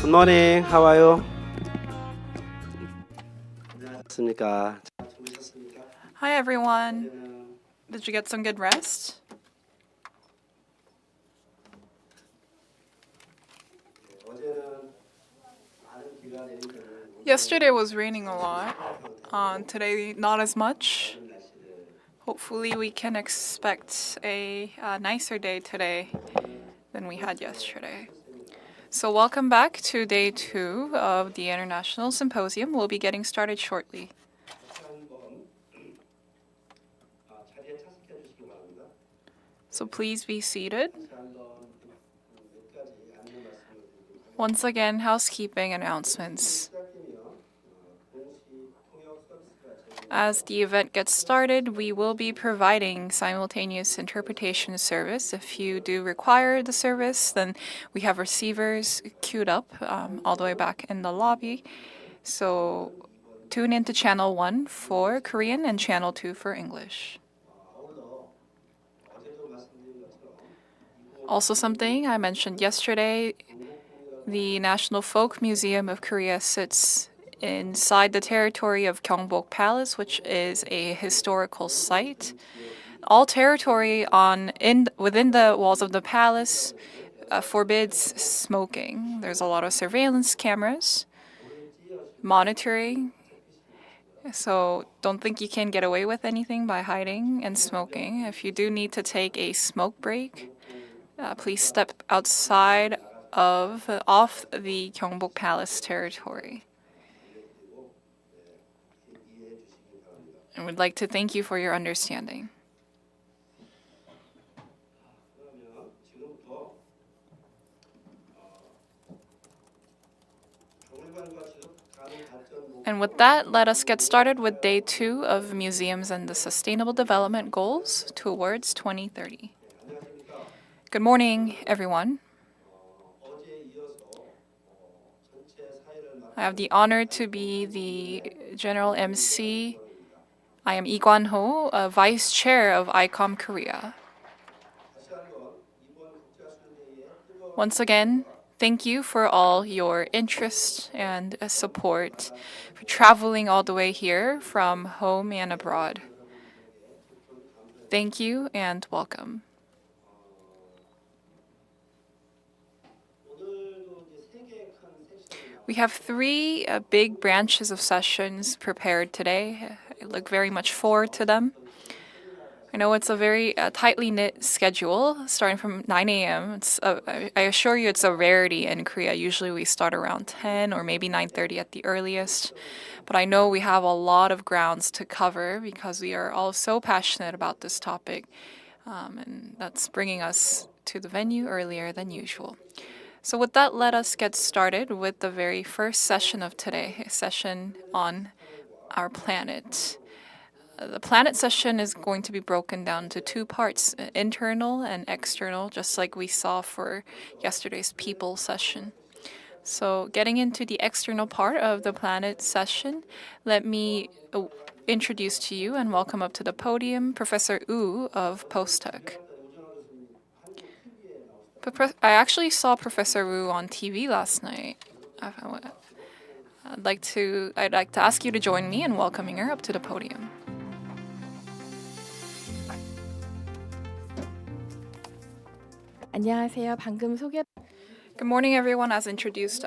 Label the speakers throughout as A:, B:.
A: Good morning. How are you? 안녕하십니까? 잘 주무셨습니까?
B: Hi everyone. Did you get some good rest?
A: 어제는 많은 비가 내리더니
B: Yesterday was raining a lot. Today, not as much. Hopefully, we can expect a nicer day today than we had yesterday. So, welcome back to day 2 of the International Symposium. We'll be getting started shortly.
A: 한번 자리에 착석해 주시기 바랍니다.
B: So, please be seated.
A: 한번 몇 가지 안내 말씀을 드리겠습니다.
B: Once again, housekeeping announcements. As the event gets started, we will be providing simultaneous interpretation service. If you do require the service, then we have receivers queued up all the way back in the lobby. So tune into channel 1 for Korean and channel 2 for English. Also something I mentioned yesterday, the National Folk Museum of Korea sits inside the territory of Gyeongbok Palace, which is a historical site. All territory within the walls of the palace forbids smoking. There's a lot of surveillance cameras, monitoring. So don't think you can get away with anything by hiding and smoking. If you do need to take a smoke break, please step outside off the Gyeongbok Palace territory. And we'd like to thank you for your understanding. And with that, let us get started with day 2 of Museums and the Sustainable Development Goals towards 2030. Good morning, everyone. I have the honor to be the General MC. I am Lee Kwan-ho, Vice Chair of ICOM Korea. Once again, thank you for all your interest and support, for traveling all the way here from home and abroad. Thank you and welcome. We have 3 big branches of sessions prepared today. I look very much forward to them. I know it's a very tightly knit schedule, starting from 9 a.m. I assure you it's a rarity in Korea. Usually we start around 10 or maybe 9:30 at the earliest. But I know we have a lot of grounds to cover because we are all so passionate about this topic. And that's bringing us to the venue earlier than usual. So with that, let us get started with the very first session of today, a session on our planet. The planet session is going to be broken down to 2 parts, internal and external, just like we saw for yesterday's people session. So getting into the external part of the planet session, let me introduce to you and welcome up to the podium Professor Wu of Posttech. I actually saw Professor Wu on TV last night. I'd like to ask you to join me in welcoming her up to the podium.
C: 안녕하세요. 방금 소개
B: Good morning, everyone. As introduced,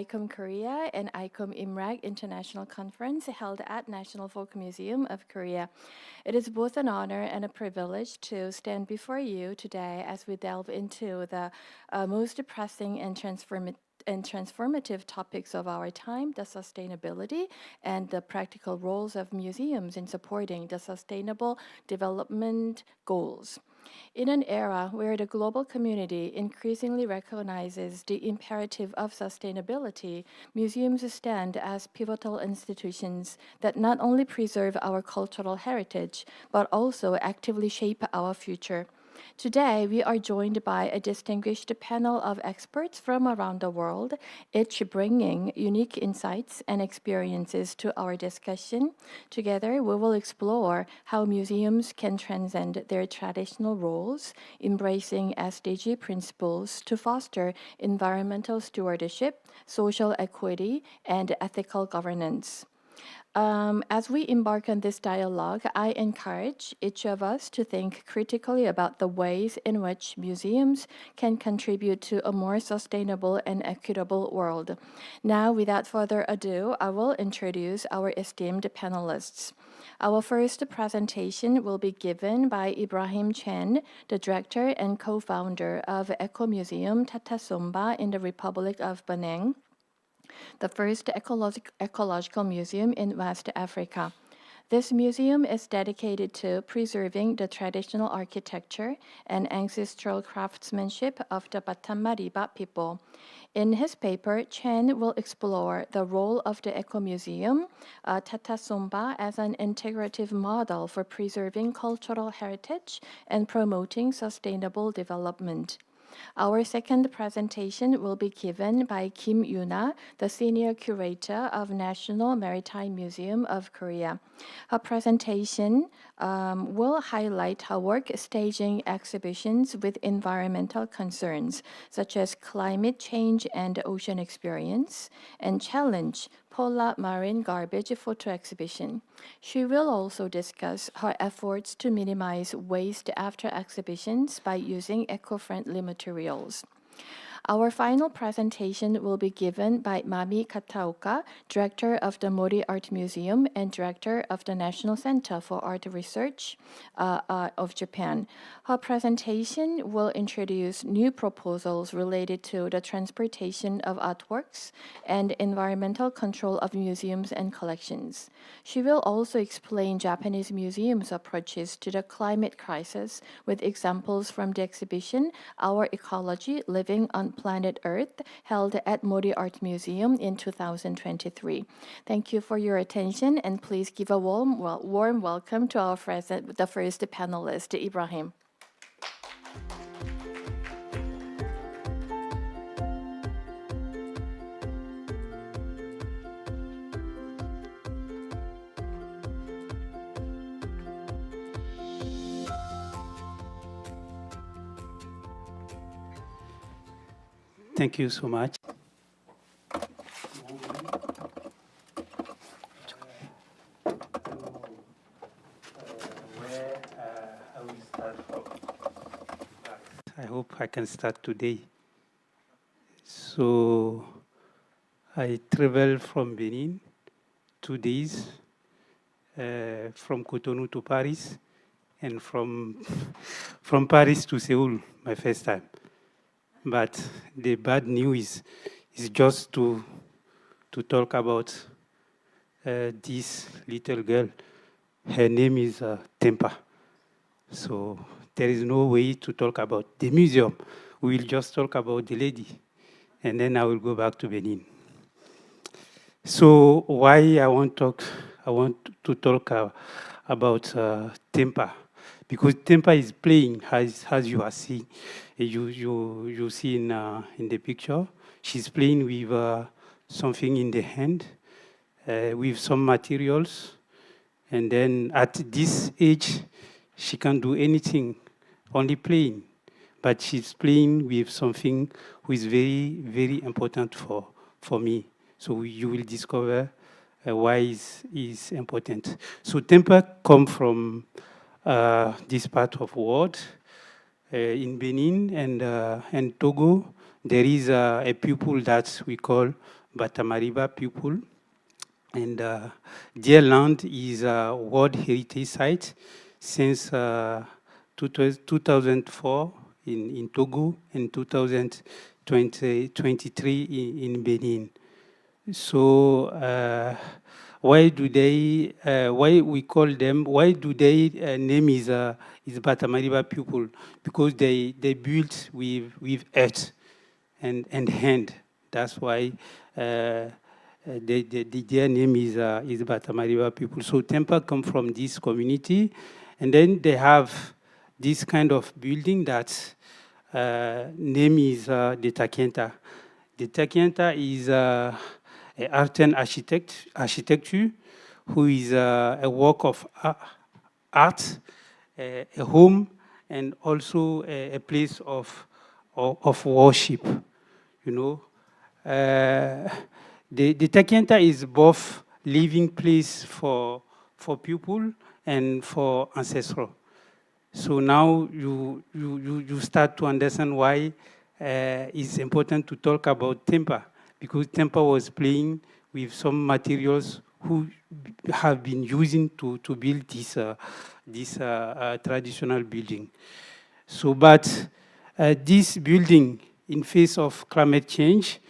C: ICOM Korea and ICOM IMRAG International Conference held at National Folk Museum of Korea. It is both an honor and a privilege to stand before you today as we delve into the most pressing and transformative topics of our time, the sustainability and the practical roles of museums in supporting the sustainable development goals. In an era where the global community increasingly recognizes the imperative of sustainability, museums stand as pivotal institutions that not only preserve our cultural heritage, but also actively shape our future. Today, we are joined by a distinguished panel of experts from around the world, each bringing unique insights and experiences to our discussion. Together, we will explore how museums can transcend their traditional roles, embracing SDG principles to foster environmental stewardship, social equity, and ethical governance. As we embark on this dialogue, I encourage each of us to think critically about the ways in which museums can contribute to a more sustainable and equitable world. Now, without further ado, I will introduce our esteemed panelists. Our first presentation will be given by Ibrahim Chen, the director and co-founder of Eco Museum Tatasumba in the Republic of Benin, the first ecological museum in West Africa. This museum is dedicated to preserving the traditional architecture and ancestral craftsmanship of the Batamariba people. In his paper, Chen will explore the role of the Eco Museum, Tatasumba, as an integrative model for preserving cultural heritage and promoting sustainable development. Our second presentation will be given by Kim Yuna, the Senior Curator of National Maritime Museum of Korea. Her presentation will highlight her work staging exhibitions with environmental concerns, such as climate change and ocean experience, and challenge polar marine garbage photo exhibition. She will also discuss her efforts to minimize waste after exhibitions by using eco-friendly materials. Our final presentation will be given by Mami Kataoka, Director of the Mori Art Museum and Director of the National Center for Art Research of Japan. Her presentation will introduce new proposals related to the transportation of artworks and environmental control of museums and collections. She will also explain Japanese museums' approaches to the climate crisis with examples from the exhibition Our Ecology Living on Planet Earth, held at Mori Art Museum in 2023. Thank you for your attention, and please give a warm welcome to our the first panelist, Ibrahim.
D: Thank you so much. Where I will start from. I hope I can start today. So I traveled from Benin, 2 days, from Cotonou to Paris, and from Paris to Seoul, my first time. But the bad news is just to talk about this little girl. Her name is Tempa. So there is no way to talk about the museum. We will just talk about the lady, and then I will go back to Benin. So why I want to talk about Tempa, because Tempa is playing as you are seeing. You see in the picture, she's playing with something in the hand, with some materials, and then at this age, she can't do anything, only playing. But she's playing with something which is very, very important for me. So you will discover why is important. So Tempa come from this part of the world. In Benin and Togo, there is a people that we call Batamariba people. And their land is a World Heritage Site since 2004 in Togo and 2023 in Benin. So why do they name is Batamariba people? Because they built with earth and hand. That's why their name is Batamariba people. So Tempa come from this community, and then they have this kind of building that name is the Takienta. The Takienta is an art and architecture who is a work of art, a home, and also a place of worship, you know. The Takienta is both living place for people and for ancestral. So now you start to understand why it's important to talk about temper, because temper was playing with some materials who have been using to build this traditional building. So, but this building, in face of climate change,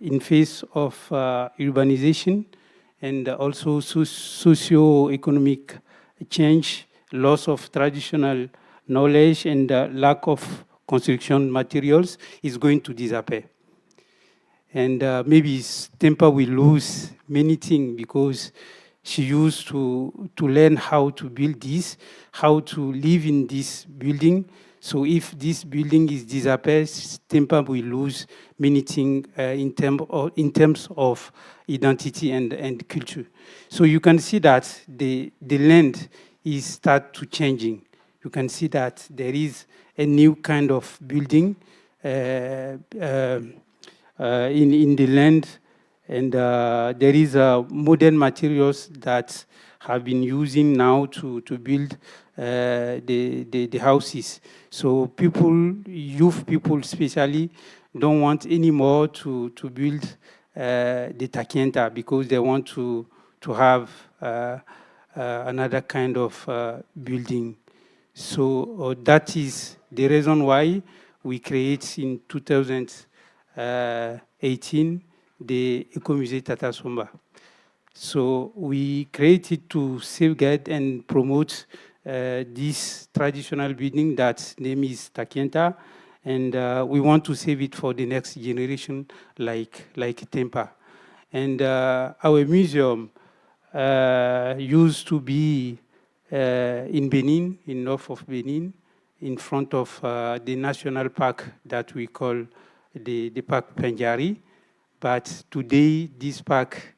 D: in face of urbanization, and also socio-economic change, loss of traditional knowledge, and lack of construction materials, is going to disappear. And maybe Tempa will lose many things because she used to learn how to build this, how to live in this building. So if this building is disappeared, Tempa will lose many things in terms of identity and culture. So you can see that the land is start to changing. You can see that there is a new kind of building in the land, and there is modern materials that have been using now to build the houses. So people, youth people especially, don't want anymore to build the takienta because they want to have another kind of building. So that is the reason why we create in 2018 the Ecomusée Tata Somba. So we created to safeguard and promote this traditional building that name is Takienta, and we want to save it for the next generation like Tempa. And our museum used to be in Benin, in north of Benin, in front of the national park that we call the Park Penjari. But today, this park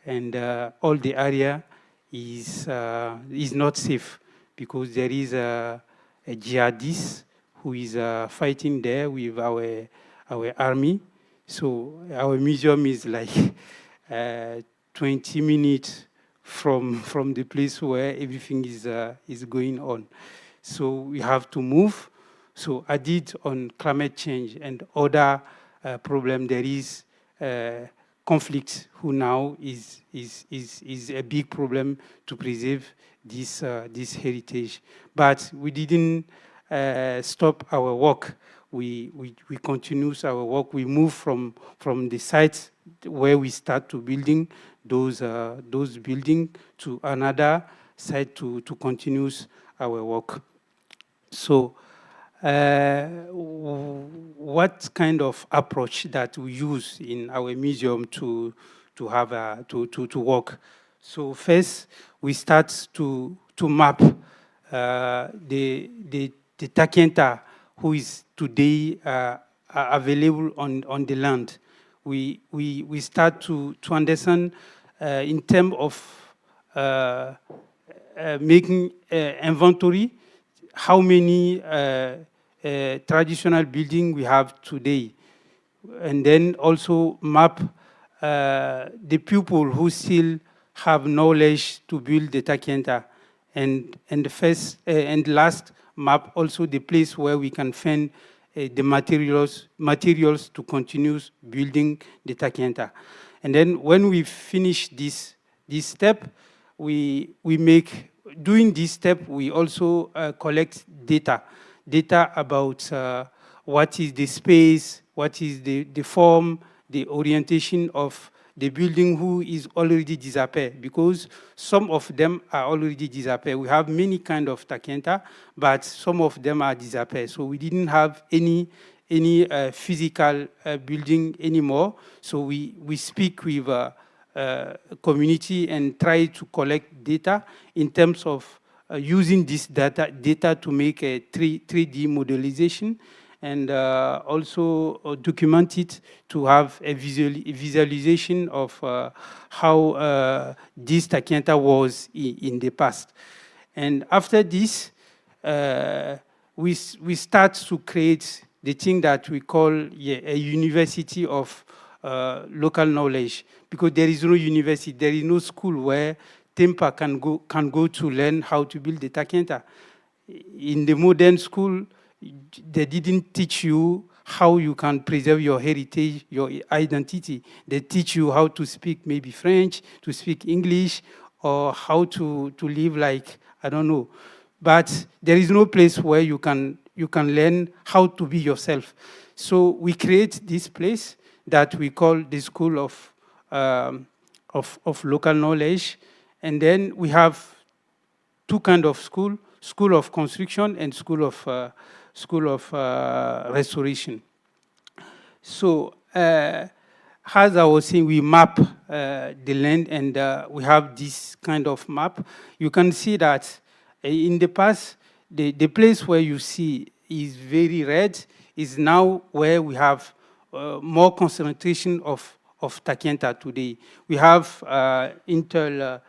D: and all the area is not safe because there is a jihadist who is fighting there with our army. So our museum is like 20 minutes from the place where everything is going on. So we have to move. So added on climate change and other problem, there is conflict who now is a big problem to preserve this heritage. But we didn't stop our work. We continue our work. We move from the site where we start to building those buildings to another site to continue our work. So what kind of approach that we use in our museum to have to work? So first we start to map the takienta who is today available on the land. We start to understand in terms of making inventory how many traditional buildings we have today, and then also map the people who still have knowledge to build the takienta, and the first and last map also the place where we can find the materials to continue building the takienta. And then when we finish this step, we make, during this step, we also collect data about what is the space, what is the form, the orientation of the building who is already disappeared, because some of them are already disappeared. We have many kind of takienta, but some of them are disappeared. So we didn't have any physical building anymore. So we speak with community and try to collect data in terms of using this data to make a 3D modelization, and also document it to have a visualization of how this Takienta was in the past. And after this, we start to create the thing that we call a university of local knowledge, because there is no university, there is no school where Tempa can go to learn how to build the Takienta. In the modern school, they didn't teach you how you can preserve your heritage, your identity. They teach you how to speak maybe French, to speak English, or how to live like, I don't know. But there is no place where you can learn how to be yourself. So we create this place that we call the School of Local Knowledge. And then we have two kinds of school of construction and school of restoration. So as I was saying, we map the land, and we have this kind of map. You can see that in the past, the place where you see is very red is now where we have more concentration of Takienta today. We have until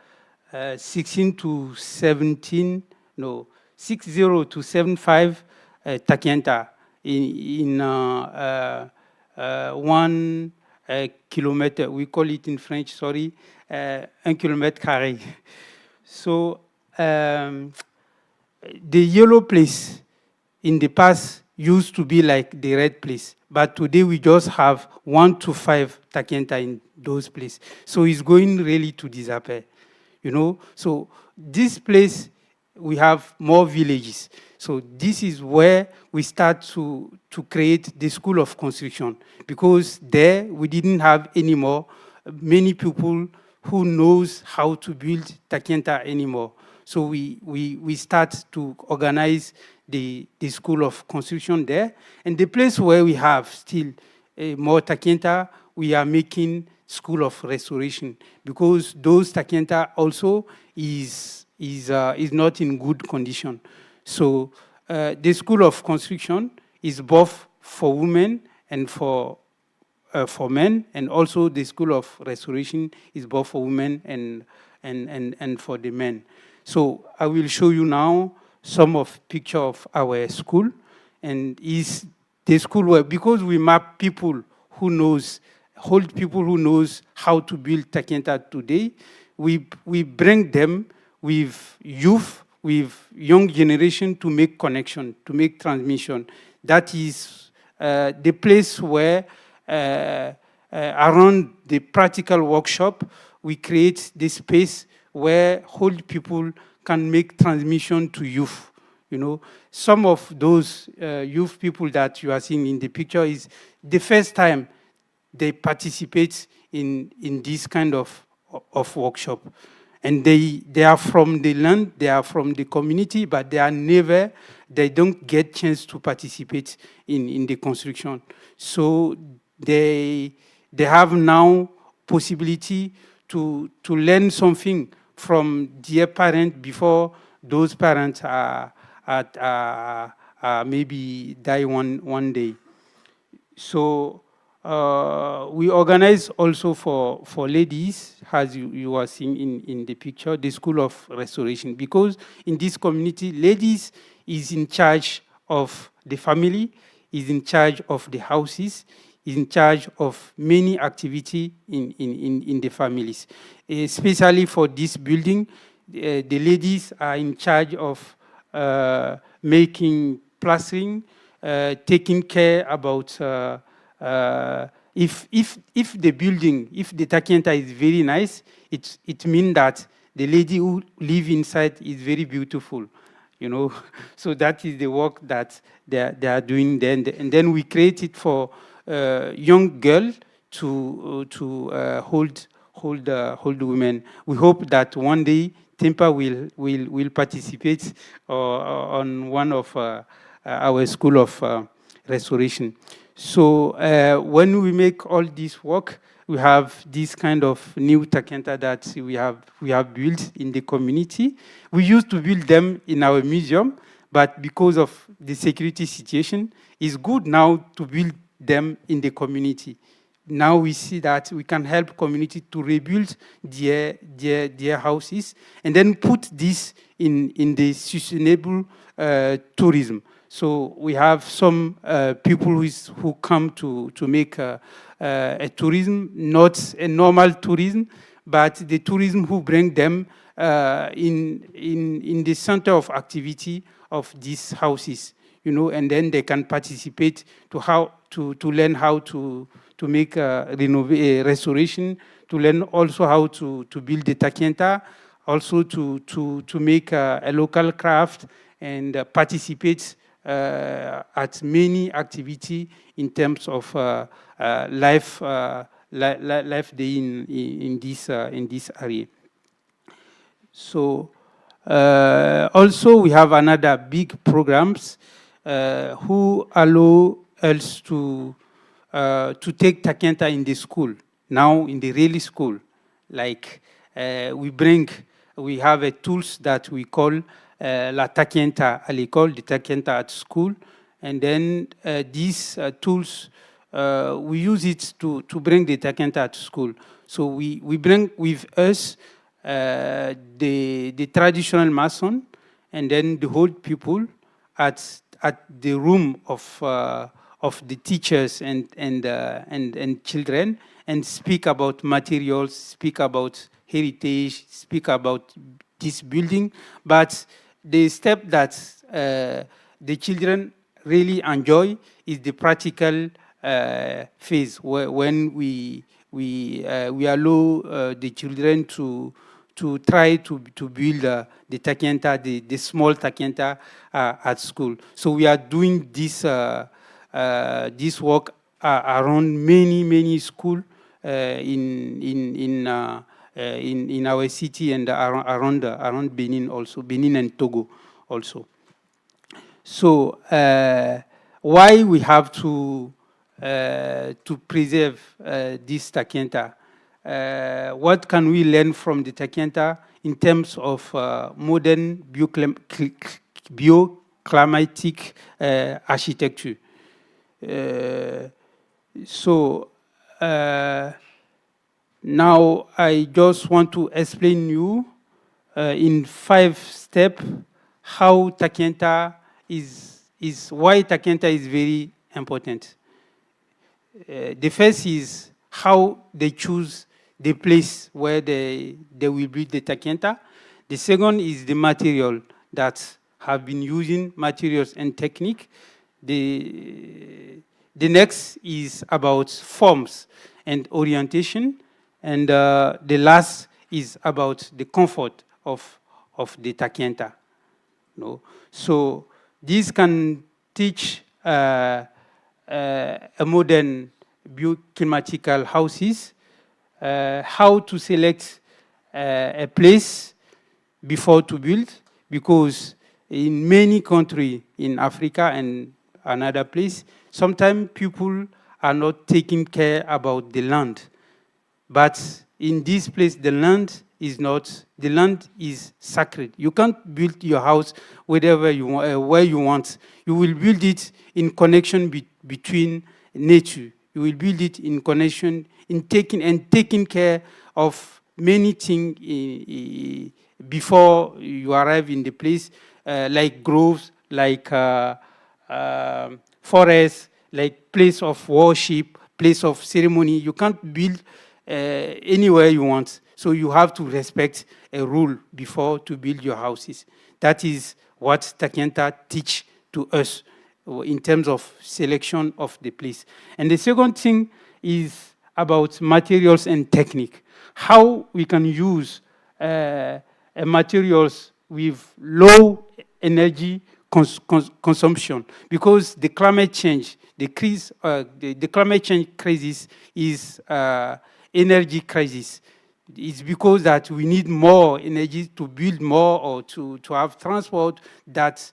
D: 16 to 17, no, 60 to 75 Takienta in 1 kilometer. We call it in French, sorry, 1 kilomètre carré. So the yellow place in the past used to be like the red place, but today we just have 1 to 5 Takienta in those places. So it's going really to disappear, you know. So this place, we have more villages. So this is where we start to create the school of construction, because there we didn't have anymore many people who knows how to build Takienta anymore. So we start to organize the school of construction there. And the place where we have still more Takienta, we are making school of restoration, because those Takienta also is not in good condition. So the school of construction is both for women and for men, and also the school of restoration is both for women and for the men. So I will show you now some of picture of our school, and is the school where, because we map people who knows, old people who knows how to build Takienta today, we bring them with youth, with young generation to make connection, to make transmission. That is the place where around the practical workshop, we create the space where old people can make transmission to youth. You know, some of those youth people that you are seeing in the picture is the first time they participate in this kind of workshop. And they are from the land, they are from the community, but they don't get chance to participate in the construction. So they have now possibility to learn something from their parents before those parents are maybe die one day. So we organize also for ladies, as you are seeing in the picture, the School of Restoration, because in this community, ladies is in charge of the family, is in charge of the houses, is in charge of many activity in the families. Especially for this building, the ladies are in charge of making plastering, taking care about if the building, if the Takienta is very nice, it means that the lady who live inside is very beautiful, you know. So that is the work that they are doing then. And then we create it for young girl to hold women. We hope that one day Tempa will participate on one of our school of restoration. So when we make all this work, we have this kind of new takenta that we have built in the community. We used to build them in our museum, but because of the security situation, it's good now to build them in the community. Now we see that we can help community to rebuild their houses and then put this in the sustainable tourism. So we have some people who come to make a tourism, not a normal tourism, but the tourism who bring them in the center of activity of these houses, you know, and then they can participate to learn how to make a restoration, to learn also how to build the takenta, also to make a local craft and participate at many activity in terms of life day in this area. So also we have another big programs who allow us to take takenta in the school, now in the real school. Like we have a tools that we call la takenta à l'école, the takenta at school. And then these tools, we use it to bring the takenta to school. So we bring with us the traditional mason and then the old people at the room of the teachers and children, and speak about materials, speak about heritage, speak about this building. But the step that the children really enjoy is the practical phase, when we allow the children to try to build the takenta, the small takenta at school. So we are doing this work around many schools in our city and around Benin also, Benin and Togo also. So why we have to preserve this takenta? What can we learn from the takenta in terms of modern bioclimatic architecture? So now I just want to explain you in 5 steps how takenta why takenta is very important. The first is how they choose the place where they will build the takenta. The second is the material that have been using, materials and technique. The next is about forms and orientation. And the last is about the comfort of the takenta. No? So this can teach a modern bioclimatical houses, how to select a place before to build, because in many countries in Africa and another place, sometimes people are not taking care about the land. But in this place, the land is sacred. You can't build your house wherever you want, where you want. You will build it in connection between nature. You will build it in connection, in taking care of many things before you arrive in the place, like groves, like forests, like place of worship, place of ceremony. You can't build anywhere you want. So you have to respect a rule before to build your houses. That is what takenta teach to us in terms of selection of the place. And the second thing is about materials and technique. How we can use materials with low energy consumption, because the climate change, the climate change crisis is energy crisis. It's because that we need more energy to build more or to have transport that's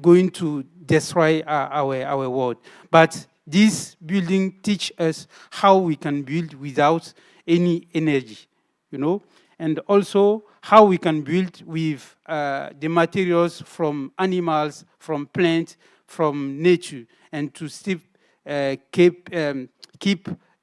D: going to destroy our world. But this building teach us how we can build without any energy, you know, and also how we can build with the materials from animals, from plants, from nature, and to still keep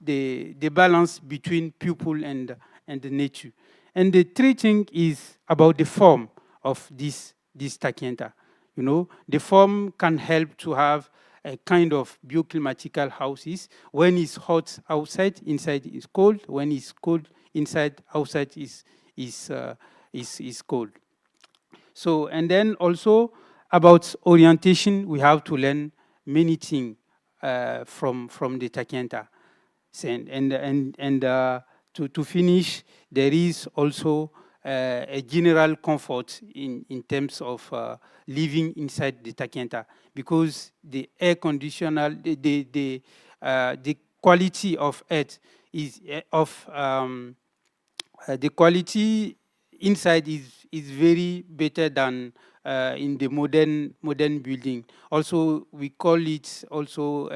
D: the balance between people and the nature. And the three thing is about the form of this takienta. You know, the form can help to have a kind of bioclimatical houses. When it's hot outside, inside is cold. When it's cold inside, outside is cold. So, and then also about orientation, we have to learn many things from the takienta. To finish, there is also a general comfort in terms of living inside the takienta, because the air conditioner, the quality of earth is the quality inside is very better than in the modern building. Also, we call it also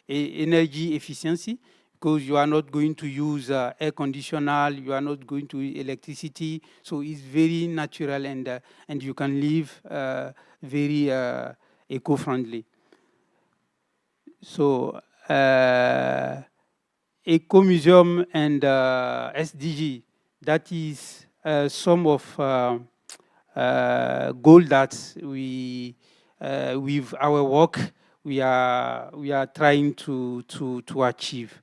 D: energy efficiency, because you are not going to use air conditioner, you are not going to use electricity, so it's very natural, and you can live very eco-friendly. So Eco Museum and SDG, that is some of goal that we with our work we are trying to achieve.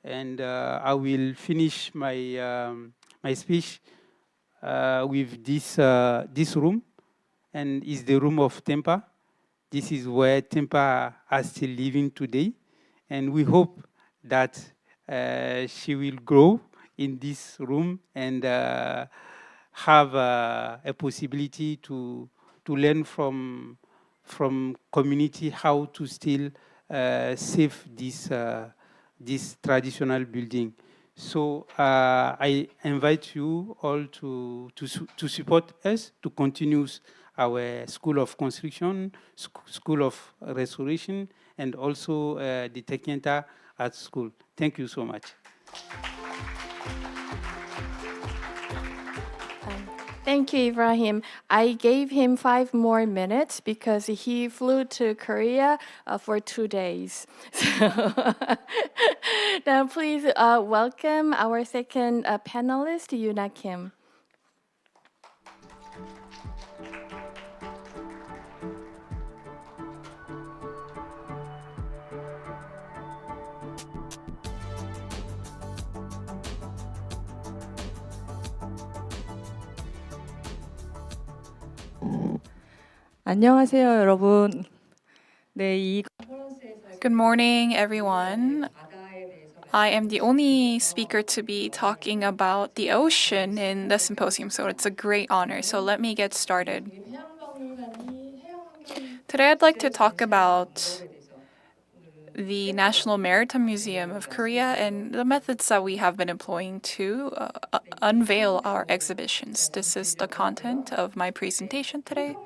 D: And I will finish my speech with this room, and is the room of Tempa. This is where Tempa are still living today, and we hope that she will grow in this room and have a possibility to learn from community how to still save this traditional building. So I invite you all to support us to continue our School of Construction, School of Restoration, and also the Tekienta Art School. Thank you so much.
C: Thank you, Ibrahim. I gave him 5 more minutes because he flew to Korea for 2 days. So now please welcome our second panelist, Yuna Kim.
E: 안녕하세요, 여러분. 네, 이
B: Good morning, everyone. I am the only speaker to be talking about the ocean in the symposium, so it's a great honor. So let me get started. Today I'd like to talk about the National Maritime Museum of Korea and the methods that we have been employing to unveil our exhibitions. This is the content of my presentation today.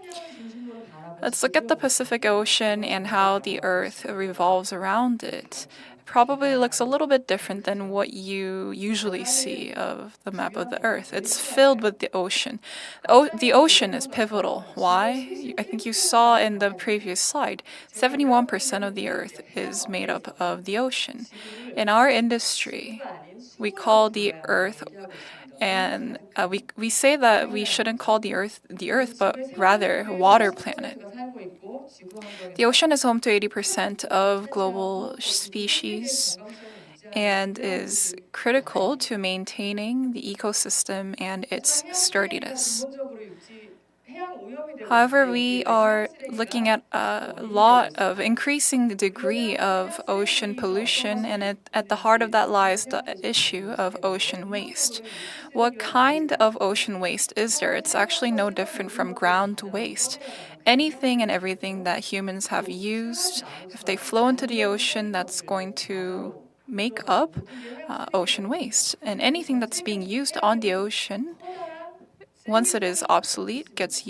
B: Let's look at the Pacific Ocean and how the Earth revolves around it. It probably looks a little bit different than what you usually see of the map of the Earth. It's filled with the ocean. The ocean is pivotal. Why? I think you saw in the previous slide, 71% of the Earth is made up of the ocean. In our industry, we call the Earth, and we say that we shouldn't call the Earth, but rather water planet. The ocean is home to 80% of global species and is critical to maintaining the ecosystem and its sturdiness. However, we are looking at a lot of increasing the degree of ocean pollution, and at the heart of that lies the issue of ocean waste. What kind of ocean waste is there? It's actually no different from ground waste. Anything and everything that humans have used, if they flow into the ocean, that's going to make up ocean waste. And anything that's being used on the ocean once it is obsolete, gets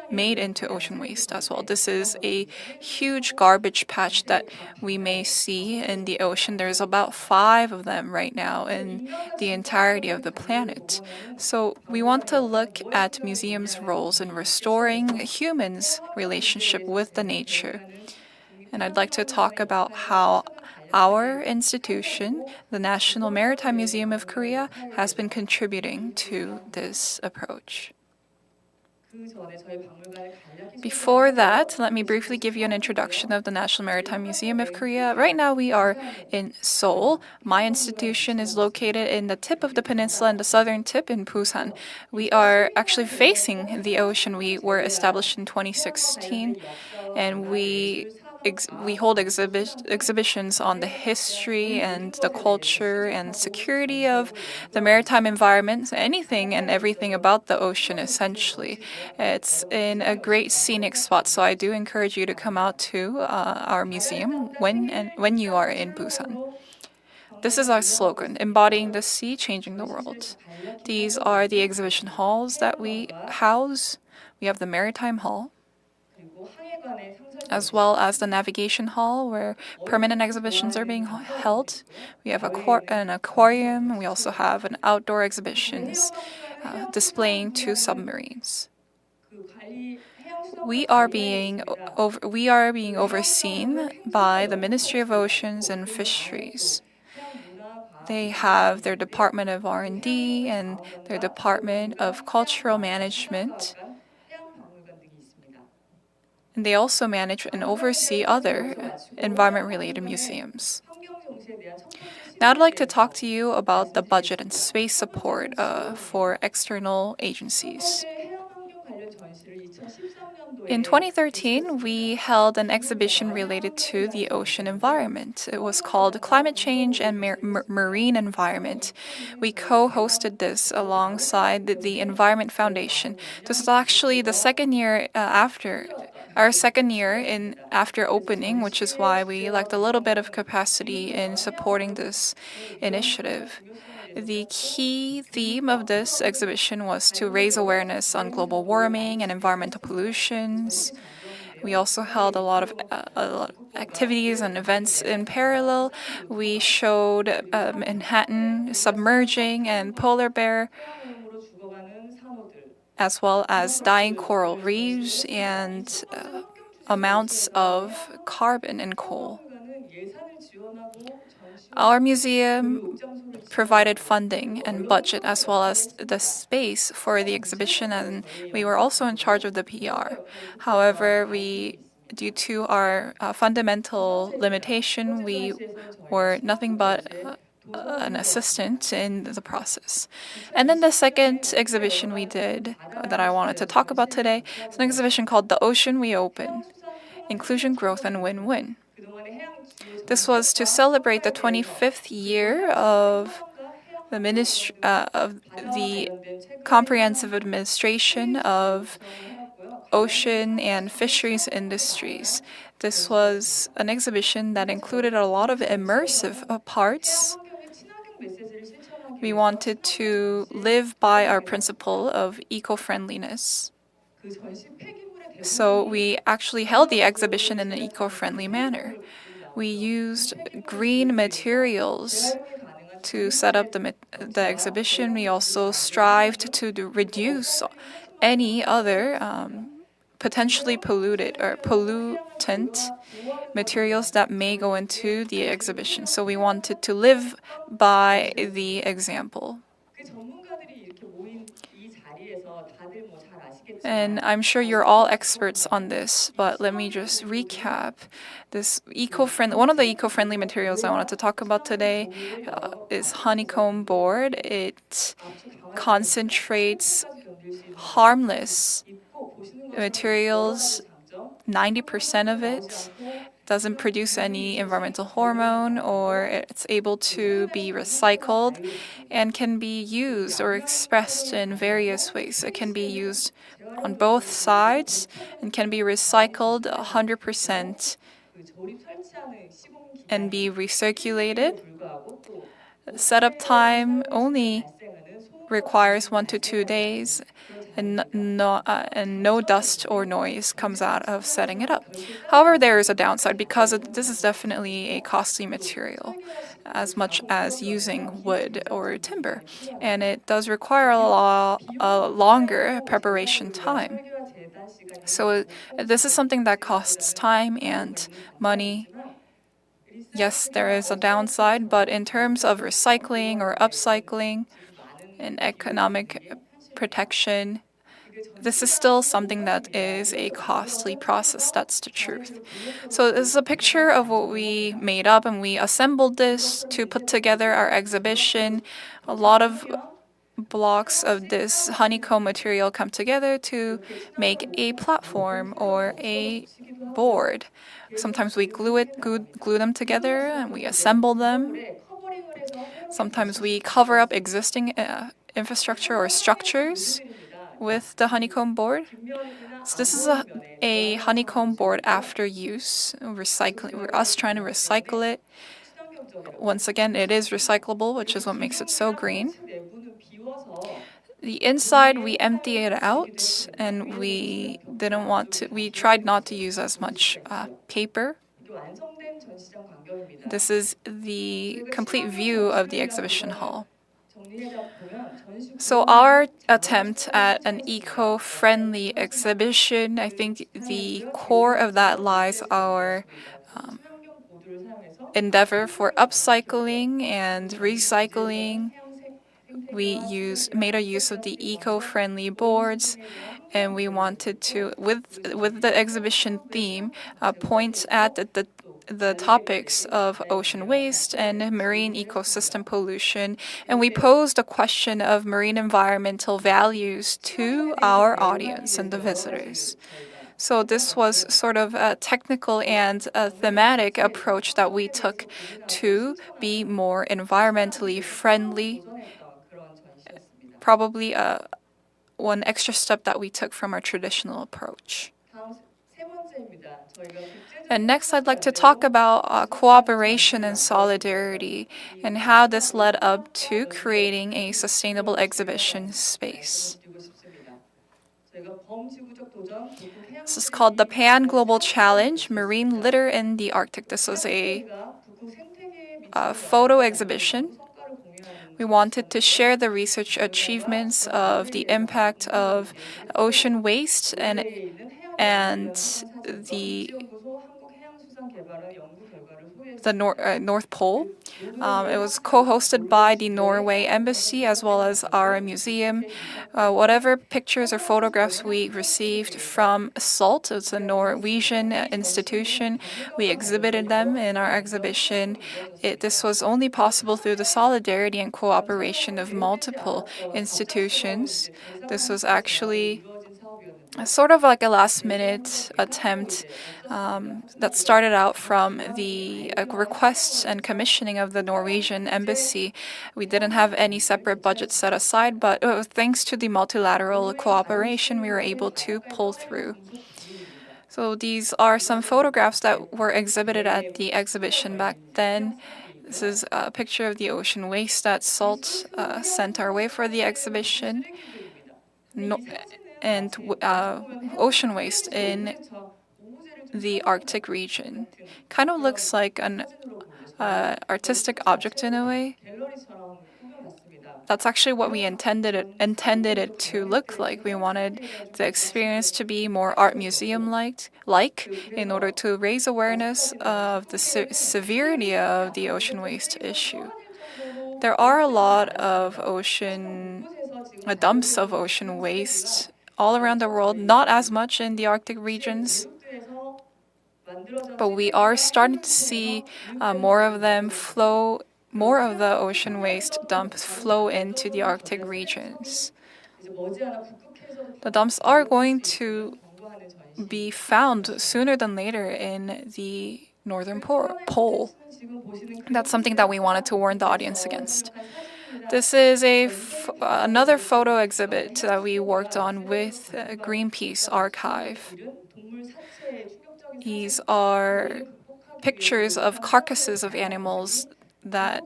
B: made into ocean waste as well. This is a huge garbage patch that we may see in the ocean. There's about 5 of them right now in the entirety of the planet. So we want to look at museums' roles in restoring humans' relationship with the nature. And I'd like to talk about how our institution, the National Maritime Museum of Korea, has been contributing to this approach. Before that, let me briefly give you an introduction of the National Maritime Museum of Korea. Right now, we are in Seoul. My institution is located in the tip of the peninsula and the southern tip in Busan. We are actually facing the ocean. We were established in 2016, and we hold exhibitions on the history and the culture and security of the maritime environment, anything and everything about the ocean, essentially. It's in a great scenic spot, so I do encourage you to come out to our museum when you are in Busan. This is our slogan, embodying the sea, changing the world. These are the exhibition halls that we house. We have the Maritime Hall, as well as the Navigation Hall, where permanent exhibitions are being held. We have an aquarium, and we also have an outdoor exhibitions displaying 2 submarines. We are being overseen by the Ministry of Oceans and Fisheries. They have their Department of R&D and their Department of Cultural Management. And they also manage and oversee other environment-related museums. Now I'd like to talk to you about the budget and space support for external agencies. In 2013, we held an exhibition related to the ocean environment. It was called Climate Change and Marine Environment. We co-hosted this alongside the Environment Foundation. This is actually the second year after opening, which is why we lacked a little bit of capacity in supporting this initiative. The key theme of this exhibition was to raise awareness on global warming and environmental pollutions. We also held a lot of activities and events in parallel. We showed Manhattan submerging and polar bear, as well as dying coral reefs and amounts of carbon and coal. Our museum provided funding and budget as well as the space for the exhibition, and we were also in charge of the PR. However, due to our fundamental limitation, we were nothing but an assistant in the process. And then the second exhibition we did that I wanted to talk about today is an exhibition called The Ocean We Open: Inclusion, Growth, and Win-Win. This was to celebrate the 25th year of the comprehensive administration of ocean and fisheries industries. This was an exhibition that included a lot of immersive parts. We wanted to live by our principle of eco-friendliness. So we actually held the exhibition in an eco-friendly manner. We used green materials to set up the exhibition. We also strived to reduce any other potentially polluted or pollutant materials that may go into the exhibition. So we wanted to live by the example. And I'm sure you're all experts on this, but let me just recap. One of the eco-friendly materials I wanted to talk about today is honeycomb board. It concentrates harmless materials, 90% of it. Doesn't produce any environmental hormone, or it's able to be recycled and can be used or expressed in various ways. It can be used on both sides and can be recycled 100% and be recirculated. Setup time only requires 1 to 2 days, and no dust or noise comes out of setting it up. However, there is a downside because this is definitely a costly material, as much as using wood or timber, and it does require a longer preparation time. So this is something that costs time and money. Yes, there is a downside, but in terms of recycling or upcycling and economic protection, this is still something that is a costly process. That's the truth. So this is a picture of what we made up, and we assembled this to put together our exhibition. A lot of blocks of this honeycomb material come together to make a platform or a board. Sometimes we glue them together, and we assemble them. Sometimes we cover up existing infrastructure or structures with the honeycomb board. So this is a honeycomb board after use. We're us trying to recycle it. Once again, it is recyclable, which is what makes it so green. The inside, we empty it out, and we tried not to use as much paper. This is the complete view of the exhibition hall. So our attempt at an eco-friendly exhibition, I think the core of that lies our endeavor for upcycling and recycling. We made a use of the eco-friendly boards, and we wanted to, with the exhibition theme, point at the topics of ocean waste and marine ecosystem pollution, and we posed a question of marine environmental values to our audience and the visitors. So this was sort of a technical and a thematic approach that we took to be more environmentally friendly. Probably one extra step that we took from our traditional approach. And next, I'd like to talk about cooperation and solidarity and how this led up to creating a sustainable exhibition space. This is called the Pan Global Challenge, Marine Litter in the Arctic. This was a photo exhibition. We wanted to share the research achievements of the impact of ocean waste and the North Pole. It was co-hosted by the Norway Embassy as well as our museum. Whatever pictures or photographs we received from SALT, it's a Norwegian institution, we exhibited them in our exhibition. This was only possible through the solidarity and cooperation of multiple institutions. This was actually sort of like a last-minute attempt that started out from the request and commissioning of the Norwegian embassy. We didn't have any separate budget set aside, but thanks to the multilateral cooperation, we were able to pull through. So these are some photographs that were exhibited at the exhibition back then. This is a picture of the ocean waste that SALT sent our way for the exhibition. And ocean waste in the Arctic region. Kind of looks like an artistic object in a way. That's actually what we intended it to look like. We wanted the experience to be more art museum-like, in order to raise awareness of the severity of the ocean waste issue. There are a lot of dumps of ocean waste all around the world, not as much in the Arctic regions, but we are starting to see more of the ocean waste dumps flow into the Arctic regions. The dumps are going to be found sooner than later in the northern pole. That's something that we wanted to warn the audience against. This is another photo exhibit that we worked on with Greenpeace Archive. These are pictures of carcasses of animals that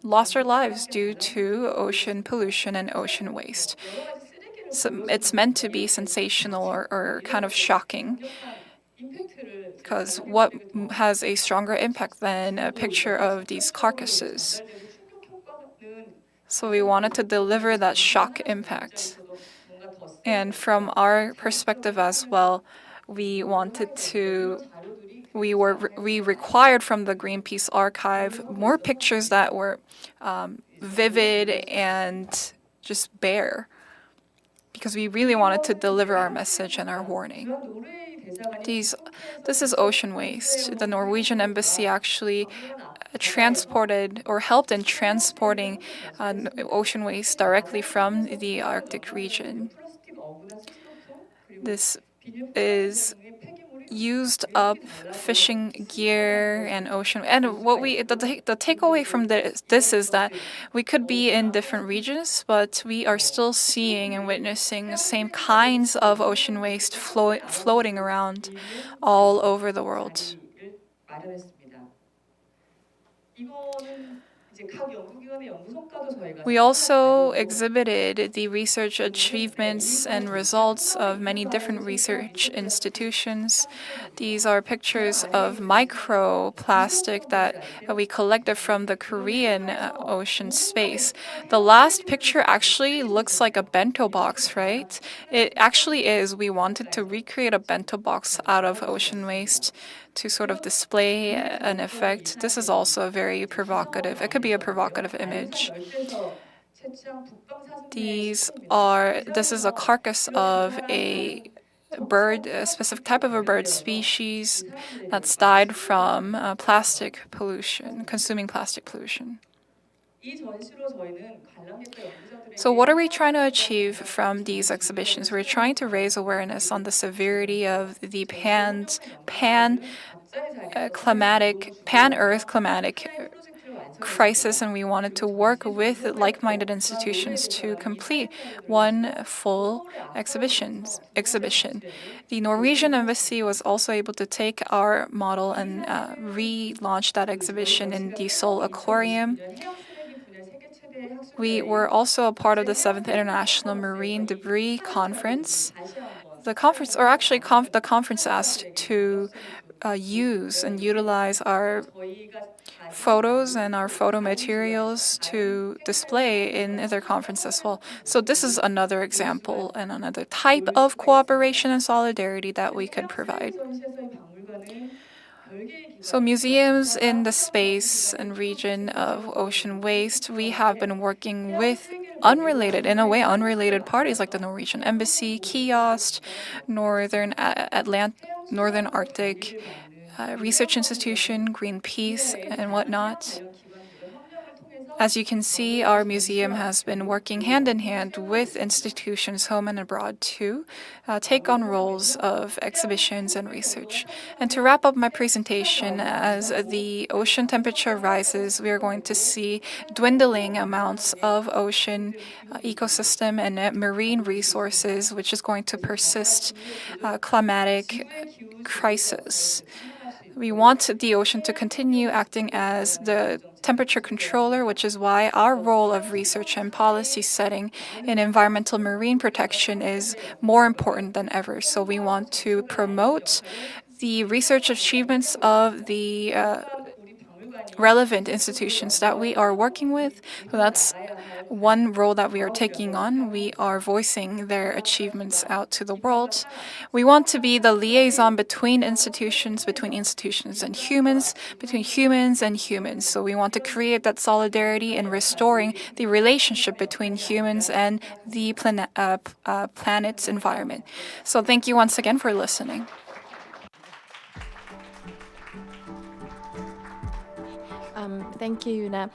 B: lost their lives due to ocean pollution and ocean waste. So it's meant to be sensational or kind of shocking, because what has a stronger impact than a picture of these carcasses? So we wanted to deliver that shock impact. And from our perspective as well, we required from the Greenpeace archive more pictures that were vivid and just bare, because we really wanted to deliver our message and our warning. This is ocean waste. The Norwegian embassy actually transported or helped in transporting ocean waste directly from the Arctic region. This is used up fishing gear and ocean. And the takeaway from this is that we could be in different regions, but we are still seeing and witnessing the same kinds of ocean waste floating around all over the world. We also exhibited the research achievements and results of many different research institutions. These are pictures of microplastic that we collected from the Korean ocean space. The last picture actually looks like a bento box, right? It actually is. We wanted to recreate a bento box out of ocean waste to sort of display an effect. This is also very provocative. It could be a provocative image. This is a carcass of a bird, a specific type of a bird species that's died from plastic pollution, consuming plastic pollution. So what are we trying to achieve from these exhibitions? We're trying to raise awareness on the severity of the pan-Earth climatic crisis, and we wanted to work with like-minded institutions to complete one full exhibition. The Norwegian embassy was also able to take our model and relaunch that exhibition in the Seoul Aquarium. We were also a part of the 7th International Marine Debris Conference. The conference asked to use and utilize our photos and our photo materials to display in their conference as well. So this is another example and another type of cooperation and solidarity that we could provide. So museums in the space and region of ocean waste, we have been working with unrelated parties like the Norwegian Embassy, Kiosk, Northern Arctic Research Institution, Greenpeace, and whatnot. As you can see, our museum has been working hand in hand with institutions home and abroad to take on roles of exhibitions and research. And to wrap up my presentation, as the ocean temperature rises, we are going to see dwindling amounts of ocean ecosystem and marine resources, which is going to persist climatic crisis. We want the ocean to continue acting as the temperature controller, which is why our role of research and policy setting in environmental marine protection is more important than ever. So we want to promote the research achievements of the relevant institutions that we are working with. So that's one role that we are taking on. We are voicing their achievements out to the world. We want to be the liaison between institutions and humans, between humans and humans. So we want to create that solidarity in restoring the relationship between humans and the planet's environment. So thank you once again for listening.
C: Thank you, Yuna.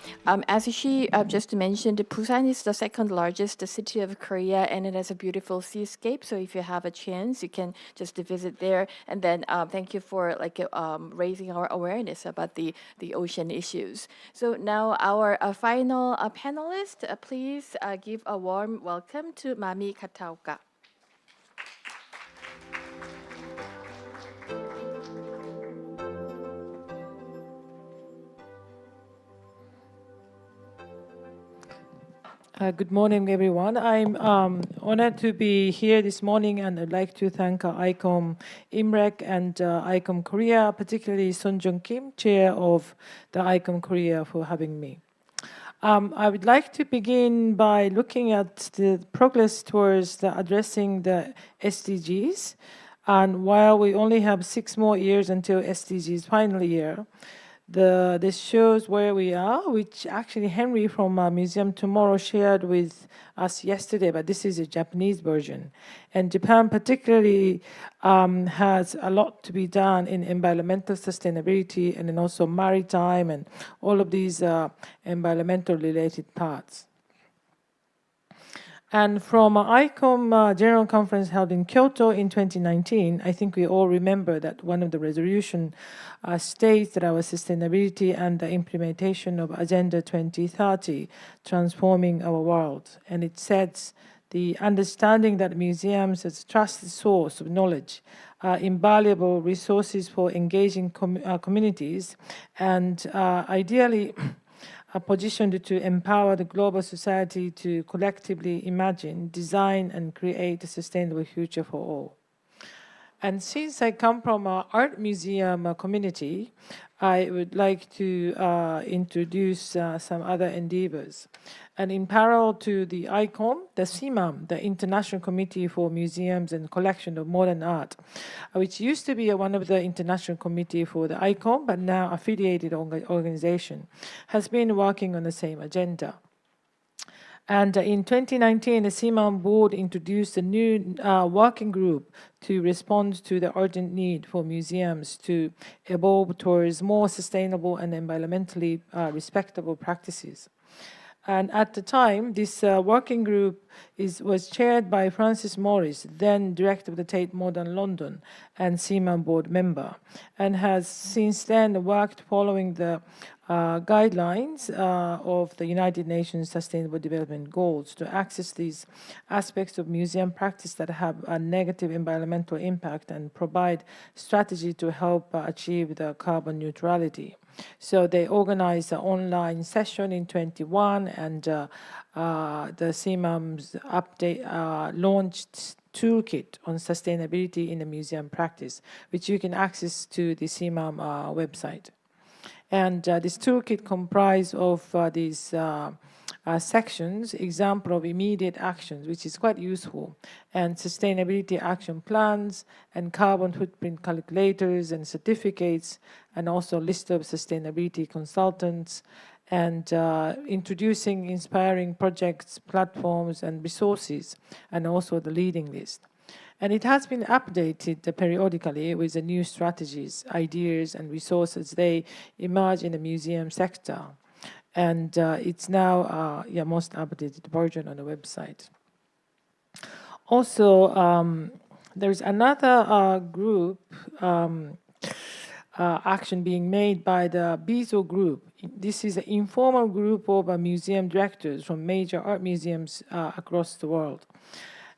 C: As she just mentioned, Busan is the second largest city of Korea, and it has a beautiful seascape. So if you have a chance, you can just visit there. And then thank you for raising our awareness about the ocean issues. So now our final panelist, please give a warm welcome to Mami Kataoka.
F: Good morning, everyone. I'm honored to be here this morning, and I'd like to thank ICOM Imrek and ICOM Korea, particularly Sun Jung Kim, chair of the ICOM Korea, for having me. I would like to begin by looking at the progress towards addressing the SDGs. And while we only have 6 more years until SDGs final year, this shows where we are, which actually Henry from Museum Tomorrow shared with us yesterday, but this is a Japanese version. And Japan particularly has a lot to be done in environmental sustainability and then also maritime and all of these environmental related parts. And from ICOM General Conference held in Kyoto in 2019, I think we all remember that one of the resolution states that our sustainability and the implementation of Agenda 2030, transforming our world. And it sets the understanding that museums as a trusted source of knowledge are invaluable resources for engaging communities and ideally positioned to empower the global society to collectively imagine, design, and create a sustainable future for all. And since I come from an art museum community, I would like to introduce some other endeavors. And in parallel to the ICOM, the CMAM, the International Committee for Museums and Collection of Modern Art, which used to be one of the international committee for the ICOM, but now affiliated organization, has been working on the same agenda. And in 2019, the CMAM board introduced a new working group to respond to the urgent need for museums to evolve towards more sustainable and environmentally respectable practices. And at the time, this working group was chaired by Francis Morris, then director of the Tate Modern London and CMAM board member, and has since then worked following the guidelines of the United Nations Sustainable Development Goals to access these aspects of museum practice that have a negative environmental impact and provide strategy to help achieve the carbon neutrality. So they organized an online session in 21, and the CMAM's update launched toolkit on sustainability in the museum practice, which you can access to the CMAM website. And this toolkit comprises of these sections, example of immediate actions, which is quite useful, and sustainability action plans, and carbon footprint calculators and certificates, and also list of sustainability consultants, and introducing inspiring projects, platforms, and resources, and also the leading list. And it has been updated periodically with the new strategies, ideas, and resources they emerge in the museum sector. And it's now most updated version on the website. Also, there's another group action being made by the BIZO group. This is an informal group of museum directors from major art museums across the world.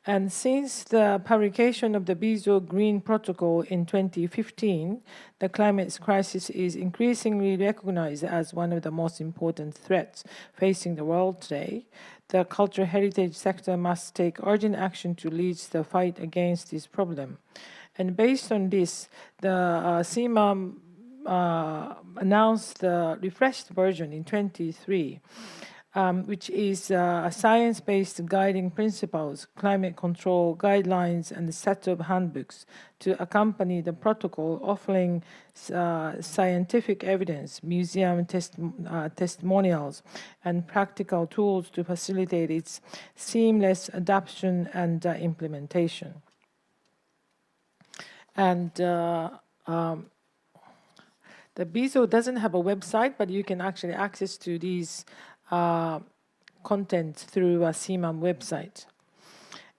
F: And since the publication of the BIZO Green Protocol in 2015, the climate crisis is increasingly recognized as one of the most important threats facing the world today. The cultural heritage sector must take urgent action to lead the fight against this problem. And based on this, the CMAM announced the refreshed version in 2023. Which is science-based guiding principles, climate control guidelines, and a set of handbooks to accompany the protocol, offering scientific evidence, museum testimonials, and practical tools to facilitate its seamless adoption and implementation. And the BIZO doesn't have a website, but you can actually access to these content through a CMAM website.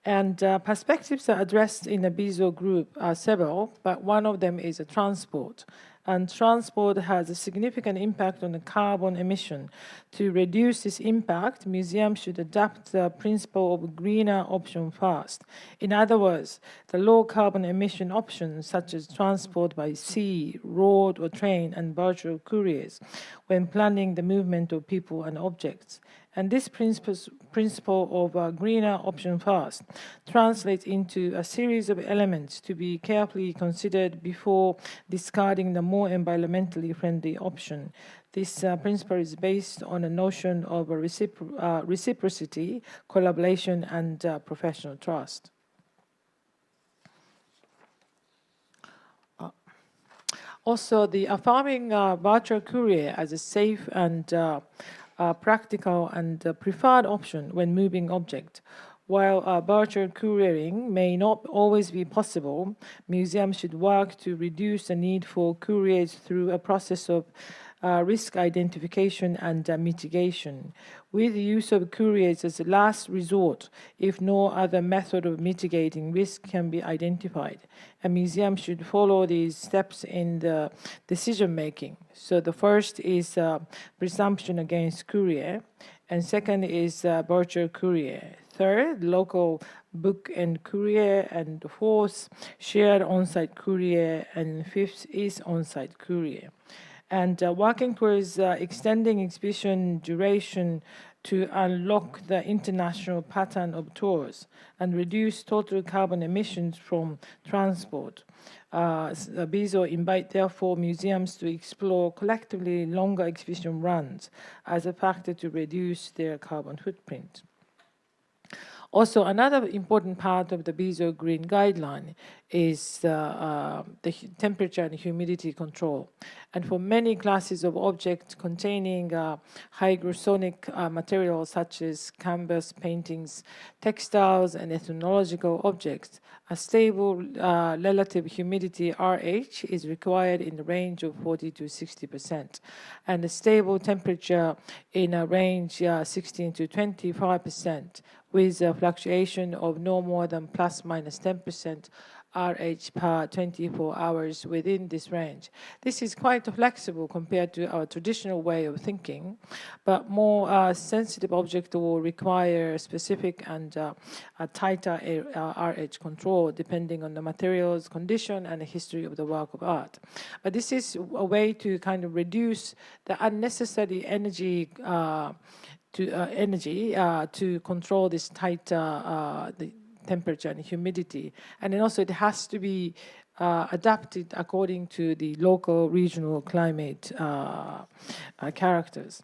F: And perspectives are addressed in the BIZO group are several, but one of them is transport. And transport has a significant impact on the carbon emission. To reduce this impact, museums should adopt the principle of greener option first. In other words, the low carbon emission options such as transport by sea, road or train, and virtual couriers when planning the movement of people and objects. And this principle of greener option first translates into a series of elements to be carefully considered before discarding the more environmentally friendly option. This principle is based on a notion of reciprocity, collaboration, and professional trust. Also, the affirming virtual courier as a safe and practical and preferred option when moving object. While virtual couriering may not always be possible, museums should work to reduce the need for couriers through a process of risk identification and mitigation, with the use of couriers as a last resort if no other method of mitigating risk can be identified. A museum should follow these steps in the decision making. So the first is presumption against courier, and second is virtual courier. Third, local book and courier, and fourth, shared on-site courier, and fifth is on-site courier. And working towards extending exhibition duration to unlock the international pattern of tours and reduce total carbon emissions from transport. BIZO invite, therefore, museums to explore collectively longer exhibition runs as a factor to reduce their carbon footprint. Also, another important part of the BIZO Green Guideline is the temperature and humidity control. And for many classes of objects containing hygrosonic materials such as canvas, paintings, textiles, and ethnological objects, a stable relative humidity RH is required in the range of 40 to 60%, and a stable temperature in a range 16 to 25%, with a fluctuation of no more than plus minus 10% RH per 24 hours within this range. This is quite flexible compared to our traditional way of thinking, but more sensitive objects will require specific and a tighter RH control depending on the materials, condition, and the history of the work of art. But this is a way to kind of reduce the unnecessary energy to control this tight the temperature and humidity. And then also it has to be adapted according to the local regional climate characters.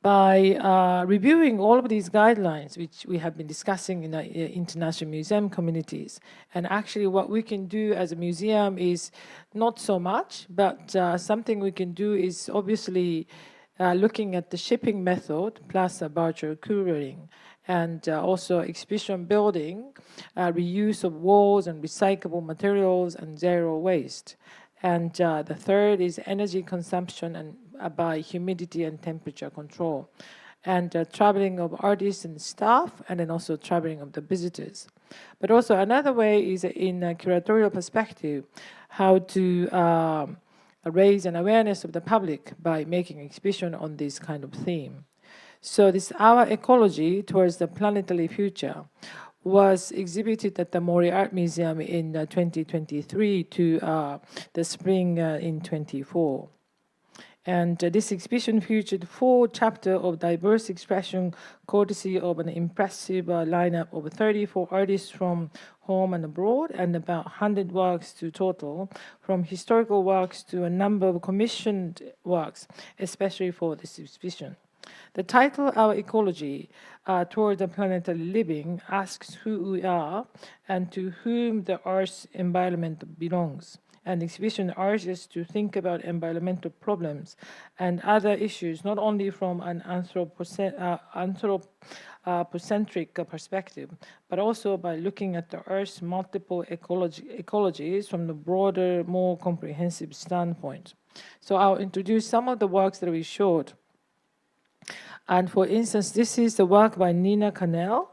F: By reviewing all of these guidelines, which we have been discussing in the international museum communities, and actually what we can do as a museum is not so much, but something we can do is obviously looking at the shipping method plus virtual couriering, and also exhibition building, reuse of walls and recyclable materials, and zero waste. And the third is energy consumption and by humidity and temperature control, and traveling of artists and staff, and then also traveling of the visitors. But also another way is in a curatorial perspective, how to raise an awareness of the public by making exhibition on this kind of theme. So this Our Ecology Towards the Planetary Future was exhibited at the Mori Art Museum in 2023 to the spring in 24. And this exhibition featured 4 chapters of diverse expression, courtesy of an impressive lineup of 34 artists from home and abroad, and about 100 works to total, from historical works to a number of commissioned works, especially for this exhibition. The title, Our Ecology Toward the Planetary Living, asks who we are and to whom the Earth's environment belongs. And the exhibition urges to think about environmental problems and other issues, not only from an anthropocentric perspective, but also by looking at the Earth's multiple ecologies from the broader, more comprehensive standpoint. So I'll introduce some of the works that we showed. And for instance, this is the work by Nina Cannell,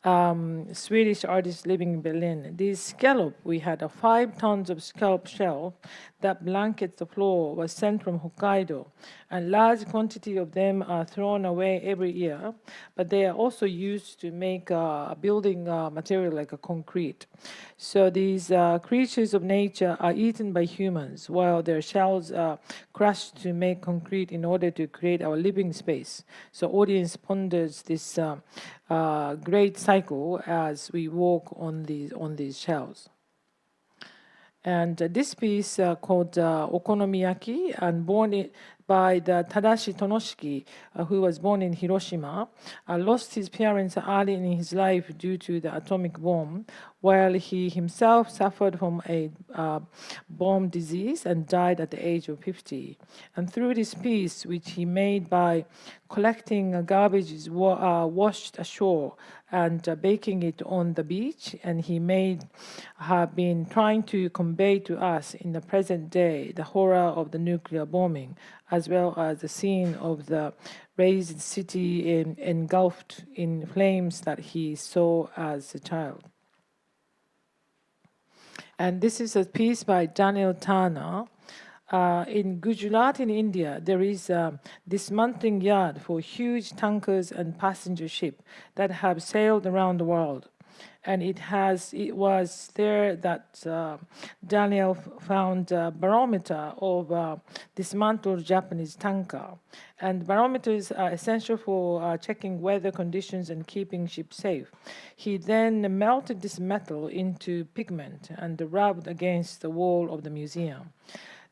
F: Swedish artist living in Berlin. These scallop, we had 5 tons of scallop shell that blankets the floor, was sent from Hokkaido. And large quantity of them are thrown away every year, but they are also used to make a building material like a concrete. So these creatures of nature are eaten by humans, while their shells are crushed to make concrete in order to create our living space. So audience ponders this great cycle as we walk on these shells. And this piece called Okonomiyaki, and by the Tadashi Tonoshiki, who was born in Hiroshima, lost his parents early in his life due to the atomic bomb, while he himself suffered from a bomb disease and died at the age of 50. And through this piece, which he made by collecting garbage washed ashore and baking it on the beach, and he have been trying to convey to us in the present day the horror of the nuclear bombing, as well as the scene of the razed city engulfed in flames that he saw as a child. And this is a piece by Daniel Turner. In Gujarat in India, there is a dismantling yard for huge tankers and passenger ships that have sailed around the world. And it was there that Daniel found a barometer of dismantled Japanese tanker. And barometers are essential for checking weather conditions and keeping ships safe. He then melted this metal into pigment and rubbed against the wall of the museum.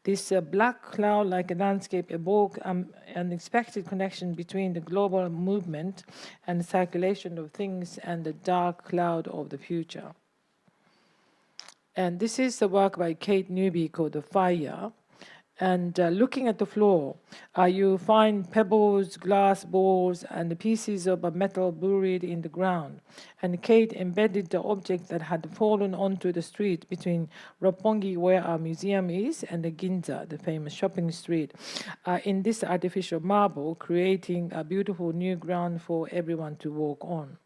F: This black cloud-like landscape evoked an unexpected connection between the global movement and circulation of things and the dark cloud of the future. And this is the work by Kate Newby called The Fire. And looking at the floor, you find pebbles, glass balls, and pieces of a metal buried in the ground. And Kate embedded the object that had fallen onto the street between Roppongi, where our museum is, and the Ginza, the famous shopping street, in this artificial marble, creating a beautiful new ground for everyone to walk on.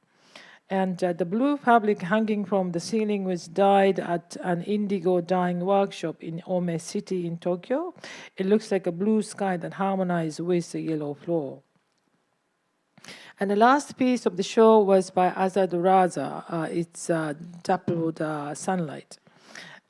F: And the blue fabric hanging from the ceiling was dyed at an indigo dyeing workshop in Ome City in Tokyo. It looks like a blue sky that harmonizes with the yellow floor. And the last piece of the show was by Azad Raza. It's Dappled Sunlight.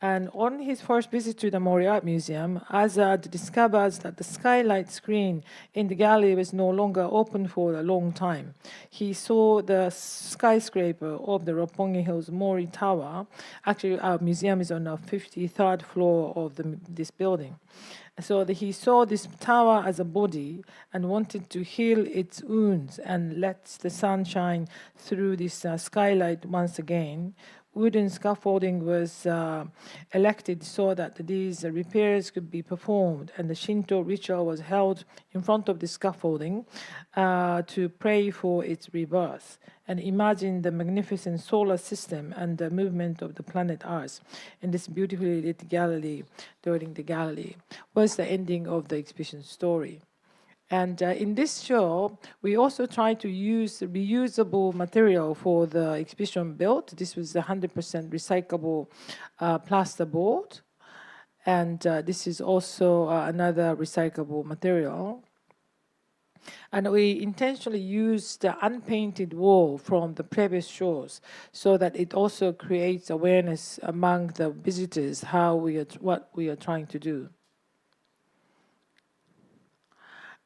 F: And on his first visit to the Mori Art Museum, Azad discovers that the skylight screen in the gallery was no longer open for a long time. He saw the skyscraper of the Roppongi Hills Mori Tower. Actually, our museum is on the 53rd floor of this building. So he saw this tower as a body and wanted to heal its wounds and let the sun shine through this skylight once again. Wooden scaffolding was erected so that these repairs could be performed, and the Shinto ritual was held in front of the scaffolding to pray for its rebirth. And imagine the magnificent solar system and the movement of the planet Earth in this beautifully lit gallery during the gallery was the ending of the exhibition story. And in this show, we also tried to use reusable material for the exhibition built. This was 100% recyclable plasterboard. And this is also another recyclable material. And we intentionally used the unpainted wall from the previous shows so that it also creates awareness among the visitors what we are trying to do.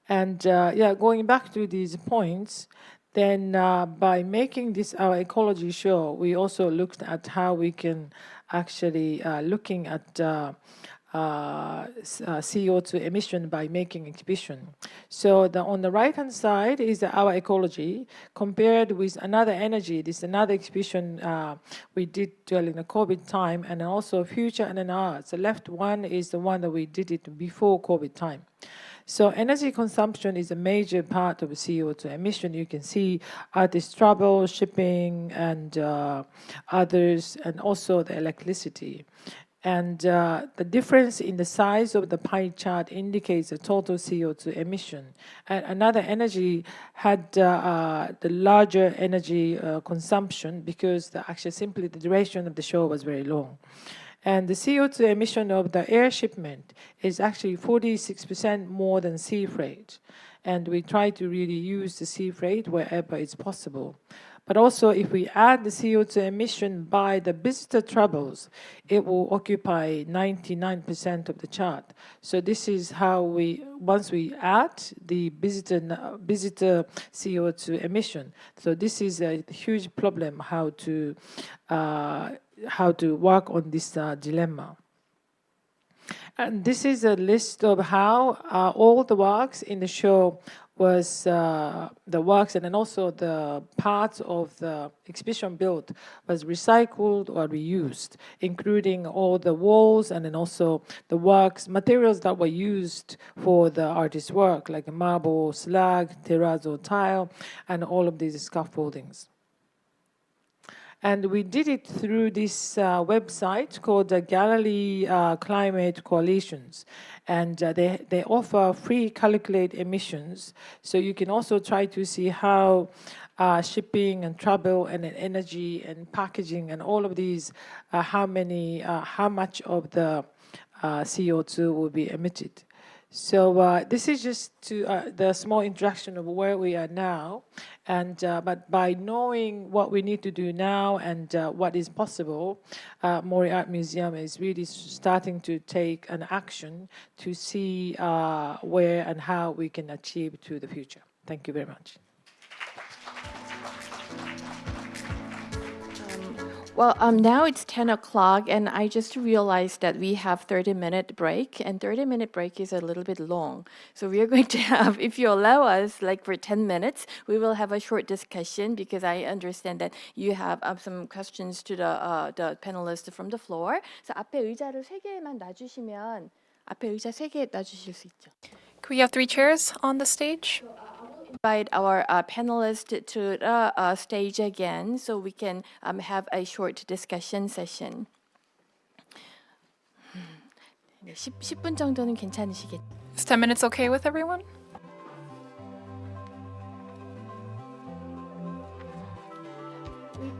F: And going back to these points, then by making this our ecology show, we also looked at how we can actually looking at CO2 emission by making exhibition. So on the right-hand side is our ecology compared with another energy. This is another exhibition we did during the COVID time, and also future and an arts. The left one is the one that we did it before COVID time. So energy consumption is a major part of CO2 emission. You can see artist travel, shipping, and others, and also the electricity. And the difference in the size of the pie chart indicates the total CO2 emission. And another energy had the larger energy consumption because simply the duration of the show was very long. And the CO2 emission of the air shipment is actually 46% more than sea freight. And we try to really use the sea freight wherever it's possible. But also, if we add the CO2 emission by the visitor travels, it will occupy 99% of the chart. So this is how once we add the visitor CO2 emission. So this is a huge problem how to work on this dilemma. And this is a list of how all the works in the show was the works and then also the parts of the exhibition built was recycled or reused, including all the walls and then also the materials that were used for the artist's work, like marble, slag, terrazzo tile, and all of these scaffoldings. And we did it through this website called the Gallery Climate Coalitions. And they offer free calculate emissions. So you can also try to see how shipping and travel and energy and packaging and all of these, how much of the CO2 will be emitted. So this is just the small introduction of where we are now, and but by knowing what we need to do now and what is possible, Mori Art Museum is really starting to take an action to see where and how we can achieve to the future. Thank you very much.
C: Well, now it's 10 o'clock, and I just realized that we have 30-minute break, and 30-minute break is a little bit long. So we are going to have, if you allow us, like for 10 minutes, we will have a short discussion because I understand that you have some questions to the panelists from the floor. So 앞에 의자를 3개만 놔주시면 앞에 의자 3개 놔주실 수 있죠.
B: Can we have 3 chairs on the stage?
C: Invite our panelists to the stage again so we can have a short discussion session. 10분 정도는 괜찮으시겠죠?
B: Is 10 minutes okay with everyone?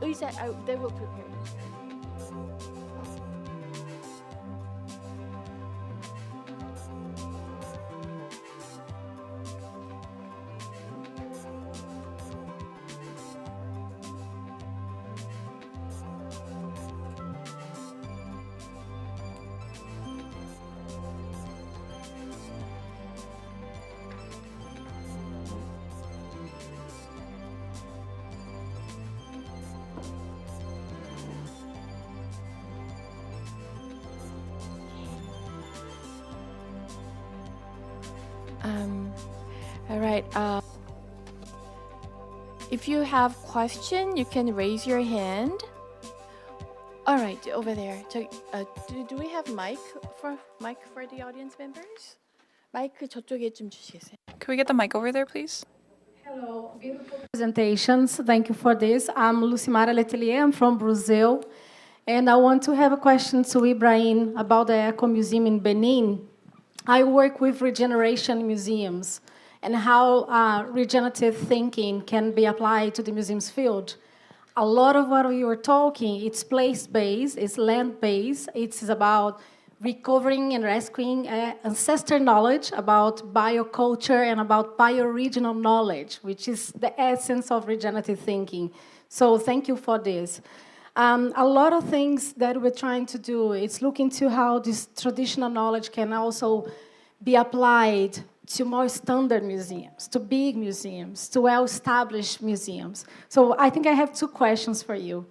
C: 의자, they will prepare you. All right. If you have question, you can raise your hand. All right, over there. So, do we have mic for the audience members? 마이크 저쪽에 좀 주시겠어요?
B: Can we get the mic over there, please?
G: Hello, beautiful presentations. Thank you for this. I'm Lucimara Letelier. I'm from Brazil. And I want to have a question to Ibrahim about the Eco Museum in Benin. I work with regeneration museums and how regenerative thinking can be applied to the museum's field. A lot of what we were talking, it's place-based, it's land-based, it's about recovering and rescuing ancestor knowledge about bioculture and about bioregional knowledge, which is the essence of regenerative thinking. So thank you for this. A lot of things that we're trying to do, it's looking to how this traditional knowledge can also be applied to more standard museums, to big museums, to well-established museums. So I think I have 2 questions for you.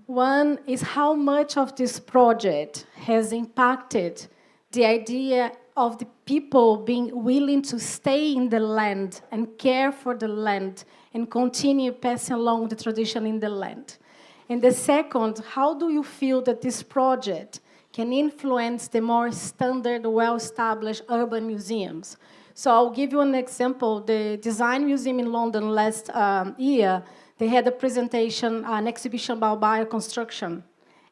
G: One is how much of this project has impacted the idea of the people being willing to stay in the land and care for the land and continue passing along the tradition in the land? And the second, how do you feel that this project can influence the more standard, well-established urban museums? So I'll give you an example. The Design Museum in London last year, they had a presentation, an exhibition about bioconstruction.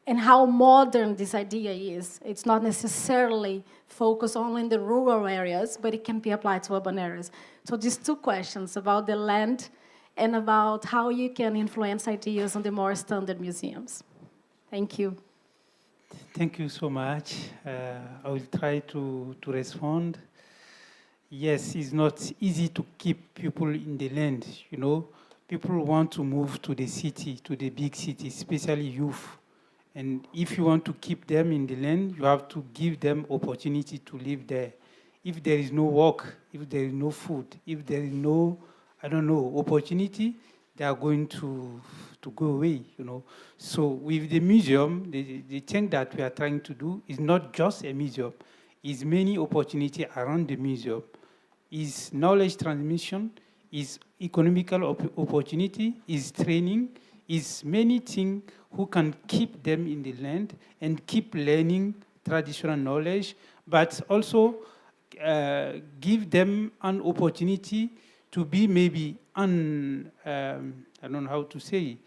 G: and how modern this idea is. It's not necessarily focused only in the rural areas, but it can be applied to urban areas. So these two questions about the land and about how you can influence ideas on the more standard museums. Thank you.
D: Thank you so much. I will try to respond. Yes, it's not easy to keep people in the land, you know. People want to move to the city, to the big cities, especially youth. And if you want to keep them in the land, you have to give them opportunity to live there. If there is no work, if there is no food, if there is no, I don't know, opportunity, they are going to go away, you know. So with the museum, the thing that we are trying to do is not just a museum, it's many opportunity around the museum. Is knowledge transmission, is economical opportunity, is training, is many things who can keep them in the land and keep learning traditional knowledge, but also give them an opportunity to be maybe I don't know how to say,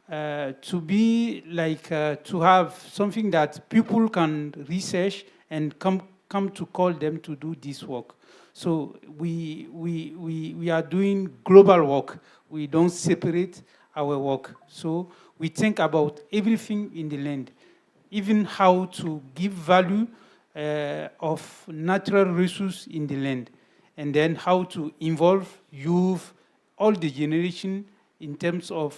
D: to be like, to have something that people can research and come to call them to do this work. So we are doing global work. We don't separate our work. So we think about everything in the land, even how to give value of natural resources in the land, and then how to involve youth, all the generation in terms of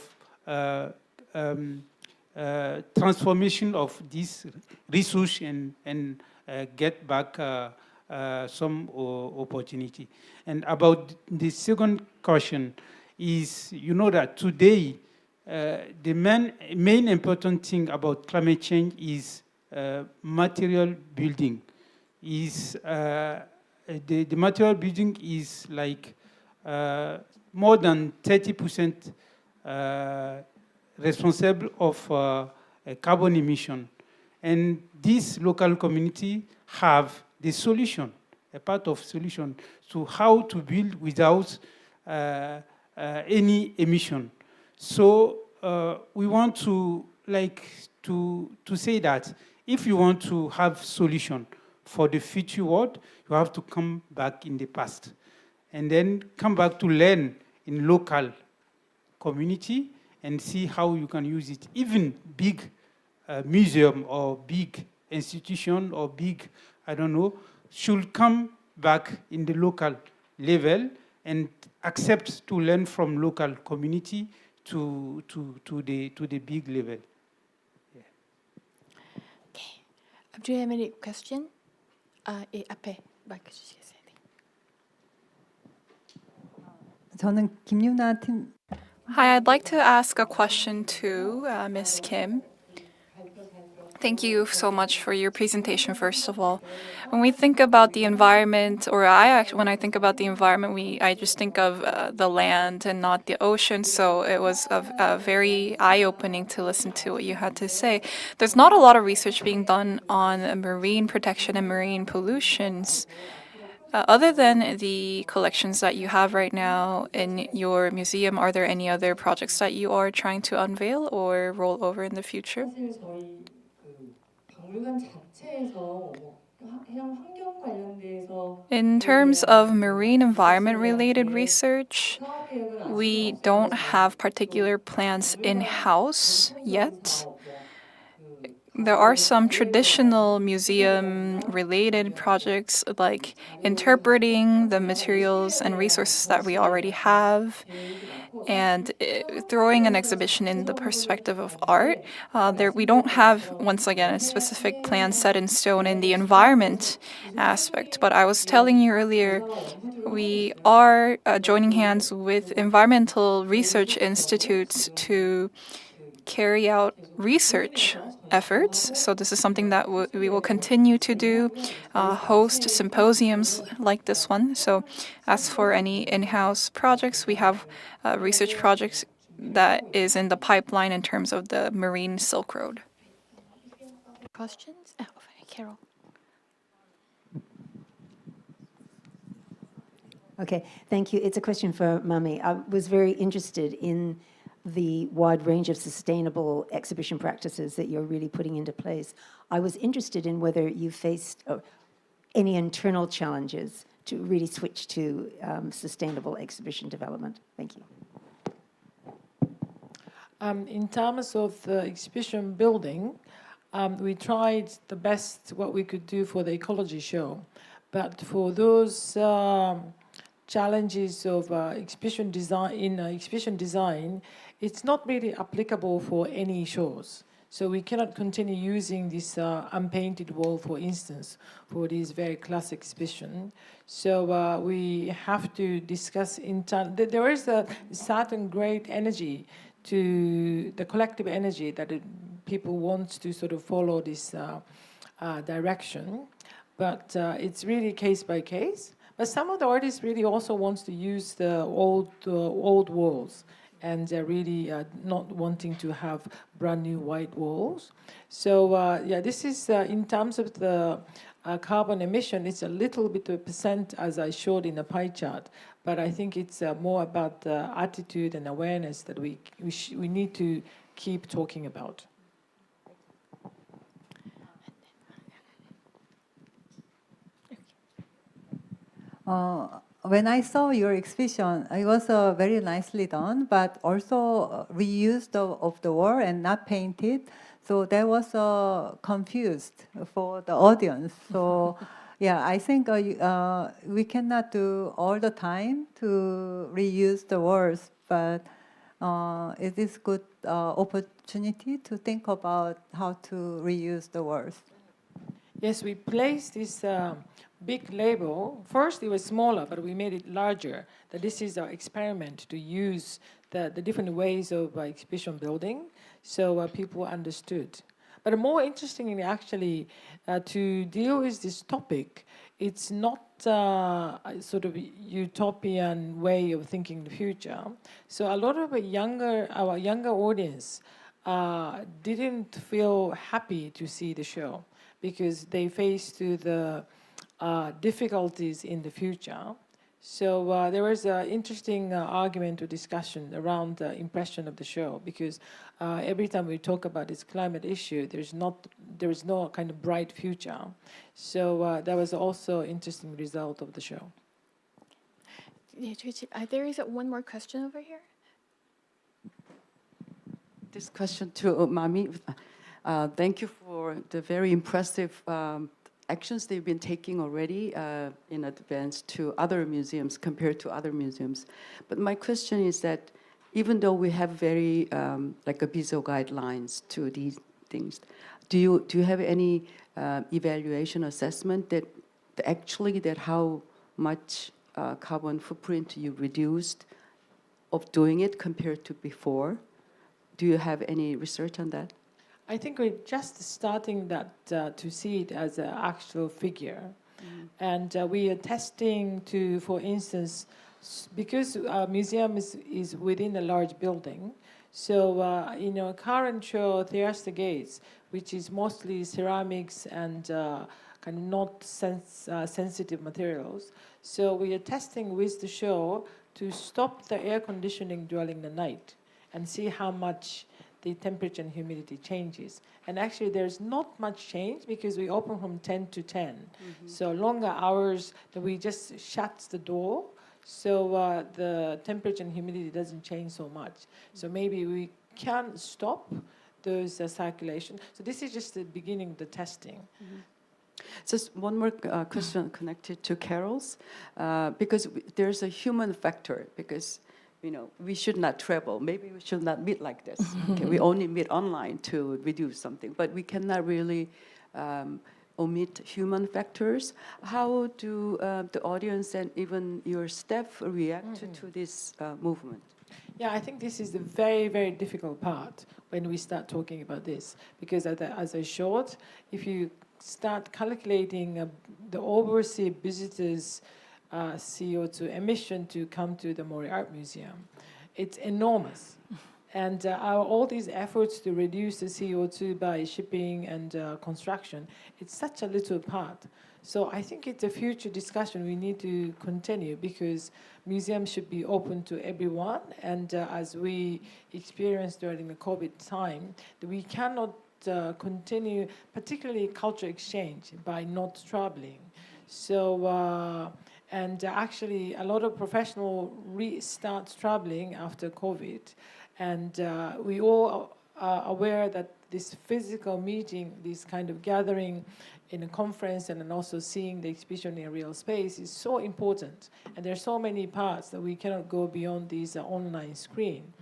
D: transformation of this resource and get back some opportunity. And about the second question is, you know that today the main important thing about climate change is material building. Is the material building is like more than 30% responsible of carbon emission. And this local community have the solution, a part of solution to how to build without any emission. So we want to say that if you want to have solution for the future world, you have to come back in the past and then come back to learn in local community and see how you can use it. Even big museum or big institution or big, I don't know, should come back in the local level and accept to learn from local community to the big level. Yeah.
C: Okay. Do you have any question? 앞에 마이크 주시겠어요?
E: 저는 김유나 팀
B: Hi, I'd like to ask a question to Ms. Kim. Thank you so much for your presentation, first of all. When we think about the environment, or when I think about the environment, I just think of the land and not the ocean, so it was very eye-opening to listen to what you had to say. There's not a lot of research being done on marine protection and marine pollutions. Other than the collections that you have right now in your museum, are there any other projects that you are trying to unveil or roll over in the future?
H: 사실 저희 그 박물관 자체에서 해양 환경 관련돼서
B: In terms of marine environment related research, we don't have particular plans in-house yet. There are some traditional museum-related projects like interpreting the materials and resources that we already have and throwing an exhibition in the perspective of art. We don't have, once again, a specific plan set in stone in the environment aspect. But I was telling you earlier, we are joining hands with environmental research institutes to carry out research efforts. So this is something that we will continue to do, host symposiums like this one. So as for any in-house projects, we have research projects that is in the pipeline in terms of the Marine Silk Road.
C: Questions? Carol.
I: Okay, thank you. It's a question for Mummy. I was very interested in the wide range of sustainable exhibition practices that you're really putting into place. I was interested in whether you faced any internal challenges to really switch to sustainable exhibition development. Thank you.
F: In terms of the exhibition building, we tried the best what we could do for the ecology show. But for those challenges of exhibition design, it's not really applicable for any shows. So we cannot continue using this unpainted wall, for instance, for this very classic exhibition. So we have to discuss there is a certain great energy to the collective energy that people want to sort of follow this direction. But it's really case by case. But some of the artists really also wants to use the old walls, and they're really not wanting to have brand new white walls. So yeah, this is in terms of the carbon emission, it's a little bit of percent as I showed in the pie chart, but I think it's more about the attitude and awareness that we need to keep talking about.
E: When I saw your exhibition, it was very nicely done, but also reused of the wall and not painted. So that was confused for the audience. So yeah, I think we cannot do all the time to reuse the walls, but it is good opportunity to think about how to reuse the walls.
F: Yes, we placed this big label. First, it was smaller, but we made it larger. That this is our experiment to use the different ways of exhibition building, so people understood. But more interestingly, actually, to deal with this topic, it's not sort of utopian way of thinking the future. So a lot of our younger audience didn't feel happy to see the show, because they face to the difficulties in the future. So there was an interesting argument or discussion around the impression of the show, because every time we talk about this climate issue, there is no kind of bright future. So that was also an interesting result of the show.
B: There is one more question over here.
J: This question to Mami. Thank you for the very impressive actions they've been taking already in advance to other museums compared to other museums. But my question is that even though we have very like a BISO guidelines to these things, do you have any evaluation assessment that actually that how much carbon footprint you reduced of doing it compared to before? Do you have any research on that?
F: I think we're just starting that to see it as an actual figure. And we are testing to, for instance, because our museum is within a large building, so in our current show, There's the Gates, which is mostly ceramics and kind of not sensitive materials. So we are testing with the show to stop the air conditioning during the night and see how much the temperature and humidity changes. And actually there's not much change because we open from 10 to 10. So longer hours that we just shut the door, so the temperature and humidity doesn't change so much. So maybe we can stop those circulation. So this is just the beginning of the testing.
J: Just one more question connected to Carol's, because there's a human factor, because we should not travel. Maybe we should not meet like this. Okay, we only meet online to reduce something, but we cannot really omit human factors. How do the audience and even your staff react to this movement?
F: Yeah, I think this is the very, very difficult part when we start talking about this, because as I showed, if you start calculating the overseas visitors' CO2 emission to come to the Mori Art Museum, it's enormous. And all these efforts to reduce the CO2 by shipping and construction, it's such a little part. So I think it's a future discussion we need to continue, because museums should be open to everyone. And as we experienced during the COVID time, that we cannot continue, particularly cultural exchange, by not traveling. So, and actually a lot of professionals restart traveling after COVID. And we all are aware that this physical meeting, this kind of gathering in a conference and then also seeing the exhibition in a real space is so important. And there are so many parts that we cannot go beyond this online screen.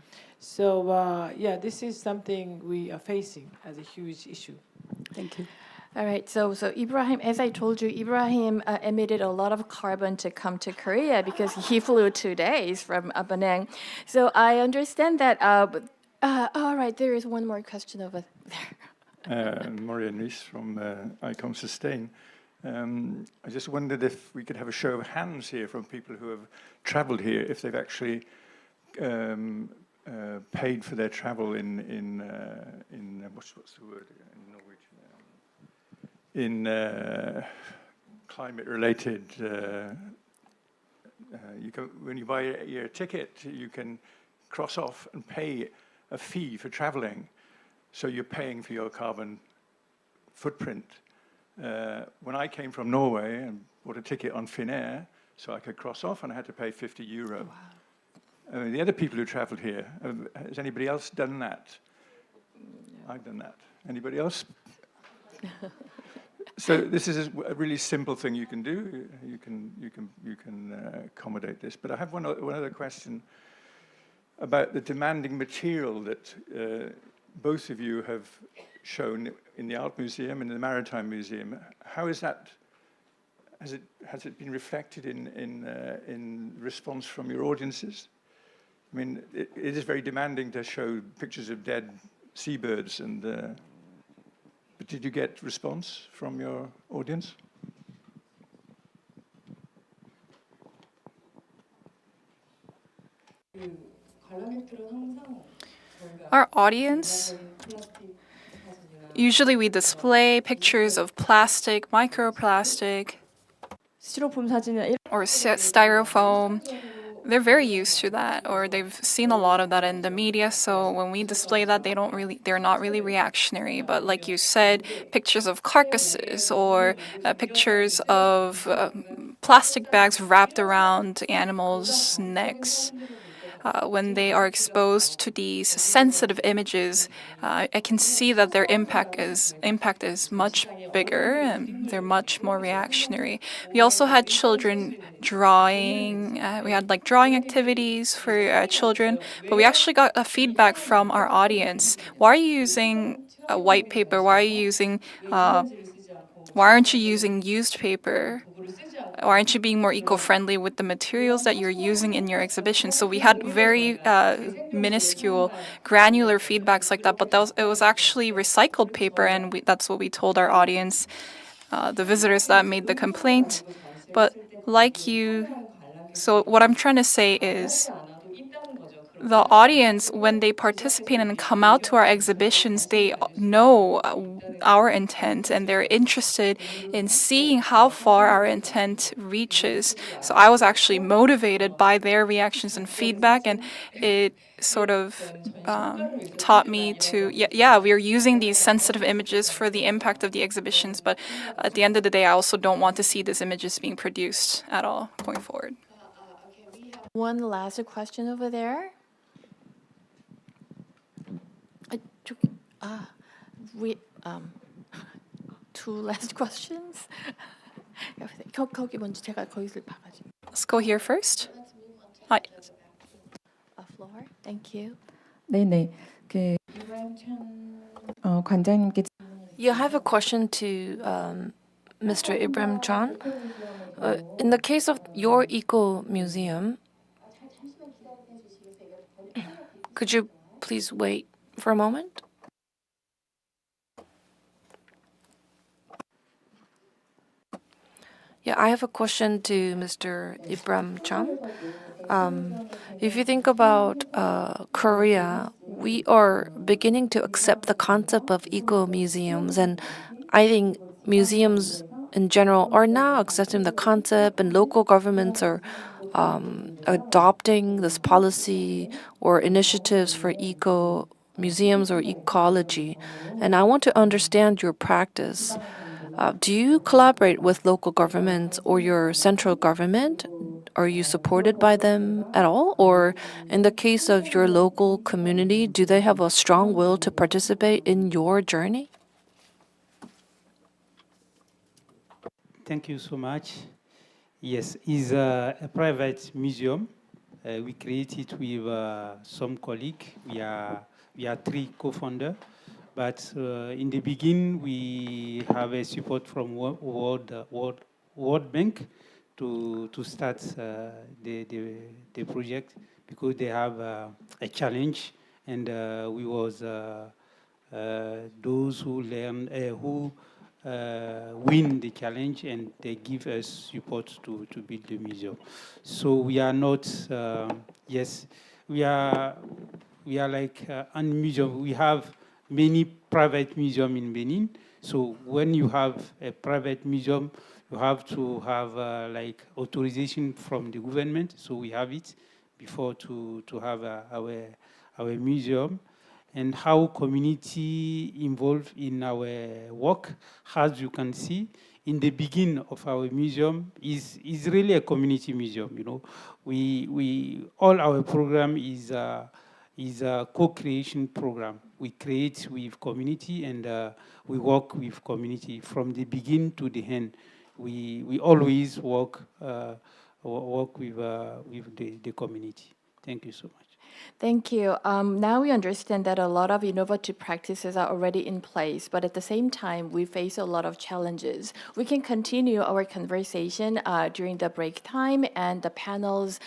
F: So yeah, this is something we are facing as a huge issue.
J: Thank you.
C: All right, so Ibrahim, as I told you, Ibrahim emitted a lot of carbon to come to Korea because he flew 2 days from Penang. So I understand that. All right, there is one more question over there.
K: Maurice Nuis from ICOM Sustain. I just wondered if we could have a show of hands here from people who have traveled here, if they've actually paid for their travel in what's the word in Norwegian? In climate-related, you can, when you buy your ticket, you can cross off and pay a fee for traveling. So you're paying for your carbon footprint. When I came from Norway and bought a ticket on Finnair, so I could cross off, and I had to pay €50. Wow. The other people who traveled here, has anybody else done that? No. I've done that. Anybody else? So this is a really simple thing you can do. You can accommodate this. But I have one other question about the demanding material that both of you have shown in the Art Museum and in the Maritime Museum. How is that? Has it been reflected in response from your audiences? I mean, it is very demanding to show pictures of dead seabirds and. But did you get response from your audience?
B: Our audience, usually we display pictures of plastic, microplastic, or styrofoam. They're very used to that, or they've seen a lot of that in the media. So when we display that, they're not really reactionary. But like you said, pictures of carcasses or pictures of plastic bags wrapped around animals' necks. When they are exposed to these sensitive images, I can see that their impact is much bigger and they're much more reactionary. We also had children drawing. We had like drawing activities for children, but we actually got a feedback from our audience. Why are you using white paper? Why aren't you using used paper? Or aren't you being more eco-friendly with the materials that you're using in your exhibition? So we had very minuscule, granular feedbacks like that, but it was actually recycled paper, and that's what we told our audience, the visitors that made the complaint. But like you, so what I'm trying to say is, the audience, when they participate and come out to our exhibitions, they know our intent and they're interested in seeing how far our intent reaches. So I was actually motivated by their reactions and feedback, and it sort of taught me to, we're using these sensitive images for the impact of the exhibitions, but at the end of the day, I also don't want to see these images being produced at all going forward.
C: One last question over there. Two last questions. 거기 먼저 제가 거기를 봐가지고.
B: Let's go here first. Hi.
C: Floor. Thank you.
L: 네네. 관장님께.
M: Yeah, I have a question to Mr. Ibrahim Chan. In the case of your eco museum, could you please wait for a moment? Yeah, I have a question to Mr. Ibrahim Chan. If you think about Korea, we are beginning to accept the concept of eco-museums, and I think museums in general are now accepting the concept, and local governments are adopting this policy or initiatives for eco museums or ecology. And I want to understand your practice. Do you collaborate with local governments or your central government? Are you supported by them at all? Or in the case of your local community, do they have a strong will to participate in your journey?
D: Thank you so much. Yes, it's a private museum. We created with some colleagues. We are 3 co-founders. But in the beginning, we have a support from World Bank to start the project, because they have a challenge, and we was those who learn who win the challenge, and they give us support to build the museum. So we are not, yes, we are like a museum. We have many private museums in Benin. So when you have a private museum, you have to have like authorization from the government. So we have it before to have our museum. And how community involved in our work, as you can see, in the beginning of our museum is really a community museum. You know, we all our program is a co-creation program. We create with community, and we work with community from the beginning to the end. We always work with the community. Thank you so much.
C: Thank you. Now we understand that a lot of innovative practices are already in place, but at the same time, we face a lot of challenges. We can continue our conversation during the break time and the panels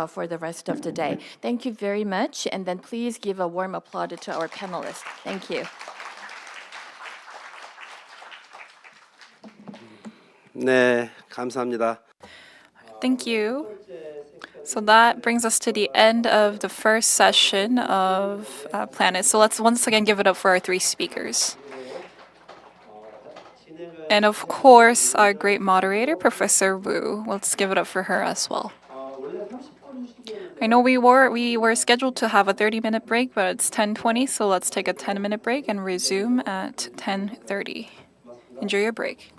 C: for the rest of the day. Thank you very much, and then please give a warm applause to our panelists. Thank you.
A: 네, 감사합니다.
B: Thank you. So that brings us to the end of the first session of Planet. So let's once again give it up for our 3 speakers. And of course, our great moderator, Professor Wu. Let's give it up for her as well. I know we were scheduled to have a 30-minute break, but it's 10:20, so let's take a 10-minute break and resume at 10:30. Enjoy your break.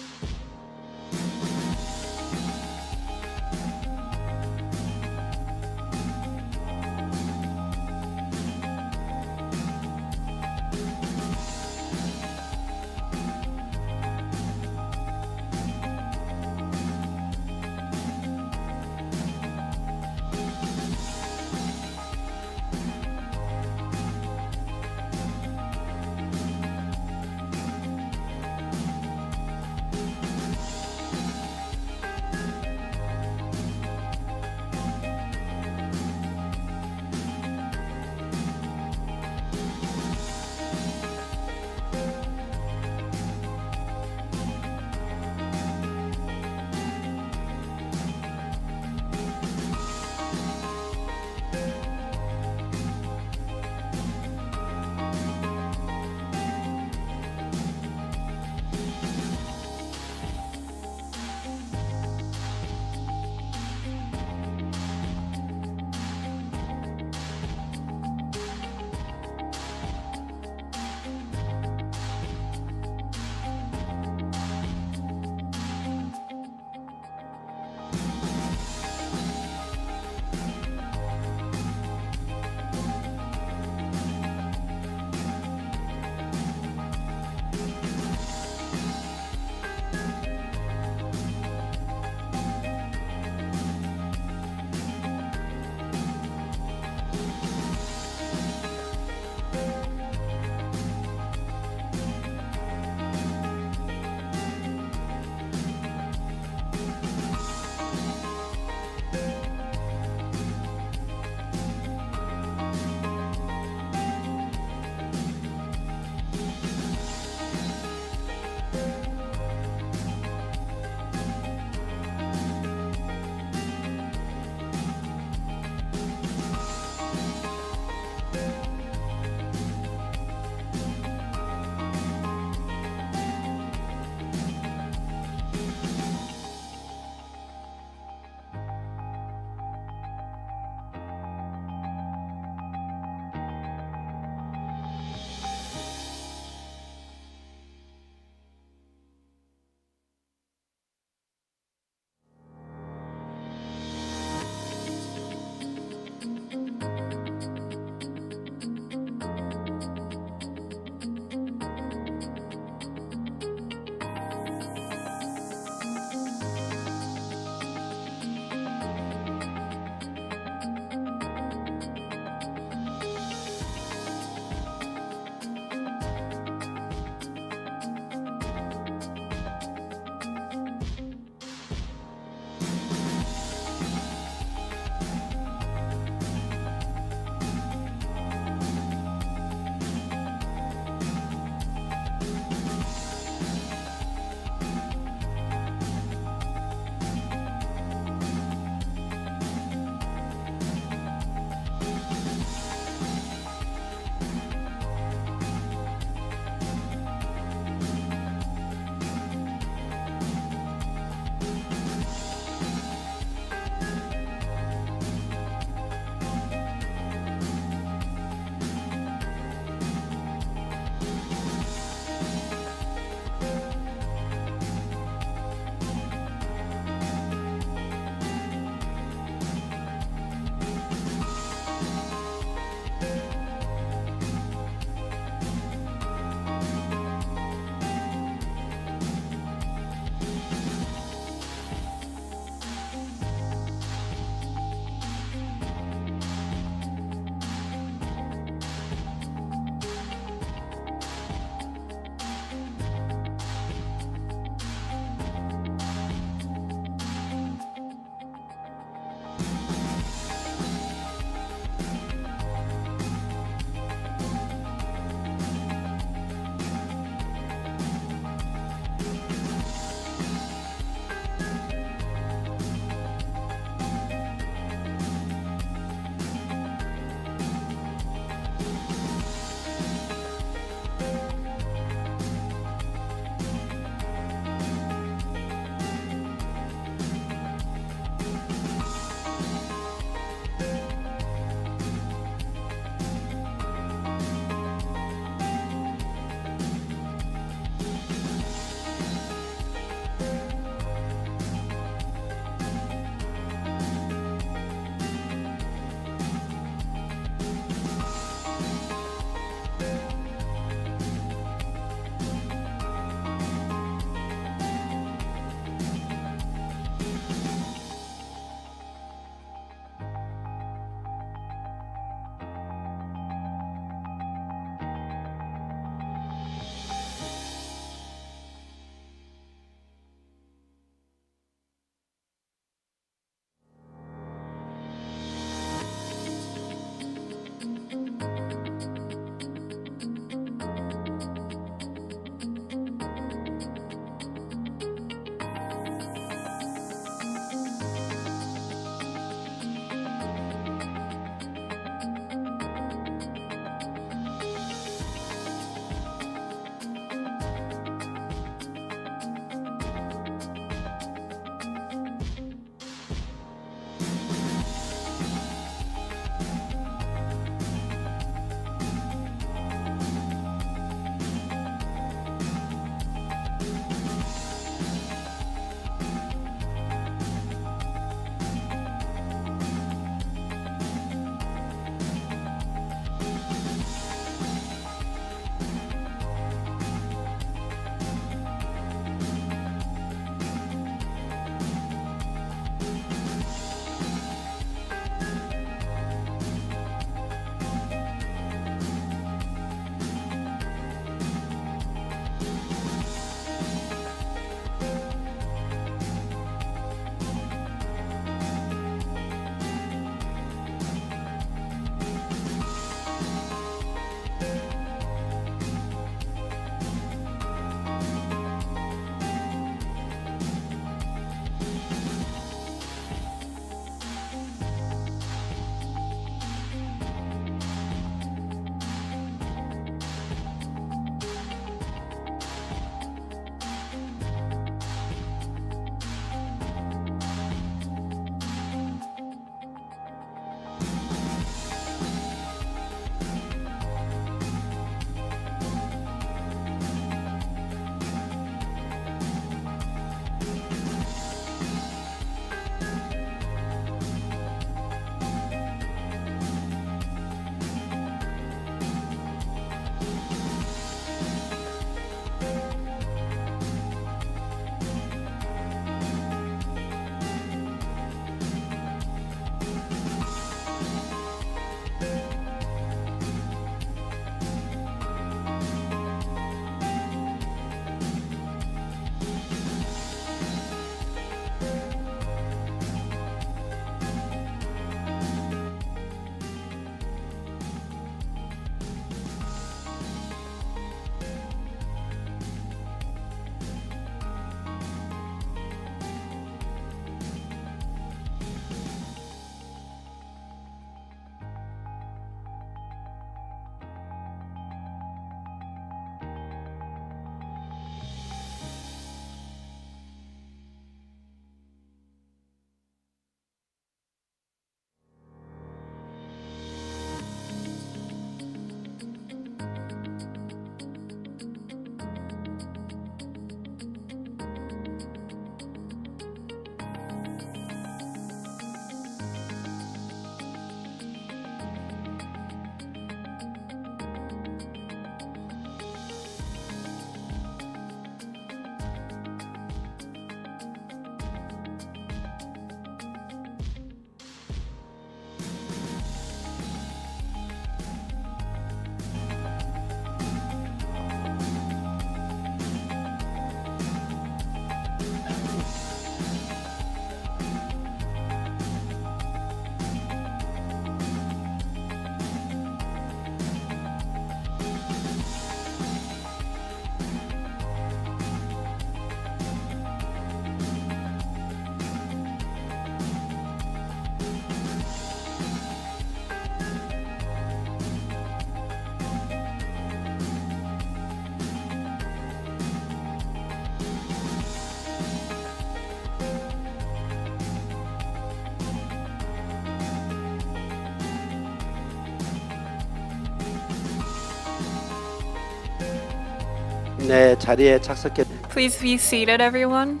A: 네, 자리에 착석해.
B: Please be seated, everyone.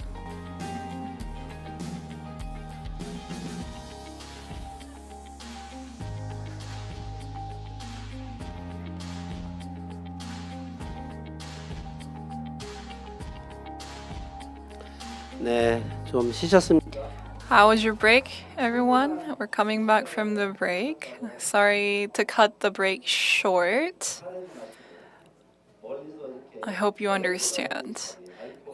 A: 네, 좀 쉬셨습니까?
B: How was your break, everyone? We're coming back from the break. Sorry to cut the break short. I hope you understand.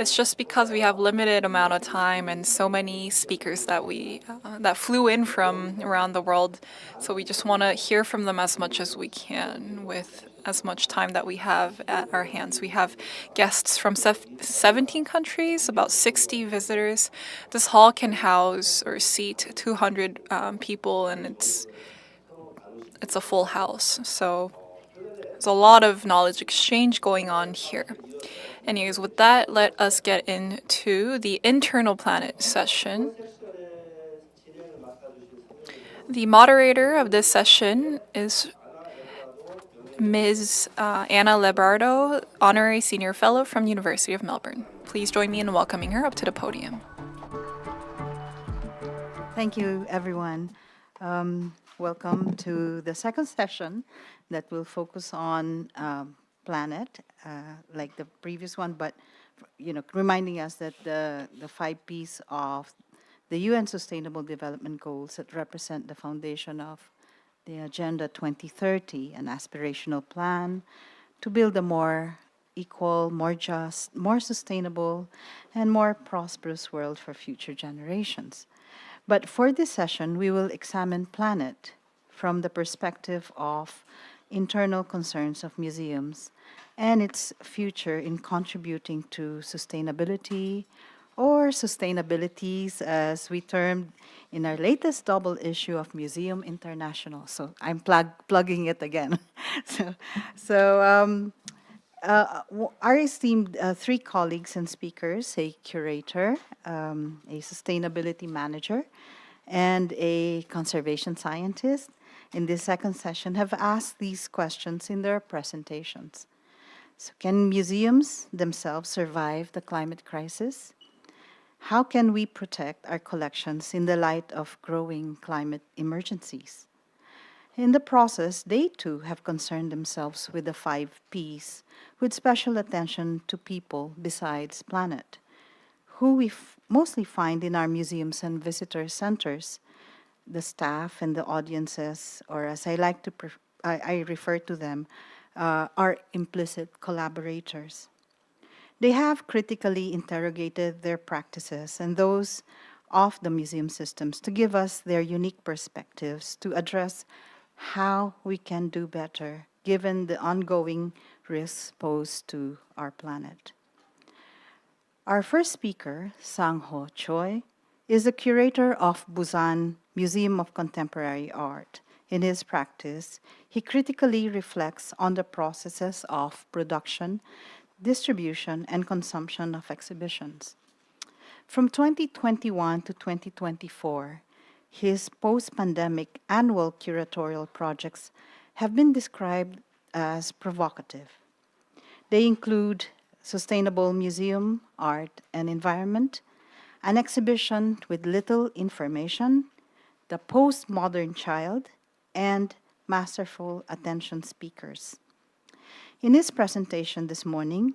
B: It's just because we have limited amount of time and so many speakers that flew in from around the world. So we just want to hear from them as much as we can with as much time that we have at our hands. We have guests from 17 countries, about 60 visitors. This hall can house or seat 200 people, and it's a full house. So there's a lot of knowledge exchange going on here. Anyways, with that, let us get into the internal planet session. The moderator of this session is Ms. Anna Lebardo, Honorary Senior Fellow from University of Melbourne. Please join me in welcoming her up to the podium.
N: Thank you, everyone. Welcome to the second session that will focus on planet, like the previous one, but reminding us that the 5 Ps of the UN Sustainable Development Goals that represent the foundation of the Agenda 2030, an aspirational plan to build a more equal, more just, more sustainable, and more prosperous world for future generations. But for this session, we will examine planet from the perspective of internal concerns of museums and its future in contributing to sustainability, or sustainabilities as we termed in our latest double issue of Museum International. So I'm plugging it again. Our esteemed 3 colleagues and speakers, a curator, a sustainability manager, and a conservation scientist, in this second session have asked these questions in their presentations. So can museums themselves survive the climate crisis? How can we protect our collections in the light of growing climate emergencies? In the process, Day2 have concerned themselves with the 5 Ps, with special attention to people besides planet, who we mostly find in our museums and visitor centers, the staff and the audiences, or as I like to I refer to them, are implicit collaborators. They have critically interrogated their practices and those of the museum systems to give us their unique perspectives to address how we can do better given the ongoing risks posed to our planet. Our first speaker, Sang-ho Choi, is the curator of Busan Museum of Contemporary Art. In his practice, he critically reflects on the processes of production, distribution, and consumption of exhibitions. From 2021 to 2024, his post-pandemic annual curatorial projects have been described as provocative. They include Sustainable Museum, Art and Environment, an exhibition with little information, The Postmodern Child, and Masterful Attention Speakers. In his presentation this morning,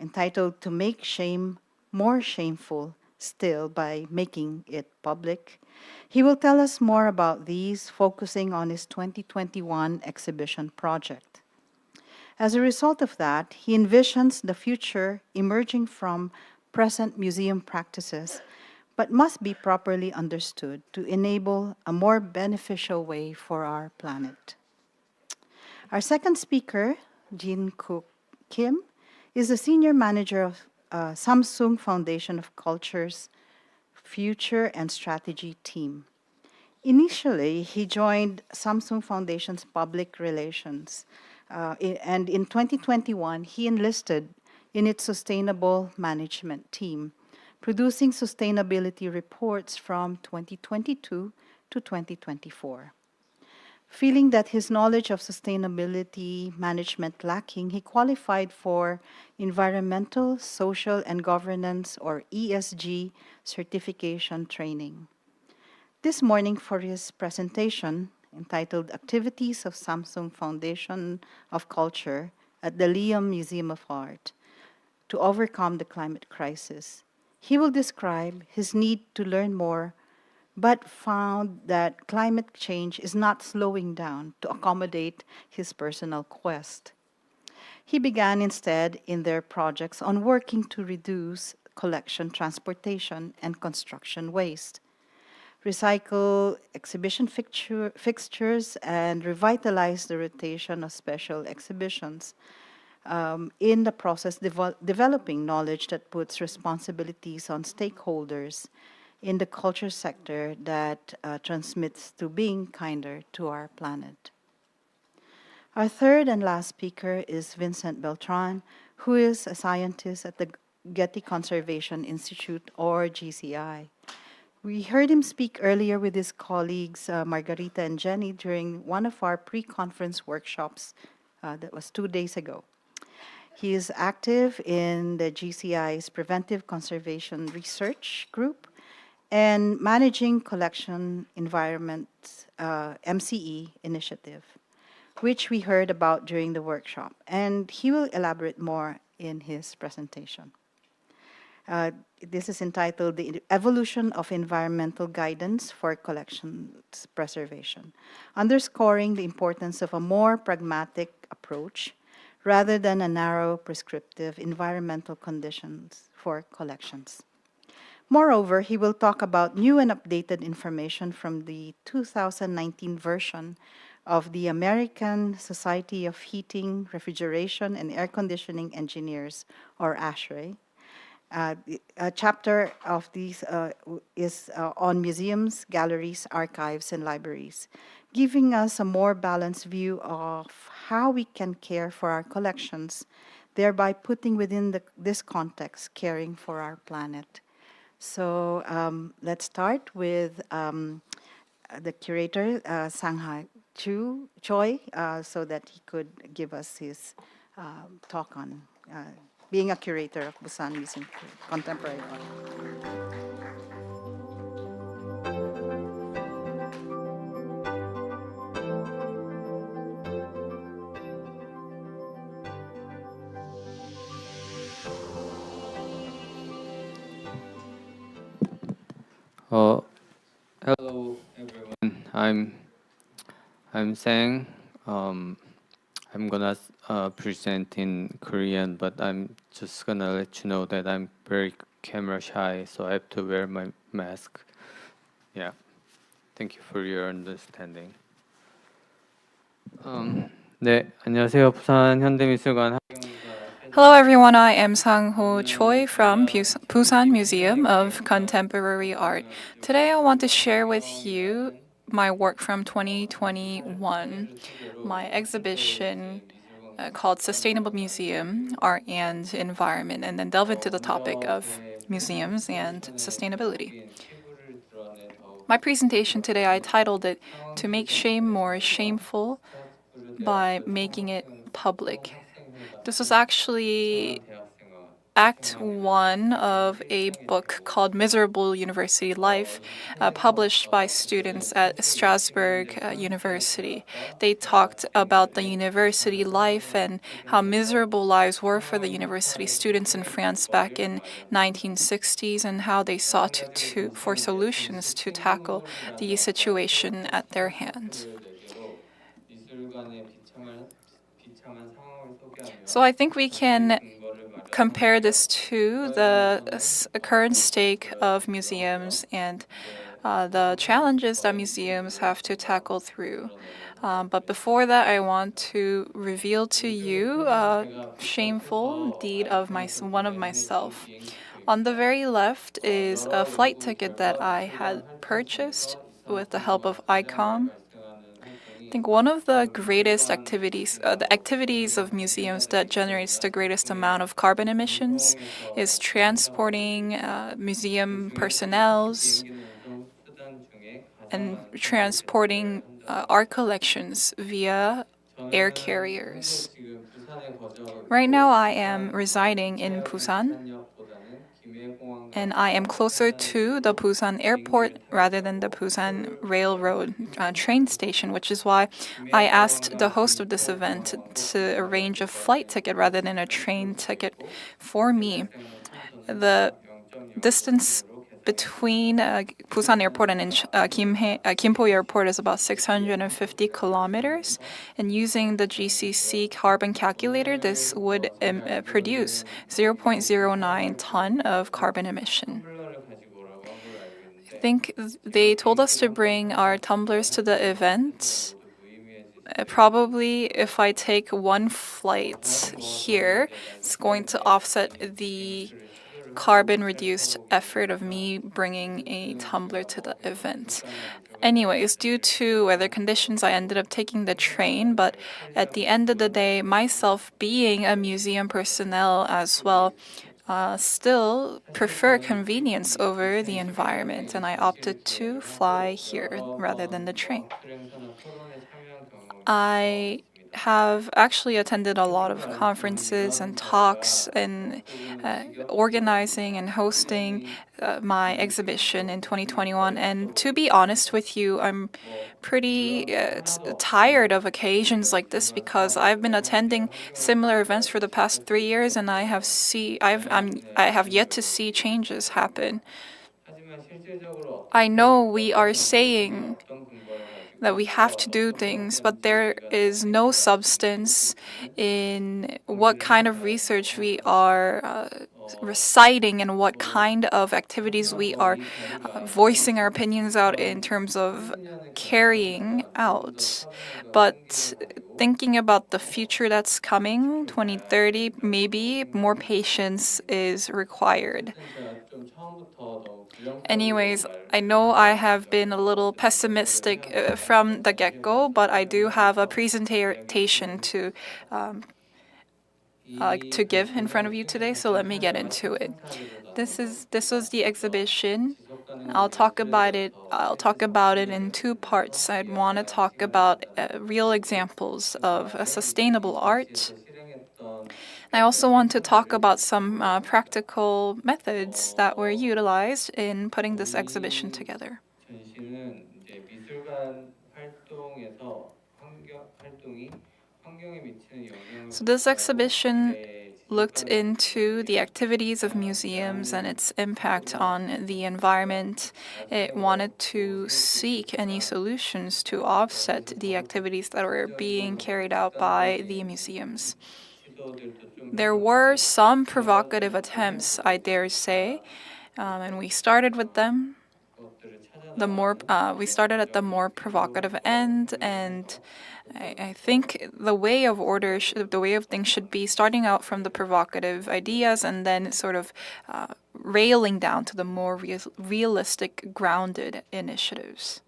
N: entitled To Make Shame More Shameful Still by Making It Public, he will tell us more about these, focusing on his 2021 exhibition project. As a result of that, he envisions the future emerging from present museum practices, but must be properly understood to enable a more beneficial way for our planet. Our second speaker, Jin-Kook Kim, is the senior manager of Samsung Foundation of Culture's Future and Strategy team. Initially, he joined Samsung Foundation's public relations, and in 2021, he enlisted in its sustainable management team, producing sustainability reports from 2022 to 2024. Feeling that his knowledge of sustainability management lacking, he qualified for Environmental, Social, and Governance, or ESG, certification training. This morning, for his presentation, entitled Activities of Samsung Foundation of Culture at the Liam Museum of Art to Overcome the Climate Crisis, he will describe his need to learn more, but found that climate change is not slowing down to accommodate his personal quest. He began instead in their projects on working to reduce collection, transportation, and construction waste, recycle exhibition fixtures, and revitalize the rotation of special exhibitions. In the process, developing knowledge that puts responsibilities on stakeholders in the culture sector that transmits to being kinder to our planet. Our third and last speaker is Vincent Beltran, who is a scientist at the Getty Conservation Institute, or GCI. We heard him speak earlier with his colleagues, Margarita and Jenny, during one of our pre-conference workshops that was 2 days ago. He is active in the GCI's Preventive Conservation Research Group and Managing Collection Environment MCE initiative, which we heard about during the workshop, and he will elaborate more in his presentation. This is entitled The Evolution of Environmental Guidance for Collections Preservation, underscoring the importance of a more pragmatic approach rather than a narrow prescriptive environmental conditions for collections. Moreover, he will talk about new and updated information from the 2019 version of the American Society of Heating, Refrigeration, and Air Conditioning Engineers, or ASHRAE. A chapter of these is on museums, galleries, archives, and libraries, giving us a more balanced view of how we can care for our collections, thereby putting within this context caring for our planet. So let's start with the curator, Sang-Ha Choi, so that he could give us his talk on being a curator of Busan Museum of Contemporary Art.
O: Hello everyone. I'm Sang. I'm gonna present in Korean, but I'm just gonna let you know that I'm very camera shy, so I have to wear my mask. Yeah. Thank you for your understanding. 네, 안녕하세요. 부산 현대미술관.
B: Hello everyone, I am Sang-ho Choi from Busan Museum of Contemporary Art. Today I want to share with you my work from 2021, my exhibition called Sustainable Museum, Art and Environment, and then delve into the topic of museums and sustainability. My presentation today, I titled it To Make Shame More Shameful by Making It Public. This was actually Act 1 of a book called Miserable University Life, published by students at Strasbourg University. They talked about the university life and how miserable lives were for the university students in France back in 1960s and how they sought for solutions to tackle the situation at their hand. So I think we can compare this to the current state of museums and the challenges that museums have to tackle through. But before that, I want to reveal to you a shameful deed of one of myself. On the very left is a flight ticket that I had purchased with the help of ICOM. I think one of the greatest activities, the activities of museums that generates the greatest amount of carbon emissions is transporting museum personnels and transporting art collections via air carriers. Right now, I am residing in Busan, and I am closer to the Busan airport rather than the Busan railroad train station, which is why I asked the host of this event to arrange a flight ticket rather than a train ticket for me. The distance between Busan Airport and Gimpo Airport is about 650 kilometers. And using the GCC carbon calculator, this would produce 0.09 ton of carbon emission. I think they told us to bring our tumblers to the event. Probably if I take one flight here, it's going to offset the carbon reduced effort of me bringing a tumbler to the event. Anyways, due to weather conditions, I ended up taking the train, but at the end of the day, myself being a museum personnel as well, still prefer convenience over the environment, and I opted to fly here rather than the train. I have actually attended a lot of conferences and talks and organizing and hosting my exhibition in 2021. And to be honest with you, I'm pretty tired of occasions like this because I've been attending similar events for the past 3 years, and I have yet to see changes happen. I know we are saying that we have to do things, but there is no substance in what kind of research we are reciting and what kind of activities we are voicing our opinions out in terms of carrying out. But thinking about the future that's coming, 2030, maybe more patience is required. Anyways, I know I have been a little pessimistic from the get-go, but I do have a presentation to give in front of you today, so let me get into it. This was the exhibition. I'll talk about it in two parts. I'd want to talk about real examples of sustainable art. I also want to talk about some practical methods that were utilized in putting this exhibition together. So this exhibition looked into the activities of museums and its impact on the environment. It wanted to seek any solutions to offset the activities that were being carried out by the museums. There were some provocative attempts, I dare say, and we started with them. We started at the more provocative end, and I think the way of things should be starting out from the provocative ideas and then sort of railing down to the more realistic, grounded initiatives.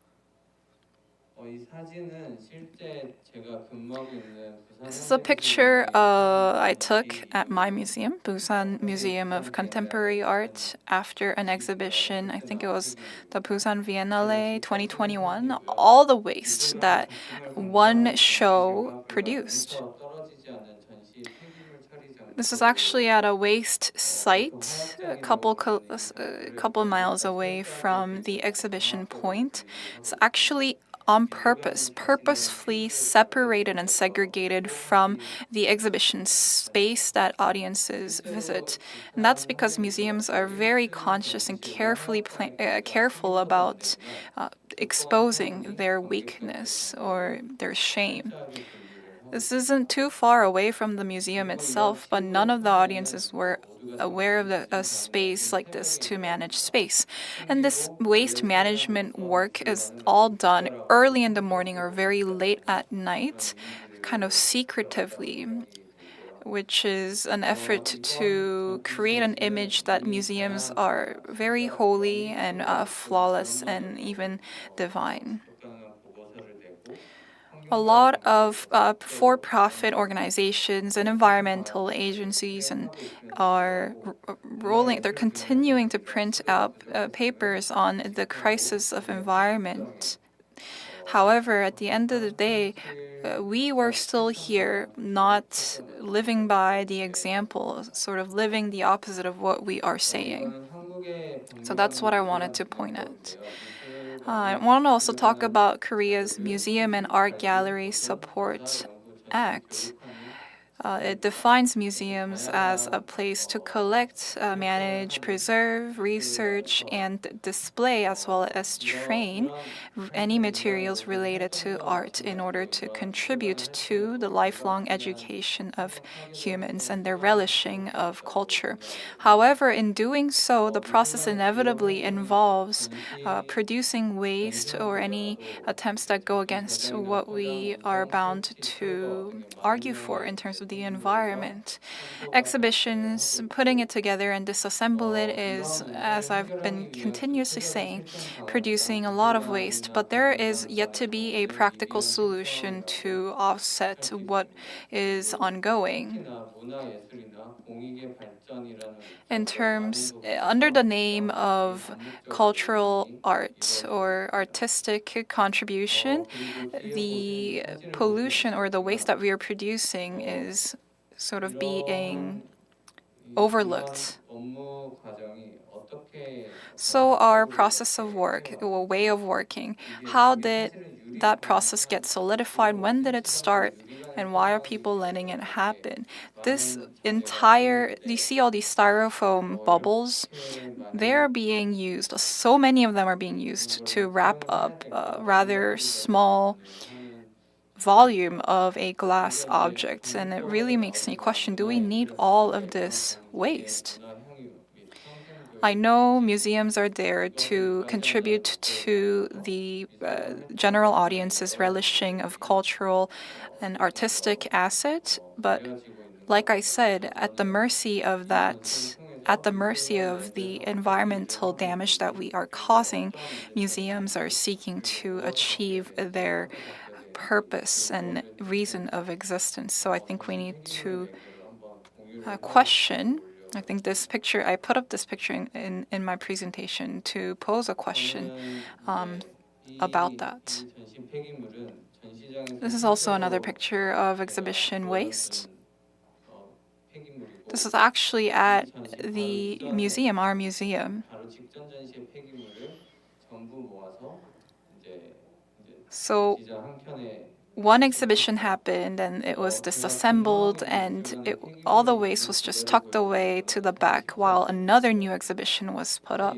B: This is a picture I took at my museum, Busan Museum of Contemporary Art, after an exhibition. I think it was the Busan Biennale 2021. All the waste that one show produced. This is actually at a waste site, a couple miles away from the exhibition point. It's actually on purpose, purposefully separated and segregated from the exhibition space that audiences visit. And that's because museums are very conscious and careful about exposing their weakness or their shame. This isn't too far away from the museum itself, but none of the audiences were aware of a space like this to manage space. And this waste management work is all done early in the morning or very late at night, kind of secretively, which is an effort to create an image that museums are very holy and flawless and even divine. A lot of for-profit organizations and environmental agencies they're continuing to print out papers on the crisis of environment. However, at the end of the day, we were still here, not living by the example, sort of living the opposite of what we are saying. So that's what I wanted to point out. I want to also talk about Korea's Museum and Art Gallery Support Act. It defines museums as a place to collect, manage, preserve, research, and display, as well as train any materials related to art in order to contribute to the lifelong education of humans and their relishing of culture. However, in doing so, the process inevitably involves producing waste or any attempts that go against what we are bound to argue for in terms of the environment. Exhibitions, putting it together and disassemble it is, as I've been continuously saying, producing a lot of waste, but there is yet to be a practical solution to offset what is ongoing. In terms, under the name of cultural art or artistic contribution, the pollution or the waste that we are producing is sort of being overlooked. So our process of work, or way of working, how did that process get solidified? When did it start? And why are people letting it happen? This entire, you see all these styrofoam bubbles? They're being used, so many of them are being used to wrap up a rather small volume of a glass object. And it really makes me question, do we need all of this waste? I know museums are there to contribute to the general audience's relishing of cultural and artistic assets, but like I said, at the mercy of that, at the mercy of the environmental damage that we are causing, museums are seeking to achieve their purpose and reason of existence. So I think we need to question. I think this picture, I put up this picture in my presentation to pose a question about that. This is also another picture of exhibition waste. This is actually at the museum, our museum. So one exhibition happened and it was disassembled and all the waste was just tucked away to the back while another new exhibition was put up.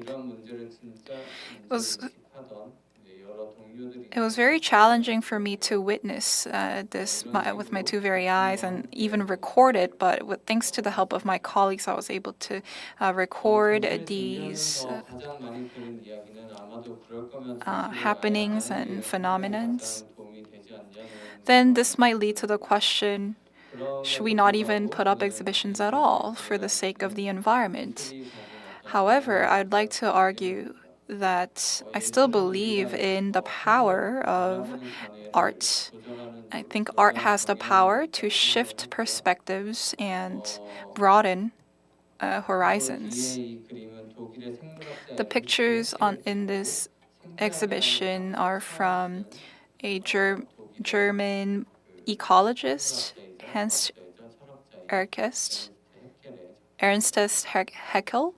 B: It was very challenging for me to witness this with my two very eyes and even record it, but thanks to the help of my colleagues, I was able to record these happenings and phenomenons. Then this might lead to the question, should we not even put up exhibitions at all for the sake of the environment? However, I'd like to argue that I still believe in the power of art. I think art has the power to shift perspectives and broaden horizons. The pictures in this exhibition are from a German ecologist, Ernst Haeckel.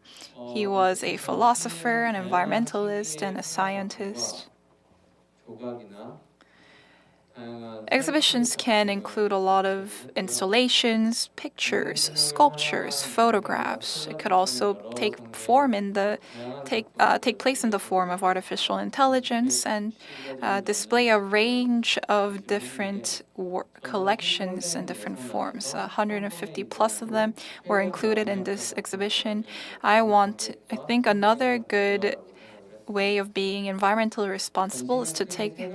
B: He was a philosopher, an environmentalist, and a scientist. Exhibitions can include a lot of installations, pictures, sculptures, photographs. It could also take place in the form of artificial intelligence and display a range of different collections in different forms. 150 plus of them were included in this exhibition. I think another good way of being environmentally responsible is to take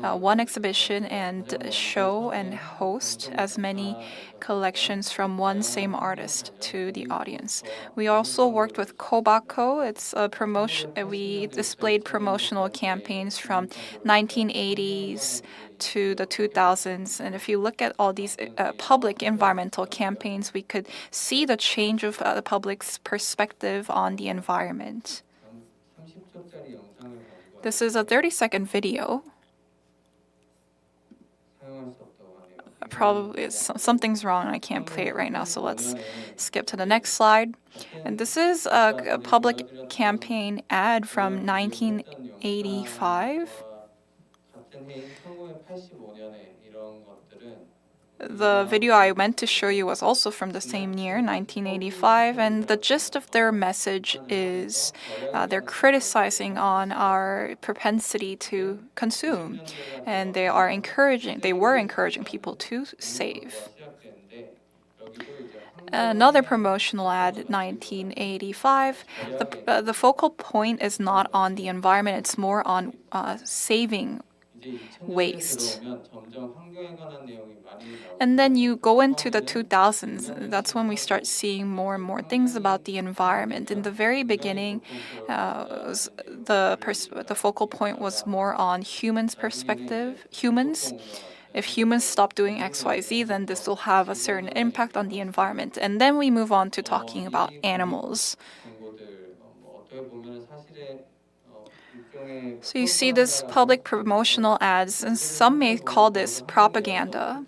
B: one exhibition and show and host as many collections from one same artist to the audience. We also worked with Kobako. It's a promotion. We displayed promotional campaigns from 1980s to the 2000s. And if you look at all these public environmental campaigns, we could see the change of the public's perspective on the environment. This is a 30-second video. probably something's wrong and I can't play it right now, so let's skip to the next slide. And this is a public campaign ad from 1985. The video I meant to show you was also from the same year, 1985, and the gist of their message is they're criticizing on our propensity to consume, and they were encouraging people to save. Another promotional ad, 1985. The focal point is not on the environment; it's more on saving waste. And then you go into the 2000s. That's when we start seeing more and more things about the environment. In the very beginning, the focal point was more on humans' perspective. Humans. If humans stop doing XYZ, then this will have a certain impact on the environment. And then we move on to talking about animals. So you see this public promotional ads, and some may call this propaganda.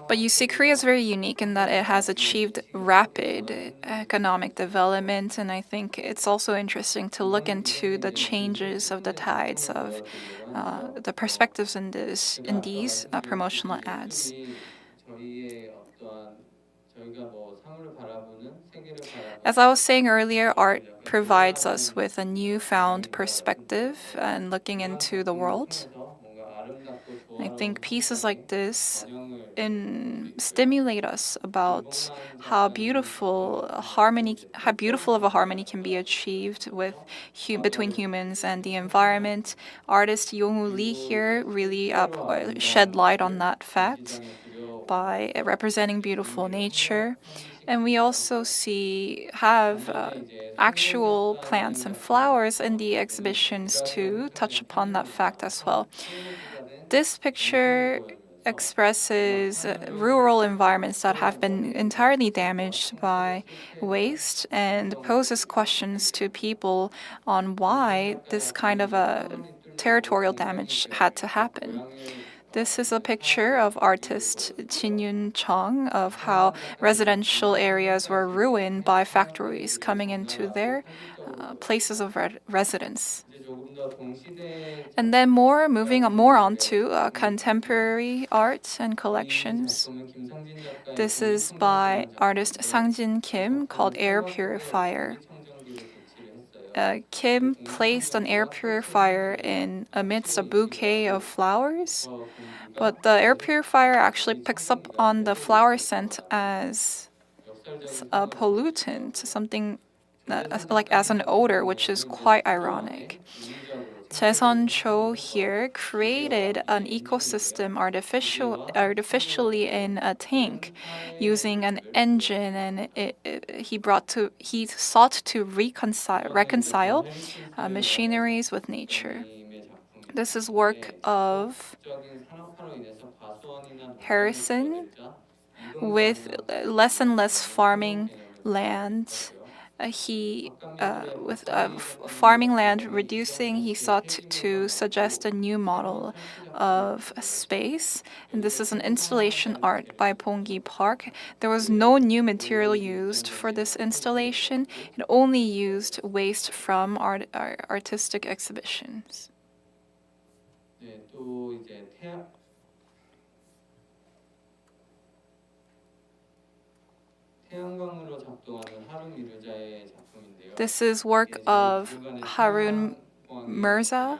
B: But you see, Korea is very unique in that it has achieved rapid economic development, and I think it's also interesting to look into the changes of the tides of the perspectives in these promotional ads. As I was saying earlier, art provides us with a newfound perspective and looking into the world. I think pieces like this stimulate us about how beautiful of a harmony can be achieved between humans and the environment. Artist Yong-woo Lee here really shed light on that fact by representing beautiful nature. And we also have actual plants and flowers in the exhibitions to touch upon that fact as well. This picture expresses rural environments that have been entirely damaged by waste and poses questions to people on why this kind of a territorial damage had to happen. This is a picture of artist Jin Yun Chung of how residential areas were ruined by factories coming into their places of residence. And then moving on to contemporary art and collections. This is by artist Sang-jin Kim called Air Purifier. Kim placed an air purifier amidst a bouquet of flowers, but the air purifier actually picks up on the flower scent as a pollutant, something like as an odor, which is quite ironic. Jae-sun Cho here created an ecosystem artificially in a tank using an engine, and he sought to reconcile machineries with nature. This is work of Harrison with less and less farming land. With farming land reducing, he sought to suggest a new model of space. And this is an installation art by Ponggi Park. There was no new material used for this installation. It only used waste from artistic exhibitions. This is work of Harun Mirza.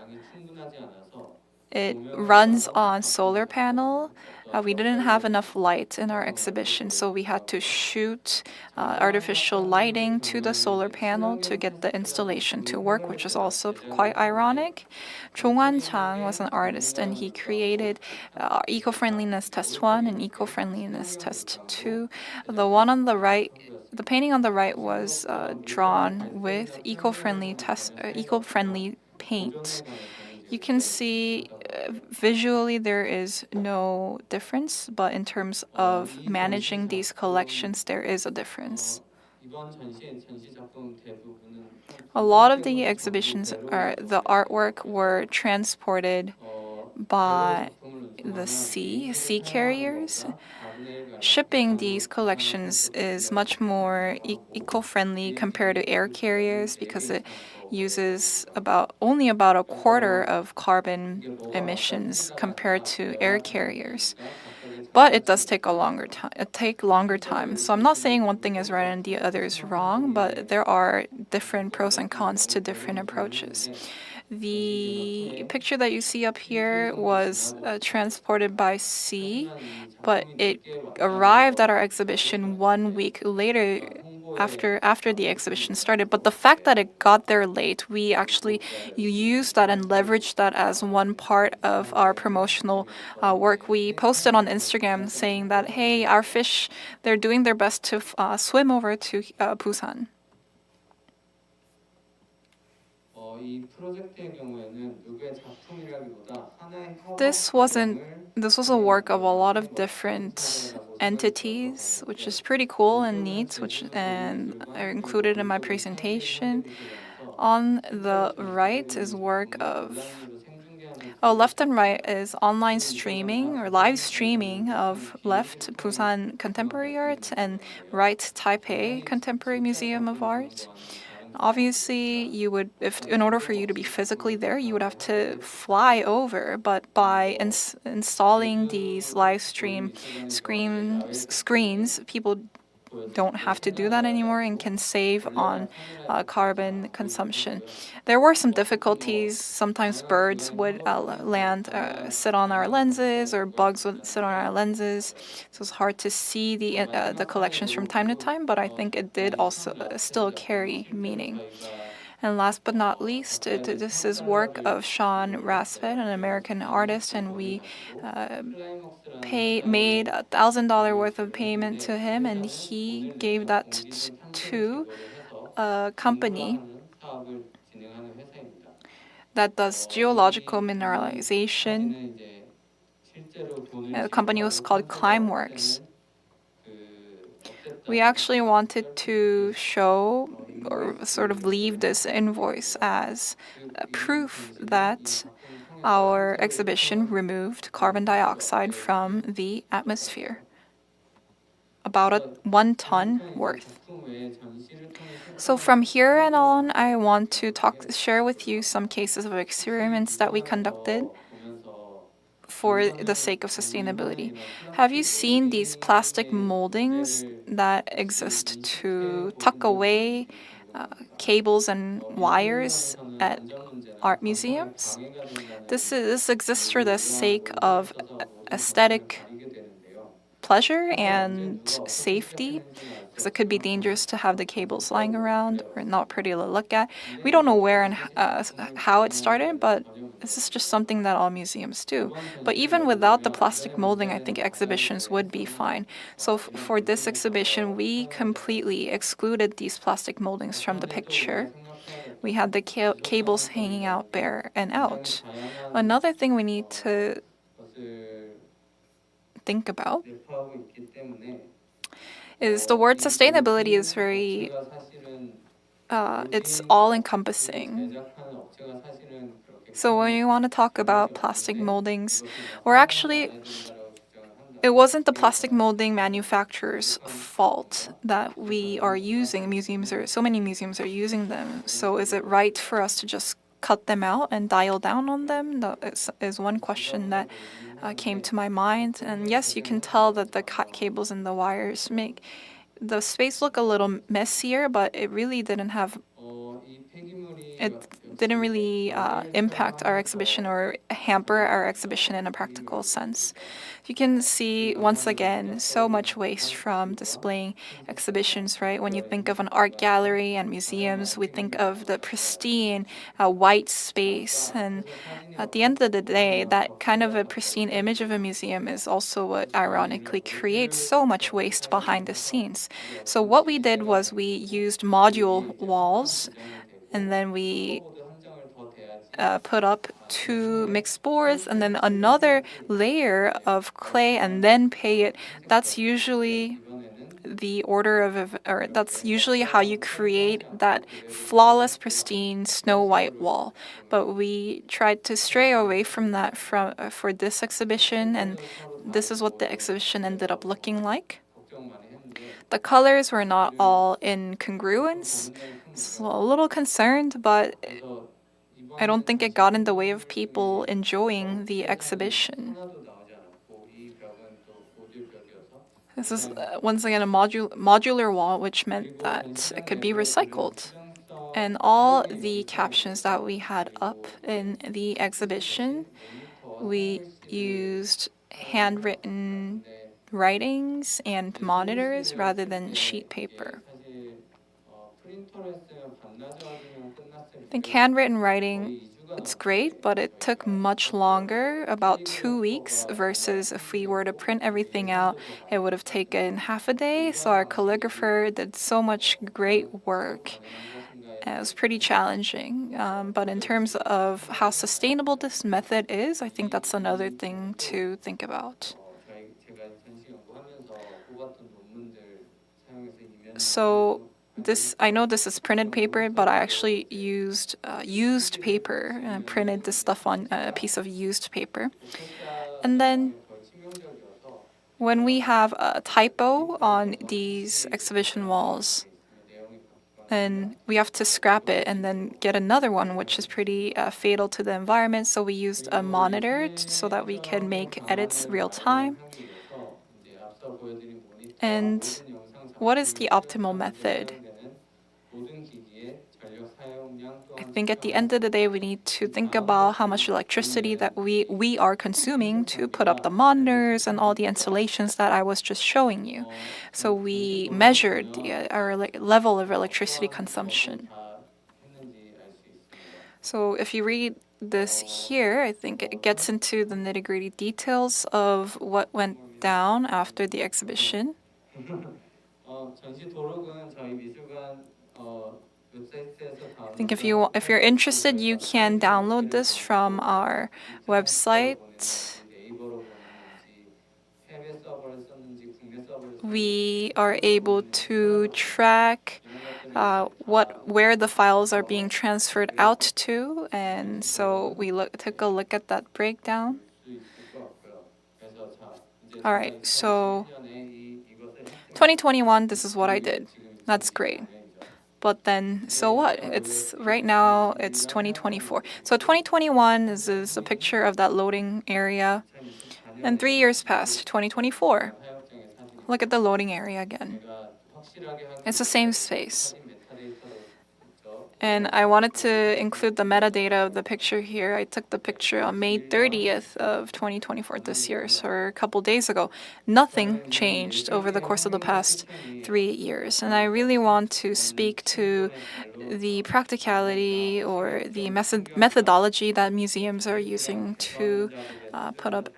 B: It runs on solar panel. We didn't have enough light in our exhibition, so we had to shoot artificial lighting to the solar panel to get the installation to work, which is also quite ironic. Jongwan Chang was an artist, and he created Eco-Friendliness Test 1 and Eco-Friendliness Test 2. The painting on the right was drawn with eco-friendly paint. You can see visually there is no difference, but in terms of managing these collections, there is a difference. A lot of the exhibitions, the artwork were transported by the sea carriers. Shipping these collections is much more eco-friendly compared to air carriers because it uses only about a quarter of carbon emissions compared to air carriers. But it does take longer time. So I'm not saying one thing is right and the other is wrong, but there are different pros and cons to different approaches. The picture that you see up here was transported by sea, but it arrived at our exhibition 1 week later after the exhibition started. But the fact that it got there late, we actually used that and leveraged that as one part of our promotional work. We posted on Instagram saying that, hey, our fish, they're doing their best to swim over to Busan. This was a work of a lot of different entities, which is pretty cool and neat, and are included in my presentation. On the right is work of left and right is online streaming or live streaming of left Busan Contemporary Art and right Taipei Contemporary Museum of Art. Obviously, in order for you to be physically there, you would have to fly over. But by installing these live stream screens, people don't have to do that anymore and can save on carbon consumption. There were some difficulties. Sometimes birds would sit on our lenses, or bugs would sit on our lenses. So it's hard to see the collections from time to time, but I think it did also still carry meaning. And last but not least, this is work of Sean Raspet, an American artist, and we made $1,000 worth of payment to him, and he gave that to a company that does geological mineralization. The company was called Climeworks. We actually wanted to show or sort of leave this invoice as proof that our exhibition removed carbon dioxide from the atmosphere, about 1 ton worth. So from here and on, I want to share with you some cases of experiments that we conducted for the sake of sustainability. Have you seen these plastic moldings that exist to tuck away cables and wires at art museums? This exists for the sake of aesthetic pleasure and safety, because it could be dangerous to have the cables lying around or not pretty to look at. We don't know where and how it started, but this is just something that all museums do. But even without the plastic molding, I think exhibitions would be fine. So for this exhibition, we completely excluded these plastic moldings from the picture. We had the cables hanging out bare and out. Another thing we need to think about is the word sustainability is very, it's all-encompassing. So when you want to talk about plastic moldings, or actually, it wasn't the plastic molding manufacturer's fault that we are using so many museums are using them. So is it right for us to just cut them out and dial down on them? That is one question that came to my mind. And yes, you can tell that the cables and the wires make the space look a little messier, but it really didn't impact our exhibition or hamper our exhibition in a practical sense. You can see, once again, so much waste from displaying exhibitions, right? When you think of an art gallery and museums, we think of the pristine white space. And at the end of the day, that kind of a pristine image of a museum is also what ironically creates so much waste behind the scenes. So what we did was we used module walls, and then we put up 2 mixed boards and then another layer of clay and then pay it. That's usually the order of, or that's usually how you create that flawless, pristine, snow white wall. But we tried to stray away from that for this exhibition, and this is what the exhibition ended up looking like. The colors were not all in congruence, so a little concerned, but I don't think it got in the way of people enjoying the exhibition. This is once again a modular wall, which meant that it could be recycled. And all the captions that we had up in the exhibition, we used handwritten writings and monitors rather than sheet paper. I think handwritten writing, it's great, but it took much longer, about 2 weeks, versus if we were to print everything out, it would have taken half a day. So our calligrapher did so much great work. It was pretty challenging. But in terms of how sustainable this method is, I think that's another thing to think about. So I know this is printed paper, but I actually used used paper and printed this stuff on a piece of used paper. And then when we have a typo on these exhibition walls, then we have to scrap it and then get another one, which is pretty fatal to the environment. So we used a monitor so that we can make edits real time. And what is the optimal method? I think at the end of the day, we need to think about how much electricity that we are consuming to put up the monitors and all the installations that I was just showing you. So we measured our level of electricity consumption. So if you read this here, I think it gets into the nitty-gritty details of what went down after the exhibition. I think if you're interested, you can download this from our website. We are able to track where the files are being transferred out to, and so we took a look at that breakdown. All right, so 2021, this is what I did. That's great. But then, so what? Right now, it's 2024. So 2021 is a picture of that loading area. And 3 years passed, 2024. Look at the loading area again. It's the same space. And I wanted to include the metadata of the picture here. I took the picture on May 30th of 2024 this year, so a couple days ago. Nothing changed over the course of the past 3 years. And I really want to speak to the practicality or the methodology that museums are using to put up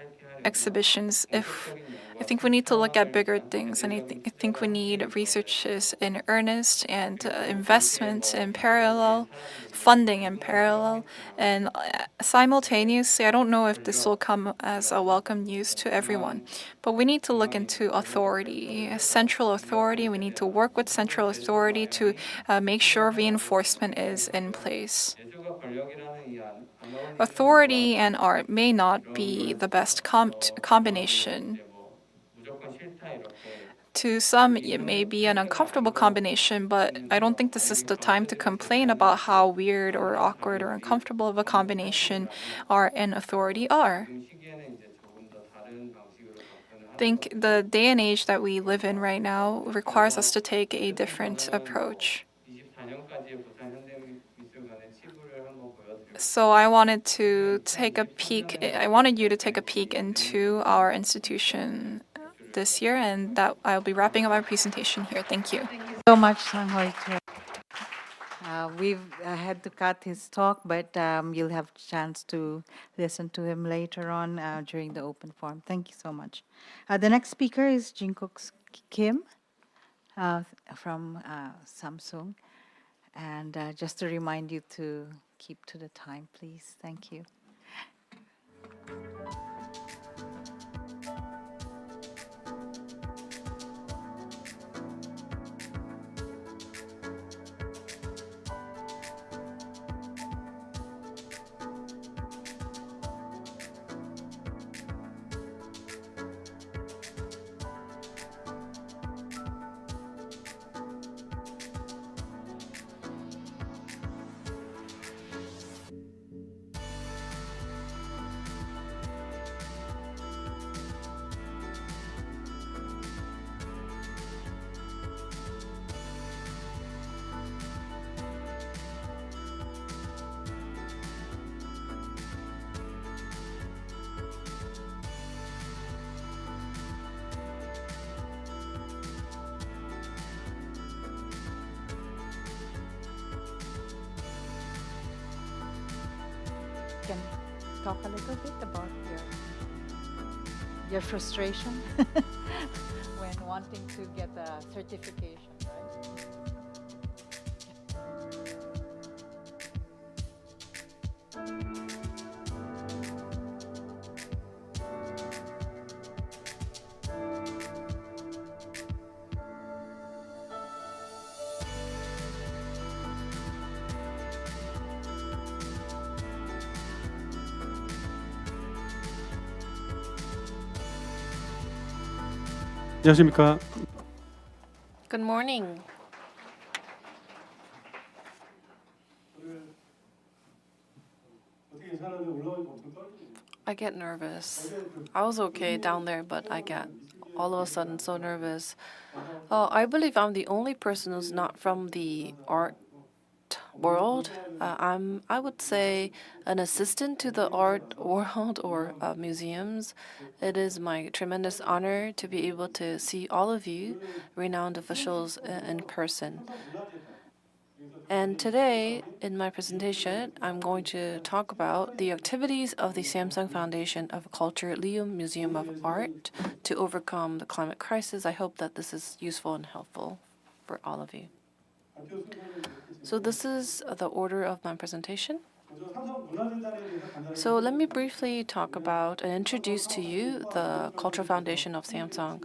B: exhibitions. I think we need to look at bigger things, and I think we need researches in earnest and investment in parallel, funding in parallel, and simultaneously. I don't know if this will come as a welcome news to everyone, but we need to look into authority, central authority. We need to work with central authority to make sure reinforcement is in place. Authority and art may not be the best combination. To some, it may be an uncomfortable combination, but I don't think this is the time to complain about how weird or awkward or uncomfortable of a combination art and authority are. I think the day and age that we live in right now requires us to take a different approach. So I wanted you to take a peek into our institution this year, and that I'll be wrapping up my presentation here. Thank you.
N: Thank you so much, Sang-Hoi. We've had to cut his talk, but you'll have a chance to listen to him later on during the open forum. Thank you so much. The next speaker is Jin-Kook Kim from Samsung. And just to remind you to keep to the time, please. Thank you. can talk a little bit about your frustration when wanting to get a certification, right?
D: 안녕하십니까.
M: Good morning. I get nervous. I was okay down there, but I get all of a sudden so nervous. I believe I'm the only person who's not from the art world. I would say, an assistant to the art world or museums. It is my tremendous honor to be able to see all of you, renowned officials, in person. And today, in my presentation, I'm going to talk about the activities of the Samsung Foundation of Culture Lium Museum of Art to overcome the climate crisis. I hope that this is useful and helpful for all of you. So this is the order of my presentation. So let me briefly talk about and introduce to you the Cultural Foundation of Samsung.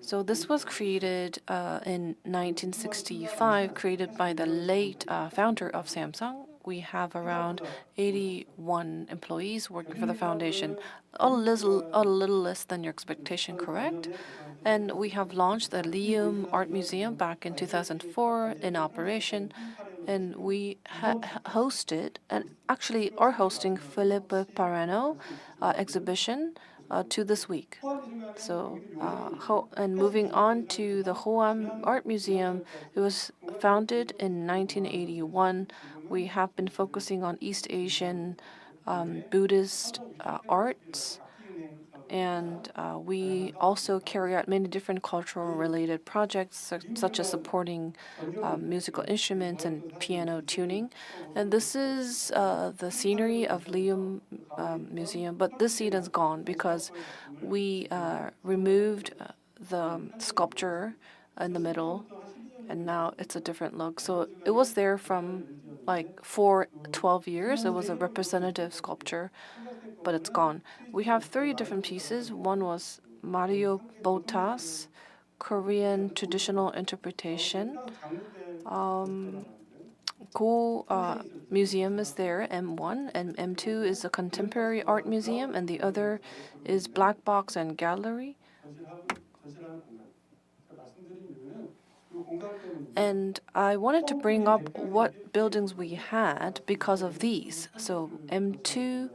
M: So this was created in 1965, created by the late founder of Samsung. We have around 81 employees working for the foundation, a little less than your expectation, correct? And we have launched the Lium Art Museum back in 2004 in operation, and we hosted, and actually are hosting Philippe Parano exhibition to this week. So, and moving on to the Hoam Art Museum, it was founded in 1981. We have been focusing on East Asian Buddhist arts, and we also carry out many different cultural-related projects, such as supporting musical instruments and piano tuning. And this is the scenery of Lium Museum, but this scene is gone because we removed the sculpture in the middle, and now it's a different look. So it was there from for 12 years. It was a representative sculpture, but it's gone. We have 3 different pieces. One was Mario Botas, Korean traditional interpretation. Go Museum is there, M1, and M2 is a contemporary art museum, and the other is Black Box and Gallery. And I wanted to bring up what buildings we had because of these. So M2,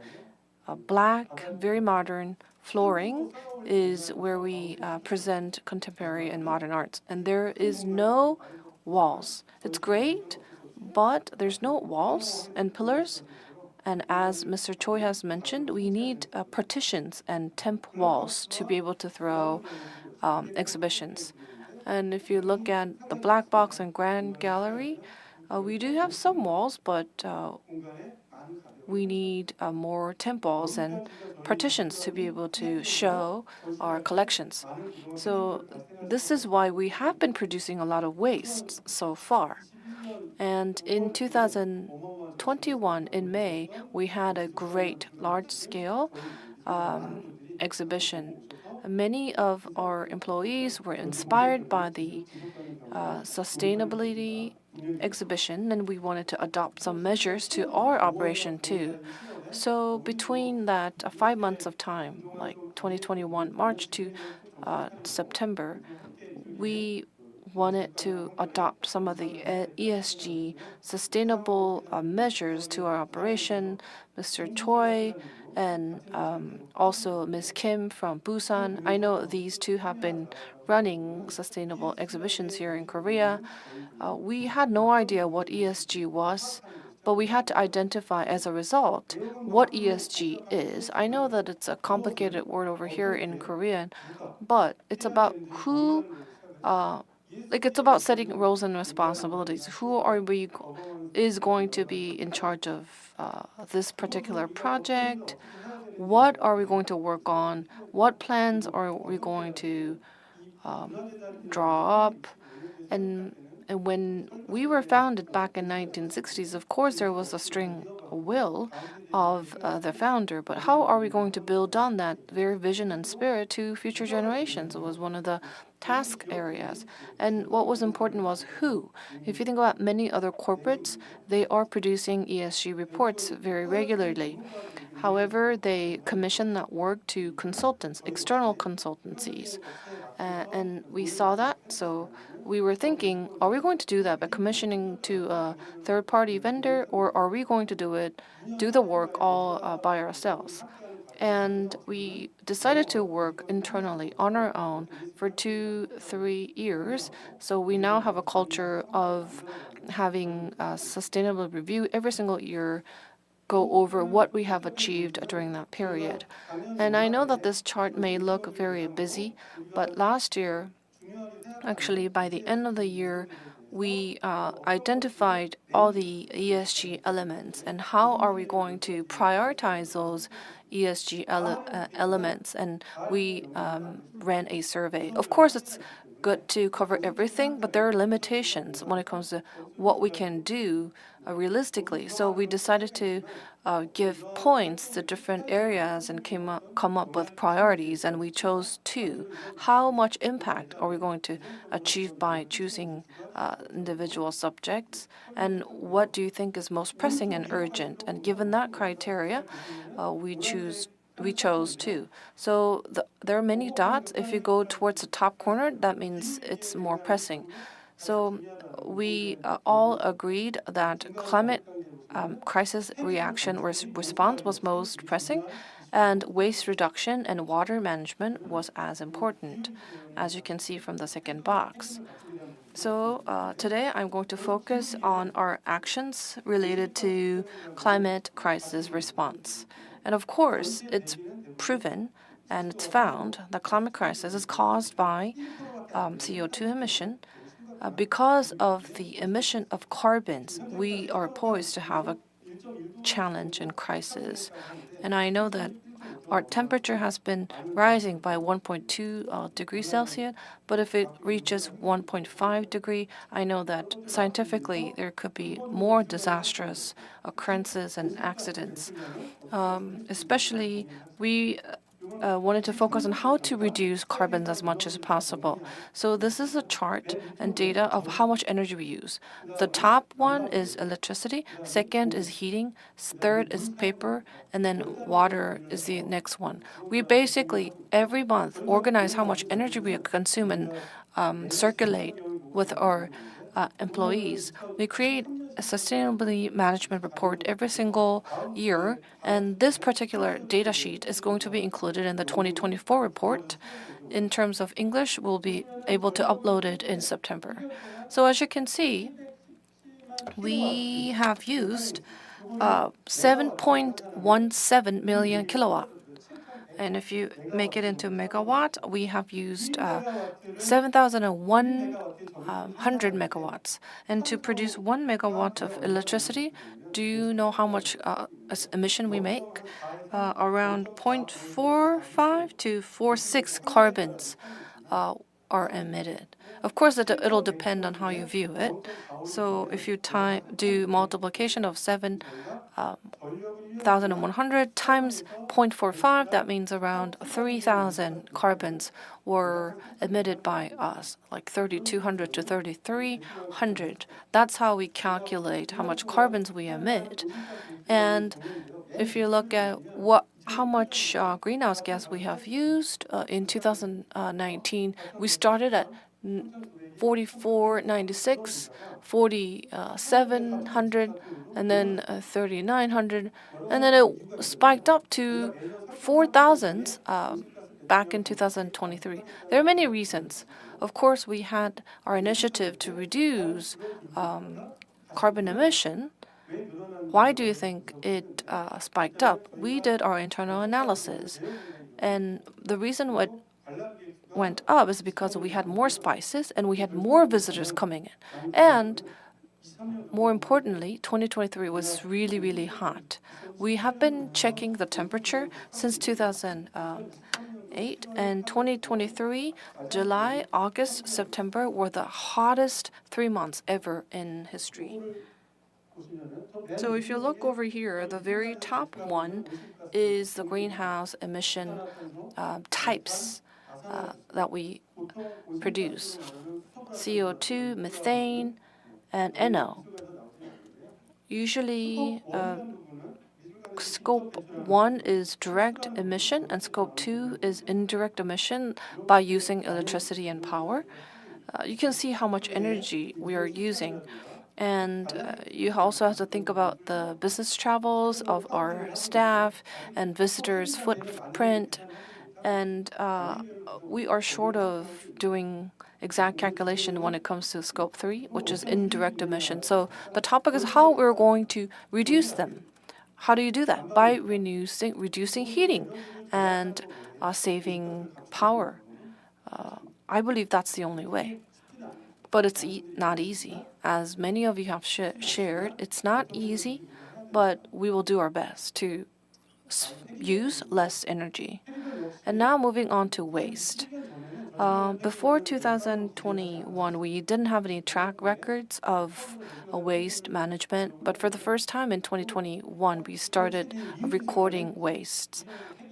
M: black, very modern flooring is where we present contemporary and modern arts. And there is no walls. It's great, but there's no walls and pillars. And as Mr. Choi has mentioned, we need partitions and temp walls to be able to throw exhibitions. And if you look at the Black Box and Grand Gallery, we do have some walls, but we need more temp walls and partitions to be able to show our collections. So this is why we have been producing a lot of waste so far. And in 2021, in May, we had a great large-scale exhibition. Many of our employees were inspired by the sustainability exhibition, and we wanted to adopt some measures to our operation too. So between that 5 months of time, like 2021 March to September, we wanted to adopt some of the ESG sustainable measures to our operation. Mr. Choi and also Ms. Kim from Busan. I know these two have been running sustainable exhibitions here in Korea. We had no idea what ESG was, but we had to identify as a result what ESG is. I know that it's a complicated word over here in Korean, but it's about who like it's about setting roles and responsibilities. Who are we is going to be in charge of this particular project? What are we going to work on? What plans are we going to draw up? And when we were founded back in 1960s, of course there was a string will of the founder, but how are we going to build on that very vision and spirit to future generations? It was one of the task areas. And what was important was who. If you think about many other corporates, they are producing ESG reports very regularly. However, they commission that work to consultants, external consultancies. And we saw that, so we were thinking, are we going to do that by commissioning to a third-party vendor, or are we going to do the work all by ourselves? And we decided to work internally on our own for 2-3 years. So we now have a culture of having a sustainable review every single year, go over what we have achieved during that period. And I know that this chart may look very busy, but last year, actually by the end of the year, we identified all the ESG elements and how are we going to prioritize those ESG elements. And we ran a survey. Of course, it's good to cover everything, but there are limitations when it comes to what we can do realistically. So we decided to give points to different areas and come up with priorities, and we chose 2. How much impact are we going to achieve by choosing individual subjects, and what do you think is most pressing and urgent? And given that criteria, we chose 2. So there are many dots. If you go towards the top corner, that means it's more pressing. So we all agreed that climate crisis reaction response was most pressing, and waste reduction and water management was as important, as you can see from the second box. So today I'm going to focus on our actions related to climate crisis response. And of course, it's proven and it's found that climate crisis is caused by CO2 emission. Because of the emission of carbons, we are poised to have a challenge and crisis. And I know that our temperature has been rising by 1.2 degrees Celsius, but if it reaches 1.5 degree, I know that scientifically there could be more disastrous occurrences and accidents. Especially, we wanted to focus on how to reduce carbon as much as possible. So this is a chart and data of how much energy we use. The top one is electricity, second is heating, third is paper, and then water is the next one. We basically, every month, organize how much energy we consume and circulate with our employees. We create a sustainability management report every single year, and this particular data sheet is going to be included in the 2024 report. In terms of English, we'll be able to upload it in September. So as you can see, we have used 7.17 million kilowatt. And if you make it into megawatt, we have used 7,100 megawatts. And to produce 1 megawatt of electricity, do you know how much emission we make? Around 0.45 to 0.46 carbons are emitted. Of course, it'll depend on how you view it. So if you do multiplication of 7,100 times 0.45, that means around 3,000 carbons were emitted by us, like 3,200 to 3,300. That's how we calculate how much carbons we emit. And if you look at how much greenhouse gas we have used in 2019, we started at 4,496, 4,700, and then 3,900, and then it spiked up to 4,000 back in 2023. There are many reasons. Of course, we had our initiative to reduce carbon emission. Why do you think it spiked up? We did our internal analysis, and the reason went up is because we had more spices and we had more visitors coming in. And more importantly, 2023 was really, really hot. We have been checking the temperature since 2008, and 2023, July, August, September were the hottest 3 months ever in history. So if you look over here, the very top one is the greenhouse emission types that we produce: CO2, methane, and NO. Usually, scope 1 is direct emission and scope 2 is indirect emission by using electricity and power. You can see how much energy we are using. And you also have to think about the business travels of our staff and visitors' footprint. And we are short of doing exact calculation when it comes to scope 3, which is indirect emission. So the topic is how we're going to reduce them. How do you do that? By reducing heating and saving power. I believe that's the only way. But it's not easy. As many of you have shared, it's not easy, but we will do our best to use less energy. And now moving on to waste. Before 2021, we didn't have any track records of waste management, but for the first time in 2021, we started recording wastes.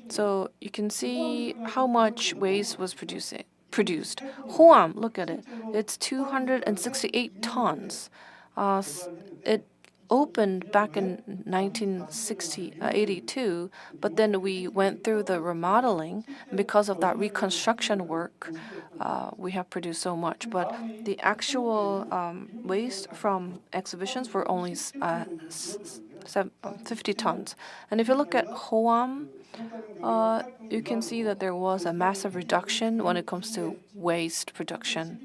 M: So you can see how much waste was produced. Hoam, look at it. It's 268 tons. It opened back in 1982, but then we went through the remodeling. And because of that reconstruction work, we have produced so much. But the actual waste from exhibitions were only 50 tons. And if you look at Hoam, you can see that there was a massive reduction when it comes to waste production.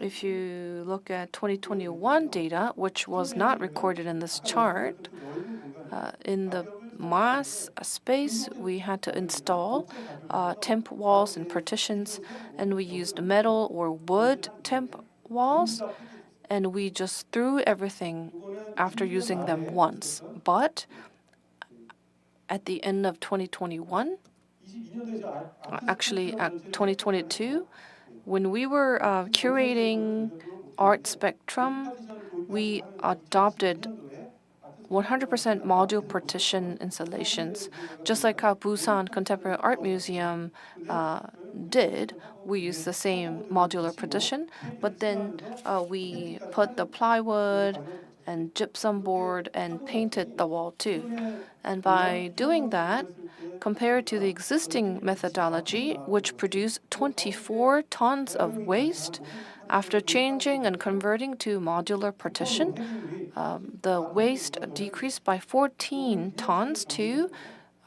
M: If you look at 2021 data, which was not recorded in this chart, in the mass space, we had to install temp walls and partitions, and we used metal or wood temp walls, and we just threw everything after using them once. But at the end of 2021, actually at 2022, when we were curating art spectrum, we adopted 100% module partition installations. Just like how Busan Contemporary Art Museum did, we used the same modular partition, but then we put the plywood and gypsum board and painted the wall too. And by doing that, compared to the existing methodology, which produced 24 tons of waste, after changing and converting to modular partition, the waste decreased by 14 tons to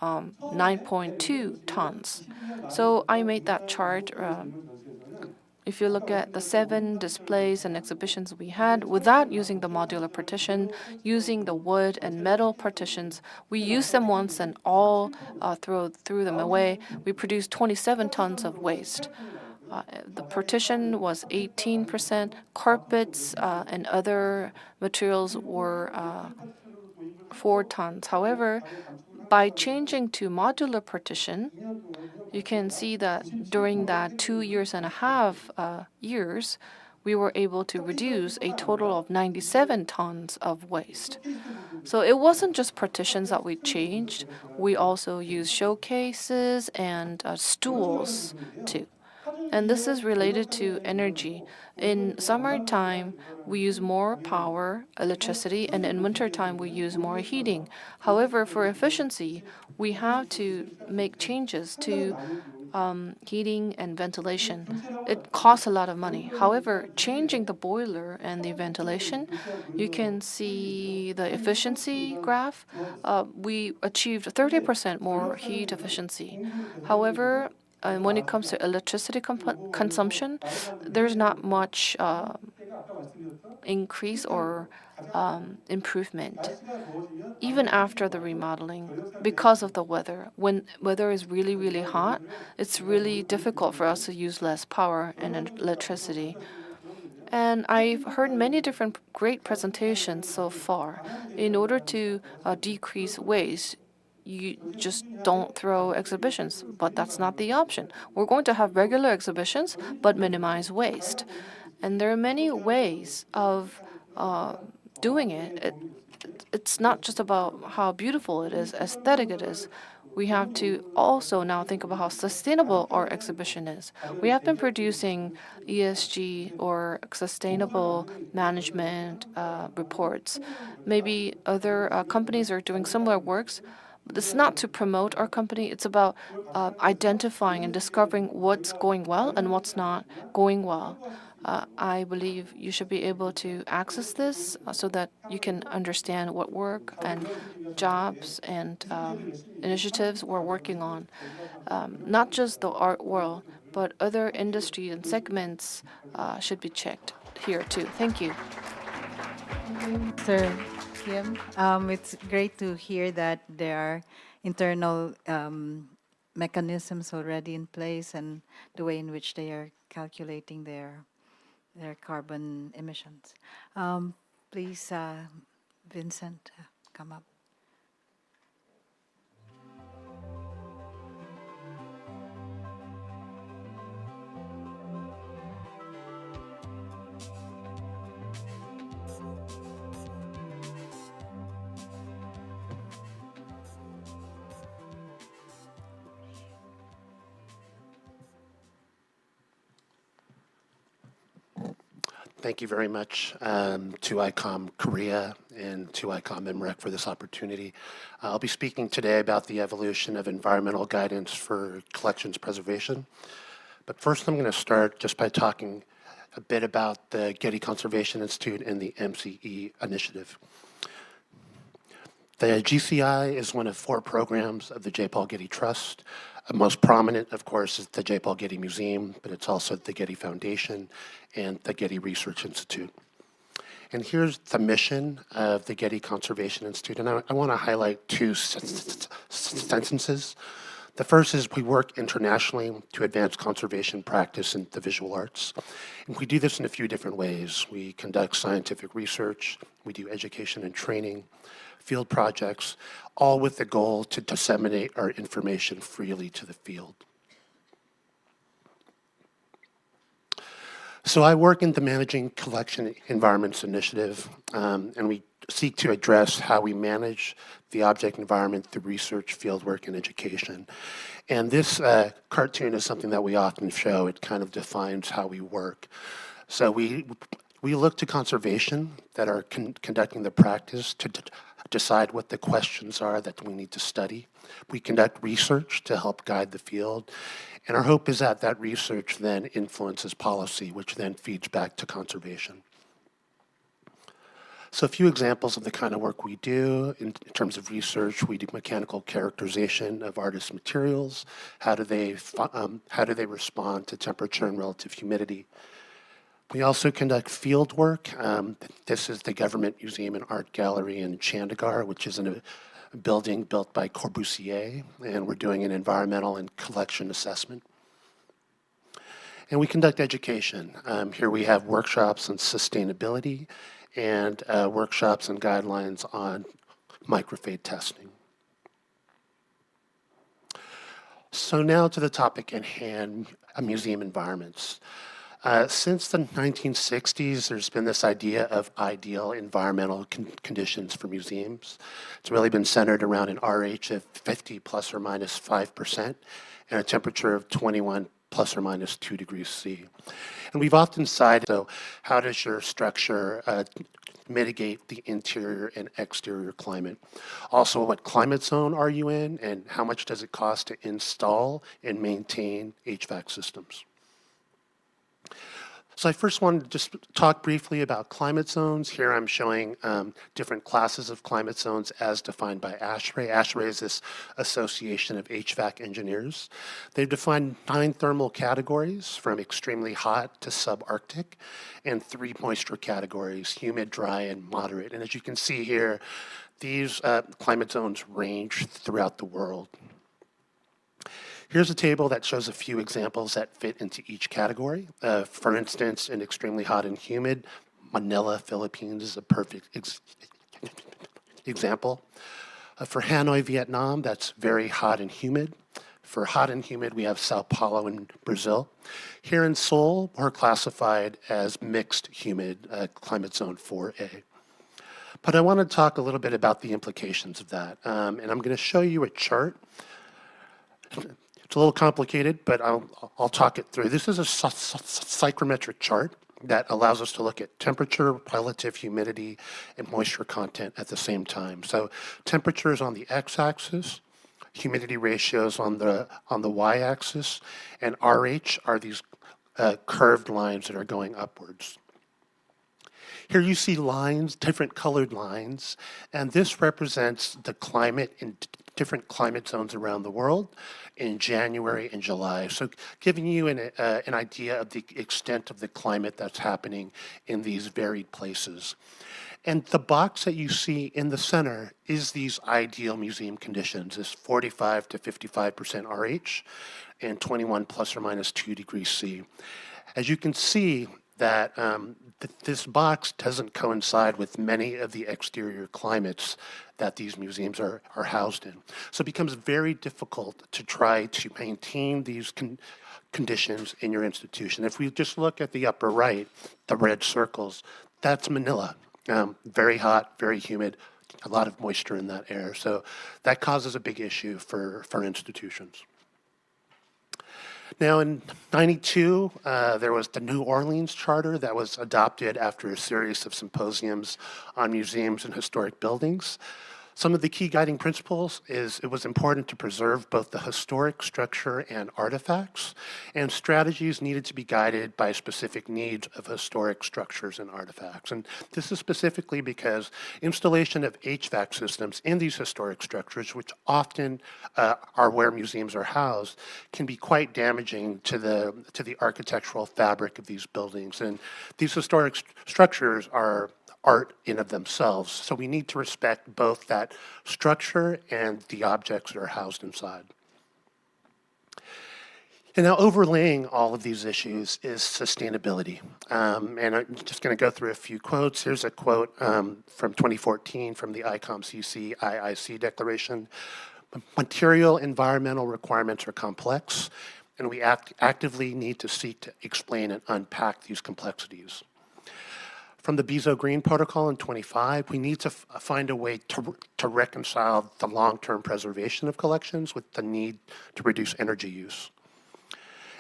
M: 9.2 tons. So I made that chart. If you look at the 7 displays and exhibitions we had, without using the modular partition, using the wood and metal partitions, we used them once and all threw them away. We produced 27 tons of waste. The partition was 18%. Carpets and other materials were 4 tons. However, by changing to modular partition, you can see that during that 2.5 years, we were able to reduce a total of 97 tons of waste. So it wasn't just partitions that we changed. We also used showcases and stools too. And this is related to energy. In summertime, we use more power, electricity, and in wintertime, we use more heating. However, for efficiency, we have to make changes to heating and ventilation. It costs a lot of money. However, changing the boiler and the ventilation, you can see the efficiency graph. We achieved 30% more heat efficiency. However, when it comes to electricity consumption, there's not much increase or improvement. Even after the remodeling, because of the weather. When weather is really, really hot, it's really difficult for us to use less power and electricity. And I've heard many different great presentations so far. In order to decrease waste, you just don't throw exhibitions, but that's not the option. We're going to have regular exhibitions, but minimize waste. And there are many ways of doing it. It's not just about how beautiful it is, aesthetic it is. We have to also now think about how sustainable our exhibition is. We have been producing ESG or sustainable management reports. Maybe other companies are doing similar works. But it's not to promote our company. It's about identifying and discovering what's going well and what's not going well. I believe you should be able to access this so that you can understand what work and jobs and initiatives we're working on. Not just the art world, but other industry and segments should be checked here too. Thank you.
N: Sir Kim, it's great to hear that there are internal mechanisms already in place and the way in which they are calculating their carbon emissions. Please, Vincent, come up.
P: Thank you very much to ICOM Korea and to ICOM MREC for this opportunity. I'll be speaking today about the evolution of environmental guidance for collections preservation. But first I'm going to start just by talking a bit about the Getty Conservation Institute and the MCE initiative. The GCI is one of 4 programs of the J. Paul Getty Trust. Most prominent, of course, is the J. Paul Getty Museum, but it's also the Getty Foundation and the Getty Research Institute. And here's the mission of the Getty Conservation Institute, and I want to highlight 2 sentences. The first is we work internationally to advance conservation practice in the visual arts. And we do this in a few different ways. We conduct scientific research, we do education and training, field projects, all with the goal to disseminate our information freely to the field. So I work in the Managing Collection Environments Initiative, and we seek to address how we manage the object environment through research, fieldwork, and education. And this cartoon is something that we often show. It kind of defines how we work. So we look to conservation that are conducting the practice to decide what the questions are that we need to study. We conduct research to help guide the field. And our hope is that that research then influences policy, which then feeds back to conservation. So a few examples of the kind of work we do in terms of research. We do mechanical characterization of artist materials. How do they respond to temperature and relative humidity? We also conduct field work. This is the Government Museum and Art Gallery in Chandigarh, which is a building built by Corbusier, and we're doing an environmental and collection assessment. And we conduct education. Here we have workshops on sustainability and workshops and guidelines on microfade testing. So now to the topic at hand, museum environments. Since the 1960s, there's been this idea of ideal environmental conditions for museums. It's really been centered around an RH of 50 plus or minus 5% and a temperature of 21 plus or minus 2 degrees C. And we've often cited, so how does your structure mitigate the interior and exterior climate? Also, what climate zone are you in, and how much does it cost to install and maintain HVAC systems? So I first wanted to just talk briefly about climate zones. Here I'm showing different classes of climate zones as defined by ASHRAE. ASHRAE is this association of HVAC engineers. They've defined 9 thermal categories from extremely hot to subarctic and 3 moisture categories, humid, dry, and moderate. And as you can see here, these climate zones range throughout the world. Here's a table that shows a few examples that fit into each category. For instance, in extremely hot and humid, Manila, Philippines is a perfect example. For Hanoi, Vietnam, that's very hot and humid. For hot and humid, we have Sao Paulo in Brazil. Here in Seoul, we're classified as mixed humid, climate zone 4A. But I want to talk a little bit about the implications of that. And I'm going to show you a chart. It's a little complicated, but I'll talk it through. This is a psychrometric chart that allows us to look at temperature, relative humidity, and moisture content at the same time. So temperature is on the x-axis, humidity ratios on the y-axis, and RH are these curved lines that are going upwards. Here you see lines, different colored lines, and this represents the climate in different climate zones around the world in January and July. So giving you an idea of the extent of the climate that's happening in these varied places. And the box that you see in the center is these ideal museum conditions, this 45 to 55% RH and 21 plus or minus 2 degrees C. As you can see, that this box doesn't coincide with many of the exterior climates that these museums are housed in. So it becomes very difficult to try to maintain these conditions in your institution. If we just look at the upper right, the red circles, that's Manila. Very hot, very humid, a lot of moisture in that air. So that causes a big issue for institutions. Now in '92, there was the New Orleans Charter that was adopted after a series of symposiums on museums and historic buildings. Some of the key guiding principles is it was important to preserve both the historic structure and artifacts, and strategies needed to be guided by specific needs of historic structures and artifacts. And this is specifically because installation of HVAC systems in these historic structures, which often are where museums are housed, can be quite damaging to the architectural fabric of these buildings. And these historic structures are art in of themselves. So we need to respect both that structure and the objects that are housed inside. And now overlaying all of these issues is sustainability. And I'm just going to go through a few quotes. Here's a quote from 2014 from the ICOM-CC IIC declaration. Material environmental requirements are complex, and we actively need to seek to explain and unpack these complexities. From the Bezo Green Protocol in 25, we need to find a way to reconcile the long-term preservation of collections with the need to reduce energy use.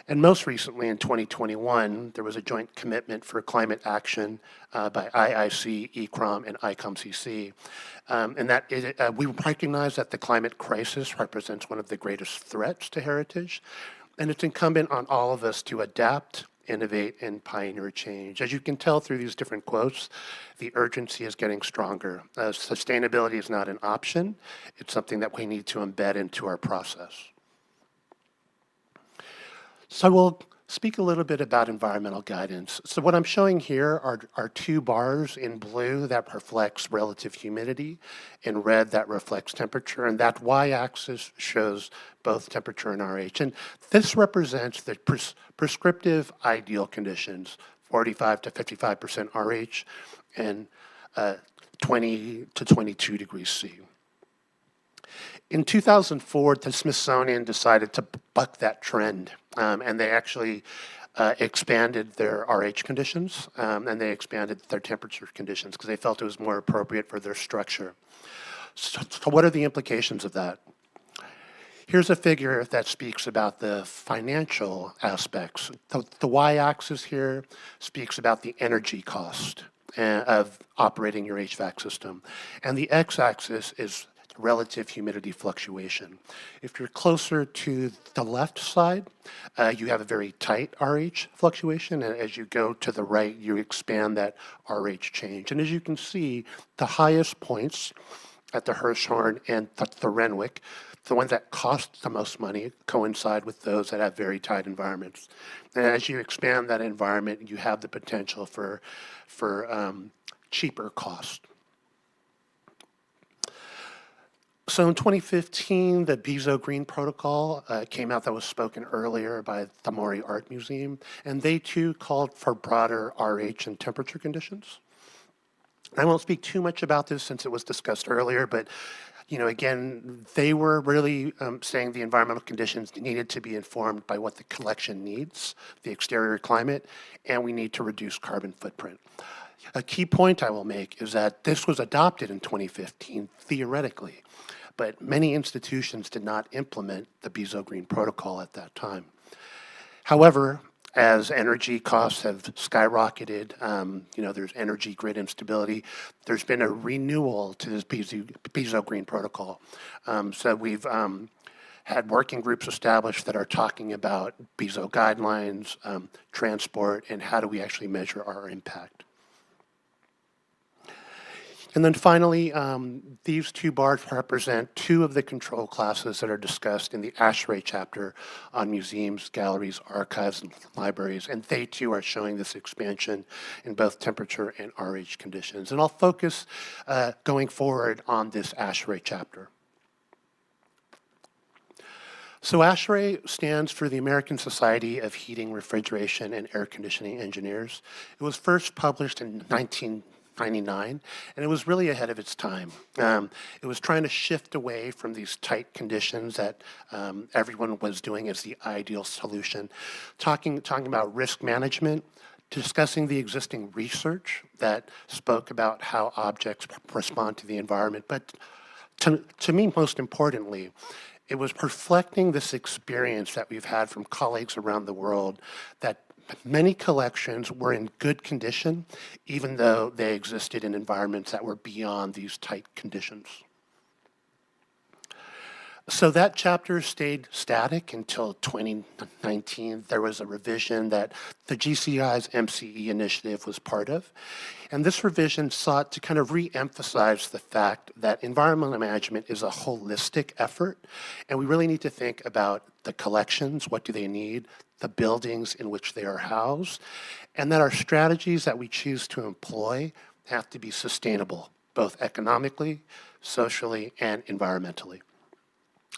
P: And most recently in 2021, there was a joint commitment for climate action by IIC, ECROM, and ICOM-CC. And that we recognize that the climate crisis represents one of the greatest threats to heritage, and it's incumbent on all of us to adapt, innovate, and pioneer change. As you can tell through these different quotes, the urgency is getting stronger. Sustainability is not an option. It's something that we need to embed into our process. So we'll speak a little bit about environmental guidance. So what I'm showing here are 2 bars in blue that reflects relative humidity, in red that reflects temperature, and that y-axis shows both temperature and RH. And this represents the prescriptive ideal conditions, 45 to 55% RH and 20 to 22 degrees C. In 2004, the Smithsonian decided to buck that trend, and they actually expanded their RH conditions, and they expanded their temperature conditions because they felt it was more appropriate for their structure. So what are the implications of that? Here's a figure that speaks about the financial aspects. The y-axis here speaks about the energy cost of operating your HVAC system, and the x-axis is relative humidity fluctuation. If you're closer to the left side, you have a very tight RH fluctuation, and as you go to the right, you expand that RH change. And as you can see, the highest points at the Hirshhorn and the Renwick, the ones that cost the most money, coincide with those that have very tight environments. And as you expand that environment, you have the potential for cheaper cost. So in 2015, the Bezo Green Protocol came out, that was spoken earlier by the Mori Art Museum, and they too called for broader RH and temperature conditions. I won't speak too much about this since it was discussed earlier, but again, they were really saying the environmental conditions needed to be informed by what the collection needs, the exterior climate, and we need to reduce carbon footprint. A key point I will make is that this was adopted in 2015 theoretically, but many institutions did not implement the Bezo Green Protocol at that time. However, as energy costs have skyrocketed, there's energy grid instability, there's been a renewal to this Bezo Green Protocol. So we've had working groups established that are talking about Bezo guidelines, transport, and how do we actually measure our impact. And then finally, these two bars represent two of the control classes that are discussed in the ASHRAE chapter on museums, galleries, archives, and libraries. And they too are showing this expansion in both temperature and RH conditions. And I'll focus going forward on this ASHRAE chapter. So ASHRAE stands for the American Society of Heating, Refrigeration, and Air Conditioning Engineers. It was first published in 1999, and it was really ahead of its time. It was trying to shift away from these tight conditions that everyone was doing as the ideal solution, talking about risk management, discussing the existing research that spoke about how objects respond to the environment, but to me, most importantly, it was reflecting this experience that we've had from colleagues around the world that many collections were in good condition, even though they existed in environments that were beyond these tight conditions. So that chapter stayed static until 2019. There was a revision that the GCI's MCE initiative was part of. And this revision sought to kind of re-emphasize the fact that environmental management is a holistic effort, and we really need to think about the collections, what do they need, the buildings in which they are housed, and that our strategies that we choose to employ have to be sustainable, both economically, socially, and environmentally.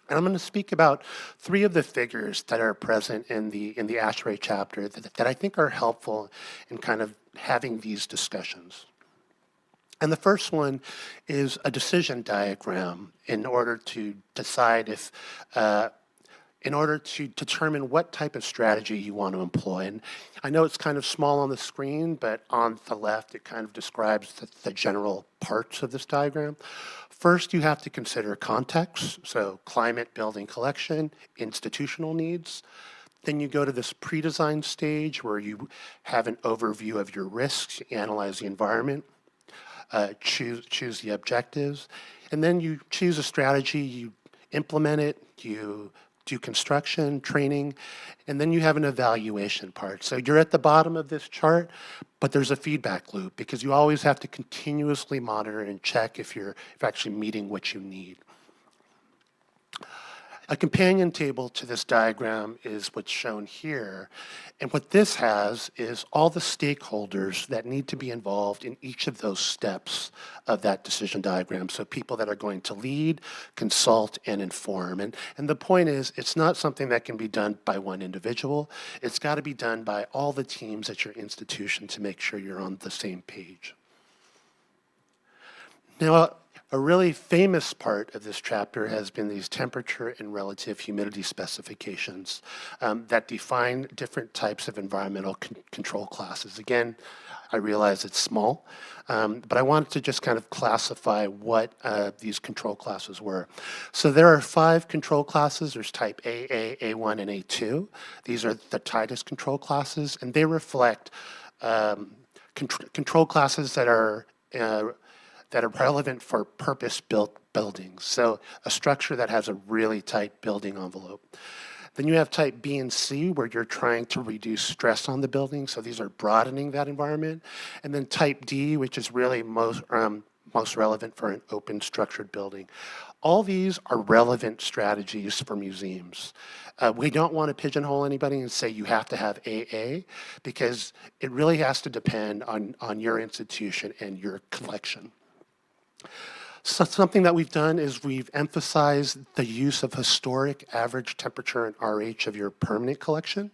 P: And I'm going to speak about three of the figures that are present in the ASHRAE chapter that I think are helpful in kind of having these discussions. And the first one is a decision diagram in order to decide if, in order to determine what type of strategy you want to employ. And I know it's kind of small on the screen, but on the left, it kind of describes the general parts of this diagram. First, you have to consider context, so climate, building, collection, institutional needs. Then you go to this pre-design stage where you have an overview of your risks, you analyze the environment, choose the objectives, and then you choose a strategy, you implement it, you do construction, training, and then you have an evaluation part. So you're at the bottom of this chart, but there's a feedback loop because you always have to continuously monitor and check if you're actually meeting what you need. A companion table to this diagram is what's shown here. And what this has is all the stakeholders that need to be involved in each of those steps of that decision diagram. So people that are going to lead, consult, and inform. And the point is, it's not something that can be done by one individual. It's got to be done by all the teams at your institution to make sure you're on the same page. Now, a really famous part of this chapter has been these temperature and relative humidity specifications that define different types of environmental control classes. Again, I realize it's small, but I wanted to just kind of classify what these control classes were. So there are 5 control classes. There's type AA, A1, and A2. These are the tightest control classes, and they reflect control classes that are that are relevant for purpose-built buildings. So a structure that has a really tight building envelope. Then you have type B and C, where you're trying to reduce stress on the building. So these are broadening that environment. And then type D, which is really most relevant for an open structured building. All these are relevant strategies for museums. We don't want to pigeonhole anybody and say you have to have AA, because it really has to depend on your institution and your collection. So something that we've done is we've emphasized the use of historic average temperature and RH of your permanent collection.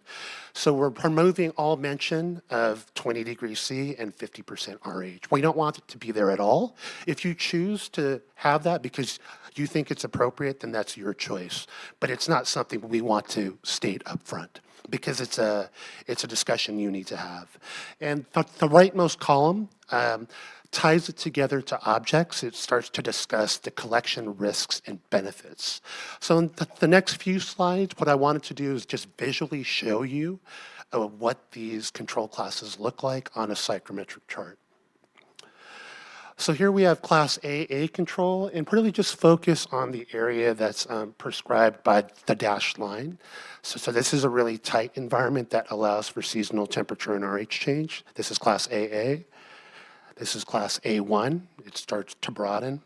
P: So we're promoting all mention of 20 degrees C and 50% RH. We don't want it to be there at all. If you choose to have that because you think it's appropriate, then that's your choice. But it's not something we want to state up front, because it's a discussion you need to have. And the rightmost column ties it together to objects. It starts to discuss the collection risks and benefits. So in the next few slides, what I wanted to do is just visually show you what these control classes look like on a psychrometric chart. So here we have class AA control, and really just focus on the area that's prescribed by the dashed line. So this is a really tight environment that allows for seasonal temperature and RH change. This is class AA. This is class A1. It starts to broaden.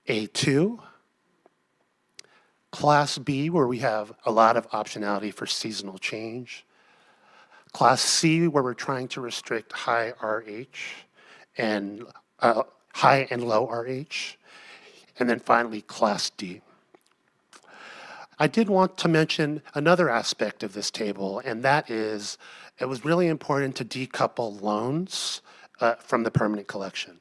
P: A2. Class B, where we have a lot of optionality for seasonal change. Class C, where we're trying to restrict high RH and high and low RH. And then finally, class D. I did want to mention another aspect of this table, and that is it was really important to decouple loans from the permanent collection.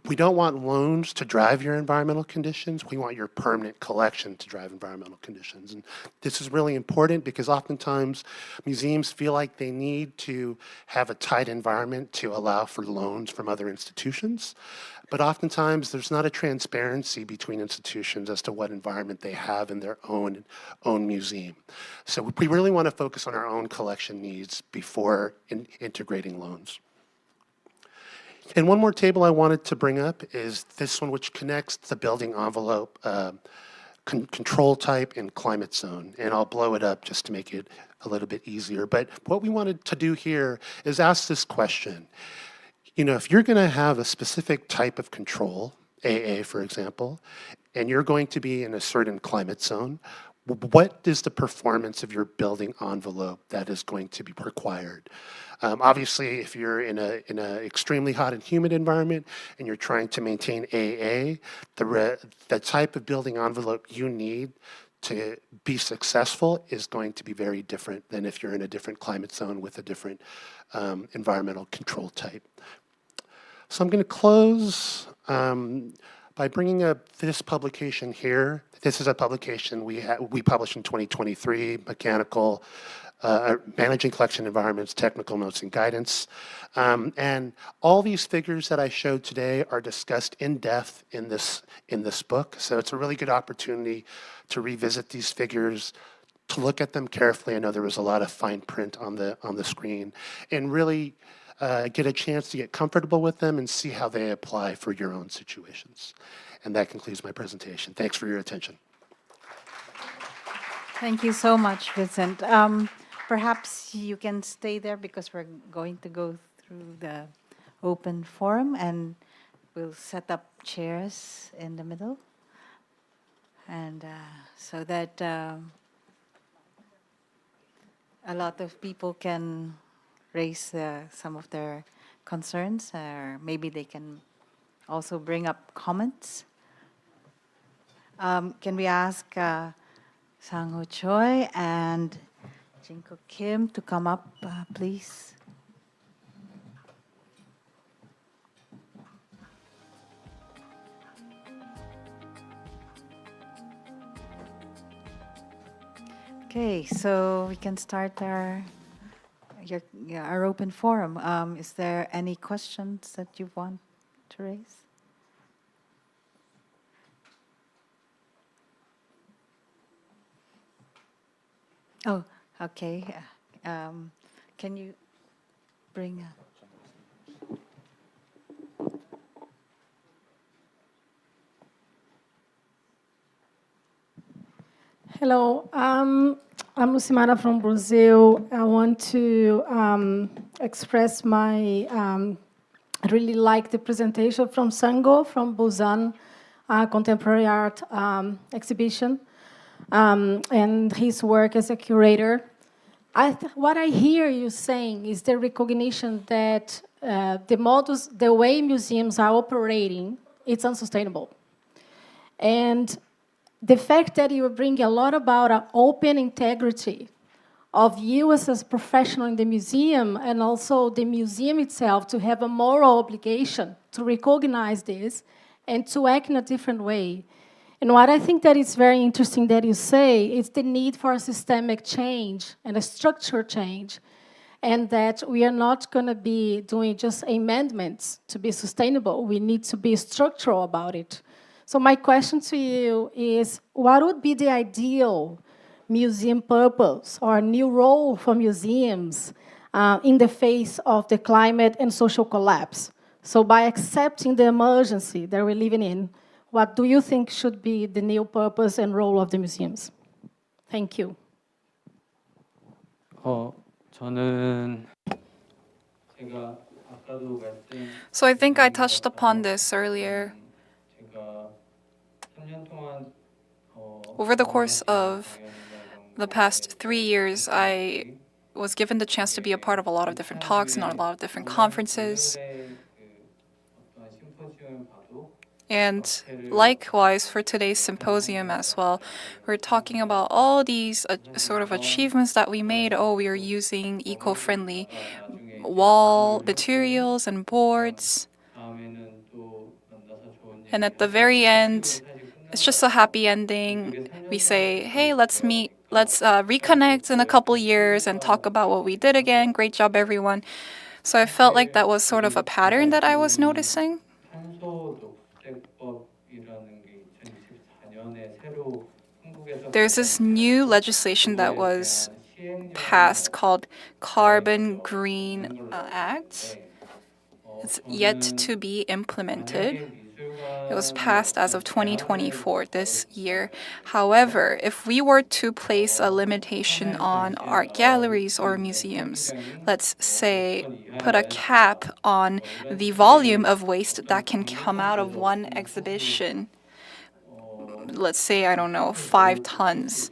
P: We don't want loans to drive your environmental conditions. We want your permanent collection to drive environmental conditions. And this is really important because oftentimes museums feel like they need to have a tight environment to allow for loans from other institutions. But oftentimes there's not a transparency between institutions as to what environment they have in their own museum. So we really want to focus on our own collection needs before integrating loans. And one more table I wanted to bring up is this one, which connects the building envelope, control type, and climate zone. And I'll blow it up just to make it a little bit easier. But what we wanted to do here is ask this question. You know, if you're going to have a specific type of control, AA, for example, and you're going to be in a certain climate zone, what is the performance of your building envelope that is going to be required? Obviously, if you're in an extremely hot and humid environment and you're trying to maintain AA, the type of building envelope you need to be successful is going to be very different than if you're in a different climate zone with a different environmental control type. So I'm going to close by bringing up this publication here. This is a publication we published in 2023, Mechanical Managing Collection Environments, Technical Notes and Guidance. And all these figures that I showed today are discussed in depth in this book. So it's a really good opportunity to revisit these figures, to look at them carefully. I know there was a lot of fine print on the screen, and really get a chance to get comfortable with them and see how they apply for your own situations. And that concludes my presentation. Thanks for your attention.
N: Thank you so much, Vincent. Perhaps you can stay there because we're going to go through the open forum, and we'll set up chairs in the middle, and so that a lot of people can raise some of their concerns, or maybe they can also bring up comments. Can we ask Sang-Ho Choi and Jinko Kim to come up, please? Okay, so we can start our open forum. Is there any questions that you want to raise? Oh, okay. Can you bring
G: Hello, I'm Lucimara from Brazil. I want to express my I really like the presentation from Sango from Busan Contemporary Art Exhibition and his work as a curator. What I hear you saying is the recognition that the way museums are operating, it's unsustainable. And the fact that you bring a lot about an open integrity of you as a professional in the museum and also the museum itself to have a moral obligation to recognize this and to act in a different way. And what I think that is very interesting that you say is the need for a systemic change and a structure change, and that we are not going to be doing just amendments to be sustainable. We need to be structural about it. So my question to you is, what would be the ideal museum purpose or new role for museums in the face of the climate and social collapse? So by accepting the emergency that we're living in, what do you think should be the new purpose and role of the museums? Thank you.
O: 저는 제가 아까도 말씀
B: So I think I touched upon this earlier.
O: 제가 3년 동안
B: Over the course of the past 3 years, I was given the chance to be a part of a lot of different talks and a lot of different conferences. And likewise for today's symposium as well, we're talking about all these sort of achievements that we made. Oh, we are using eco-friendly wall materials and boards. And at the very end, it's just a happy ending. We say, hey, let's meet, let's reconnect in a couple years and talk about what we did again. Great job, everyone. So I felt like that was sort of a pattern that I was noticing. There's this new legislation that was passed called Carbon Green Act. It's yet to be implemented. It was passed as of 2024, this year. However, if we were to place a limitation on art galleries or museums, let's say put a cap on the volume of waste that can come out of one exhibition, let's say, I don't know, 5 tons,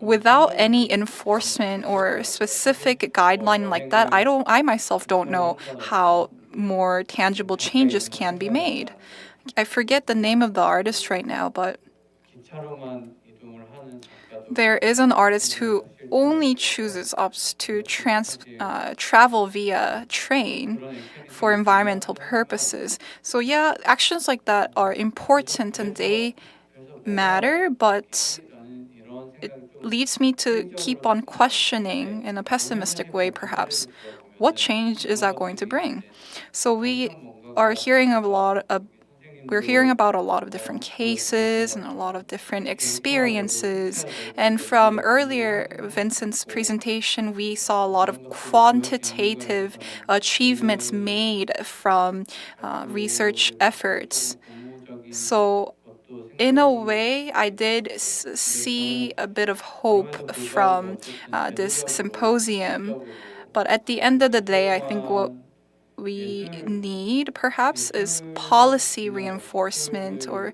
B: without any enforcement or specific guideline like that, I myself don't know how more tangible changes can be made. I forget the name of the artist right now, but there is an artist who only chooses to travel via train for environmental purposes. So yeah, actions like that are important and they matter, but it leads me to keep on questioning in a pessimistic way, perhaps. What change is that going to bring? So we are hearing we're hearing about a lot of different cases and a lot of different experiences. And from earlier Vincent's presentation, we saw a lot of quantitative achievements made from research efforts. So in a way, I did see a bit of hope from this symposium. But at the end of the day, I think what we need, perhaps, is policy reinforcement or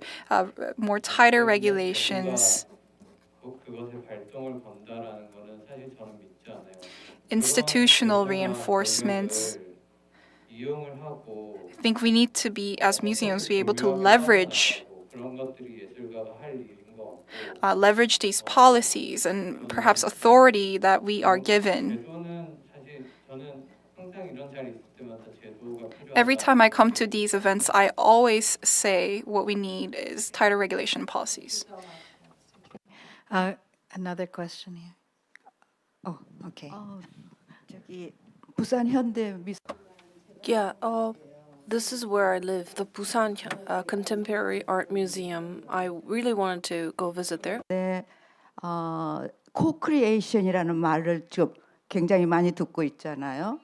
B: more tighter regulations. Institutional reinforcements. I think we need to be, as museums, be able to leverage these policies and perhaps authority that we are given. Every time I come to these events, I always say what we need is tighter regulation policies.
N: Another question here. Oh, okay.
M: Yeah, this is where I live, the Busan Contemporary Art Museum. I really wanted to go visit there.
Q: co-creation이라는 말을 좀 굉장히 많이 듣고 있잖아요.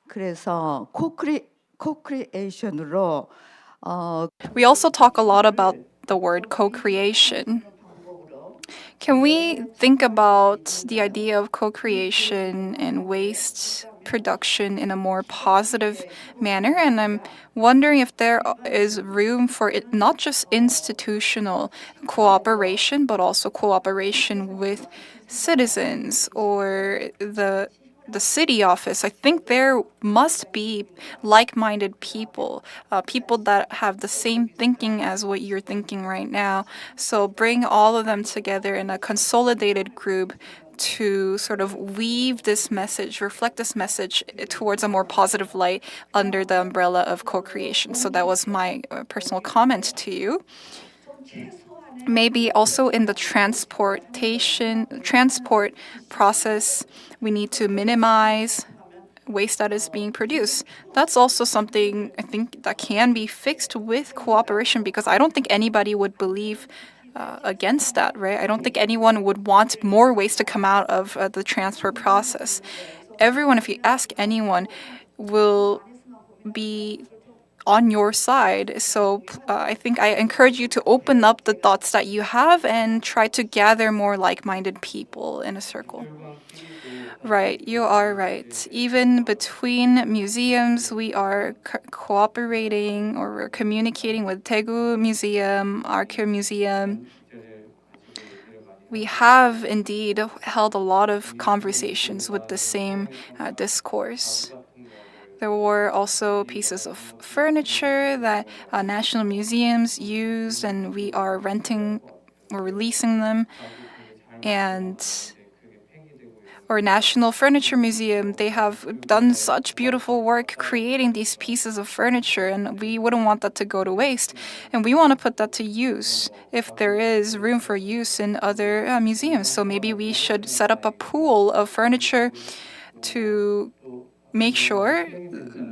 Q: 그래서 co-creation으로
B: We also talk a lot about the word co-creation. Can we think about the idea of co-creation and waste production in a more positive manner? And I'm wondering if there is room for it, not just institutional cooperation, but also cooperation with citizens or the city office. I think there must be like-minded people, people that have the same thinking as what you're thinking right now. So bring all of them together in a consolidated group to sort of weave this message, reflect this message towards a more positive light under the umbrella of co-creation. So that was my personal comment to you. Maybe also in the transport process, we need to minimize waste that is being produced. That's also something I think that can be fixed with cooperation, because I don't think anybody would believe against that, right? I don't think anyone would want more waste to come out of the transport process. Everyone, if you ask anyone, will be on your side. So I think I encourage you to open up the thoughts that you have and try to gather more like-minded people in a circle. Right, you are right. Even between museums, we are cooperating or we're communicating with Daegu Museum, Archeol Museum. We have indeed held a lot of conversations with the same discourse. There were also pieces of furniture that national museums used, and we are renting or releasing them. And our National Furniture Museum, they have done such beautiful work creating these pieces of furniture, and we wouldn't want that to go to waste. And we want to put that to use if there is room for use in other museums. So maybe we should set up a pool of furniture to make sure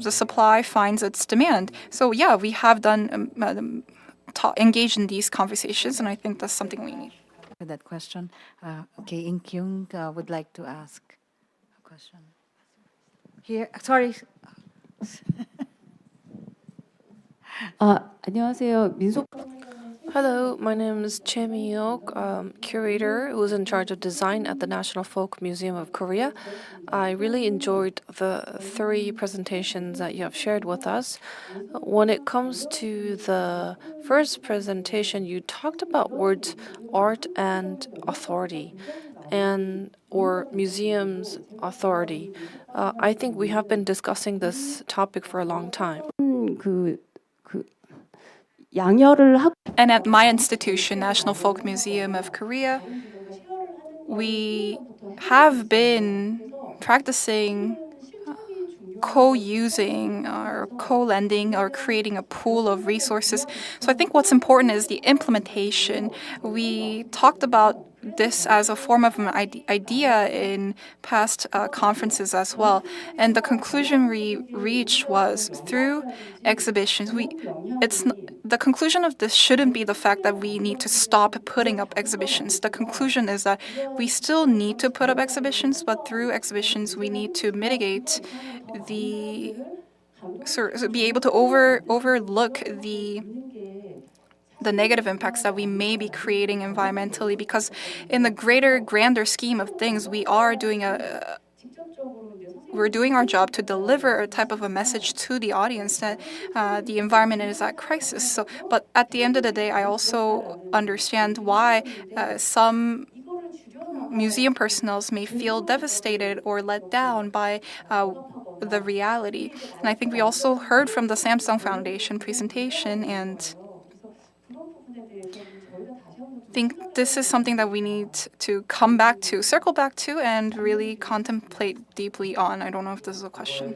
B: the supply finds its demand. So yeah, we have done engaged in these conversations, and I think that's something we need.
R: For that question, okay, In Kyung would like to ask a question. Here, sorry.
S: 안녕하세요. 민속
M: Hello, my name is Choi Mi-hyuk, curator who's in charge of design at the National Folk Museum of Korea. I really enjoyed the 3 presentations that you have shared with us. When it comes to the first presentation, you talked about words art and authority, or museums authority. I think we have been discussing this topic for a long time.
B: And at my institution, National Folk Museum of Korea, we have been practicing co-using or co-lending or creating a pool of resources. So I think what's important is the implementation. We talked about this as a form of an idea in past conferences as well. And the conclusion we reached was through exhibitions. The conclusion of this shouldn't be the fact that we need to stop putting up exhibitions. The conclusion is that we still need to put up exhibitions, but through exhibitions we need to mitigate be able to overlook the negative impacts that we may be creating environmentally, because in the grander scheme of things, we're doing our job to deliver a type of a message to the audience that the environment is at crisis. So, but at the end of the day, I also understand why some museum personnel may feel devastated or let down by the reality. And I think we also heard from the Samsung Foundation presentation, and I think this is something that we need to circle back to, and really contemplate deeply on. I don't know if this is a question.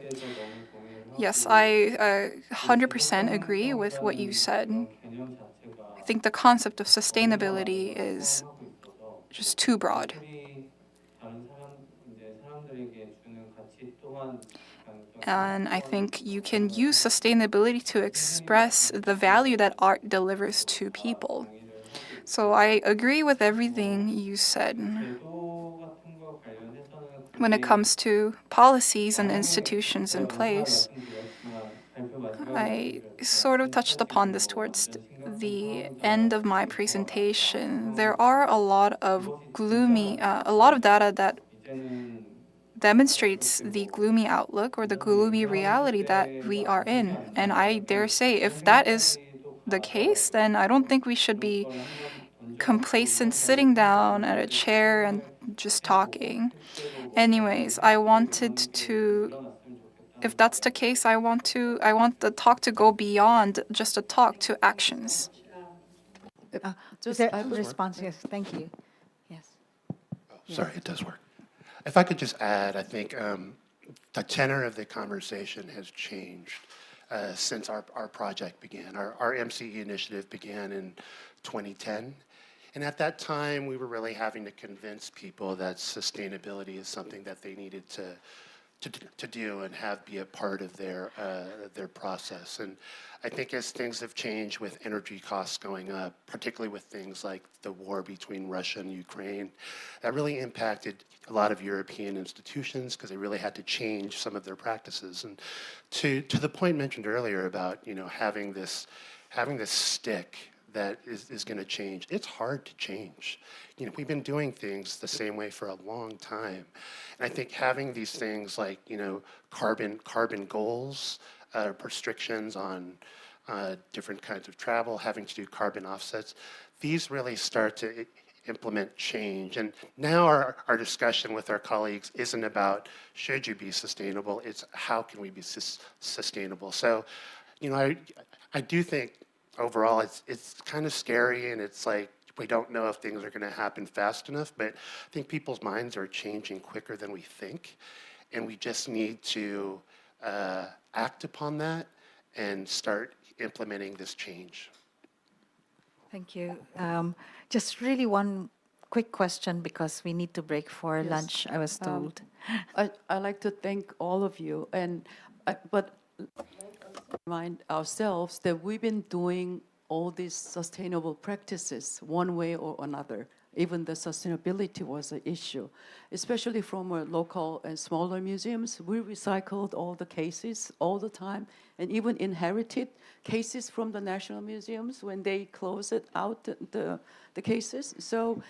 B: Yes, I 100% agree with what you said. I think the concept of sustainability is just too broad. And I think you can use sustainability to express the value that art delivers to people. So I agree with everything you said. When it comes to policies and institutions in place, I sort of touched upon this towards the end of my presentation. There are a lot of data that demonstrates the gloomy outlook or the gloomy reality that we are in. And I dare say, if that is the case, then I don't think we should be complacent sitting down at a chair and just talking. Anyways, if that's the case, I want the talk to go beyond just a talk to actions.
R: Is there a response? Yes, thank you. Yes.
P: Sorry, it does work. If I could just add, I think the tenor of the conversation has changed since our project began. Our MCE initiative began in 2010. And at that time, we were really having to convince people that sustainability is something that they needed to do and have be a part of their process. And I think as things have changed with energy costs going up, particularly with things like the war between Russia and Ukraine, that really impacted a lot of European institutions because they really had to change some of their practices. And to the point mentioned earlier about having this stick that is going to change. It's hard to change. We've been doing things the same way for a long time. And I think having these things like, carbon goals, restrictions on different kinds of travel, having to do carbon offsets, these really start to implement change. And now our discussion with our colleagues isn't about should you be sustainable, it's how can we be sustainable. So, I do think overall, it's kind of scary, and it's like we don't know if things are going to happen fast enough, but I think people's minds are changing quicker than we think, and we just need to act upon that and start implementing this change.
R: Thank you. Just really one quick question because we need to break for lunch, I was told.
J: I'd like to thank all of you, but remind ourselves that we've been doing all these sustainable practices one way or another. Even the sustainability was an issue, especially from our local and smaller museums. We recycled all the cases all the time, and even inherited cases from the national museums when they close it out, the cases. So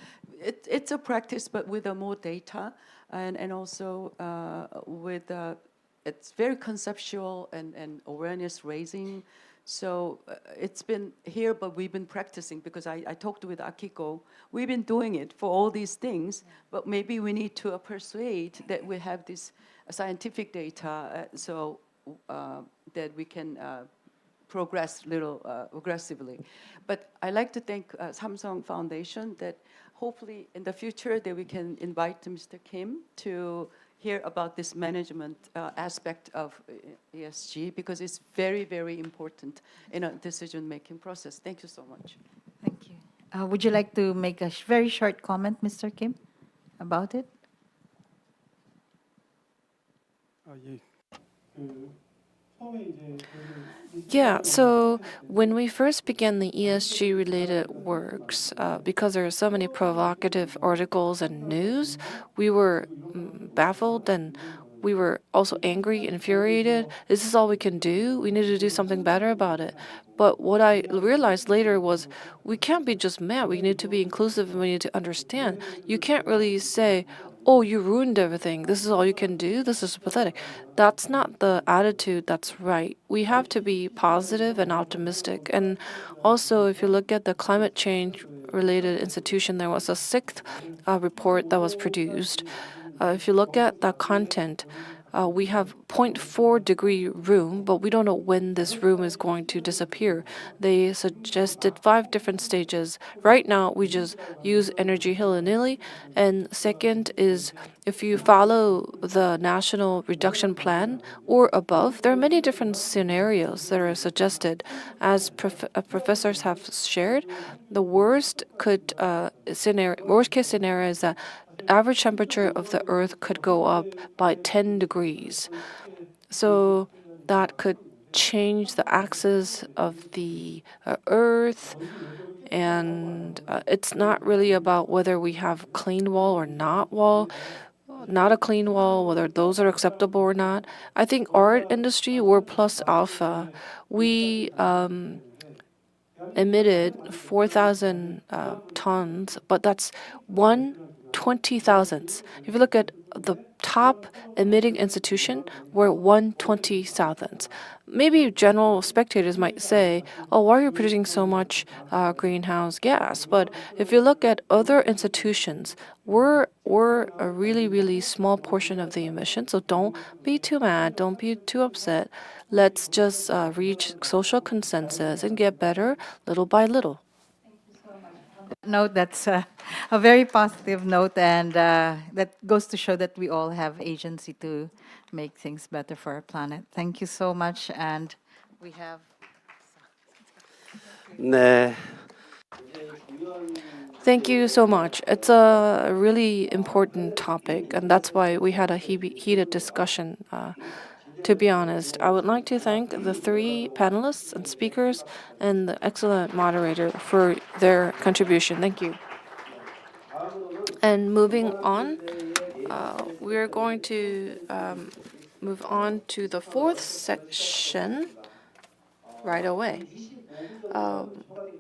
J: it's a practice, but with more data, and also with it's very conceptual and awareness raising. So it's been here, but we've been practicing because I talked with Akiko. We've been doing it for all these things, but maybe we need to persuade that we have this scientific data so that we can progress a little aggressively. But I like to thank Samsung Foundation that hopefully in the future that we can invite Mr. Kim to hear about this management aspect of ESG because it's very, very important in a decision-making process. Thank you so much.
R: Thank you. Would you like to make a very short comment, Mr. Kim, about it?
M: Yeah, so when we first began the ESG-related works, because there are so many provocative articles and news, we were baffled and we were also angry, infuriated. This is all we can do. We need to do something better about it. But what I realized later was we can't be just mad. We need to be inclusive and we need to understand. You can't really say, oh, you ruined everything. This is all you can do. This is pathetic. That's not the attitude that's right. We have to be positive and optimistic. And also, if you look at the climate change related institution, there was a sixth report that was produced. If you look at the content, we have 0.4 degree room, but we don't know when this room is going to disappear. They suggested 5 different stages. Right now, we just use energy willy-nilly. And second is if you follow the national reduction plan or above, there are many different scenarios that are suggested. As professors have shared, the worst case scenario is that average temperature of the Earth could go up by 10 degrees. So that could change the axis of the Earth. And it's not really about whether we have clean wall or not wall. not a clean wall, whether those are acceptable or not. I think art industry, we're plus alpha. We emitted 4,000 tons, but that's 1/20,000th. If you look at the top emitting institution, we're 1/20,000th. Maybe general spectators might say, oh, why are you producing so much greenhouse gas? But if you look at other institutions, we're a really, really small portion of the emission. So don't be too mad. Don't be too upset. Let's just reach social consensus and get better little by little.
R: Note, that's a very positive note, and that goes to show that we all have agency to make things better for our planet. Thank you so much, and we have.
S: 네.
M: Thank you so much. It's a really important topic, and that's why we had a heated discussion. To be honest, I would like to thank the 3 panelists and speakers and the excellent moderator for their contribution. Thank you. And moving on, we are going to move on to the 4th section right away.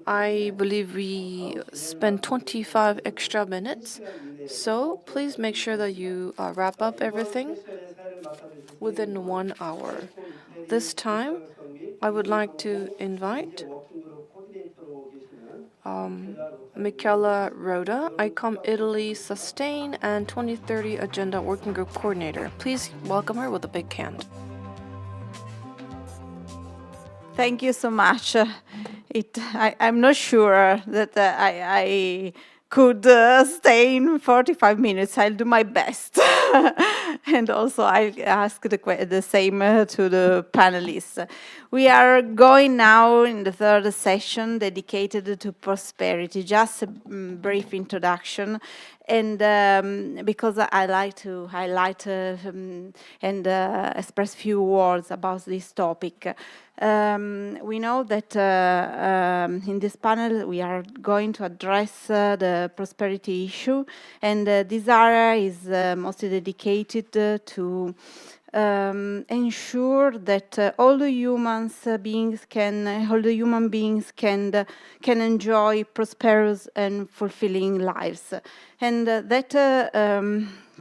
M: I believe we spent 25 extra minutes, so please make sure that you wrap up everything within 1 hour. This time, I would like to invite Michela Roda, ICOM Italy Sustain and 2030 Agenda Working Group Coordinator. Please welcome her with a big hand.
N: Thank you so much. I'm not sure that I could stay in 45 minutes. I'll do my best. And also I'll ask the same to the panelists. We are going now in the 3rd session dedicated to prosperity. Just a brief introduction. And because I like to highlight and express few words about this topic. We know that in this panel we are going to address the prosperity issue, and this area is mostly dedicated to ensure that all the human beings can enjoy prosperous and fulfilling lives, and that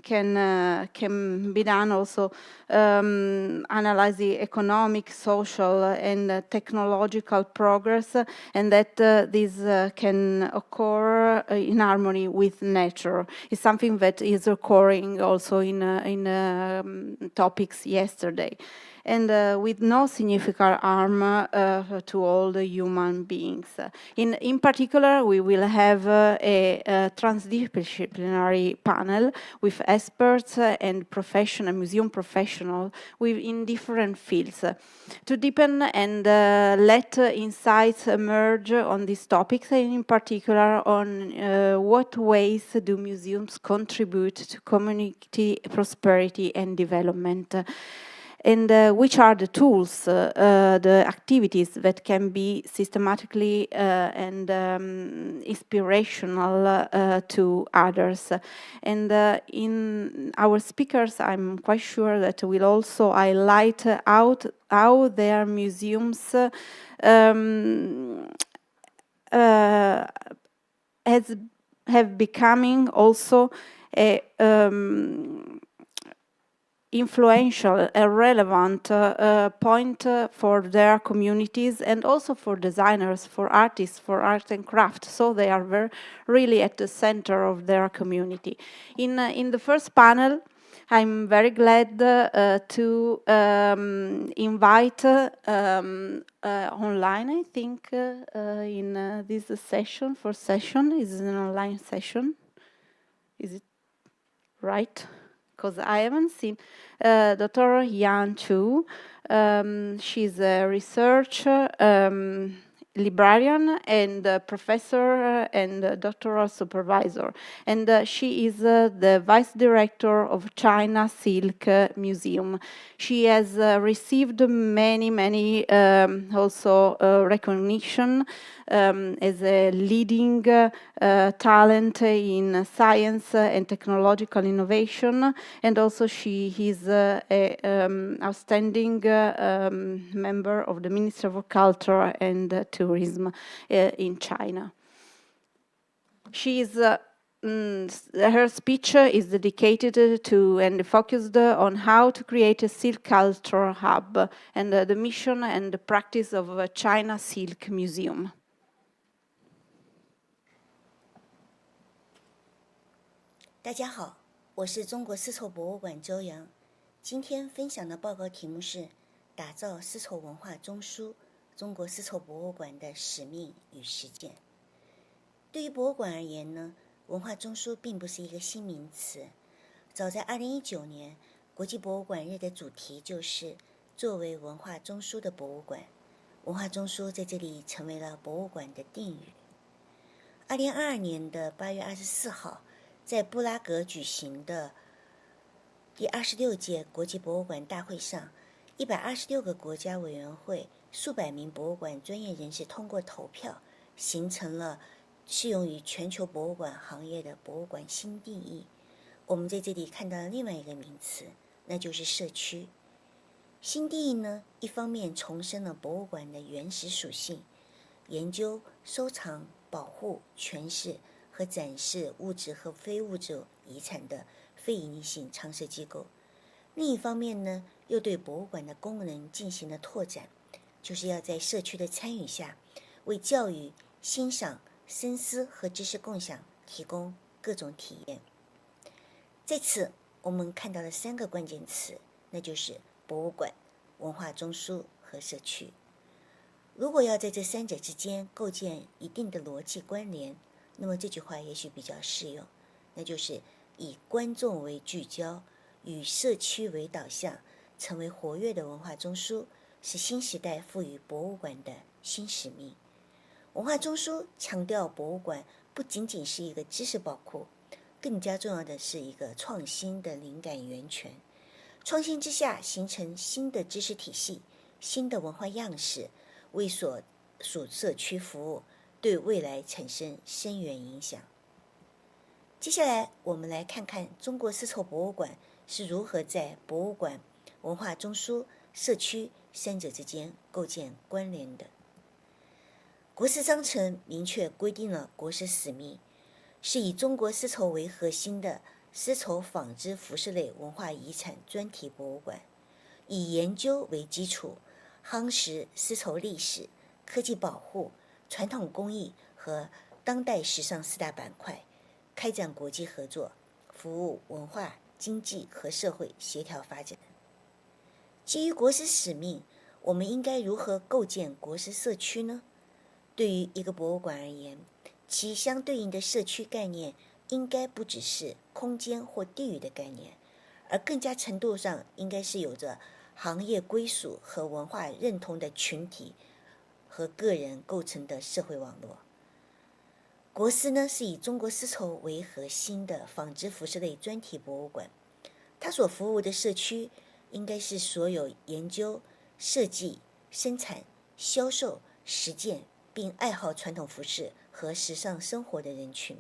N: can be done also analyze the economic, social, and technological progress, and that this can occur in harmony with nature. It's something that is occurring also in topics yesterday, and with no significant harm to all the human beings. In particular, we will have a transdisciplinary panel with experts and museum professionals in different fields to deepen and let insights emerge on these topics, and in particular on what ways do museums contribute to community prosperity and development. And which are the tools, the activities that can be systematically and inspirational to others. And in our speakers, I'm quite sure that will also highlight how their museums have becoming also a influential, a relevant point for their communities, and also for designers, for artists, for art and craft. So they are really at the center of their community. In the first panel, I'm very glad to invite online, I think, in this session, first session, is an online session. Is it right? Because I haven't seen Dr. Yan Chu. She's a researcher
S: librarian and professor and doctoral supervisor. And she is the vice director of China Silk Museum. She has received many also recognition as a leading talent in science and technological innovation, and also she is an outstanding member of the Ministry of Culture and Tourism in China. She is her speech is dedicated to and focused on how to create a silk culture hub and the mission and the practice of China Silk Museum.
T: 大家好，我是中国丝绸博物馆周洋。今天分享的报告题目是打造丝绸文化中枢，中国丝绸博物馆的使命与实践。对于博物馆而言呢，文化中枢并不是一个新名词。早在2019年，国际博物馆日的主题就是作为文化中枢的博物馆。文化中枢在这里成为了博物馆的定语。2022年的8月24号。在布拉格举行的第26届国际博物馆大会上，126个国家委员会、数百名博物馆专业人士通过投票，形成了适用于全球博物馆行业的博物馆新定义。我们在这里看到了另外一个名词，那就是社区。新定义呢，一方面重申了博物馆的原始属性，研究、收藏、保护、诠释和展示物质和非物质遗产的非营利性常设机构。另一方面呢，又对博物馆的功能进行了拓展，就是要在社区的参与下，为教育、欣赏、深思和知识共享提供各种体验。在此，我们看到了3个关键词，那就是博物馆、文化中枢和社区。如果要在这3者之间构建一定的逻辑关联，那么这句话也许比较适用，那就是以观众为聚焦，与社区为导向，成为活跃的文化中枢，是新时代赋予博物馆的新使命。文化中枢强调博物馆不仅仅是一个知识宝库，更加重要的是一个创新的灵感源泉。创新之下形成新的知识体系、新的文化样式，为所属社区服务，对未来产生深远影响。接下来，我们来看看中国丝绸博物馆是如何在博物馆、文化中枢、社区3者之间构建关联的。国丝章程明确规定了国丝使命，是以中国丝绸为核心的丝绸纺织服饰类文化遗产专题博物馆，以研究为基础，夯实丝绸历史、科技保护、传统工艺和当代时尚4大板块，开展国际合作，服务文化、经济和社会协调发展。基于国丝使命，我们应该如何构建国丝社区呢？对于一个博物馆而言，其相对应的社区概念应该不只是空间或地域的概念，而更加程度上应该是有着行业归属和文化认同的群体和个人构成的社会网络。国丝呢，是以中国丝绸为核心的纺织服饰类专题博物馆，它所服务的社区应该是所有研究、设计、生产、销售、实践并爱好传统服饰和时尚生活的人群，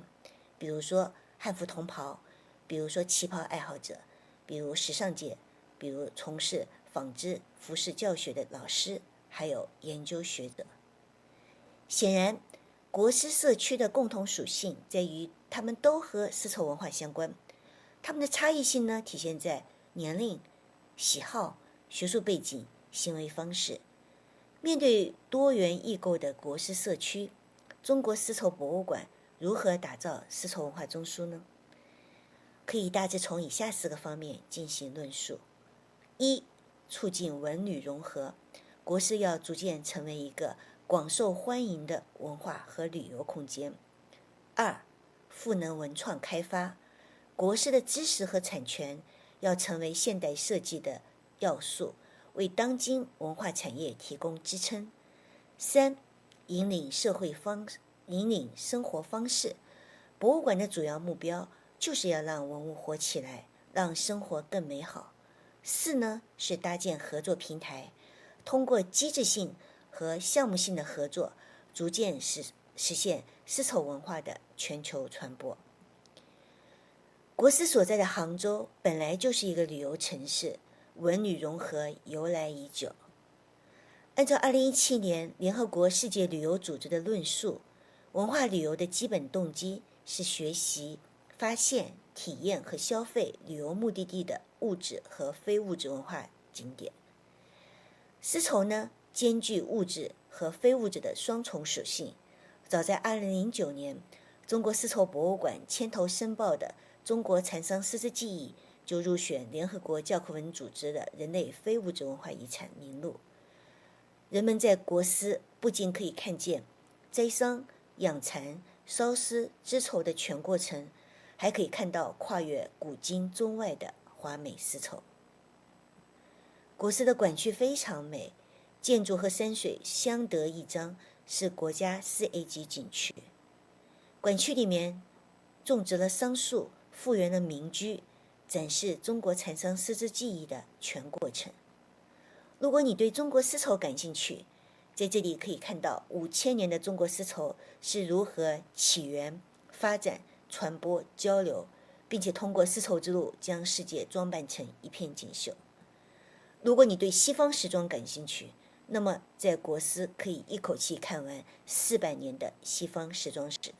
T: 比如说汉服同袍，比如说旗袍爱好者，比如时尚界，比如从事纺织服饰教学的老师，还有研究学者。显然，国丝社区的共同属性在于他们都和丝绸文化相关，他们的差异性呢，体现在年龄、喜好、学术背景、行为方式。面对多元异构的国丝社区，中国丝绸博物馆如何打造丝绸文化中枢呢？可以大致从以下4个方面进行论述：一、促进文旅融合，国丝要逐渐成为一个广受欢迎的文化和旅游空间。2、赋能文创开发，国丝的知识和产权要成为现代设计的要素，为当今文化产业提供支撑。3、引领生活方式。博物馆的主要目标就是要让文物活起来，让生活更美好。4呢是搭建合作平台，通过机制性和项目性的合作，逐渐实现丝绸文化的全球传播。国司所在的杭州本来就是一个旅游城市，文旅融合由来已久。按照2017年联合国世界旅游组织的论述，文化旅游的基本动机是学习、发现、体验和消费旅游目的地的物质和非物质文化景点。丝绸呢，兼具物质和非物质的双重属性。早在2009年，中国丝绸博物馆牵头申报的中国蚕桑丝织技艺就入选联合国教科文组织的人类非物质文化遗产名录。人们在国司不仅可以看见摘桑、养蚕、缫丝、织绸的全过程，还可以看到跨越古今中外的华美丝绸。国司的馆区非常美，建筑和山水相得益彰，是国家4A 级景区。馆区里面种植了桑树，复原了民居，展示中国蚕桑丝织技艺的全过程。如果你对中国丝绸感兴趣，在这里可以看到5000年的中国丝绸是如何起源、发展、传播、交流，并且通过丝绸之路将世界装扮成一片锦绣。如果你对西方时装感兴趣，那么在国司可以一口气看完400年的西方时装史。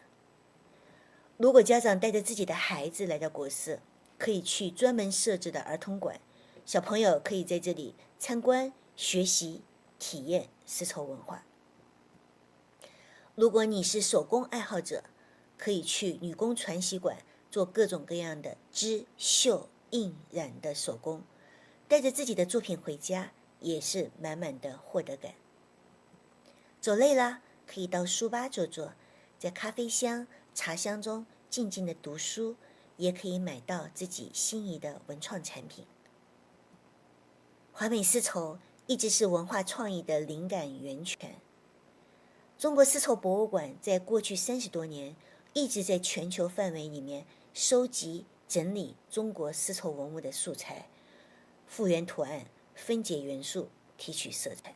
T: 如果家长带着自己的孩子来到国司，可以去专门设置的儿童馆，小朋友可以在这里参观、学习、体验丝绸文化。如果你是手工爱好者，可以去女工传习馆做各种各样的织、绣、印、染的手工，带着自己的作品回家，也是满满的获得感。走累了，可以到书吧坐坐，在咖啡香、茶香中静静的读书，也可以买到自己心仪的文创产品。华美丝绸一直是文化创意的灵感源泉。中国丝绸博物馆在过去30多年一直在全球范围里面收集、整理中国丝绸文物的素材，复原图案，分解元素，提取色彩。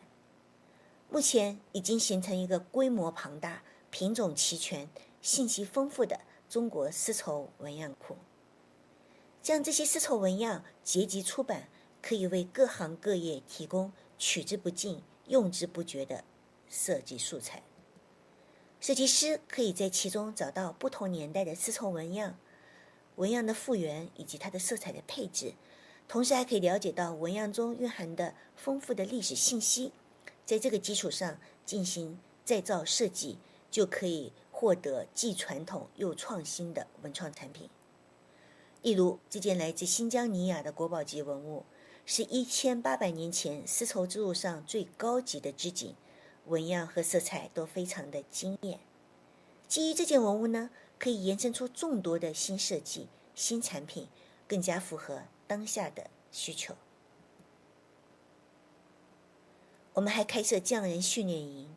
T: 目前已经形成一个规模庞大、品种齐全、信息丰富的中国丝绸纹样库。将这些丝绸纹样结集出版，可以为各行各业提供取之不尽、用之不绝的设计素材。设计师可以在其中找到不同年代的丝绸纹样、纹样的复原以及它的色彩的配置，同时还可以了解到纹样中蕴含的丰富的历史信息。在这个基础上进行再造设计，就可以获得既传统又创新的文创产品。例如，这件来自新疆尼雅的国宝级文物，是1800年前丝绸之路上最高级的织锦，纹样和色彩都非常的惊艳。基于这件文物呢，可以延伸出众多的新设计、新产品，更加符合当下的需求。我们还开设匠人训练营，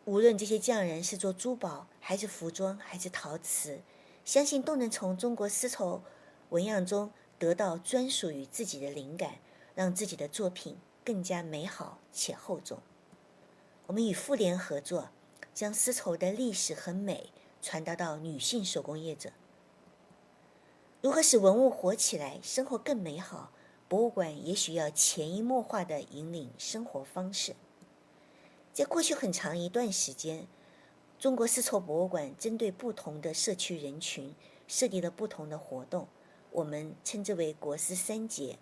T: 无论这些匠人是做珠宝，还是服装，还是陶瓷，相信都能从中国丝绸纹样中得到专属于自己的灵感，让自己的作品更加美好且厚重。我们与妇联合作，将丝绸的历史和美传达到女性手工业者。如何使文物活起来，生活更美好？博物馆也许要潜移默化地引领生活方式。在过去很长一段时间，中国丝绸博物馆针对不同的社区人群设立了不同的活动，我们称之为国丝3节。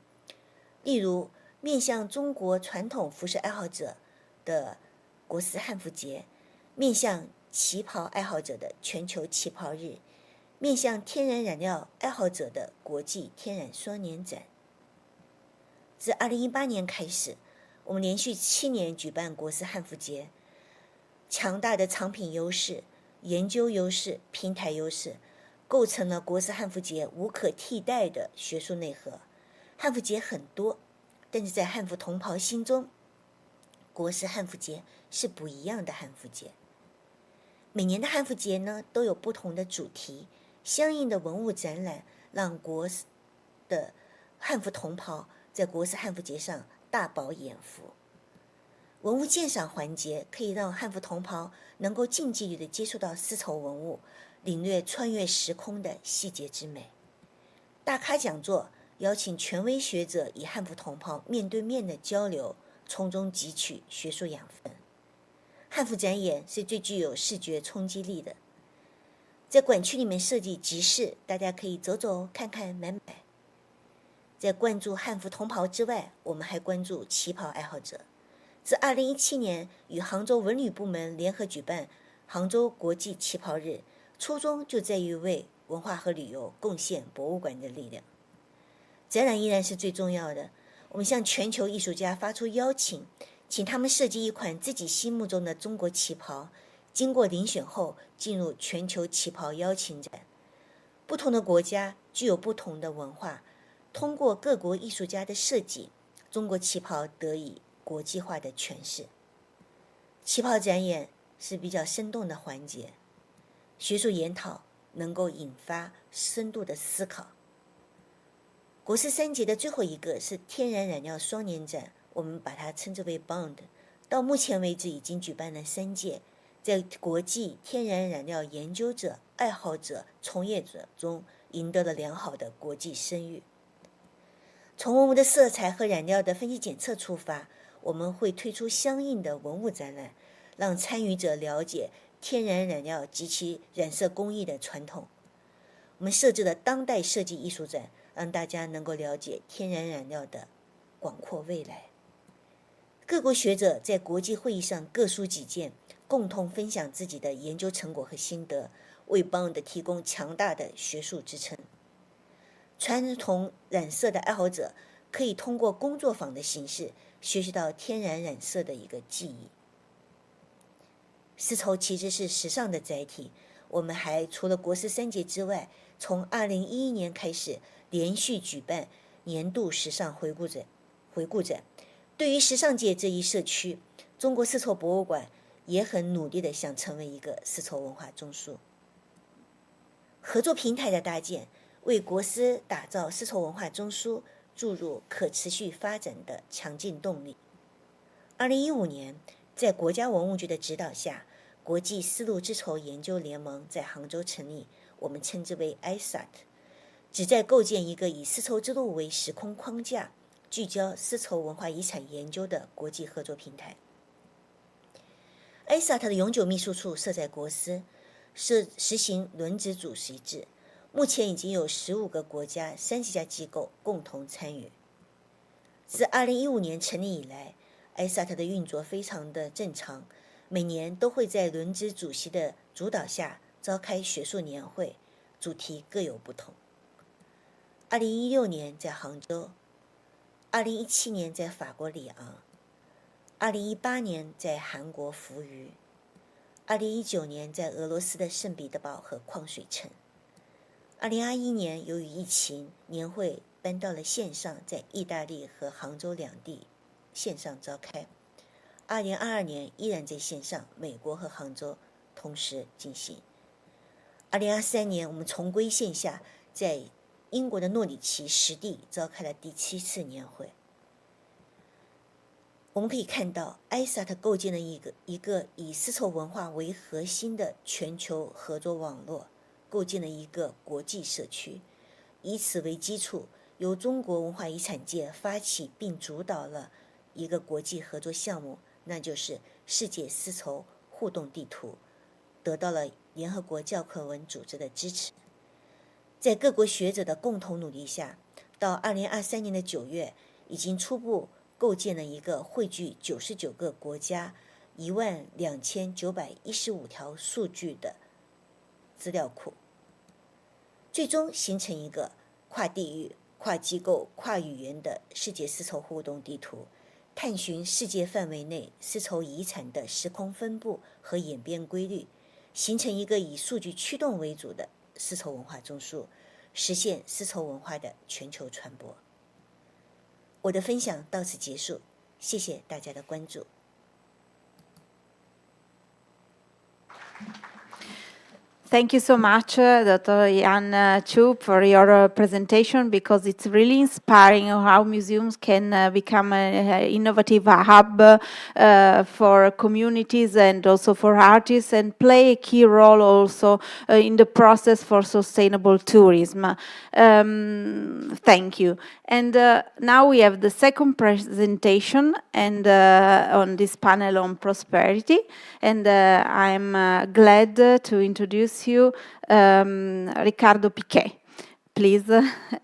T: 例如，面向中国传统服饰爱好者的国丝汉服节，面向旗袍爱好者的全球旗袍日，面向天然染料爱好者的国际天然双年展。自2018年开始，我们连续7年举办国丝汉服节。强大的藏品优势、研究优势、平台优势，构成了国丝汉服节无可替代的学术内核。汉服节很多，但是在汉服同袍心中，国师汉服节是不一样的汉服节。每年的汉服节呢，都有不同的主题，相应的文物展览，让国师的汉服同袍在国师汉服节上大饱眼福。文物鉴赏环节可以让汉服同袍能够近距离地接触到丝绸文物，领略穿越时空的细节之美。大咖讲座邀请权威学者与汉服同袍面对面的交流，从中汲取学术养分。汉服展演是最具有视觉冲击力的，在馆区里面设计集市，大家可以走走看看买买。在关注汉服同袍之外，我们还关注旗袍爱好者。自2017年与杭州文旅部门联合举办杭州国际旗袍日，初衷就在于为文化和旅游贡献博物馆的力量。展览依然是最重要的，我们向全球艺术家发出邀请，请他们设计一款自己心目中的中国旗袍，经过遴选后进入全球旗袍邀请展。不同的国家具有不同的文化，通过各国艺术家的设计，中国旗袍得以国际化的诠释。旗袍展演是比较生动的环节，学术研讨能够引发深度的思考。国师3节的最后一个是天然染料双年展，我们把它称之为 Bond。到目前为止已经举办了3届，在国际天然染料研究者、爱好者、从业者中赢得了良好的国际声誉。从文物的色彩和染料的分析检测出发，我们会推出相应的文物展览，让参与者了解天然染料及其染色工艺的传统。我们设置了当代设计艺术展，让大家能够了解天然染料的广阔未来。各国学者在国际会议上各抒己见，共同分享自己的研究成果和心得，为 Bond 提供强大的学术支撑。传统染色的爱好者可以通过工作坊的形式学习到天然染色的一个技艺。丝绸其实是时尚的载体，我们还除了国师3节之外，从2011年开始连续举办年度时尚回顾展。对于时尚界这一社区，中国丝绸博物馆也很努力地想成为一个丝绸文化中枢。合作平台的搭建，为国师打造丝绸文化中枢注入可持续发展的强劲动力。2015年，在国家文物局的指导下，国际丝路织绸研究联盟在杭州成立，我们称之为 ISAT， 旨在构建一个以丝绸之路为时空框架，聚焦丝绸文化遗产研究的国际合作平台。ISAT 的永久秘书处设在国师，实行轮值主席制，目前已经有15个国家、30家机构共同参与。自2015年成立以来，ISAT 的运作非常的正常，每年都会在轮值主席的主导下召开学术年会，主题各有不同。2016年在杭州，2017年在法国里昂，2018年在韩国扶余，2019年在俄罗斯的圣彼得堡和矿水城。2021年由于疫情，年会搬到了线上，在意大利和杭州两地线上召开。2022年依然在线上，美国和杭州同时进行。2023年我们重归线下，在英国的诺里奇实地召开了第7次年会。我们可以看到 ISAT 构建了一个以丝绸文化为核心的全球合作网络，构建了一个国际社区，以此为基础，由中国文化遗产界发起并主导了一个国际合作项目，那就是世界丝绸互动地图，得到了联合国教科文组织的支持。在各国学者的共同努力下，到2023年的9月，已经初步构建了一个汇聚99个国家、12915条数据的资料库，最终形成一个跨地域、跨机构、跨语言的世界丝绸互动地图，探寻世界范围内丝绸遗产的时空分布和演变规律，形成一个以数据驱动为主的丝绸文化中枢，实现丝绸文化的全球传播。我的分享到此结束，谢谢大家的关注。
S: Thank you so much, Dr. Jan Chu, for your presentation, because it's really inspiring how museums can become an innovative hub for communities and also for artists, and play a key role also in the process for sustainable tourism. Thank you. And now we have the second presentation and on this panel on prosperity. And I'm glad to introduce you Ricardo Piquet, please.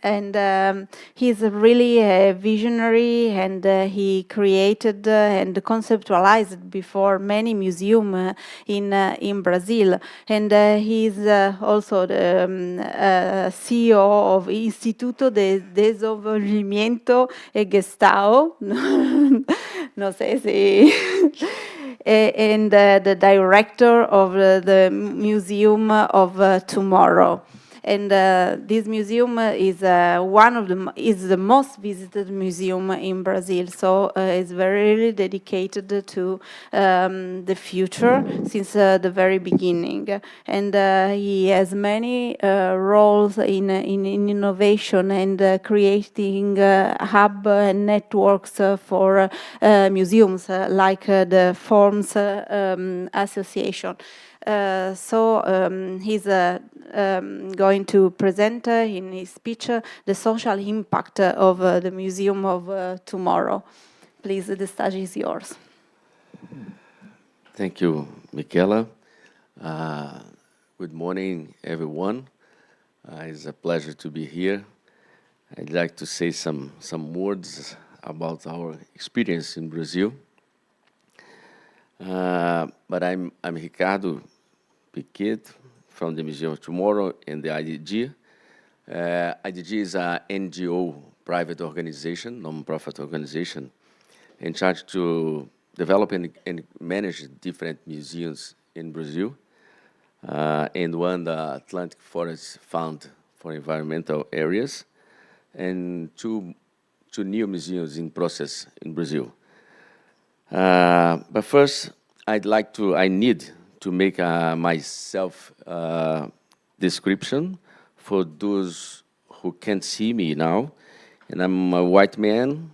S: And he's really a visionary, and he created and conceptualized before many museums in Brazil. And he's also the CEO of Instituto de Desenvolvimento e Gestão. No sé si... and the director of the Museum of Tomorrow. And this museum is is the most visited museum in Brazil. So it's very dedicated to the future since the very beginning. And he has many roles in innovation and creating hub and networks for museums, like the Forms Association. So he's going to present in his speech the social impact of the Museum of Tomorrow. Please, the stage is yours.
U: Thank you, Michela. Good morning, everyone. It's a pleasure to be here. I'd like to say some words about our experience in Brazil. But I'm Ricardo Piquet from the Museum of Tomorrow and the IDG. IDG is an NGO, private organization, non-profit organization, in charge to develop and manage different museums in Brazil, and one the Atlantic Forest Fund for environmental areas, and two new museums in process in Brazil. But first, I need to make myself description for those who can't see me now. And I'm a white man,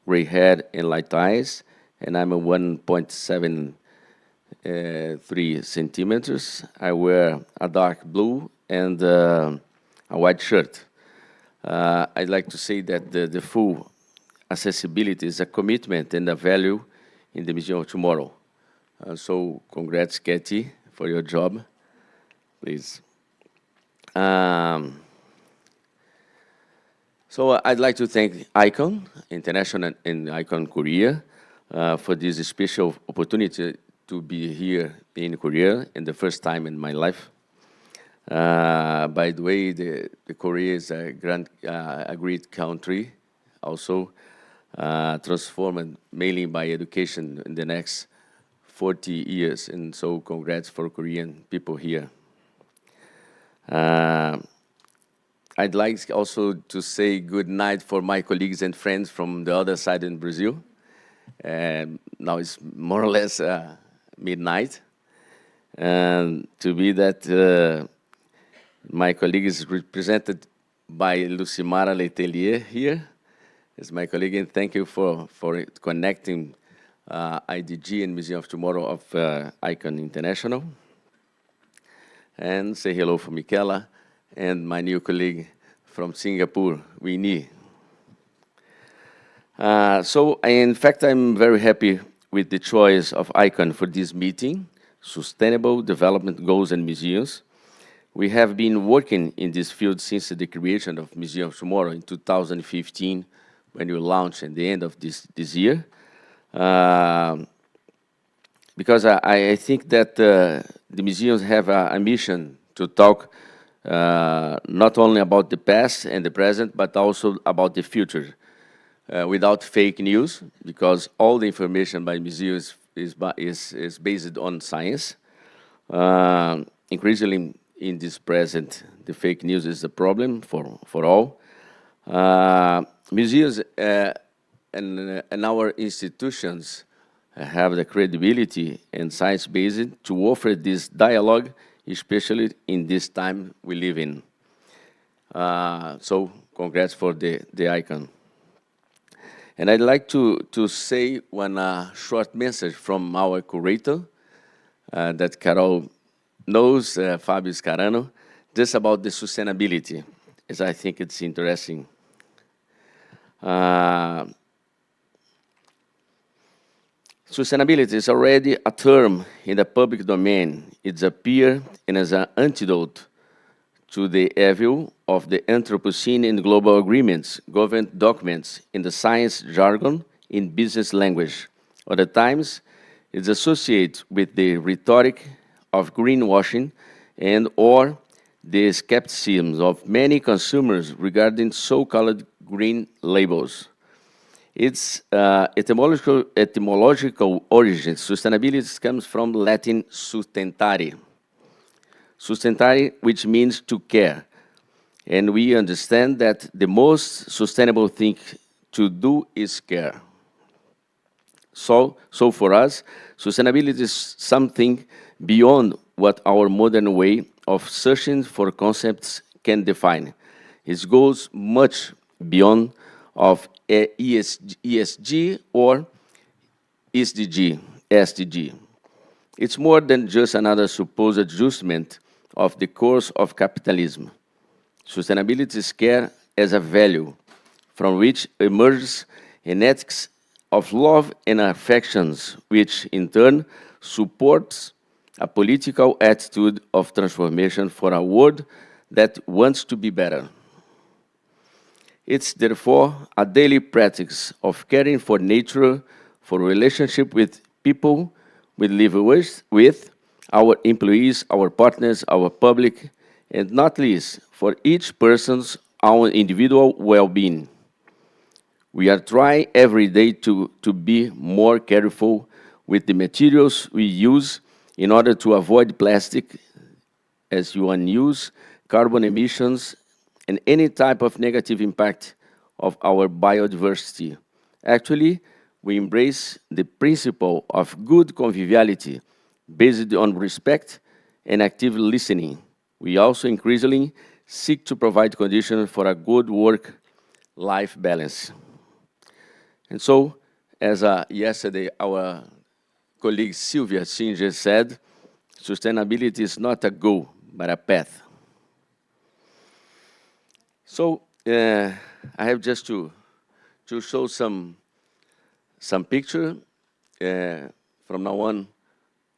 U: gray hair and light eyes, and I'm a 1.73 centimeters. I wear a dark blue and a white shirt. I'd like to say that the full accessibility is a commitment and a value in the Museum of Tomorrow. So congrats, Katie, for your job, please. So I'd like to thank ICON International and ICON Korea for this special opportunity to be here in Korea in the first time in my life. By the way, the Korea is a great country, also transformed mainly by education in the next 40 years, and so congrats for Korean people here. I'd like also to say good night for my colleagues and friends from the other side in Brazil. Now it's more or less midnight. And to be that my colleague is represented by Lucimara Letelier here. Is my colleague, and thank you for connecting IDG and Museum of Tomorrow of ICON International. And say hello for Michela and my new colleague from Singapore, Winnie. So in fact, I'm very happy with the choice of ICON for this meeting, Sustainable Development Goals and Museums. We have been working in this field since the creation of Museum of Tomorrow in 2015, when we launched at the end of this year. Because I think that the museums have a mission to talk not only about the past and the present, but also about the future, without fake news, because all the information by museums is based on science. Increasingly in this present, the fake news is a problem for all. Museums and our institutions have the credibility and science-based to offer this dialogue especially in this time we live in. So congrats for the icon. And I'd like to say one short message from our curator that Carol knows, Fabio Scarano, just about the sustainability, as I think it's interesting. Sustainability is already a term in the public domain. It's appeared and as an antidote to the evil of the Anthropocene in global agreements, government documents, in the science jargon, in business language. Other times, it's associated with the rhetoric of greenwashing and or the skepticism of many consumers regarding so-called green labels. Its etymological origins, sustainability comes from Latin sustentare. Sustentare, which means to care. And we understand that the most sustainable thing to do is care. So for us, sustainability is something beyond what our modern way of searching for concepts can define. It goes much beyond of ESG or SDG. It's more than just another supposed adjustment of the course of capitalism. Sustainability is care as a value from which emerges an ethics of love and affections, which in turn supports a political attitude of transformation for a world that wants to be better. It's therefore a daily practice of caring for nature, for relationship with people we live with, our employees, our partners, our public, and not least for each person's own individual well-being. We are trying every day to be more careful with the materials we use in order to avoid plastic as you unuse, carbon emissions, and any type of negative impact of our biodiversity. Actually, we embrace the principle of good conviviality based on respect and active listening. We also increasingly seek to provide conditions for a good work-life balance. And so, as yesterday our colleague Sylvia Singer said, sustainability is not a goal, but a path. So, I have just to show some picture. From now on,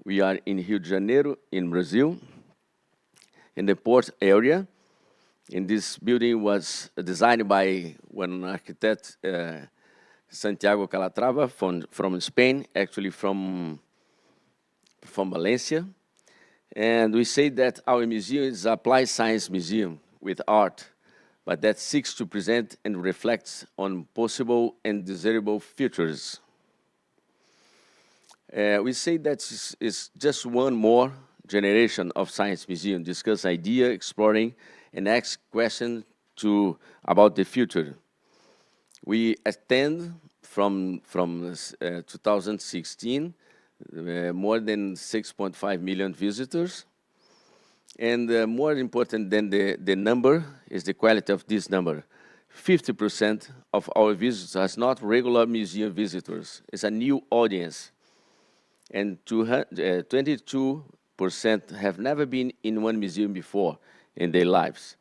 U: we are in Rio de Janeiro, in Brazil, in the port area. And this building was designed by one architect, Santiago Calatrava from Spain, actually from Valencia. And we say that our museum is an applied science museum with art, but that seeks to present and reflects on possible and desirable futures. We say that it's just one more generation of science museum, discuss idea, exploring, and ask questions about the future. We attend from 2016 more than 6.5 million visitors. And more important than the number is the quality of this number. 50% of our visitors are not regular museum visitors. It's a new audience. And 22% have never been in one museum before in their lives.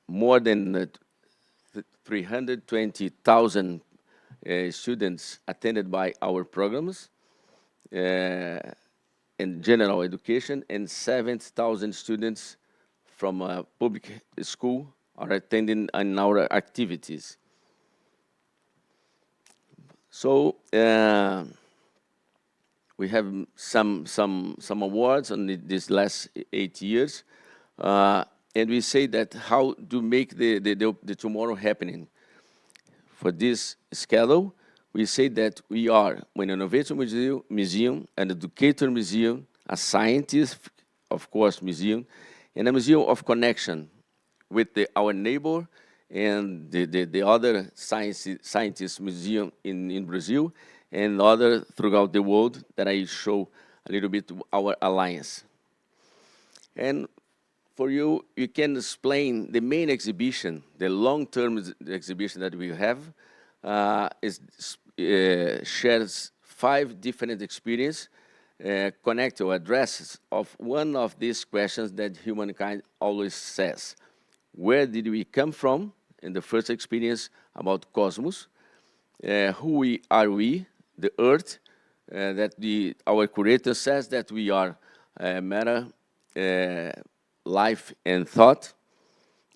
U: More than 320,000 students attended by our programs in general education, and 7,000 students from a public school are attending in our activities. So we have some awards on these last 8 years, and we say that how to make the tomorrow happening. For this schedule, we say that we are an innovation museum, an educator museum, a scientist, of course, museum, and a museum of connection with our neighbor and the other scientist museum in Brazil and other throughout the world that I show a little bit our alliance. And for you, you can explain the main exhibition, the long-term exhibition that we have, shares 5 different experiences connect or addresses of one of these questions that humankind always says. Where did we come from in the first experience about cosmos? Who are we, the Earth, that our curator says that we are matter, life, and thought.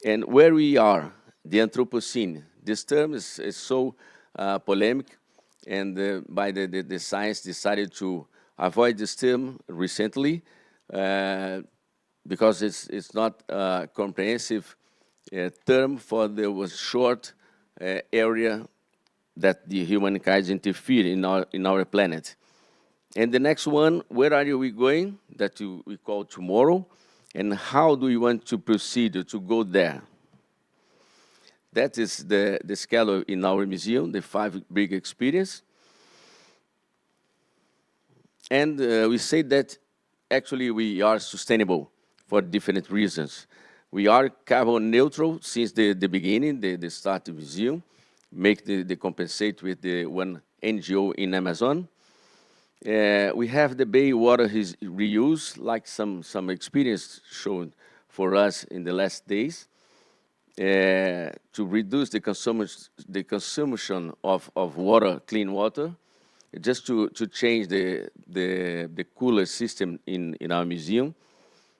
U: And where we are, the Anthropocene. This term is so polemic, and by the science decided to avoid this term recently because it's not a comprehensive term for the short area that the humankind interfere in our planet. And the next one, where are we going, that we call tomorrow, and how do we want to proceed to go there? That is the schedule in our museum, the 5 big experience. And we say that actually we are sustainable for different reasons. We are carbon neutral since the beginning, the start of the museum, make the compensate with the one NGO in Amazon. We have the bay water reuse, like some experience shown for us in the last days, to reduce the consumption of water, clean water, just to change the cooler system in our museum.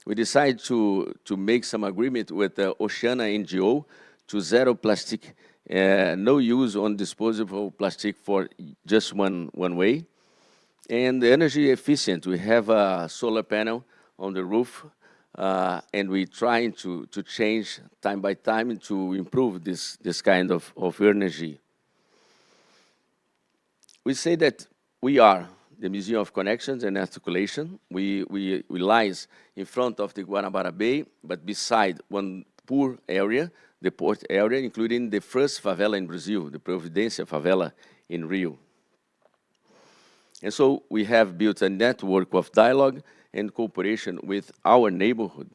U: We decided to make some agreement with the Oceana NGO to zero plastic, no use on disposable plastic for just one way. And the energy efficient, we have a solar panel on the roof, and we're trying to change time by time to improve this kind of energy. We say that we are the Museum of Connections and Articulation. We lies in front of the Guanabara Bay, but beside one poor area, the port area, including the first favela in Brazil, the Providência favela in Rio. And so we have built a network of dialogue and cooperation with our neighborhood,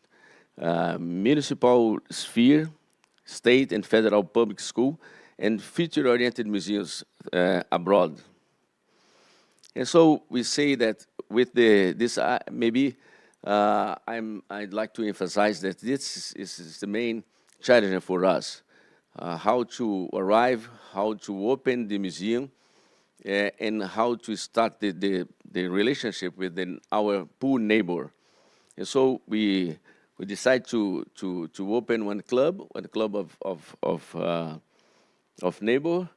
U: municipal sphere, state and federal public school, and future-oriented museums abroad. And so we say that with this, maybe I'd like to emphasize that this is the main challenge for us, how to arrive, how to open the museum, and how to start the relationship with our poor neighbor. And so we decide to open one club of neighbor.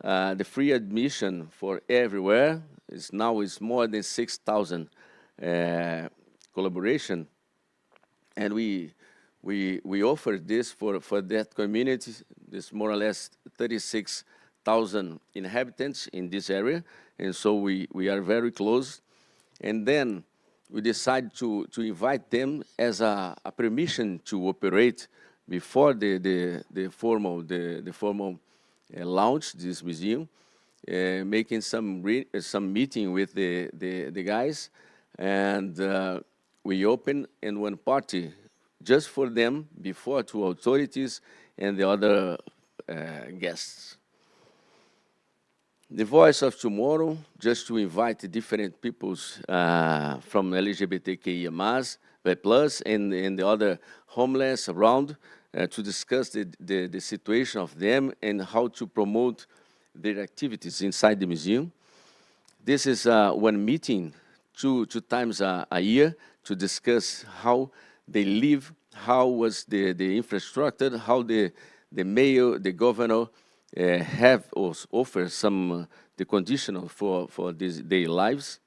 U: The free admission for everywhere is more than 6,000 collaboration, and we offer this for that community. There's more or less 36,000 inhabitants in this area, and so we are very close. And then we decide to invite them as a permission to operate before the formal launch this museum, making some meeting with the guys, and we open in one party just for them before to authorities and the other guests. The Voice of Tomorrow, just to invite the different peoples from LGBTQIA+, and the other homeless around to discuss the situation of them and how to promote their activities inside the museum. This is one meeting, two times a year, to discuss how they live, how was the infrastructure, how the mayor, the governor have offered some the conditional for their lives.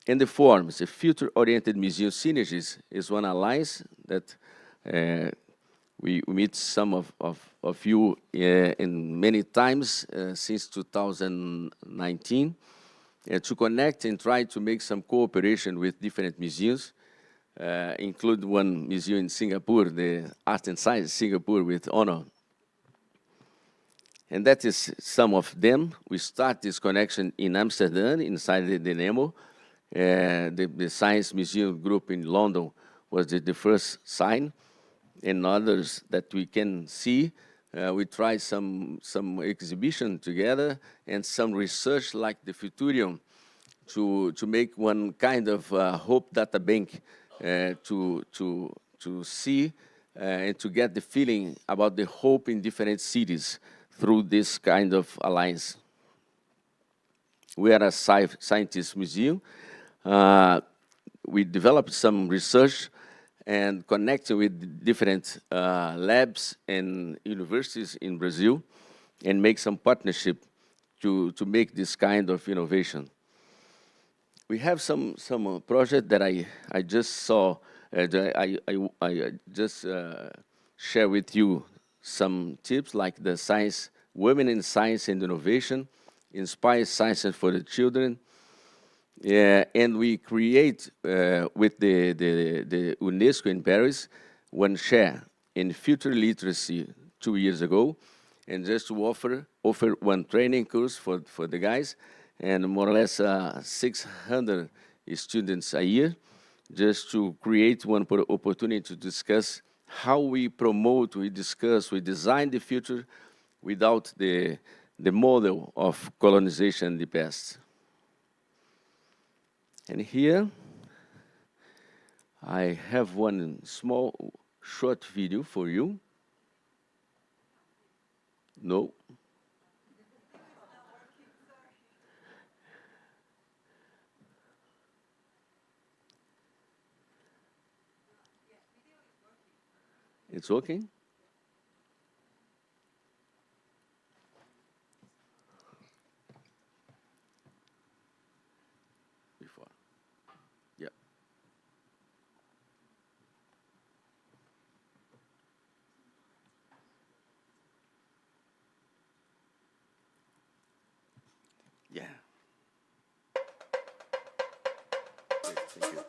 U: And the forms, the future-oriented museum synergies is one alliance that we meet some of you in many times since 2019 to connect and try to make some cooperation with different museums, include one museum in Singapore, the Art and Science Singapore with honor. And that is some of them. We start this connection in Amsterdam, inside the NEMO, the Science Museum Group in London was the first sign, and others that we can see. We try some exhibition together and some research like the Futurium to make one kind of hope data bank to see and to get the feeling about the hope in different cities through this kind of alliance. We are a scientist museum. We developed some research and connected with different labs and universities in Brazil and make some partnership to make this kind of innovation. We have some project that I just saw, I just share with you some tips like the science, Women in Science and Innovation, Inspire Science for the Children. Yeah, and we create with the UNESCO in Paris one share in future literacy 2 years ago, and just to offer one training course for the guys, and more or less 600 students a year, just to create one opportunity to discuss how we promote, we discuss, we design the future without the model of colonization in the past. And here, I have one small, short video for you. No? It's working? Before. Yeah. Yeah. Great, thank you.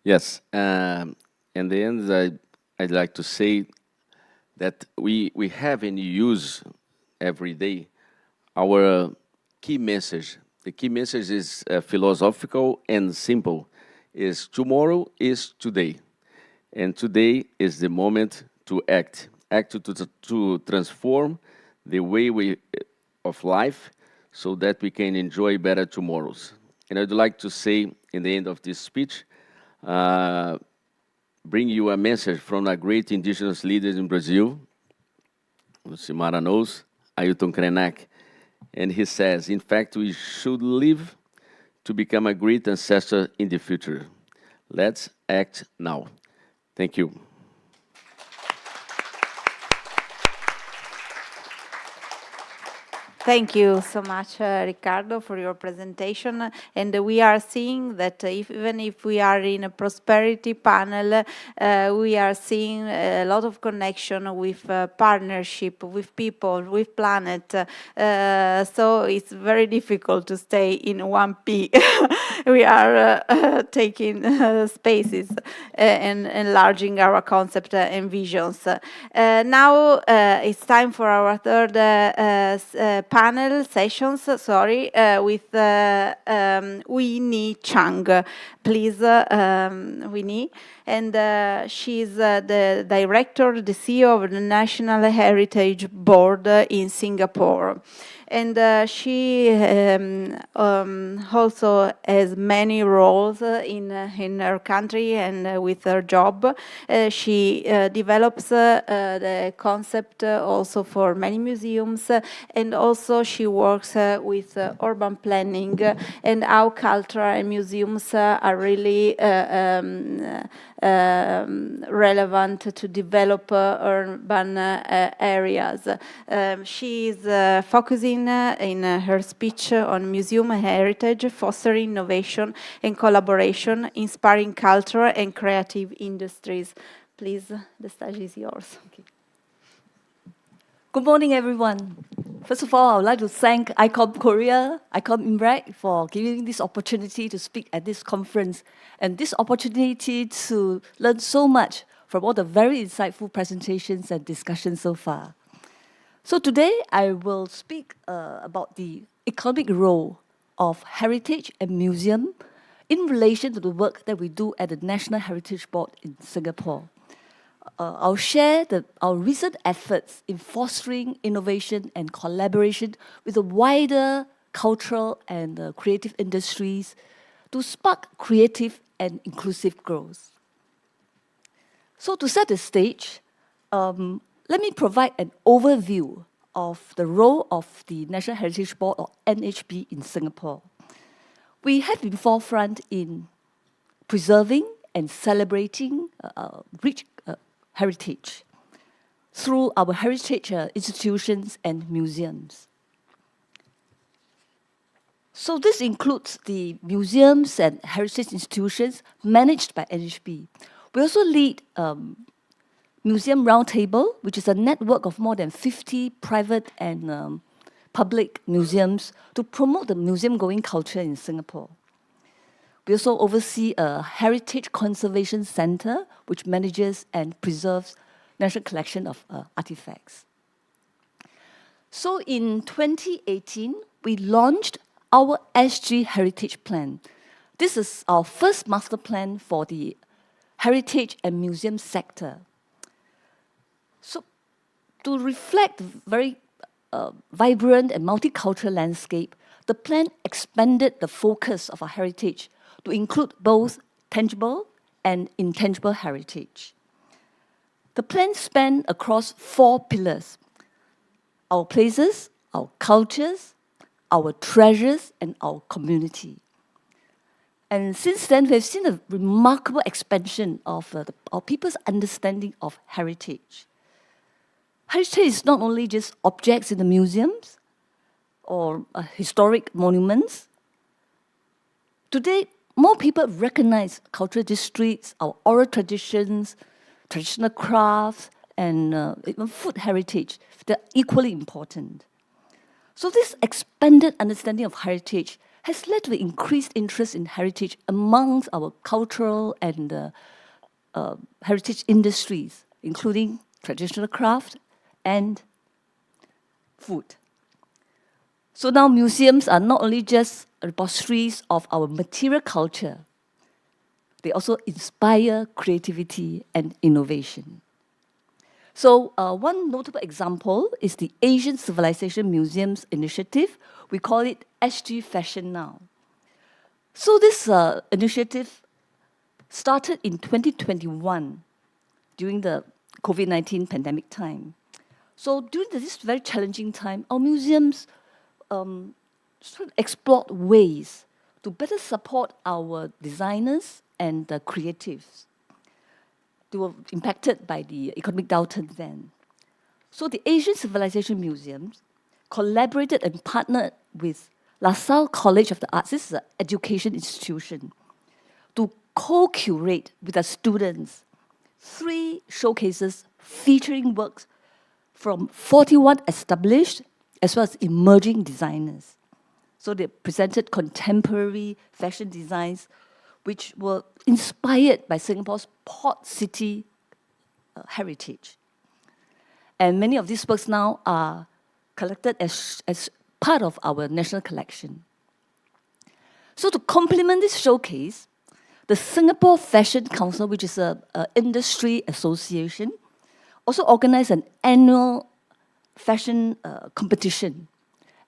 U: Yes, in the end, I'd like to say that we have and use every day our key message. The key message is philosophical and simple, is tomorrow is today. And today is the moment to act to transform the way of life so that we can enjoy better tomorrows. And I'd like to say in the end of this speech, bring you a message from a great indigenous leader in Brazil, Lucimara knows, Ailton Krenak. And he says, in fact, we should live to become a great ancestor in the future. Let's act now. Thank you.
S: Thank you so much, Ricardo, for your presentation. And we are seeing that even if we are in a prosperity panel, we are seeing a lot of connection with partnership, with people, with planet. So it's very difficult to stay in one P. We are taking spaces and enlarging our concept and visions. Now it's time for our third panel sessions, with Winnie Chang. Please, Winnie. And she's the director, the CEO of the National Heritage Board in Singapore. And she also has many roles in her country and with her job. She develops the concept also for many museums, and also she works with urban planning and how culture and museums are really relevant to develop urban areas. She is focusing in her speech on museum heritage, fostering innovation and collaboration, inspiring culture and creative industries. Please, the stage is yours.
H: Okay. Good morning, everyone. First of all, I would like to thank ICOM Korea, ICOM IMRAC for giving this opportunity to speak at this conference and this opportunity to learn so much from all the very insightful presentations and discussions so far. So today, I will speak about the economic role of heritage and museum in relation to the work that we do at the National Heritage Board in Singapore. I'll share our recent efforts in fostering innovation and collaboration with the wider cultural and creative industries to spark creative and inclusive growth. So to set the stage, let me provide an overview of the role of the National Heritage Board, or NHB, in Singapore. We have been forefront in preserving and celebrating rich heritage through our heritage institutions and museums. So this includes the museums and heritage institutions managed by NHB. We also lead Museum Roundtable, which is a network of more than 50 private and public museums to promote the museum-going culture in Singapore. We also oversee a heritage conservation center, which manages and preserves national collection of artifacts. So in 2018, we launched our SG Heritage Plan. This is our first master plan for the heritage and museum sector. So to reflect the very vibrant and multicultural landscape, the plan expanded the focus of our heritage to include both tangible and intangible heritage. The plan spanned across 4 pillars: our places, our cultures, our treasures, and our community. And since then, we've seen a remarkable expansion of our people's understanding of heritage. Heritage is not only just objects in the museums or historic monuments. Today, more people recognize cultural districts, our oral traditions, traditional crafts, and even food heritage. They're equally important. So this expanded understanding of heritage has led to increased interest in heritage amongst our cultural and heritage industries, including traditional craft and food. So now museums are not only just repositories of our material culture, they also inspire creativity and innovation. So one notable example is the Asian Civilization Museums initiative. We call it SG Fashion Now. So this initiative started in 2021 during the COVID-19 pandemic time. So during this very challenging time, our museums explored ways to better support our designers and creatives. They were impacted by the economic downturn then. So the Asian Civilization Museums collaborated and partnered with La Salle College of the Arts, this is an education institution, to co-curate with our students 3 showcases featuring works from 41 established as well as emerging designers. So they presented contemporary fashion designs which were inspired by Singapore's port city heritage. And many of these works now are collected as part of our national collection. So to complement this showcase, the Singapore Fashion Council, which is an industry association, also organized an annual fashion competition,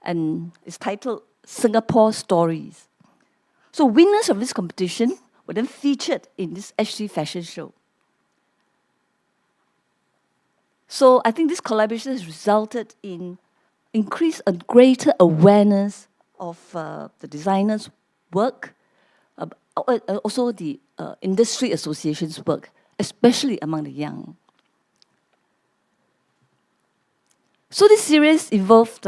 H: and it's titled Singapore Stories. So winners of this competition were then featured in this HT fashion show. So I think this collaboration has resulted in increased and greater awareness of the designers' work, also the industry associations' work, especially among the young. So this series involved,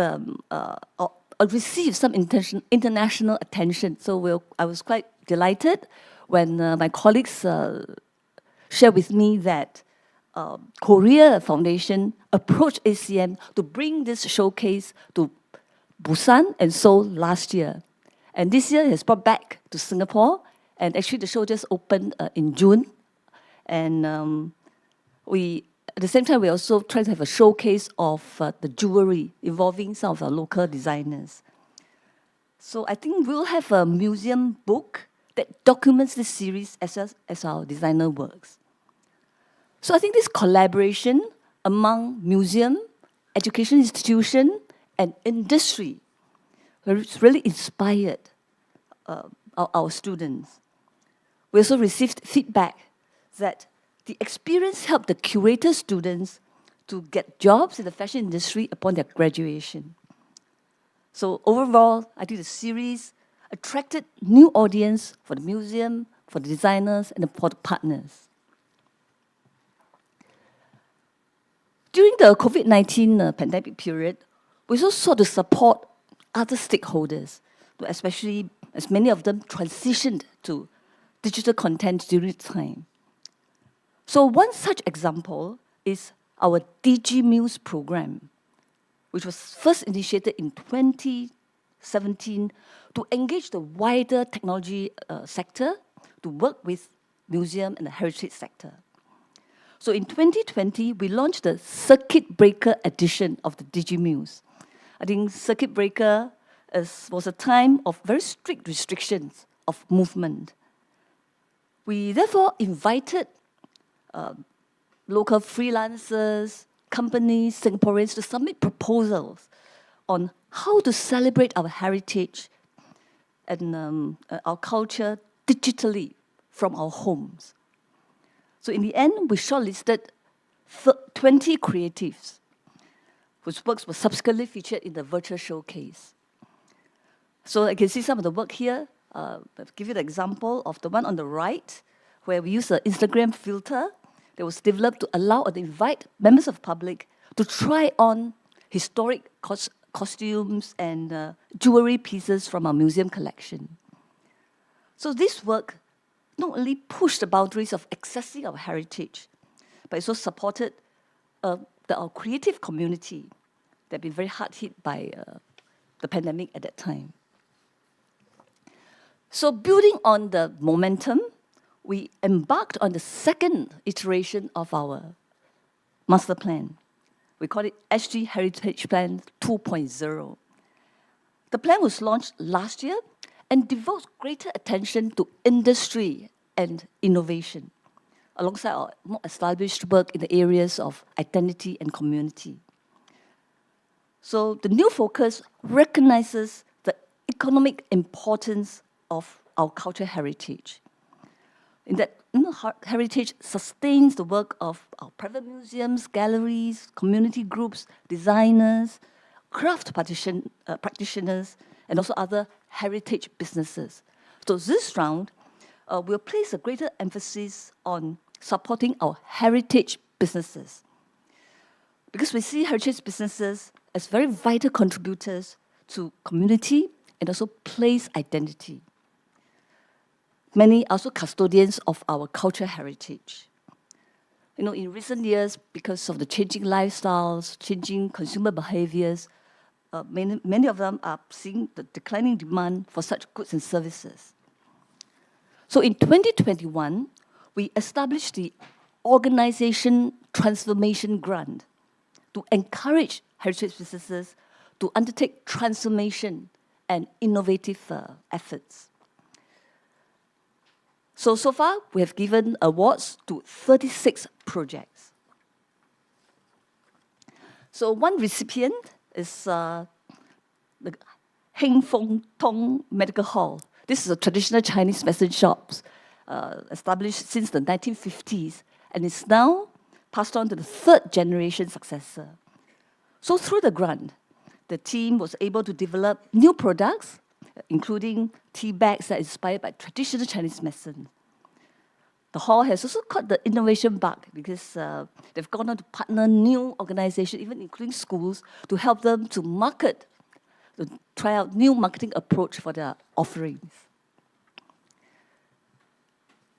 H: received some international attention. So I was quite delighted when my colleagues shared with me that Korea Foundation approached ACM to bring this showcase to Busan and Seoul last year. And this year it has brought back to Singapore. And actually the show just opened in June. And at the same time, we also try to have a showcase of the jewelry involving some of our local designers. So I think we'll have a museum book that documents this series as our designer works. So I think this collaboration among museum, education institution, and industry has really inspired our students. We also received feedback that the experience helped the curator students to get jobs in the fashion industry upon their graduation. So overall, I think the series attracted new audience for the museum, for the designers, and for the partners. During the COVID-19 pandemic period, we also sought to support other stakeholders, especially as many of them transitioned to digital content during the time. So one such example is our DigiMuse program, which was first initiated in 2017 to engage the wider technology sector to work with museum and the heritage sector. So in 2020, we launched the Circuit Breaker edition of the DigiMuse. I think Circuit Breaker was a time of very strict restrictions of movement. We therefore invited local freelancers, companies, Singaporeans to submit proposals on how to celebrate our heritage and our culture digitally from our homes. So in the end, we shortlisted 20 creatives whose works were subsequently featured in the virtual showcase. So I can see some of the work here. I'll give you the example of the one on the right, where we use an Instagram filter that was developed to allow and invite members of the public to try on historic costumes and jewelry pieces from our museum collection. So this work not only pushed the boundaries of accessing our heritage, but it also supported our creative community that had been very hard hit by the pandemic at that time. So building on the momentum, we embarked on the second iteration of our master plan. We call it SG Heritage Plan 2.0. The plan was launched last year and devotes greater attention to industry and innovation, alongside our more established work in the areas of identity and community. So the new focus recognizes the economic importance of our cultural heritage. In that, heritage sustains the work of our private museums, galleries, community groups, designers, craft practitioners, and also other heritage businesses. So this round, we'll place a greater emphasis on supporting our heritage businesses, because we see heritage businesses as very vital contributors to community and also place identity. Many are also custodians of our cultural heritage. You know, in recent years, because of the changing lifestyles, changing consumer behaviors, many of them are seeing the declining demand for such goods and services. So in 2021, we established the Organization Transformation Grant to encourage heritage businesses to undertake transformation and innovative efforts. So far, we have given awards to 36 projects. So one recipient is the Heng Fong Tong Medical Hall. This is a traditional Chinese medicine shop established since the 1950s and is now passed on to the third generation successor. So through the grant, the team was able to develop new products, including tea bags that are inspired by traditional Chinese medicine. The hall has also caught the innovation bug because they've gone on to partner new organizations, even including schools, to help them to market, to try out new marketing approach for their offerings.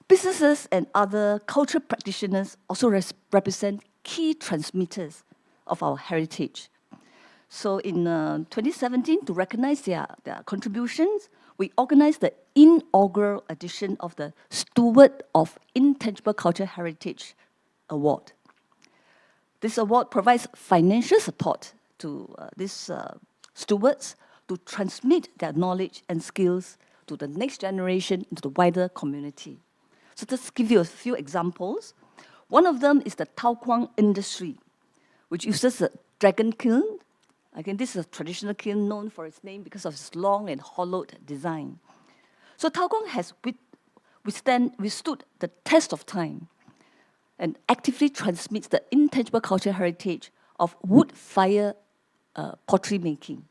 H: Businesses and other cultural practitioners also represent key transmitters of our heritage. So in 2017, to recognize their contributions, we organized the inaugural edition of the Steward of Intangible Cultural Heritage Award. This award provides financial support to these stewards to transmit their knowledge and skills to the next generation, into the wider community. So let's give you a few examples. One of them is the Tao Kwang industry, which uses a dragon kiln. Again, this is a traditional kiln known for its name because of its long and hollowed design. So Tao Kwang has withstood the test of time and actively transmits the intangible cultural heritage of wood fire pottery making.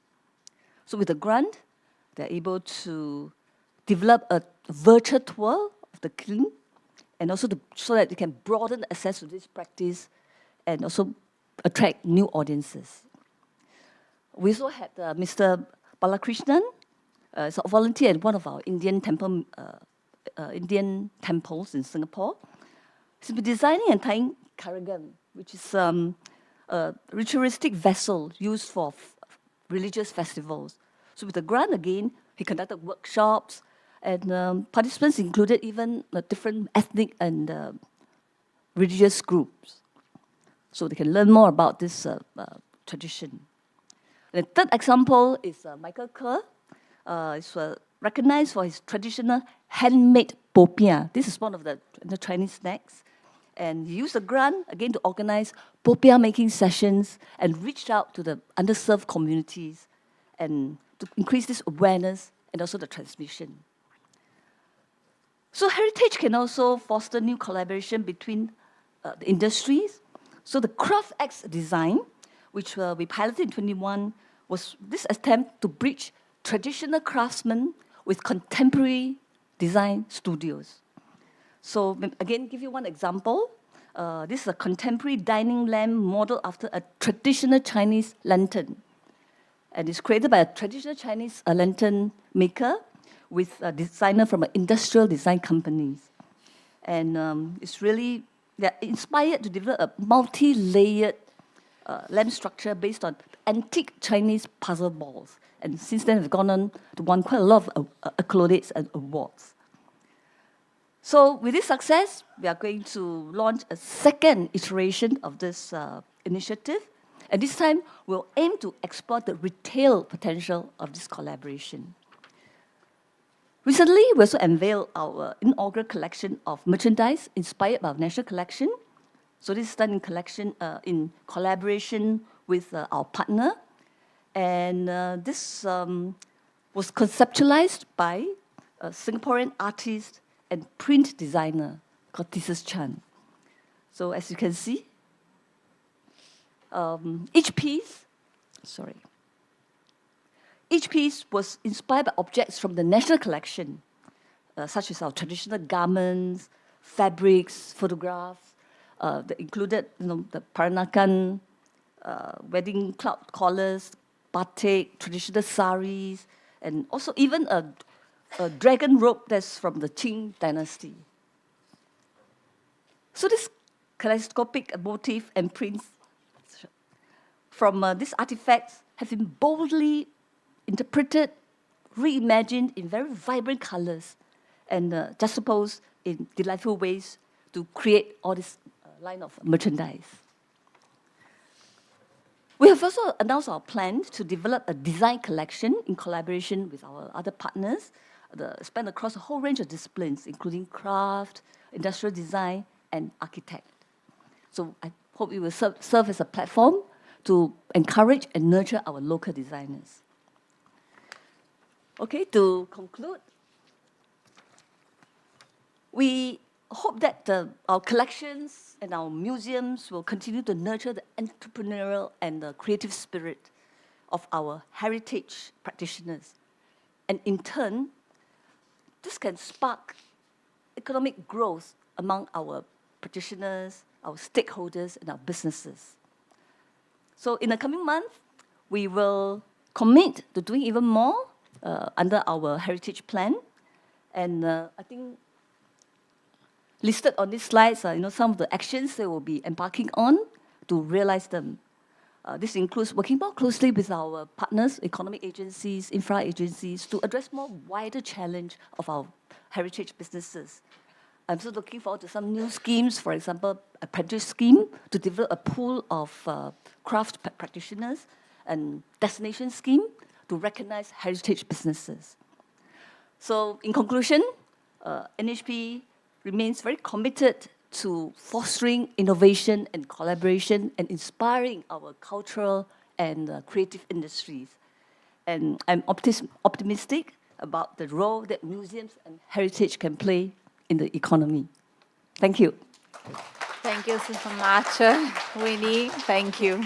H: So with the grant, they're able to develop a virtual tour of the kiln and also so that they can broaden access to this practice and also attract new audiences. We also had Mr. Balakrishnan, is a volunteer at one of our Indian temples in Singapore. He's been designing and tying karagan, which is a ritualistic vessel used for religious festivals. So with the grant again, he conducted workshops, and participants included even different ethnic and religious groups. So they can learn more about this tradition. The third example is Michael Kerr. He's recognized for his traditional handmade popiah. This is one of the Chinese snacks. And he used a grant, again, to organize popiah making sessions and reached out to the underserved communities and to increase this awareness and also the transmission. So heritage can also foster new collaboration between the industries. So the Craft X design, which we piloted in 2021, was this attempt to bridge traditional craftsmen with contemporary design studios. So again, give you one example. This is a contemporary dining lamp modeled after a traditional Chinese lantern. And it's created by a traditional Chinese lantern maker with a designer from an industrial design company. And it's really, they're inspired to develop a multi-layered lamp structure based on antique Chinese puzzle balls. And since then, they've gone on to won quite a lot of accolades and awards. So with this success, we are going to launch a second iteration of this initiative. And this time, we'll aim to explore the retail potential of this collaboration. Recently, we also unveiled our inaugural collection of merchandise inspired by our national collection. So this is done in collaboration with our partner. And this was conceptualized by a Singaporean artist and print designer called Thesis Chan. So as you can see, each piece was inspired by objects from the national collection, such as our traditional garments, fabrics, photographs. That included, the Peranakan wedding cloud collars, batik, traditional saris, and also even a dragon robe that's from the Qing dynasty. So this kaleidoscopic motif and prints from these artifacts have been boldly interpreted, reimagined in very vibrant colors, and juxtaposed in delightful ways to create all this line of merchandise. We have also announced our plan to develop a design collection in collaboration with our other partners, span across a whole range of disciplines, including craft, industrial design, and architect. So I hope it will serve as a platform to encourage and nurture our local designers. Okay, to conclude, we hope that our collections and our museums will continue to nurture the entrepreneurial and the creative spirit of our heritage practitioners. And in turn, this can spark economic growth among our practitioners, our stakeholders, and our businesses. So in the coming month, we will commit to doing even more under our heritage plan. And I think listed on these slides are some of the actions they will be embarking on to realize them. This includes working more closely with our partners, economic agencies, infra agencies, to address more wider challenge of our heritage businesses. I'm also looking forward to some new schemes, for example, a apprenticeship scheme to develop a pool of craft practitioners, and destination scheme to recognize heritage businesses. So in conclusion, NHP remains very committed to fostering innovation and collaboration and inspiring our cultural and creative industries. And I'm optimistic about the role that museums and heritage can play in the economy. Thank you.
S: Thank you so much, Winnie. Thank you.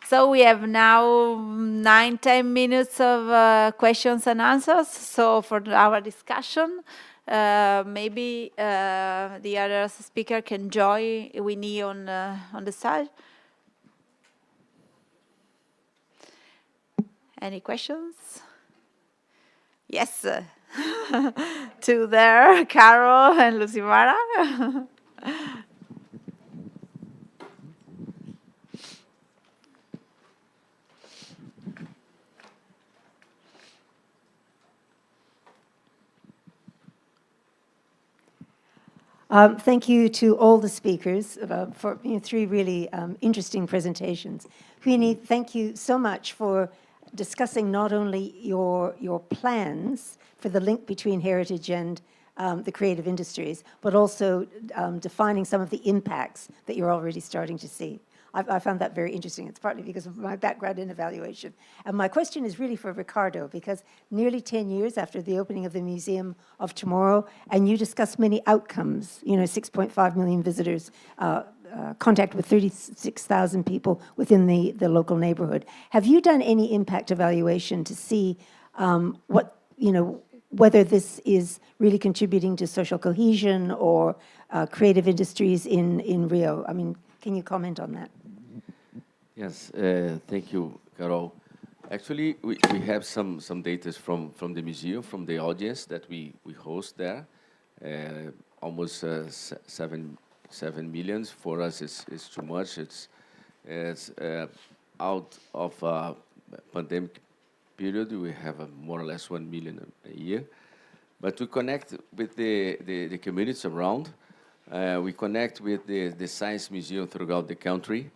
S: So we have now 9-10 minutes of questions and answers. So for our discussion, maybe the other speaker can join Winnie on the side. Any questions? Yes. To there, Carol and Lucimara.
I: Thank you to all the speakers for three really interesting presentations. Queenie, thank you so much for discussing not only your plans for the link between heritage and the creative industries, but also defining some of the impacts that you're already starting to see. I found that very interesting. It's partly because of my background in evaluation. And my question is really for Ricardo, because nearly 10 years after the opening of the Museum of Tomorrow, and you discussed many outcomes, 6.5 million visitors, contact with 36,000 people within the local neighborhood. Have you done any impact evaluation to see whether this is really contributing to social cohesion or creative industries in Rio? I mean, can you comment on that?
U: Yes, thank you, Carol. Actually, we have some data from the museum, from the audience that we host there. Almost 7 million. For us, it's too much. It's out of a pandemic period, we have more or less 1 million a year. But to connect with the communities around, we connect with the science museum throughout the country,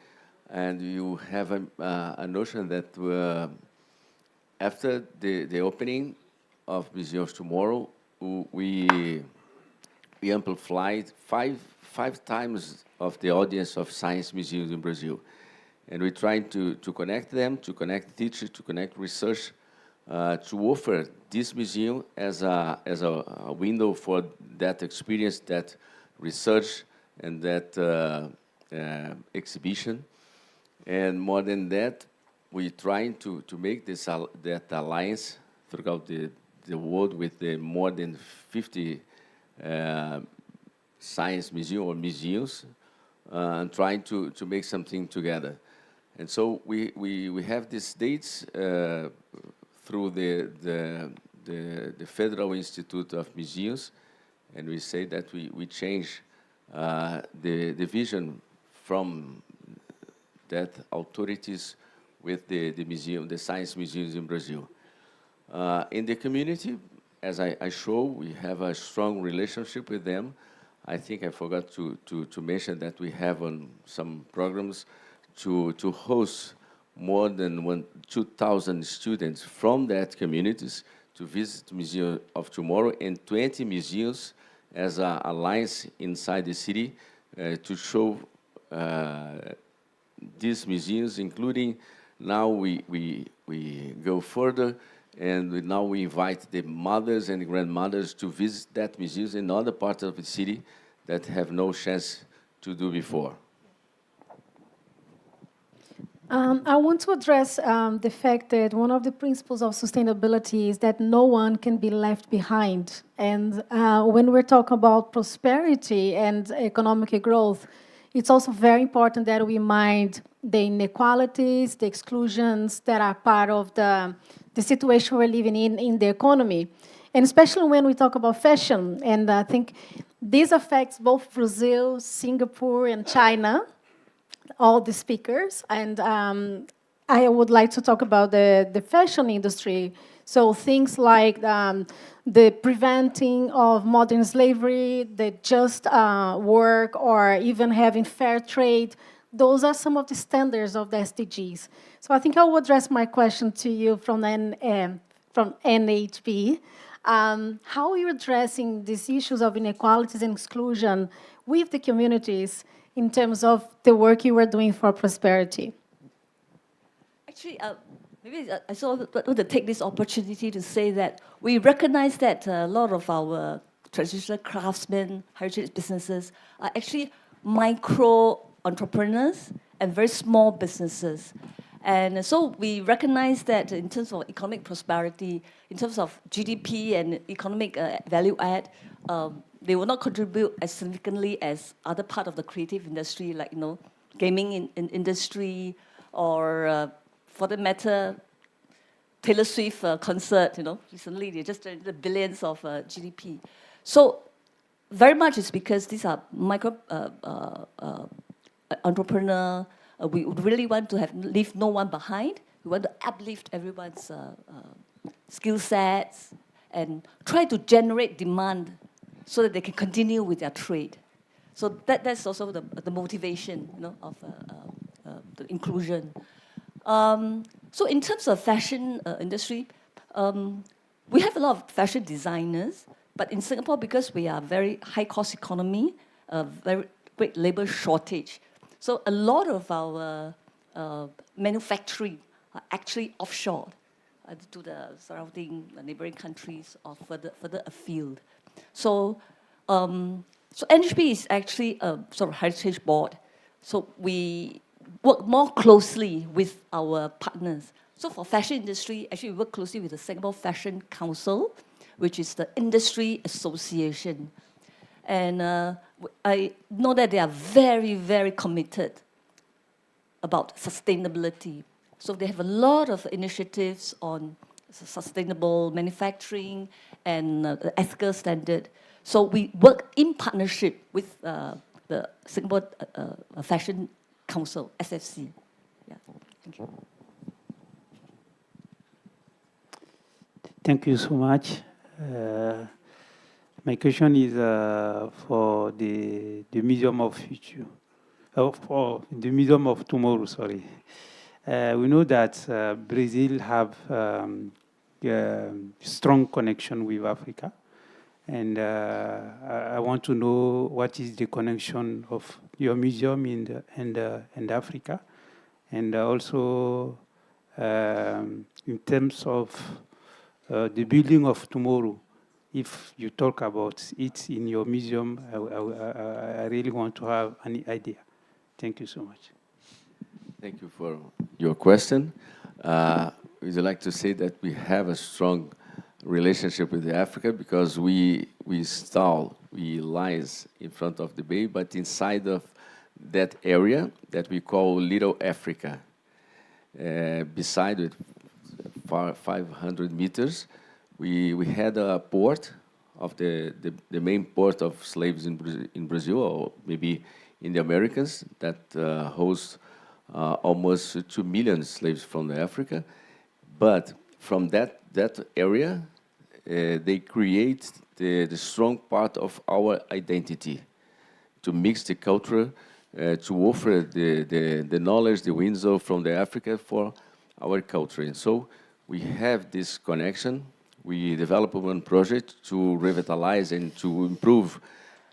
U: and you have a notion that after the opening of Museum of Tomorrow, we amplified five times of the audience of science museums in Brazil. And we're trying to connect them, to connect teachers, to connect research, to offer this museum as a window for that experience, that research, and that exhibition. And more than that, we're trying to make that alliance throughout the world with the more than 50 science museums or museums, and trying to make something together. And so we have these dates through the Federal Institute of Museums, and we say that we change the vision from that authorities with the museum, the science museums in Brazil. In the community, as I show, we have a strong relationship with them. I think I forgot to mention that we have on some programs to host more than 2,000 students from that communities to visit the Museum of Tomorrow, and 20 museums as an alliance inside the city to show these museums, including now we go further, and now we invite the mothers and grandmothers to visit that museums in other parts of the city that have no chance to do before.
G: I want to address the fact that one of the principles of sustainability is that no one can be left behind. And when we're talking about prosperity and economic growth, it's also very important that we mind the inequalities, the exclusions that are part of the situation we're living in the economy. And especially when we talk about fashion. And I think this affects both Brazil, Singapore, and China, all the speakers. And I would like to talk about the fashion industry. So things like the preventing of modern slavery, the just work, or even having fair trade. Those are some of the standards of the SDGs. So I think I will address my question to you from NHB. How are you addressing these issues of inequalities and exclusion with the communities in terms of the work you are doing for prosperity?
H: Actually, maybe I want to take this opportunity to say that we recognize that a lot of our traditional craftsmen, heritage businesses are actually micro entrepreneurs and very small businesses. And so we recognize that in terms of economic prosperity, in terms of GDP and economic value add, they will not contribute as significantly as other part of the creative industry, like gaming industry, or for the matter, Taylor Swift concert. Recently they just generated billions of GDP. So very much is because these are micro entrepreneur. We would really want to leave no one behind. We want to uplift everyone's skill sets and try to generate demand so that they can continue with their trade. So that's also the motivation of the inclusion. So in terms of fashion industry, we have a lot of fashion designers, but in Singapore, because we are a very high-cost economy, a very great labor shortage, so a lot of our manufacturing are actually offshore to the surrounding neighboring countries or further afield. So, so NHB is actually a sort of heritage board. So we work more closely with our partners. So for fashion industry, actually we work closely with the Singapore Fashion Council, which is the industry association. And I know that they are very, very committed about sustainability. So they have a lot of initiatives on sustainable manufacturing and ethical standard. So we work in partnership with the Singapore Fashion Council, SFC. Yeah, thank you.
D: Thank you so much. My question is for the Museum of Future, for the Museum of Tomorrow. Sorry, we know that Brazil have strong connection with Africa, and I want to know what is the connection of your museum in Africa, and also in terms of the building of tomorrow. If you talk about it in your museum, I really want to have an idea. Thank you so much.
U: Thank you for your question. We'd like to say that we have a strong relationship with Africa because we lies in front of the bay, but inside of that area that we call Little Africa. beside it, 500 meters, we had a port of the main port of slaves in Brazil, or maybe in the Americas, that hosts almost 2 million slaves from Africa. But from that area, they create the strong part of our identity, to mix the culture, to offer the knowledge, the wisdom from the Africa for our culture. And so we have this connection. We developed one project to revitalize and to improve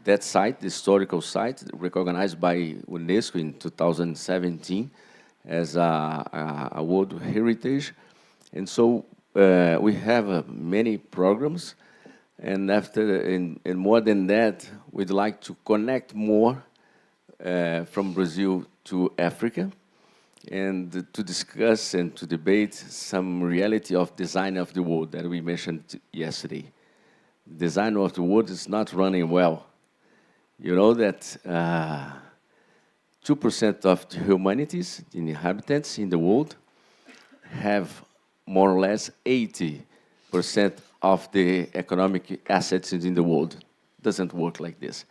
U: that site, the historical site, recognized by UNESCO in 2017 as a World Heritage. And so we have many programs, and more than that, we'd like to connect more from Brazil to Africa, and to discuss and to debate some reality of design of the world that we mentioned yesterday. Design of the world is not running well. You know that 2% of the humanities, the inhabitants in the world, have more or less 80% of the economic assets in the world. It doesn't work like this.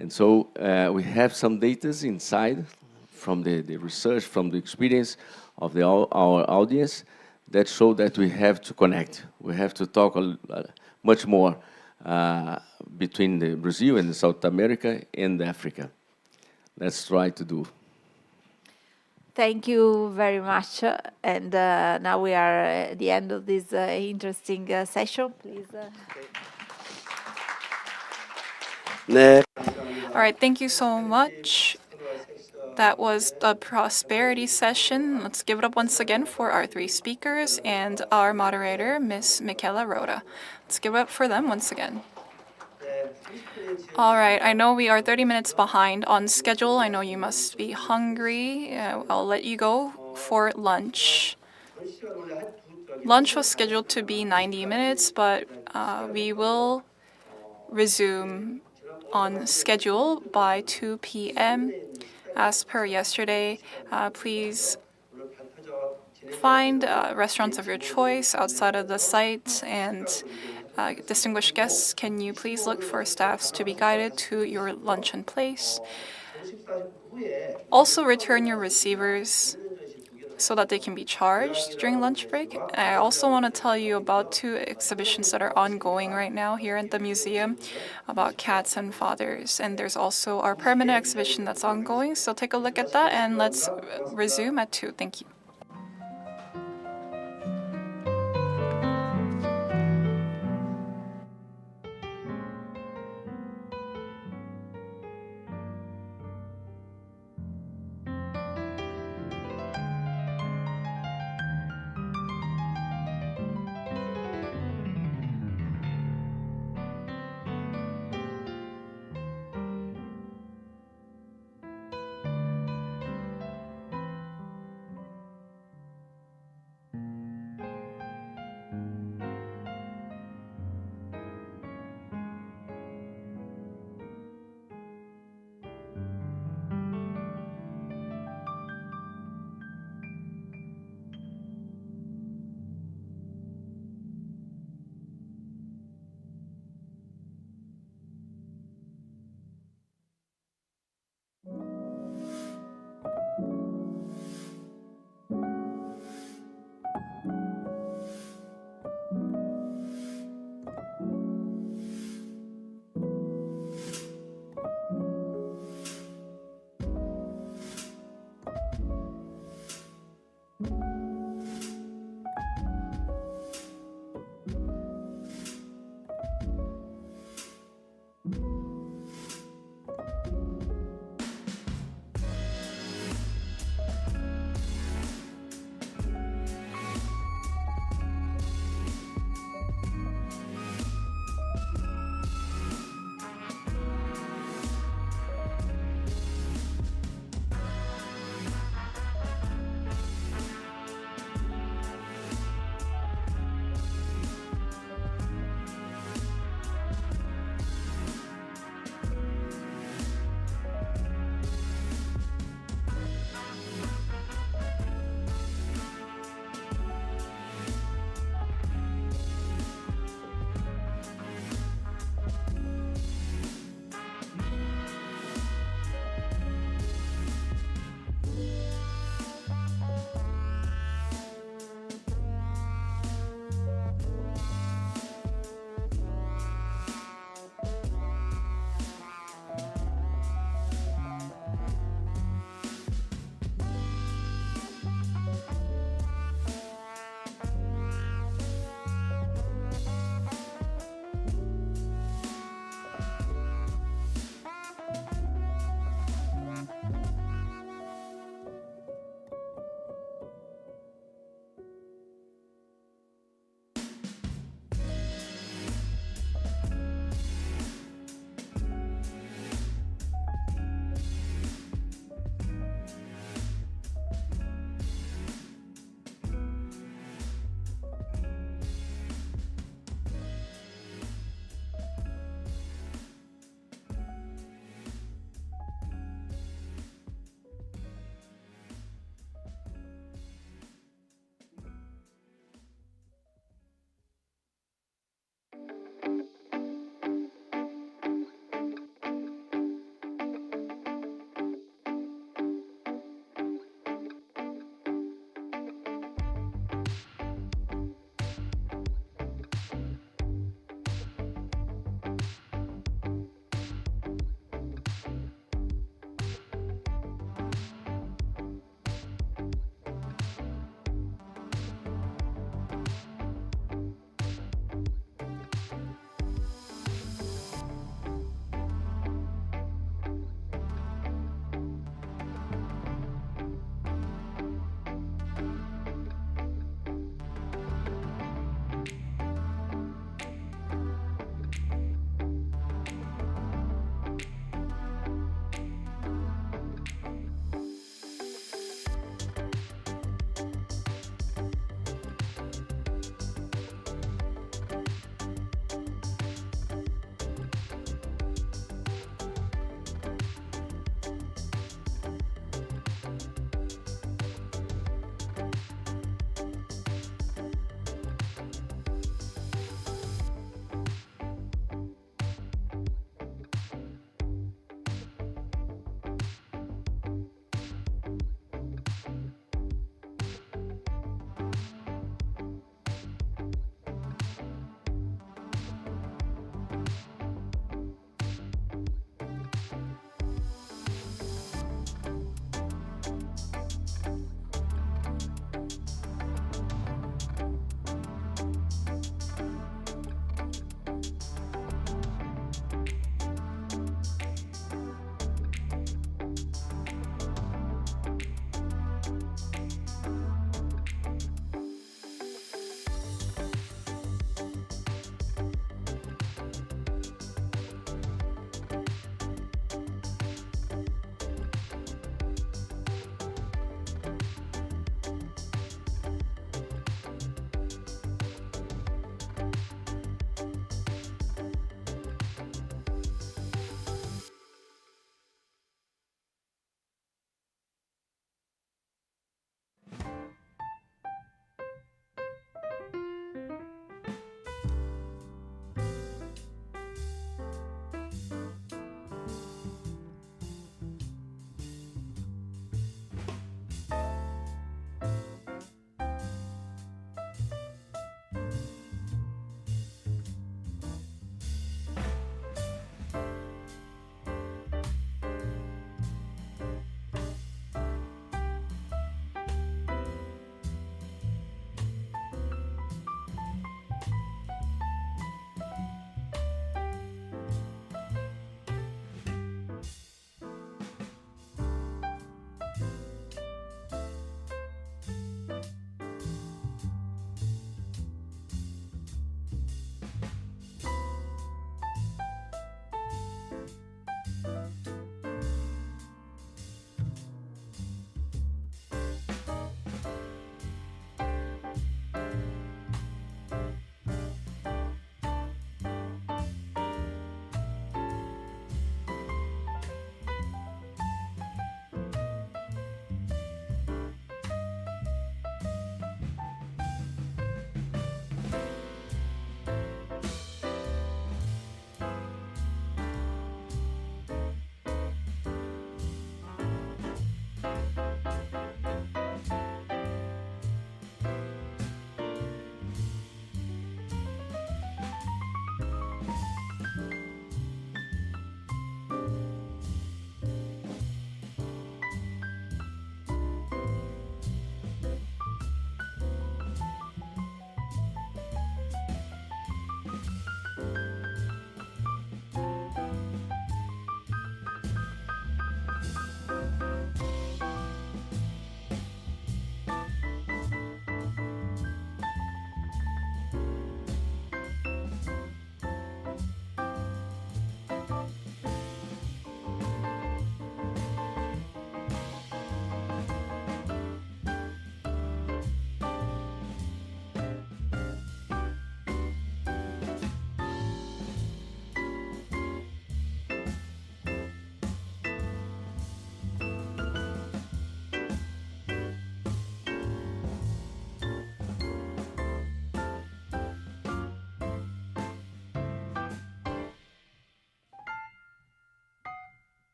U: And so we have some data inside from the research, from the experience of our audience, that show that we have to connect. We have to talk much more between Brazil and South America and Africa. Let's try to do.
S: Thank you very much. And now we are at the end of this interesting session. Please.
B: All right, thank you so much. That was the prosperity session. Let's give it up once again for our three speakers and our moderator, Ms. Michaela Roda. Let's give it up for them once again. All right, I know we are 30 minutes behind on schedule. I know you must be hungry. I'll let you go for lunch. Lunch was scheduled to be 90 minutes, but we will resume on schedule by 2 p.m. As per yesterday. Please find restaurants of your choice outside of the site, and distinguished guests, can you please look for staffs to be guided to your luncheon place. Also return your receivers so that they can be charged during lunch break. I also want to tell you about two exhibitions that are ongoing right now here at the museum about cats and fathers. And there's also our permanent exhibition that's ongoing. So take a look at that, and let's resume at 2. Thank you.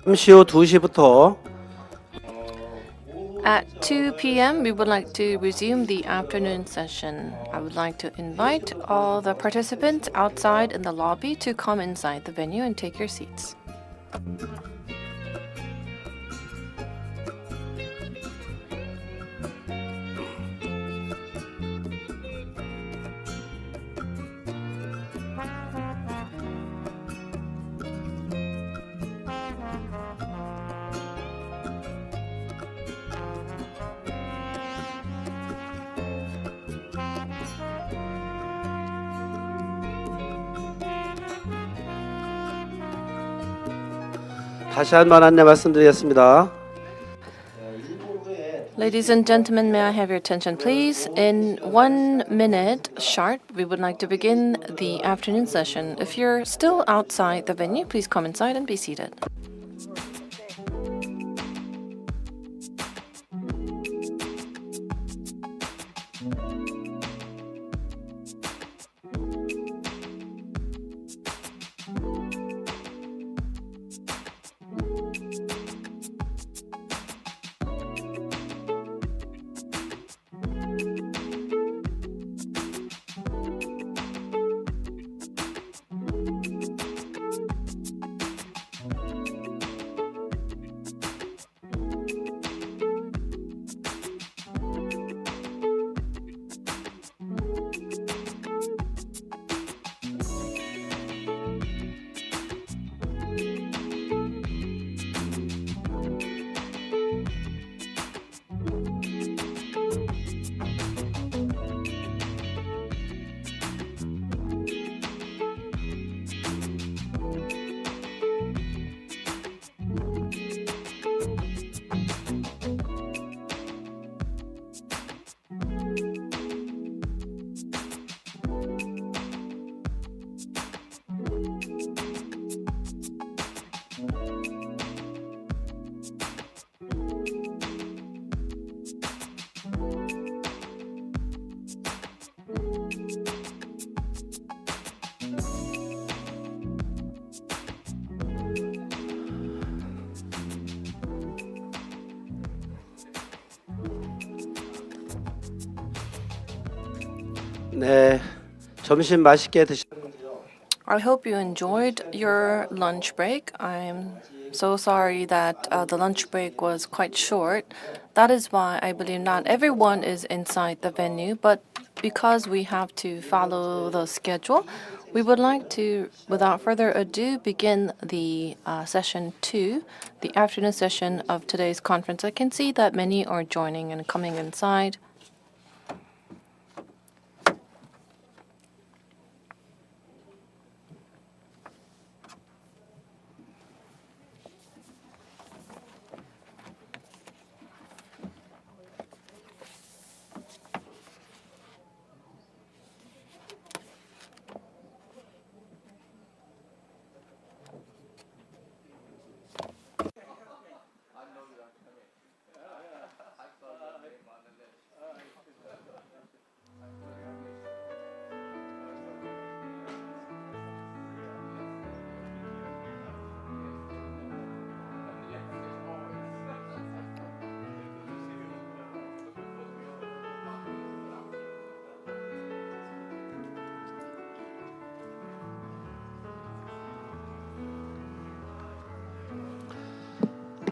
A: 잠시 후 2시부터
M: At 2 p.m., we would like to resume the afternoon session. I would like to invite all the participants outside in the lobby to come inside the venue and take your seats.
A: 다시 한번 안내 말씀드리겠습니다.
M: Ladies and gentlemen, may I have your attention, please? In 1 minute sharp, we would like to begin the afternoon session. If you're still outside the venue, please come inside and be seated.
A: 네, 점심 맛있게 드셨는지요?
M: I hope you enjoyed your lunch break. I'm so sorry that the lunch break was quite short. That is why I believe not everyone is inside the venue, but because we have to follow the schedule, we would like to, without further ado, begin the session 2, the afternoon session of today's conference. I can see that many are joining and coming inside.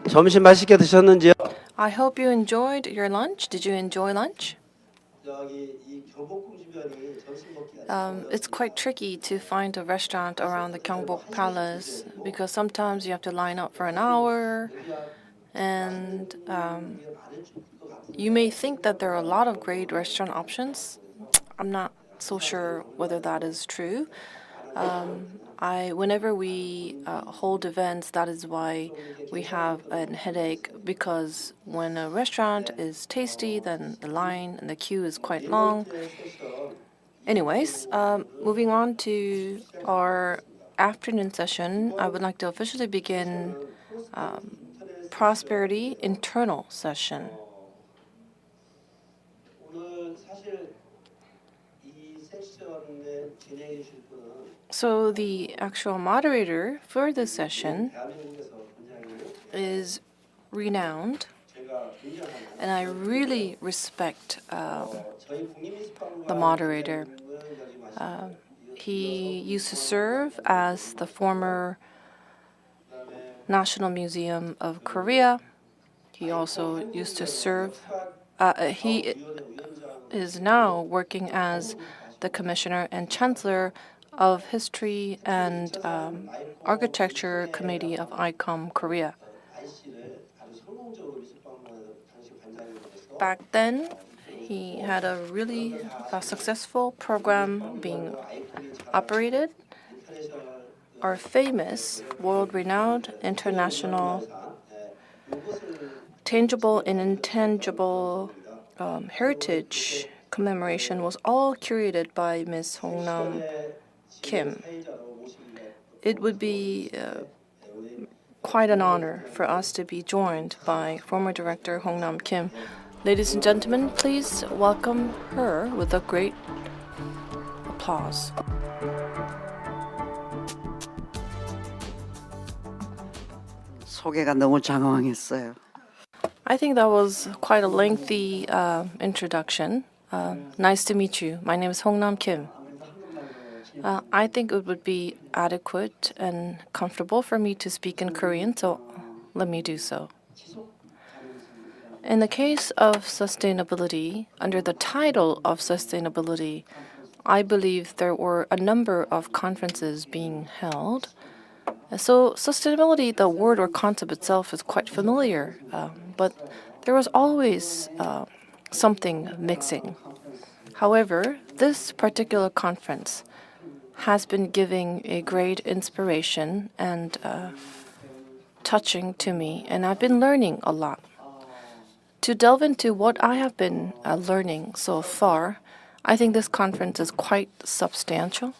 A: 점심 맛있게 드셨는지요?
M: I hope you enjoyed your lunch. Did you enjoy lunch?
A: 여기 이 경복궁 주변이 점심 먹기가
M: It's quite tricky to find a restaurant around the Gyeongbok Palace because sometimes you have to line up for an hour, and you may think that there are a lot of great restaurant options. I'm not so sure whether that is true. Whenever we hold events, that is why we have a headache, because when a restaurant is tasty, then the line and the queue is quite long. Anyways, moving on to our afternoon session, I would like to officially begin Prosperity Internal session.
A: 오늘 사실 이 세션에 진행해 주실 분은
M: So the actual moderator for this session
A: 대한민국에서 굉장히
M: is renowned, and I really respect the moderator. He used to serve as the former National Museum of Korea. He also used to serve, he is now working as the Commissioner and Chancellor of History and Architecture Committee of ICOM Korea. Back then, he had a really successful program being operated. Our famous, world-renowned, international, tangible and intangible heritage commemoration was all curated by Ms. Hongnam Kim. It would be quite an honor for us to be joined by former director Hongnam Kim. Ladies and gentlemen, please welcome her with a great applause.
E: 소개가 너무 장황했어요.
M: I think that was quite a lengthy introduction. Nice to meet you. My name is Hongnam Kim. I think it would be adequate and comfortable for me to speak in Korean, so let me do so. In the case of sustainability, under the title of sustainability, I believe there were a number of conferences being held. So sustainability, the word or concept itself is quite familiar, but there was always something mixing. However, this particular conference has been giving a great inspiration and touching to me, and I've been learning a lot. To delve into what I have been learning so far, I think this conference is quite substantial,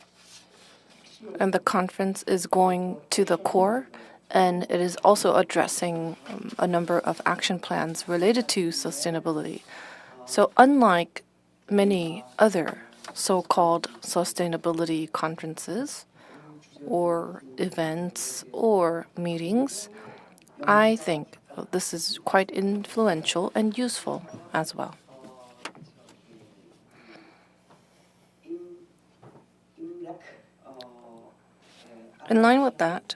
M: and the conference is going to the core, and it is also addressing a number of action plans related to sustainability. So unlike many other so-called sustainability conferences or events or meetings, I think this is quite influential and useful as well. In line with that,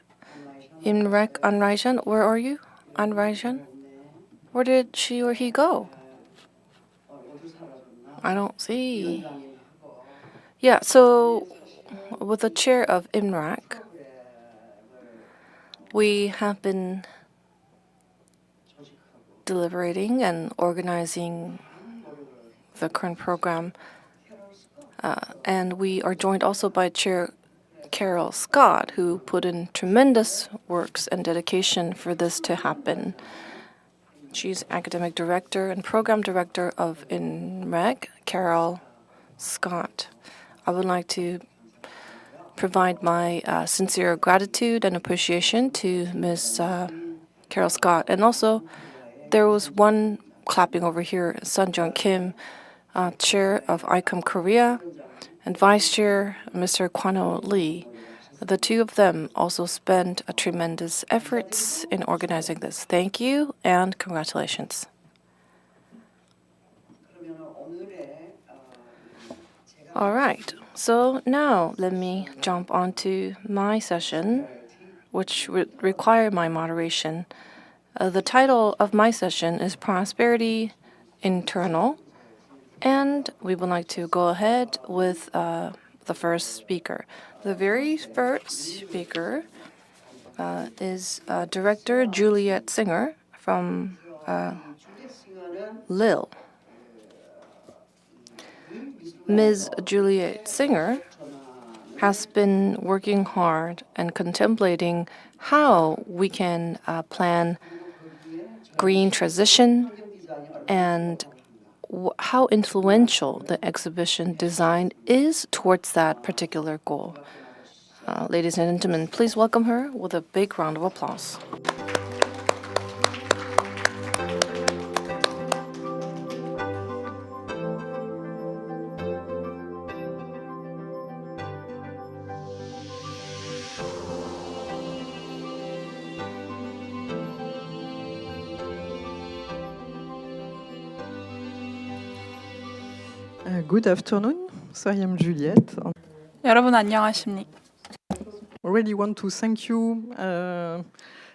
M: Imrek Anrajan, where are you? Anrajan? Where did she or he go? I don't see. Yeah, so with the chair of IMRAC, we have been deliberating and organizing the current program, and we are joined also by Chair Carol Scott, who put in tremendous works and dedication for this to happen. She's academic director and program director of INREG, Carol Scott. I would like to provide my sincere gratitude and appreciation to Ms. Carol Scott. And also, there was one clapping over here, Sun Jung Kim, chair of ICOM Korea, and vice chair, Mr. Kwano Lee. The two of them also spent a tremendous efforts in organizing this. Thank you and congratulations. All right, so now let me jump onto my session, which would require my moderation. The title of my session is Prosperity Internal, and we would like to go ahead with the first speaker. The very first speaker is Director Juliet Singer from Lille. Ms. Juliet Singer has been working hard and contemplating how we can plan green transition and how influential the exhibition design is towards that particular goal. Ladies and gentlemen, please welcome her with a big round of applause.
F: Good afternoon. So I am Juliette.
B: 여러분 안녕하십니까?
F: Really want to thank you,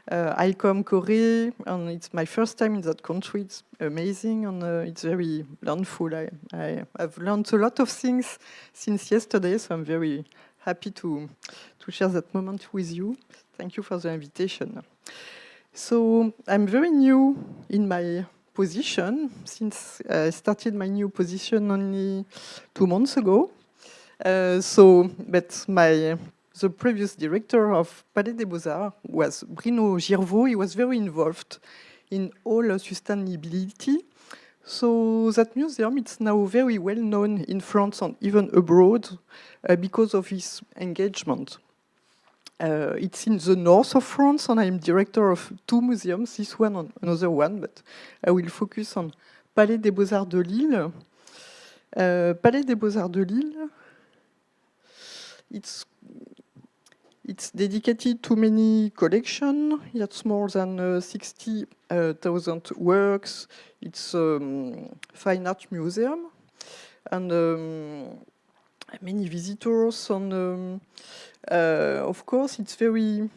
F: ICOM Korea, and it's my first time in that country. It's amazing and it's very learnful. I've learned a lot of things since yesterday, so I'm very happy to share that moment with you. Thank you for the invitation. So I'm very new in my position since I started my new position only 2 months ago. But the previous director of Palais des Beaux-Arts was Bruno Girvaud. He was very involved in all sustainability. So that museum, it's now very well known in France and even abroad because of his engagement. It's in the north of France, and I'm director of 2 museums, this one and another one, but I will focus on Palais des Beaux-Arts de Lille. Palais des Beaux-Arts de Lille, it's dedicated to many collections. It's more than 60,000 works. It's a fine art museum, and many visitors. And of course, it's very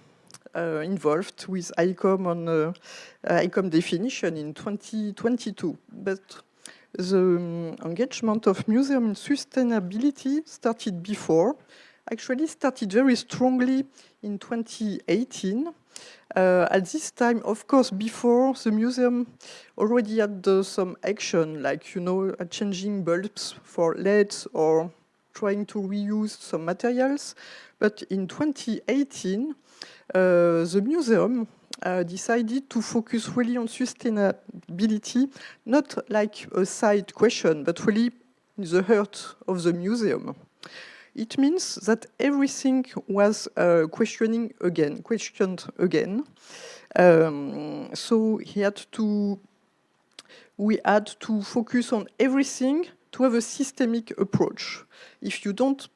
F: involved with ICOM on ICOM definition in 2022. But the engagement of museum in sustainability started before. Actually started very strongly in 2018. At this time, of course, before the museum already had some action, like, changing bulbs for LEDs or trying to reuse some materials. But in 2018, the museum decided to focus really on sustainability, not like a side question, but really in the heart of the museum. It means that everything was questioned again. So we had to focus on everything to have a systemic approach. If you don't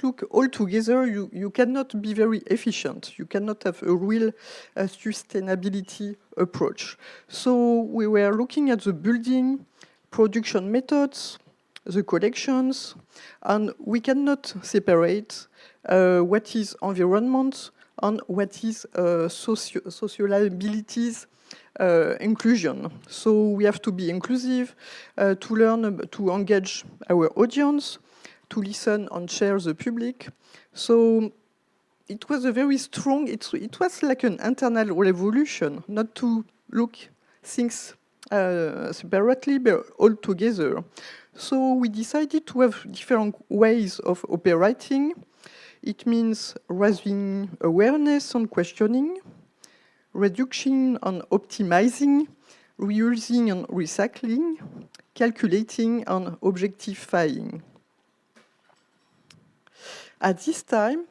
F: look all together, you cannot be very efficient. You cannot have a real sustainability approach. So we were looking at the building, production methods, the collections, and we cannot separate what is environment and what is social abilities inclusion. So we have to be inclusive, to learn, to engage our audience, to listen and share the public. So it was a very strong, it was like an internal revolution, not to look things separately, but all together. So we decided to have different ways of operating. It means raising awareness and questioning, reduction and optimizing, reusing and recycling, calculating and objectifying. At this time,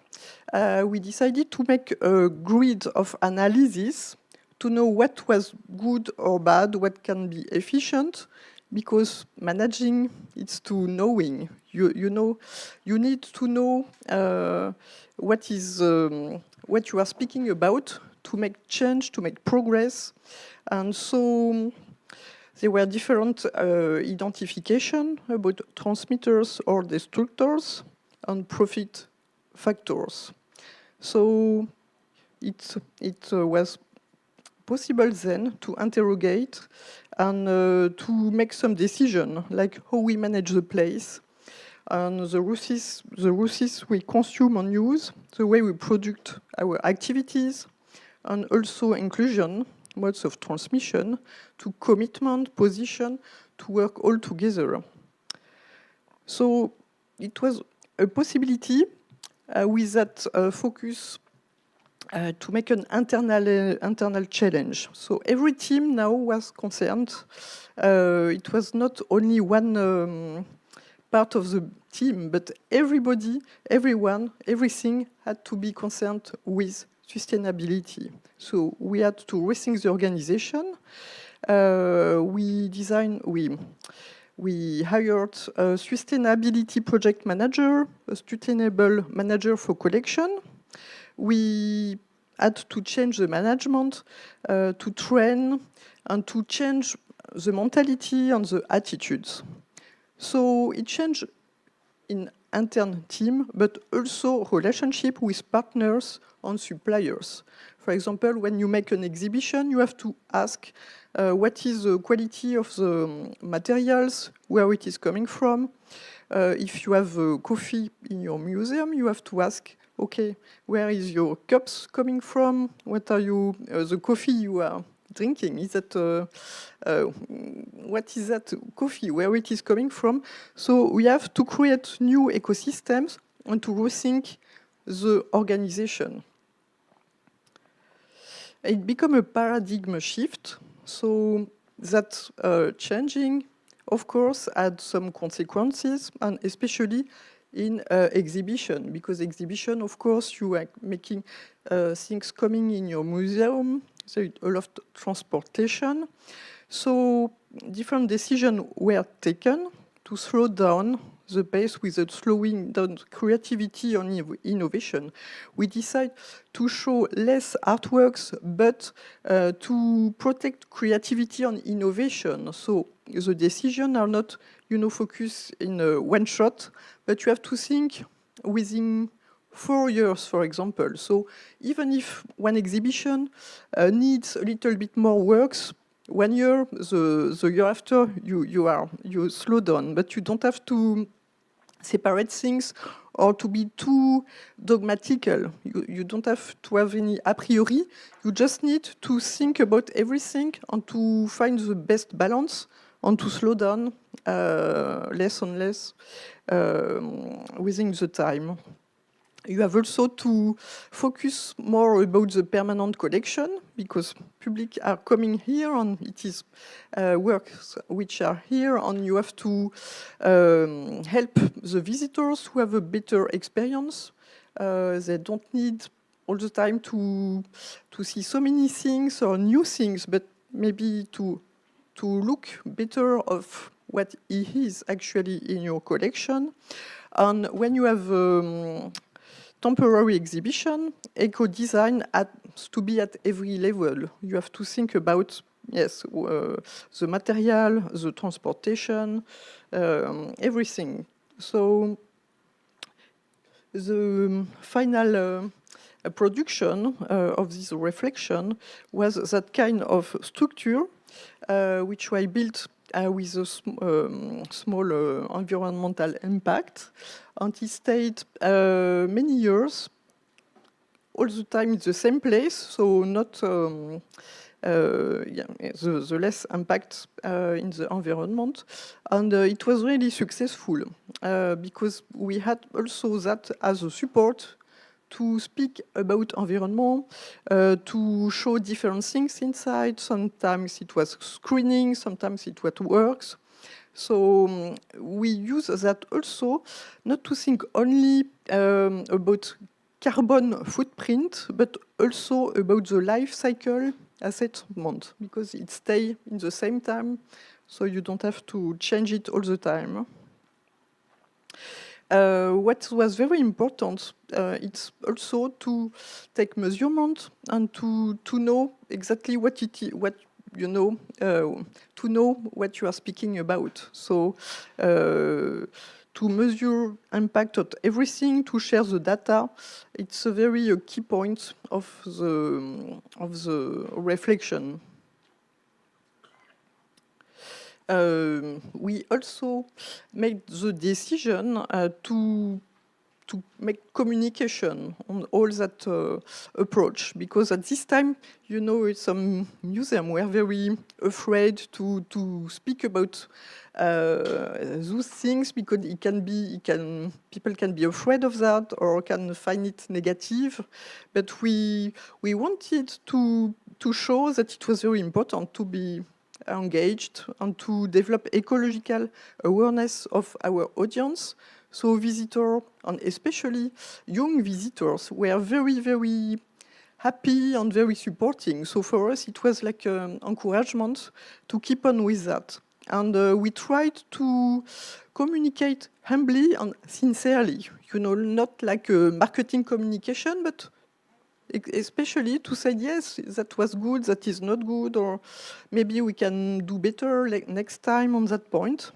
F: we decided to make a grid of analysis to know what was good or bad, what can be efficient, because managing, it's to knowing. You need to know what you are speaking about to make change, to make progress. And so there were different identification about transmitters or destructors and profit factors. So it was possible then to interrogate and to make some decision, like how we manage the place, and the resources we consume and use, the way we produce our activities, and also inclusion, modes of transmission, to commitment, position, to work all together. So it was a possibility with that focus to make an internal challenge. So every team now was concerned. It was not only one part of the team, but everybody, everyone, everything had to be concerned with sustainability. So we had to rethink the organization. We hired a sustainability project manager, a sustainable manager for collection. We had to change the management, to train, and to change the mentality and the attitudes. So it changed in intern team, but also relationship with partners and suppliers. For example, when you make an exhibition, you have to ask what is the quality of the materials, where it is coming from. If you have coffee in your museum, you have to ask, okay, where is your cups coming from? What are you, the coffee you are drinking? Is that, what is that coffee? Where it is coming from? So we have to create new ecosystems and to rethink the organization. It became a paradigm shift, so that changing, of course, had some consequences, and especially in exhibition, because exhibition, of course, you are making things coming in your museum, so a lot of transportation. So different decisions were taken to slow down the pace with a slowing down creativity and innovation. We decide to show less artworks, but to protect creativity and innovation. So the decisions are not, focused in one shot, but you have to think within 4 years, for example. So even if one exhibition needs a little bit more works, 1 year, the year after, you slow down, but you don't have to separate things or to be too dogmatical. You don't have to have any a priori. You just need to think about everything and to find the best balance and to slow down less and less within the time. You have also to focus more about the permanent collection, because public are coming here and it is works which are here, and you have to help the visitors who have a better experience. They don't need all the time to see so many things or new things, but maybe to look better of what is actually in your collection. And when you have temporary exhibition, eco-design has to be at every level. You have to think about, yes, the material, the transportation, everything. So the final production of this reflection was that kind of structure which I built with a small environmental impact, and it stayed many years, all the time in the same place, so not the less impact in the environment. And it was really successful because we had also that as a support to speak about environment, to show different things inside. Sometimes it was screening, sometimes it was works. So we use that also not to think only about carbon footprint, but also about the life cycle assessment, because it stays in the same time, so you don't have to change it all the time. What was very important, it's also to take measurement and to know exactly what it is, what you know, to know what you are speaking about. So to measure impact of everything, to share the data, it's a very key point of the reflection. We also made the decision to make communication on all that approach, because at this time, some museums were very afraid to speak about those things, because people can be afraid of that or can find it negative. But we wanted to show that it was very important to be engaged and to develop ecological awareness of our audience. So visitors, and especially young visitors, were very, very happy and very supporting. So for us, it was like an encouragement to keep on with that. And we tried to communicate humbly and sincerely, not like a marketing communication, but especially to say, yes, that was good, that is not good, or maybe we can do better next time on that point.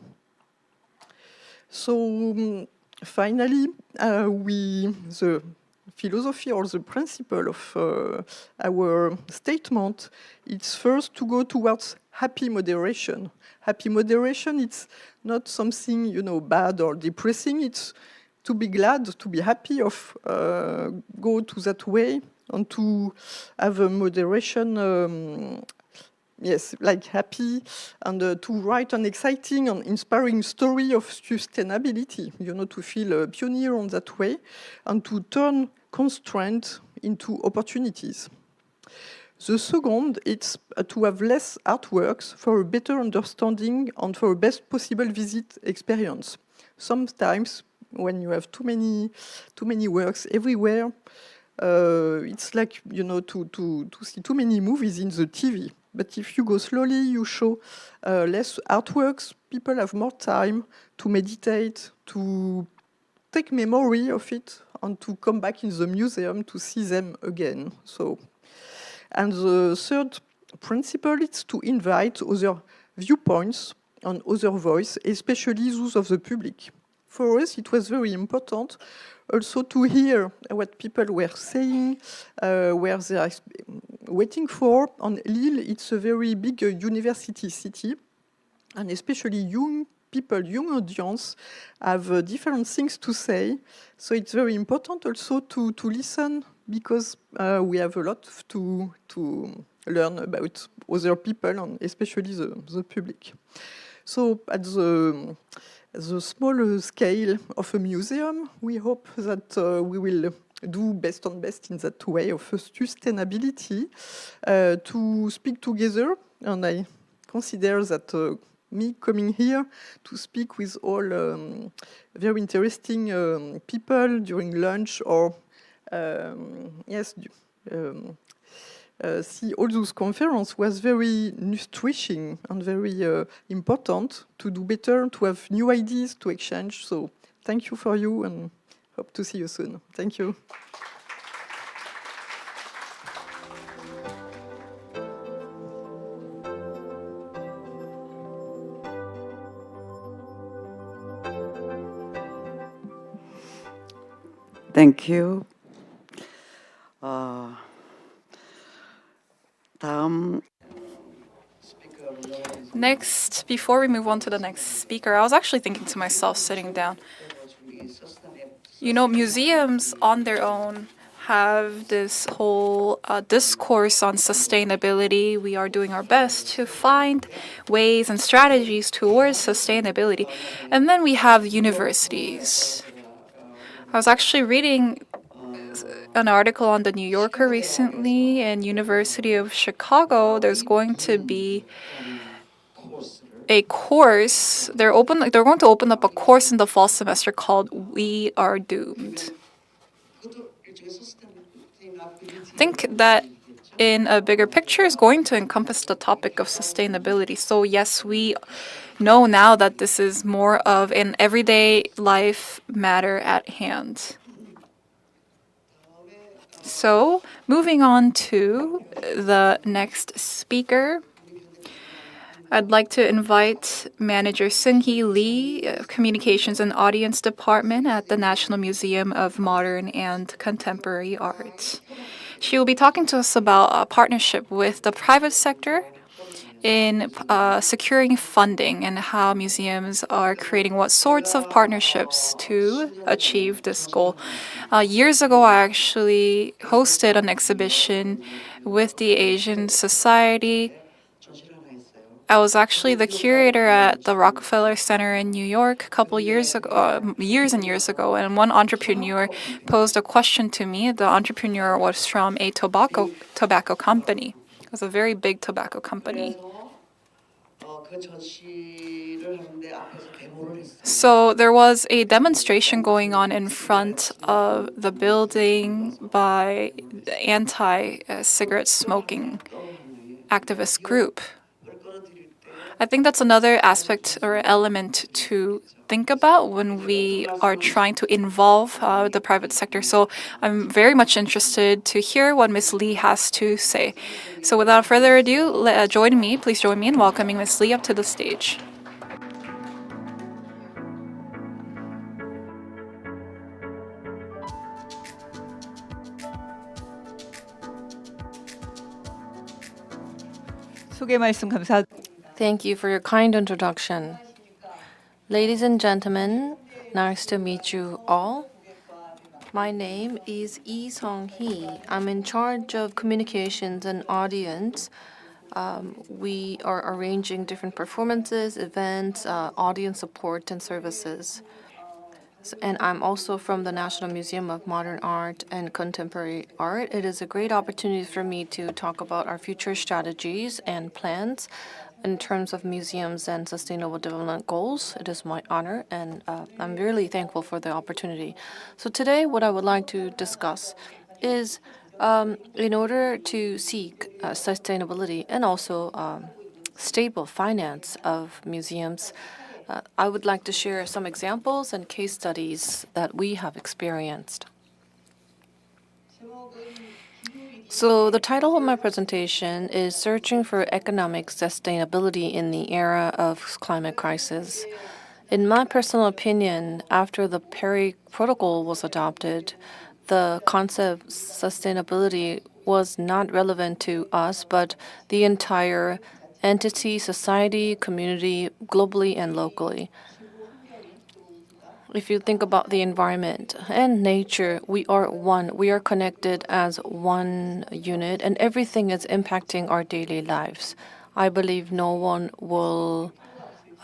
F: So finally, the philosophy or the principle of our statement, it's first to go towards happy moderation. Happy moderation, it's not something, you know, bad or depressing. It's to be glad, to be happy of go to that way and to have a moderation. Yes, like happy, and to write an exciting and inspiring story of sustainability, you know, to feel a pioneer on that way, and to turn constraint into opportunities. The second, it's to have less artworks for a better understanding and for a best possible visit experience. Sometimes, when you have too many works everywhere, it's like, you know, to see too many movies in the TV. But if you go slowly, you show less artworks, people have more time to meditate, to take memory of it, and to come back in the museum to see them again. So, and the third principle is to invite other viewpoints and other voice, especially those of the public. For us, it was very important also to hear what people were saying, where they are waiting for. On Lille, it's a very big university city, and especially young people, young audience, have different things to say. So it's very important also to listen, because we have a lot to learn about other people, and especially the public. So at the small scale of a museum, we hope that we will do best and best in that way of sustainability, to speak together. And I consider that me coming here to speak with all very interesting people during lunch, or see all those conferences was very nourishing and very important to do better, to have new ideas to exchange. So thank you for you, and hope to see you soon. Thank you.
E: Thank you.
B: Next, before we move on to the next speaker, I was actually thinking to myself sitting down, you know, museums on their own have this whole discourse on sustainability. We are doing our best to find ways and strategies towards sustainability. And then we have universities. I was actually reading an article on the New Yorker recently. In University of Chicago, there's going to be a course. They're going to open up a course in the fall semester called "We Are Doomed." I think that in a bigger picture is going to encompass the topic of sustainability. So yes, we know now that this is more of an everyday life matter at hand. So moving on to the next speaker, I'd like to invite Manager Seung-hee Lee of Communications and Audience Department at the National Museum of Modern and Contemporary Art. She will be talking to us about a partnership with the private sector in securing funding and how museums are creating what sorts of partnerships to achieve this goal. Years ago, I actually hosted an exhibition with the Asian Society. I was actually the curator at the Rockefeller Center in New York a couple years ago, years and years ago, and one entrepreneur posed a question to me. The entrepreneur was from a tobacco company. It was a very big tobacco company. So there was a demonstration going on in front of the building by the anti-cigarette smoking activist group. I think that's another aspect or element to think about when we are trying to involve the private sector. So I'm very much interested to hear what Ms. Lee has to say. So without further ado, please join me in welcoming Ms. Lee up to the stage.
K: 소개 말씀 감사합니다.
M: Thank you for your kind introduction. Ladies and gentlemen, nice to meet you all. My name is Lee Sung-hee. I'm in charge of communications and audience. We are arranging different performances, events, audience support, and services. And I'm also from the National Museum of Modern Art and Contemporary Art. It is a great opportunity for me to talk about our future strategies and plans in terms of museums and sustainable development goals. It is my honor, and I'm really thankful for the opportunity. So today, what I would like to discuss is in order to seek sustainability and also stable finance of museums, I would like to share some examples and case studies that we have experienced. So the title of my presentation is Searching for Economic Sustainability in the Era of Climate Crisis. In my personal opinion, after the Paris Protocol was adopted, the concept sustainability was not relevant to us, but the entire entity, society, community, globally and locally. If you think about the environment and nature, we are one. We are connected as one unit, and everything is impacting our daily lives. I believe no one will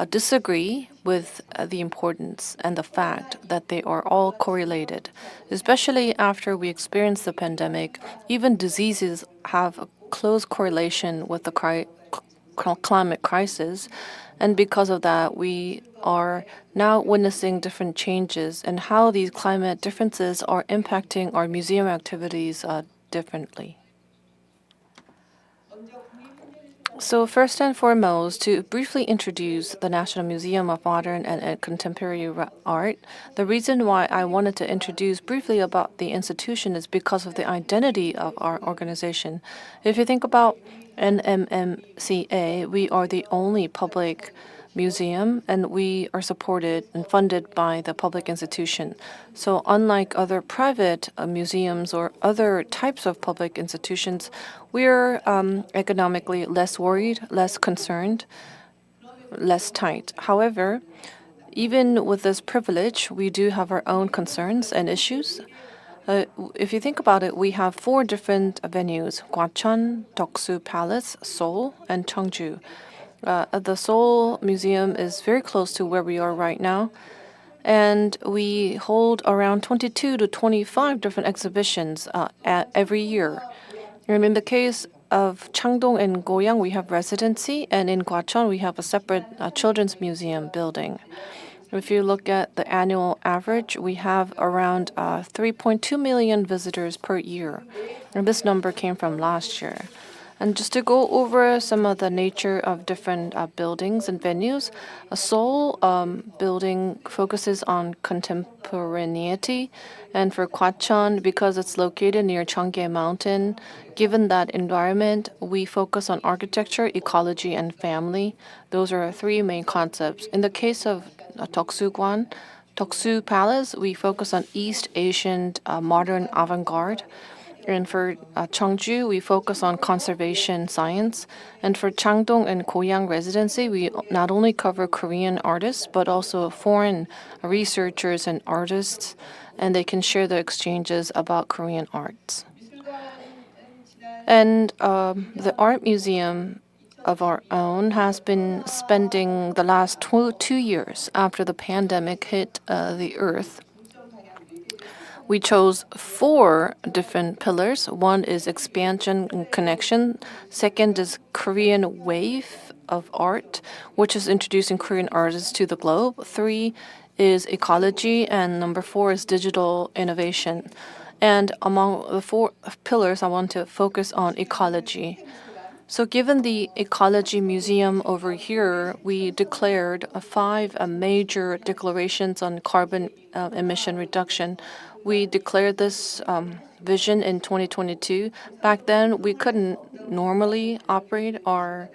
M: disagree with the importance and the fact that they are all correlated. Especially after we experienced the pandemic, even diseases have a close correlation with the climate crisis. And because of that, we are now witnessing different changes and how these climate differences are impacting our museum activities differently. So first and foremost, to briefly introduce the National Museum of Modern and Contemporary Art, the reason why I wanted to introduce briefly about the institution is because of the identity of our organization. If you think about NMMCA, we are the only public museum, and we are supported and funded by the public institution. So unlike other private museums or other types of public institutions, we're economically less worried, less concerned, less tight. However, even with this privilege, we do have our own concerns and issues. If you think about it, we have 4 different venues: Gwacheon, Deoksu Palace, Seoul, and Cheongju. The Seoul Museum is very close to where we are right now, and we hold around 22 to 25 different exhibitions every year. And in the case of Changdong and Goyang, we have residency, and in Gwacheon, we have a separate children's museum building. If you look at the annual average, we have around 3.2 million visitors per year. And this number came from last year. And just to go over some of the nature of different buildings and venues, a Seoul building focuses on contemporaneity. And for Gwacheon, because it's located near Cheonggae Mountain, given that environment, we focus on architecture, ecology, and family. Those are 3 main concepts. In the case of Deoksu Palace, we focus on East Asian modern avant-garde. And for Cheongju, we focus on conservation science. And for Changdong and Goyang residency, we not only cover Korean artists, but also foreign researchers and artists, and they can share their exchanges about Korean arts. And the art museum of our own has been spending the last 2 years after the pandemic hit the earth. We chose 4 different pillars. One is expansion and connection. Second is Korean wave of art, which is introducing Korean artists to the globe. 3 is ecology, and number 4 is digital innovation. And among the 4 pillars, I want to focus on ecology. So given the Ecology Museum over here, we declared 5 major declarations on carbon emission reduction. We declared this vision in 2022. Back then, we couldn't normally operate our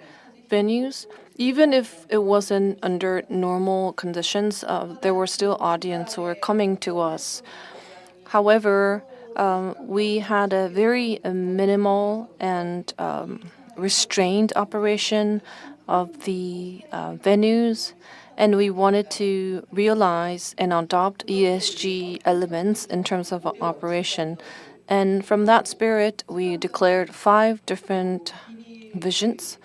M: venues. Even if it wasn't under normal conditions, there were still audience who were coming to us. However, we had a very minimal and restrained operation of the venues, and we wanted to realize and adopt ESG elements in terms of operation. And from that spirit, we declared 5 different visions.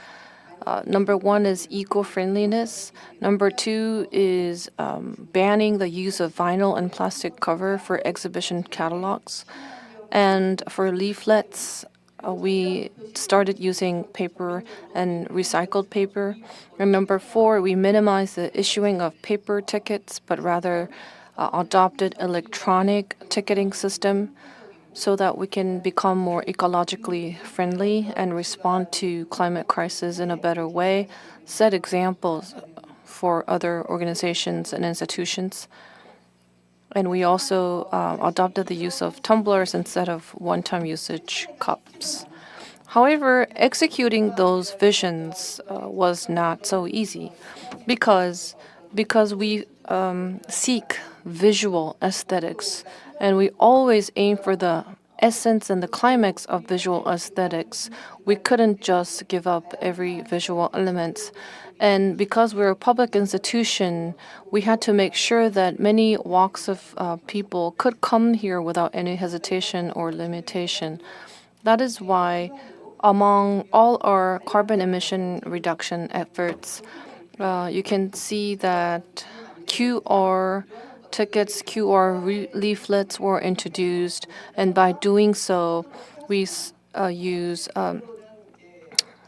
M: Number 1 is eco-friendliness. Number 2 is banning the use of vinyl and plastic cover for exhibition catalogs. And for leaflets, we started using paper and recycled paper. And number 4, we minimized the issuing of paper tickets, but rather adopted electronic ticketing system so that we can become more ecologically friendly and respond to climate crisis in a better way, set examples for other organizations and institutions. And we also adopted the use of tumblers instead of one-time usage cups. However, executing those visions was not so easy because we seek visual aesthetics, and we always aim for the essence and the climax of visual aesthetics. We couldn't just give up every visual element. And because we're a public institution, we had to make sure that many walks of people could come here without any hesitation or limitation. That is why, among all our carbon emission reduction efforts, you can see that QR tickets, QR leaflets were introduced, and by doing so, we use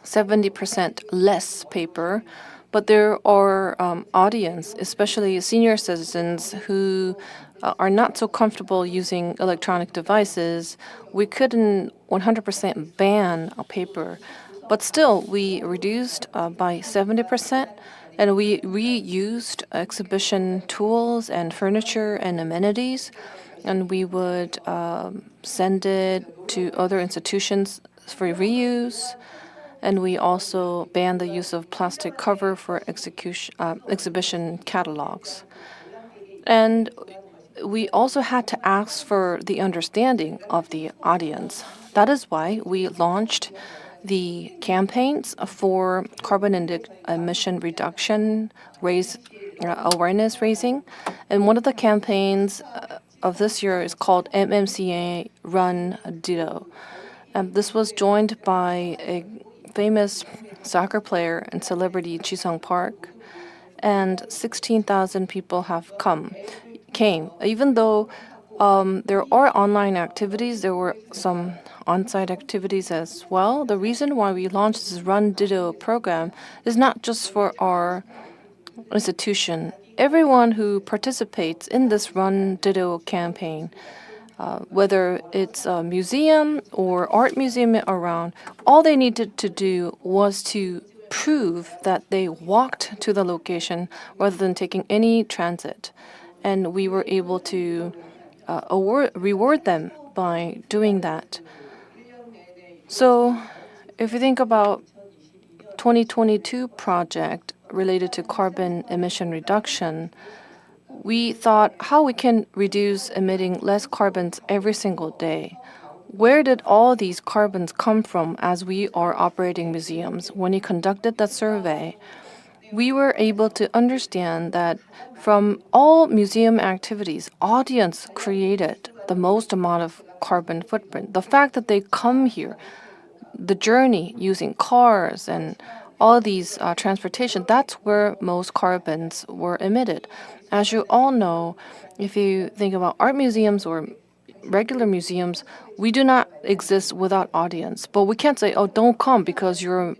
M: 70% less paper. But there are audience, especially senior citizens, who are not so comfortable using electronic devices. We couldn't 100% ban paper, but still we reduced by 70%. And we reused exhibition tools and furniture and amenities, and we would send it to other institutions for reuse. And we also banned the use of plastic cover for exhibition catalogs. And we also had to ask for the understanding of the audience. That is why we launched the campaigns for carbon emission reduction, awareness raising. And one of the campaigns of this year is called MMCA Run Ditto. This was joined by a famous soccer player and celebrity, Ji-sung Park, and 16,000 people came. Even though there are online activities, there were some on-site activities as well. The reason why we launched this Run Ditto program is not just for our institution. Everyone who participates in this Run Ditto campaign, whether it's a museum or art museum around, all they needed to do was to prove that they walked to the location rather than taking any transit. And we were able to reward them by doing that. So if you think about 2022 project related to carbon emission reduction, we thought how we can reduce emitting less carbons every single day. Where did all these carbons come from as we are operating museums? When we conducted that survey, we were able to understand that from all museum activities, audience created the most amount of carbon footprint. The fact that they come here, the journey using cars and all these transportation, that's where most carbons were emitted. As you all know, if you think about art museums or regular museums, we do not exist without audience. But we can't say, oh, don't come because you're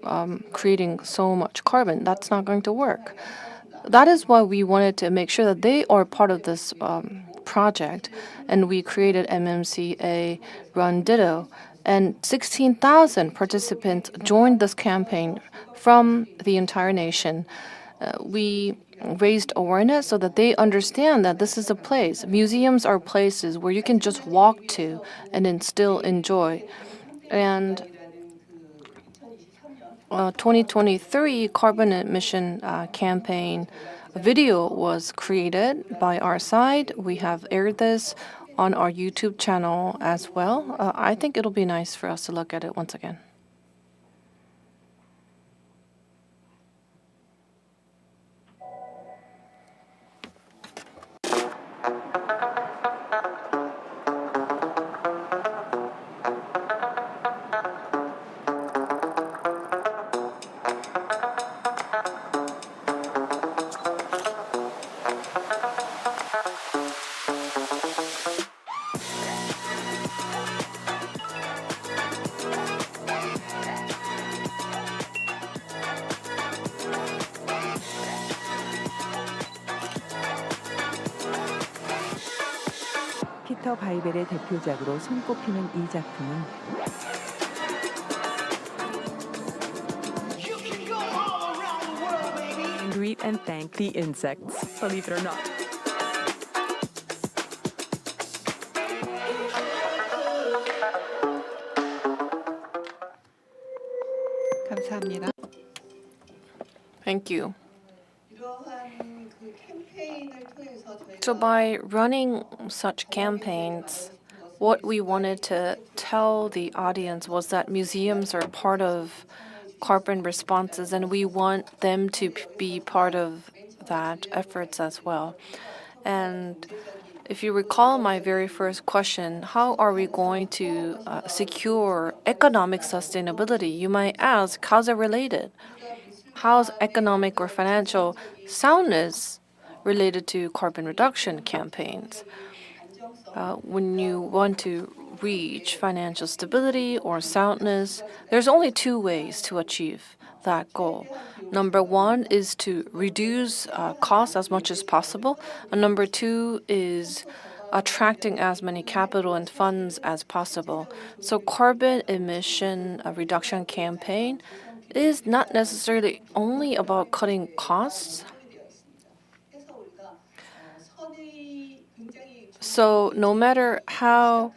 M: creating so much carbon. That's not going to work. That is why we wanted to make sure that they are part of this project, and we created MMCA Run Ditto. And 16,000 participants joined this campaign from the entire nation. We raised awareness so that they understand that this is a place. Museums are places where you can just walk to and then still enjoy. And 2023 carbon emission campaign video was created by our side. We have aired this on our YouTube channel as well. I think it'll be nice for us to look at it once again.
K: 피터 바이벨의 대표작으로 손꼽히는 이 작품은 greet and thank the insects, believe it or not.
F: 감사합니다.
B: Thank you. So by running such campaigns, what we wanted to tell the audience was that museums are part of carbon responses, and we want them to be part of that efforts as well. And if you recall my very first question, how are we going to secure economic sustainability? You might ask, how's it related? How's economic or financial soundness related to carbon reduction campaigns? When you want to reach financial stability or soundness, there's only two ways to achieve that goal. Number one is to reduce costs as much as possible, and number two is attracting as many capital and funds as possible. So carbon emission reduction campaign is not necessarily only about cutting costs. So no matter how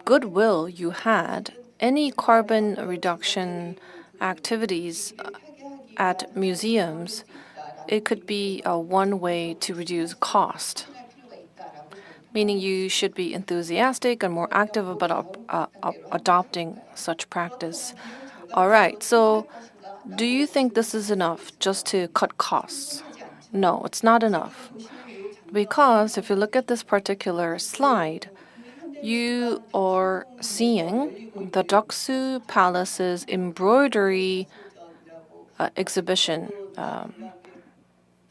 B: goodwill you had, any carbon reduction activities at museums, it could be one way to reduce cost. Meaning you should be enthusiastic and more active about adopting such practice. All right, so do you think this is enough just to cut costs? No, it's not enough. Because if you look at this particular slide, you are seeing the Doksu Palace's embroidery exhibition.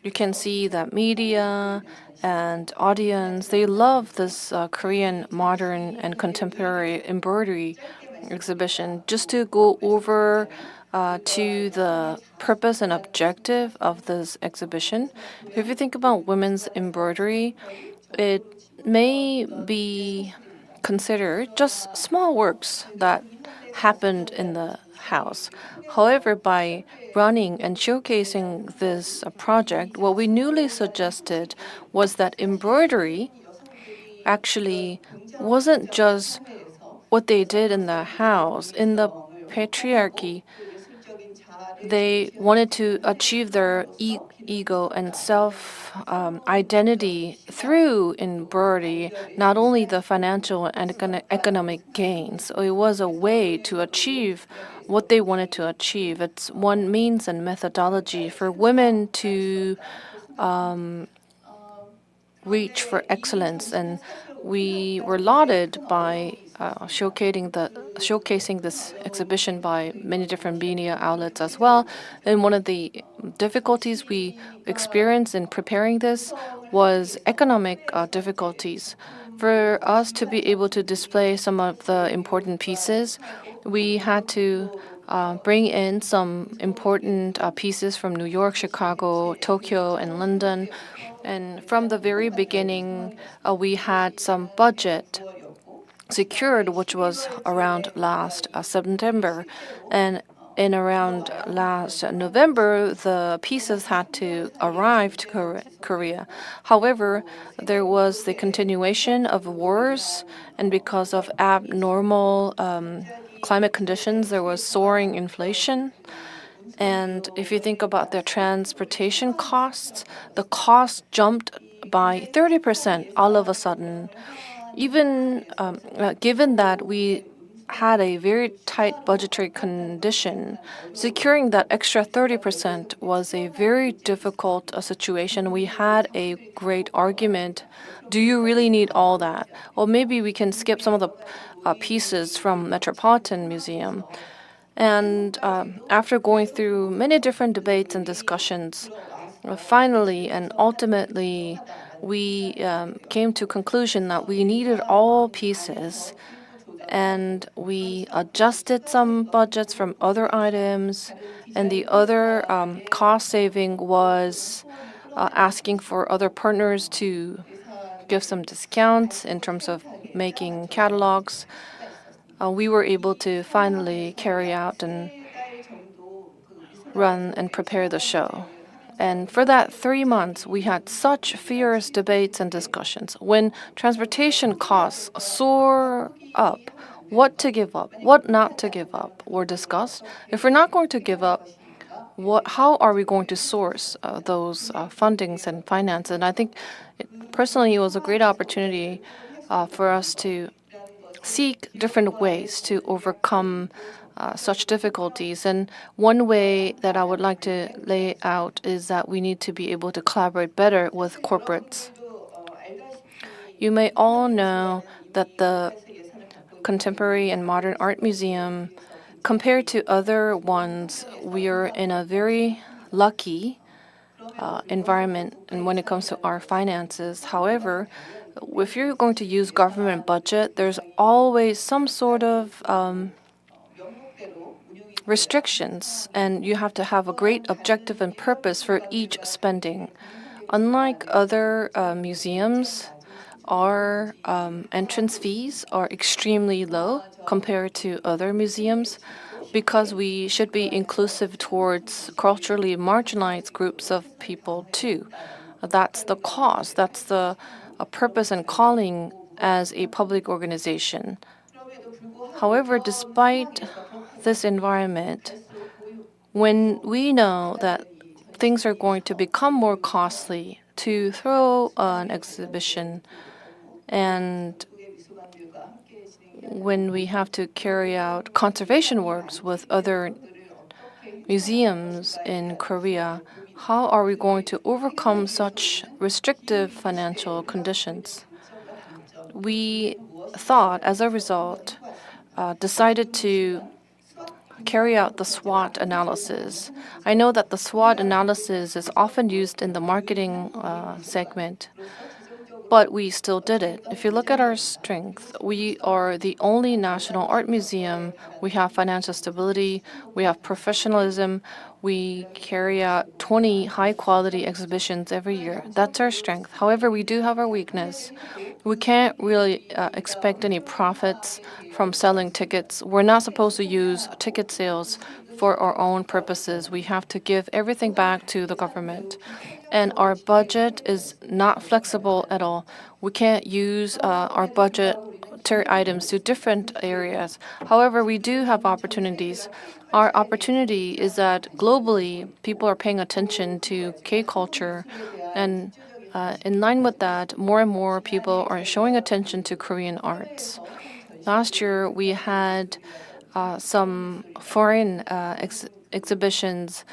B: You can see that media and audience, they love this Korean modern and contemporary embroidery exhibition. Just to go over to the purpose and objective of this exhibition, if you think about women's embroidery, it may be considered just small works that happened in the house. However, by running and showcasing this project, what we newly suggested was that embroidery actually wasn't just what they did in the house. In the patriarchy, they wanted to achieve their ego and self identity through embroidery, not only the financial and economic gains. So it was a way to achieve what they wanted to achieve. It's one means and methodology for women to reach for excellence, and we were lauded by showcasing this exhibition by many different media outlets as well. And one of the difficulties we experienced in preparing this was economic difficulties. For us to be able to display some of the important pieces, we had to bring in some important pieces from New York, Chicago, Tokyo, and London. And from the very beginning, we had some budget secured, which was around last September. And in around last November, the pieces had to arrive to Korea. However, there was the continuation of wars, and because of abnormal climate conditions, there was soaring inflation. And if you think about the transportation costs, the cost jumped by 30% all of a sudden. Even given that we had a very tight budgetary condition, securing that extra 30% was a very difficult situation. We had a great argument. Do you really need all that? Or maybe we can skip some of the pieces from Metropolitan Museum. And after going through many different debates and discussions, finally and ultimately, we came to conclusion that we needed all pieces, and we adjusted some budgets from other items, and the other cost saving was asking for other partners to
M: give some discounts in terms of making catalogs, we were able to finally carry out and run and prepare the show. And for that 3 months, we had such fierce debates and discussions. When transportation costs soar up, what to give up, what not to give up were discussed. If we're not going to give up, how are we going to source those fundings and finance? And I think, personally, it was a great opportunity for us to seek different ways to overcome such difficulties. And one way that I would like to lay out is that we need to be able to collaborate better with corporates. You may all know that the Contemporary and Modern Art Museum, compared to other ones, we are in a very lucky environment and when it comes to our finances. However, if you're going to use government budget, there's always some sort of restrictions, and you have to have a great objective and purpose for each spending. Unlike other museums, our entrance fees are extremely low compared to other museums because we should be inclusive towards culturally marginalized groups of people too. That's the cause, that's the purpose and calling as a public organization. However, despite this environment, when we know that things are going to become more costly to throw an exhibition, and when we have to carry out conservation works with other museums in Korea, how are we going to overcome such restrictive financial conditions? We thought, as a result, decided to carry out the SWOT analysis. I know that the SWOT analysis is often used in the marketing segment, but we still did it. If you look at our strength, we are the only national art museum. We have financial stability, we have professionalism, we carry out 20 high-quality exhibitions every year. That's our strength. However, we do have our weakness. We can't really expect any profits from selling tickets. We're not supposed to use ticket sales for our own purposes. We have to give everything back to the government. And our budget is not flexible at all. We can't use our budgetary items to different areas. However, we do have opportunities. Our opportunity is that globally, people are paying attention to K-culture, and in line with that, more and more people are showing attention to Korean arts. Last year, we had some foreign exhibitions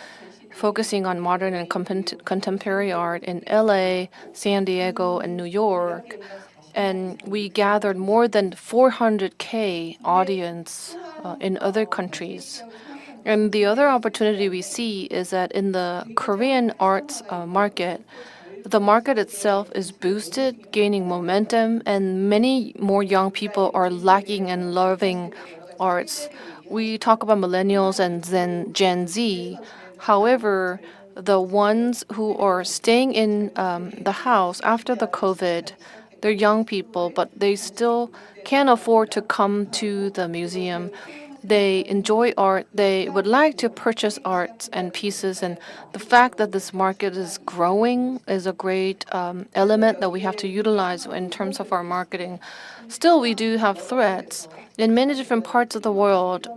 M: focusing on modern and contemporary art in LA, San Diego, and New York. And we gathered more than 400K audience in other countries. And the other opportunity we see is that in the Korean arts market, the market itself is boosted, gaining momentum, and many more young people are liking and loving arts. We talk about millennials and Gen Z. However, the ones who are staying in the house after the COVID, they're young people, but they still can't afford to come to the museum. They enjoy art. They would like to purchase arts and pieces. And the fact that this market is growing is a great element that we have to utilize in terms of our marketing. Still, we do have threats. In many different parts of the world,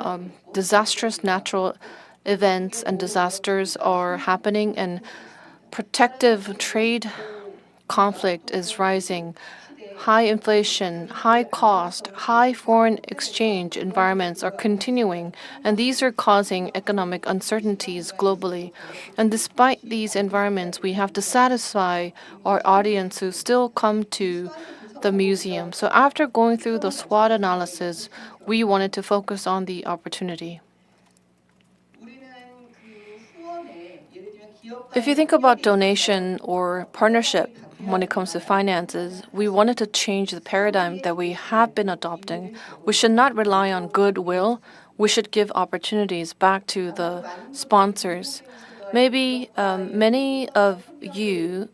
M: disastrous natural events and disasters are happening, and protective trade conflict is rising. High inflation, high cost, high foreign exchange environments are continuing, and these are causing economic uncertainties globally. And despite these environments, we have to satisfy our audience who still come to the museum. So after going through the SWOT analysis, we wanted to focus on the opportunity. If you think about donation or partnership when it comes to finances, we wanted to change the paradigm that we have been adopting. We should not rely on goodwill. We should give opportunities back to the sponsors. Maybe many of you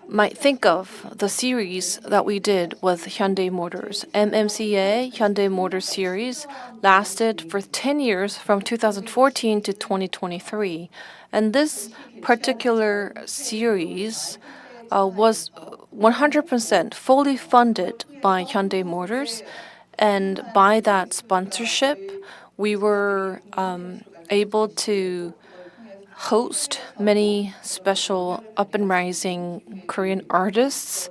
M: might think of the series that we did with Hyundai Motors. MMCA Hyundai Motors series lasted for 10 years from 2014 to 2023. And this particular series was 100% fully funded by Hyundai Motors. And by that sponsorship, we were able to host many special up and rising Korean artists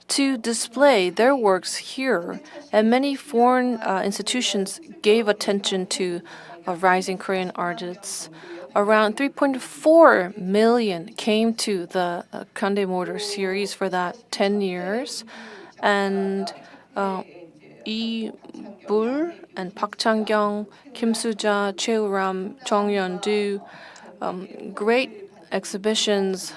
M: to display their works here. And many foreign institutions gave attention to rising Korean artists. Around 3.4 million came to the Hyundai Motor series for that 10 years. And Lee Bul and Park Chang-kyung, Kim Soo-ja, Cheo Ram, Jong Yeon-do, great exhibitions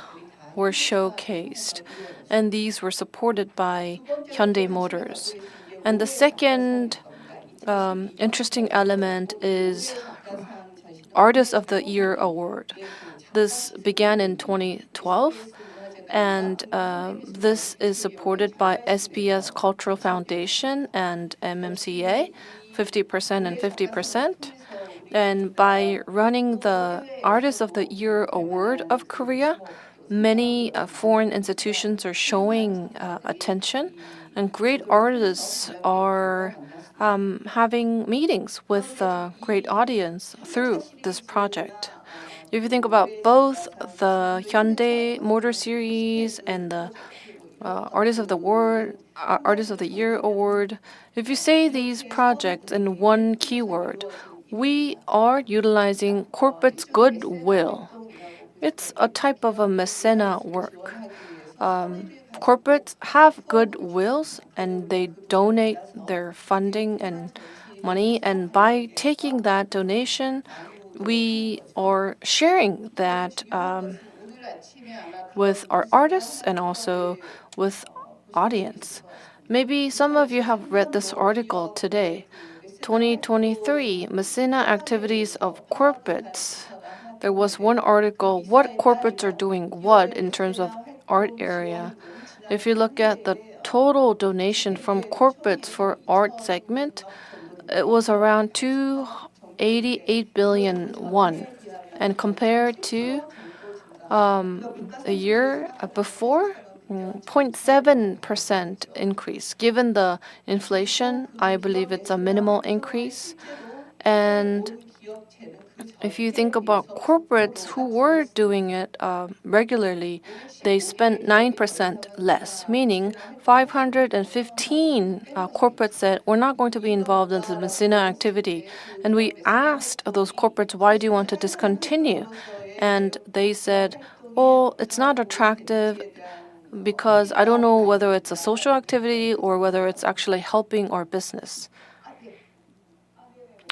M: were showcased, and these were supported by Hyundai Motors. And the second interesting element is Artist of the Year Award. This began in 2012, and this is supported by SBS Cultural Foundation and MMCA, 50% and 50%. And by running the Artist of the Year Award of Korea, many foreign institutions are showing attention, and great artists are having meetings with a great audience through this project. If you think about both the Hyundai Motor Series and the Artist of the Year Award, if you say these projects in one keyword, we are utilizing corporate's goodwill. It's a type of a mecena work. Corporates have goodwills and they donate their funding and money, and by taking that donation, we are sharing that with our artists and also with audience. Maybe some of you have read this article today. 2023 Mecena activities of corporates. There was one article, what corporates are doing what in terms of art area. If you look at the total donation from corporates for art segment, it was around 288 billion won. And compared to a year before, 0.7% increase. Given the inflation, I believe it's a minimal increase. And if you think about corporates who were doing it regularly, they spent 9% less, meaning 515 corporates said, we're not going to be involved in the Mecena activity. And we asked those corporates, why do you want to discontinue? And they said, oh, it's not attractive because I don't know whether it's a social activity or whether it's actually helping our business.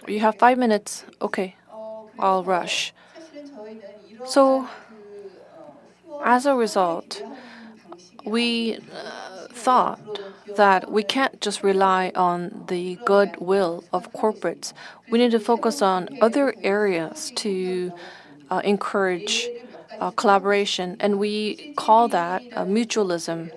M: You have 5 minutes. Okay, I'll rush. So, as a result, we thought that we can't just rely on the goodwill of corporates. We need to focus on other areas to encourage collaboration, and we call that mutualism.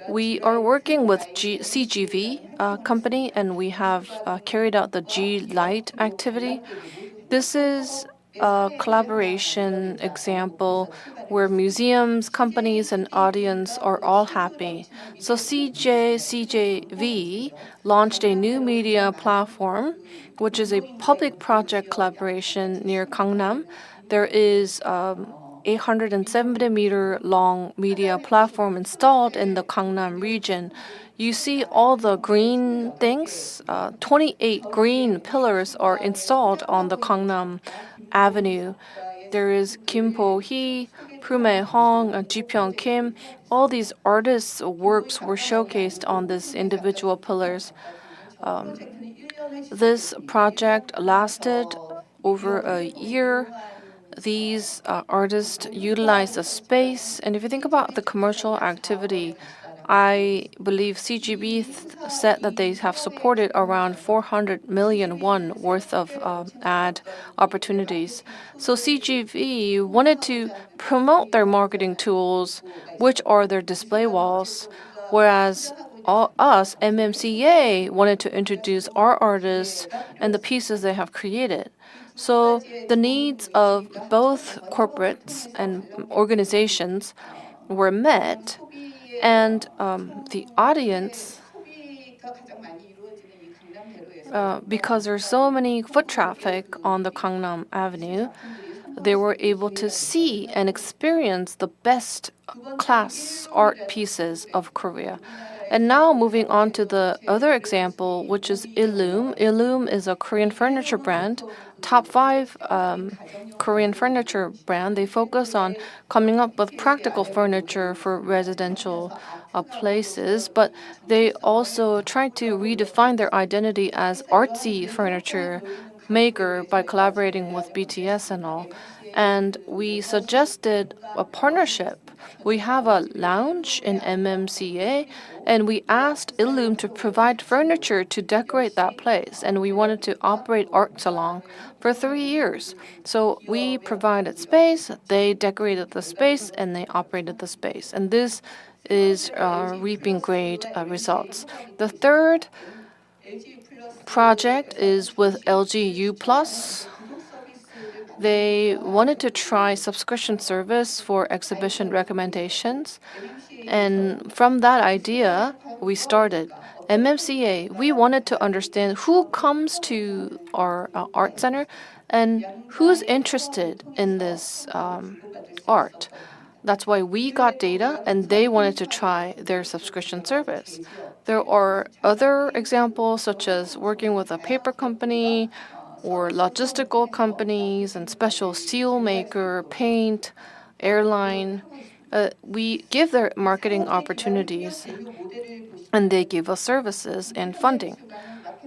M: We are working with CGV company, and we have carried out the G Light activity. This is a collaboration example where museums, companies, and audience are all happy. So CJV launched a new media platform, which is a public project collaboration near Gangnam. There is 870-meter long media platform installed in the Gangnam region. You see all the green things? 28 green pillars are installed on the Gangnam Avenue. There is Kim Po-hee, Prume Hong, Ji Pyong Kim. All these artists' works were showcased on these individual pillars. This project lasted over a year. These artists utilized the space. And if you think about the commercial activity, I believe CGV said that they have supported around 400 million won worth of ad opportunities. So CGV wanted to promote their marketing tools, which are their display walls, whereas us, MMCA, wanted to introduce our artists and the pieces they have created. So the needs of both corporates and organizations were met, and the audience, because there's so many foot traffic on the Gangnam Avenue, they were able to see and experience the best class art pieces of Korea. And now moving on to the other example, which is Illum. Illum is a Korean furniture brand, top 5 Korean furniture brand. They focus on coming up with practical furniture for residential places, but they also try to redefine their identity as artsy furniture maker by collaborating with BTS and all. And we suggested a partnership. We have a lounge in MMCA, and we asked Illum to provide furniture to decorate that place, and we wanted to operate art salon for 3 years. So we provided space, they decorated the space, and they operated the space. And this is reaping great results. The third project is with LG U+. They wanted to try subscription service for exhibition recommendations. And from that idea, we started MMCA. We wanted to understand who comes to our art center and who's interested in this art. That's why we got data, and they wanted to try their subscription service. There are other examples, such as working with a paper company or logistical companies and special steel maker, paint, airline. We give their marketing opportunities, and they give us services and funding.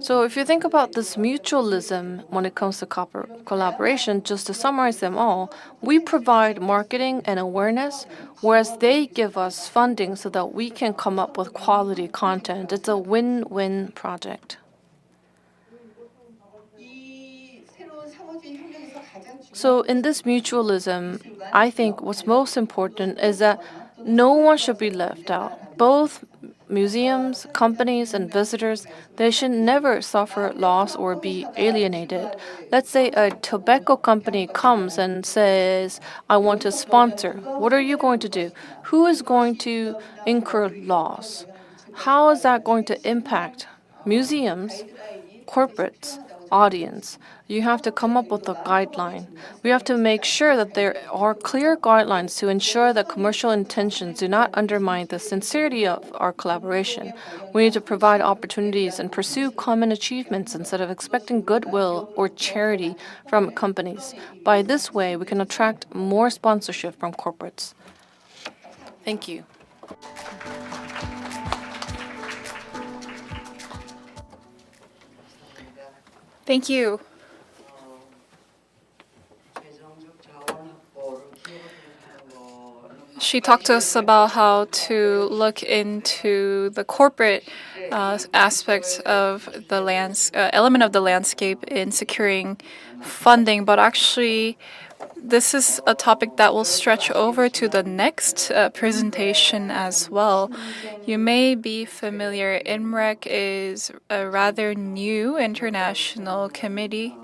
M: So if you think about this mutualism when it comes to collaboration, just to summarize them all, we provide marketing and awareness, whereas they give us funding so that we can come up with quality content. It's a win-win project. So in this mutualism, I think what's most important is that no one should be left out. Both museums, companies, and visitors, they should never suffer loss or be alienated. Let's say a tobacco company comes and says, I want to sponsor. What are you going to do? Who is going to incur loss? How is that going to impact museums, corporates, audience? You have to come up with a guideline. We have to make sure that there are clear guidelines to ensure that commercial intentions do not undermine the sincerity of our collaboration. We need to provide opportunities and pursue common achievements instead of expecting goodwill or charity from companies. By this way, we can attract more sponsorship from corporates. Thank you.
B: Thank you. She talked to us about how to look into the corporate aspect of the element of the landscape in securing funding, but actually this is a topic that will stretch over to the next presentation as well. You may be familiar, IMREC is a rather new international committee.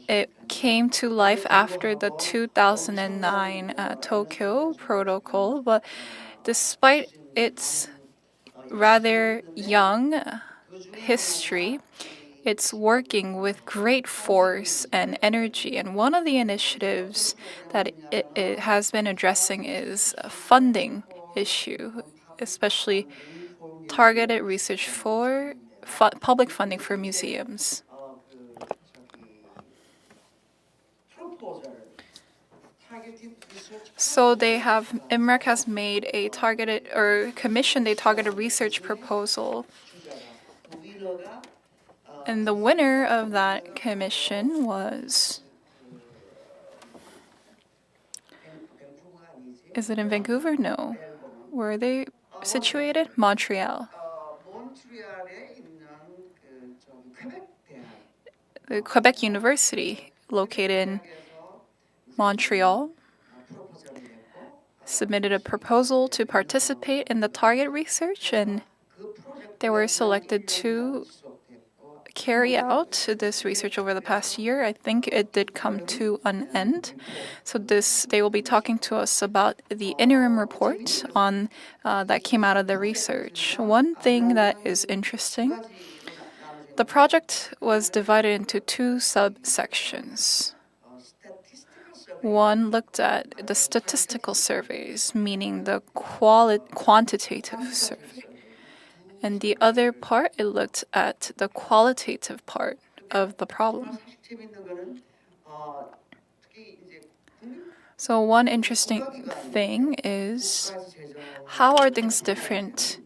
B: It came to life after the 2009 Tokyo Protocol, but despite its rather young history, it's working with great force and energy. And one of the initiatives that it has been addressing is a funding issue, especially targeted research for public funding for museums. So IMREC has made a targeted or commissioned a targeted research proposal. And the winner of that commission was... Is it in Vancouver? No. Where are they situated? Montreal. The Quebec University, located in Montreal, submitted a proposal to participate in the target research, and they were selected to carry out this research over the past year. I think it did come to an end. So they will be talking to us about the interim report on that came out of the research. One thing that is interesting, the project was divided into two subsections. One looked at the statistical surveys, meaning the quantitative survey. And the other part, it looked at the qualitative part of the problem. So one interesting thing is, how are things different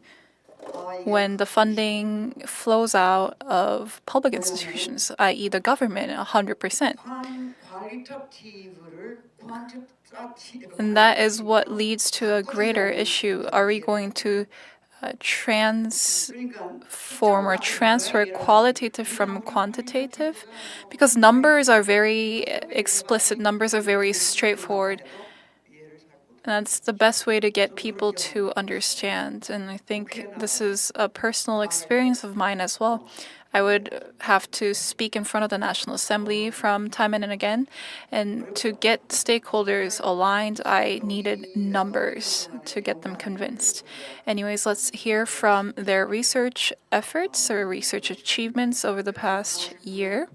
B: when the funding flows out of public institutions, i.e. the government, 100%? And that is what leads to a greater issue. Are we going to transform or transfer qualitative from quantitative? Because numbers are very explicit, numbers are very straightforward. And that's the best way to get people to understand. And I think this is a personal experience of mine as well. I would have to speak in front of the National Assembly from time and again. And to get stakeholders aligned, I needed numbers to get them convinced. Anyways, let's hear from their research efforts or research achievements over the past year.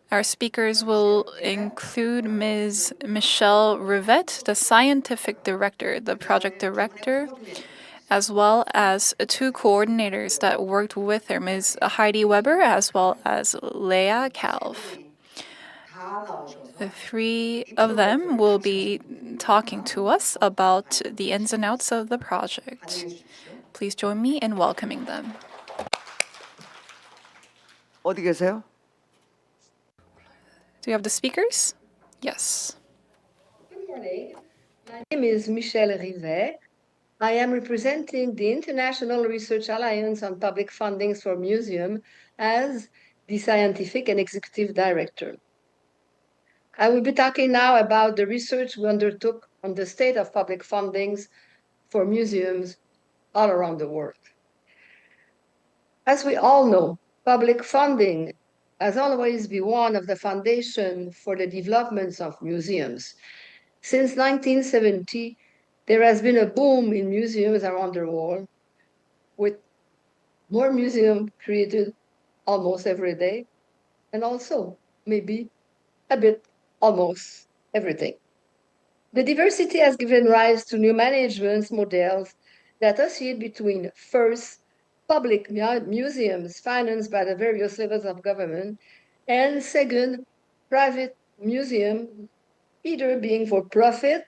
B: Our speakers will include Ms. Michelle Rivette, the scientific director, the project director, as well as two coordinators that worked with her, Ms. Heidi Weber, as well as Leah Calv. The three of them will be talking to us about the ins and outs of the project. Please join me in welcoming them.
E: 어디 계세요?
B: Do you have the speakers? Yes.
L: Good morning. My name is Michelle Rivet. I am representing the International Research Alliance on Public Fundings for Museums as the Scientific and Executive Director. I will be talking now about the research we undertook on the state of public fundings for museums all around the world. As we all know, public funding has always been one of the foundations for the development of museums. Since 1970, there has been a boom in museums around the world, with more museums created almost every day, and also maybe a bit almost everything. The diversity has given rise to new management models that oscillate between, first, public museums financed by the various levels of government, and second, private museums, either being for profit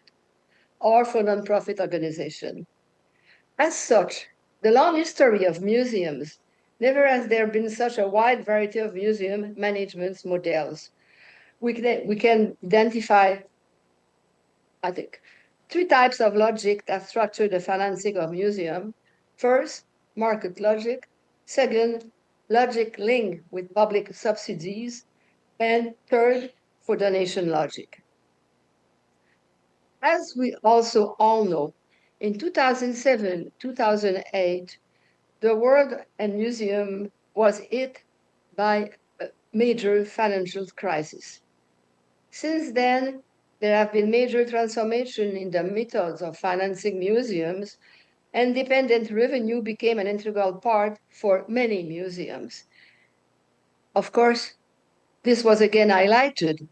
L: or for non-profit organization. As such, the long history of museums, never has there been such a wide variety of museum management models. We can identify, I think, three types of logic that structure the financing of museums. First, market logic. Second, logic linked with public subsidies. And third, for donation logic. As we also all know, in 2007, 2008, the world and museum was hit by a major financial crisis. Since then, there have been major transformations in the methods of financing museums. Independent revenue became an integral part for many museums. Of course, this was again highlighted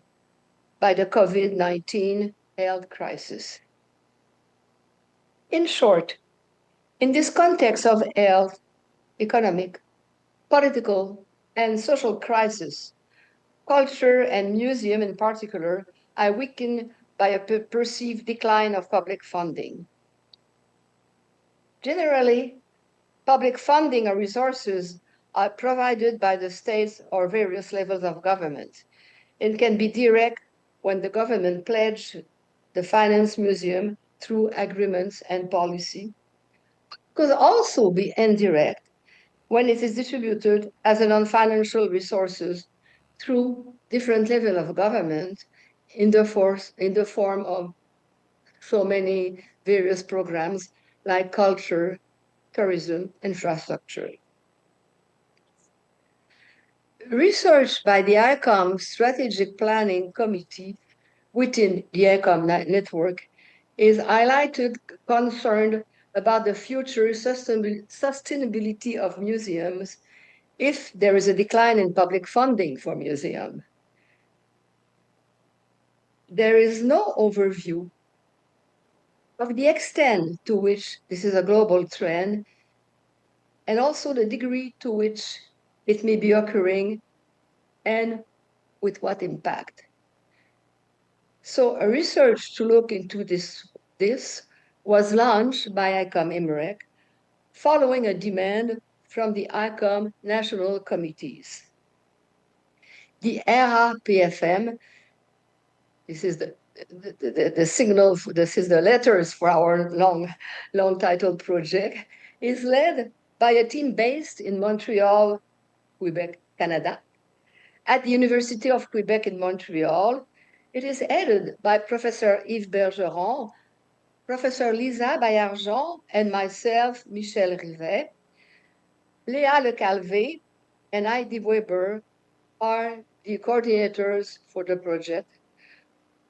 L: by the COVID-19 health crisis. In short, in this context of health, economic, political, and social crisis, culture and museum in particular are weakened by a perceived decline of public funding. Generally, public funding or resources are provided by the states or various levels of government. It can be direct when the government pledges the finance museum through agreements and policy, could also be indirect when it is distributed as a non-financial resources through different level of government in the form of so many various programs like culture, tourism, infrastructure. Research by the ICOM Strategic Planning Committee within the ICOM network is highlighted concerned about the future sustainability of museums if there is a decline in public funding for museums. There is no overview of the extent to which this is a global trend and also the degree to which it may be occurring and with what impact. So a research to look into this was launched by ICOM IMREC following a demand from the ICOM national committees. The ERA PFM, this is the signal, this is the letters for our long titled project, is led by a team based in Montreal, Quebec, Canada. At the University of Quebec in Montreal, it is headed by Professor Yves Bergeron, Professor Lisa Baillargeon, and myself, Michel Rivet. Léa Le Calvé and Heidi Weber are the coordinators for the project.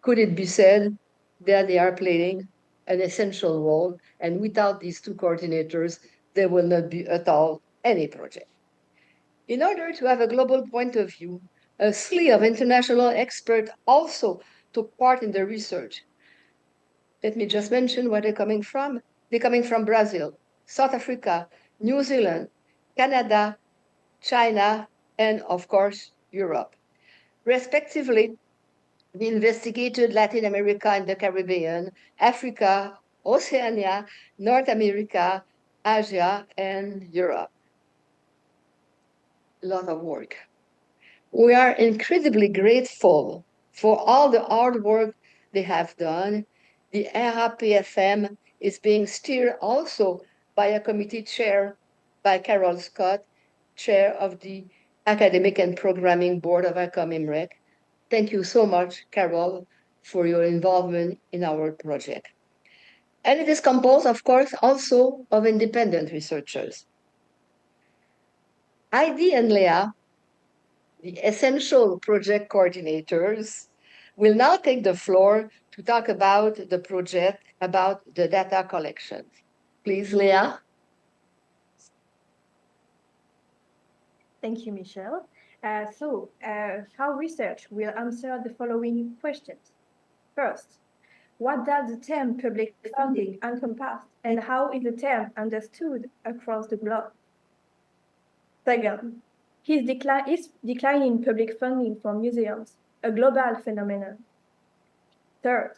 L: Could it be said that they are playing an essential role, and without these two coordinators, there will not be at all any project. In order to have a global point of view, a slew of international experts also took part in the research. Let me just mention where they're coming from. They're coming from Brazil, South Africa, New Zealand, Canada, China, and of course, Europe. Respectively, we investigated Latin America and the Caribbean, Africa, Oceania, North America, Asia, and Europe. A lot of work. We are incredibly grateful for all the hard work they have done. The ERA PFM is being steered also by a committee chair by Carol Scott, chair of the Academic and Programming Board of ICOM IMREC. Thank you so much, Carol, for your involvement in our project. And it is composed, of course, also of independent researchers. Heidi and Léa, the essential project coordinators, will now take the floor to talk about the project, about the data collection. Please, Léa.
C: Thank you, Michel. Our research will answer the following questions. First, what does the term public funding encompass, and how is the term understood across the globe? Second, is declining public funding for museums a global phenomenon? Third,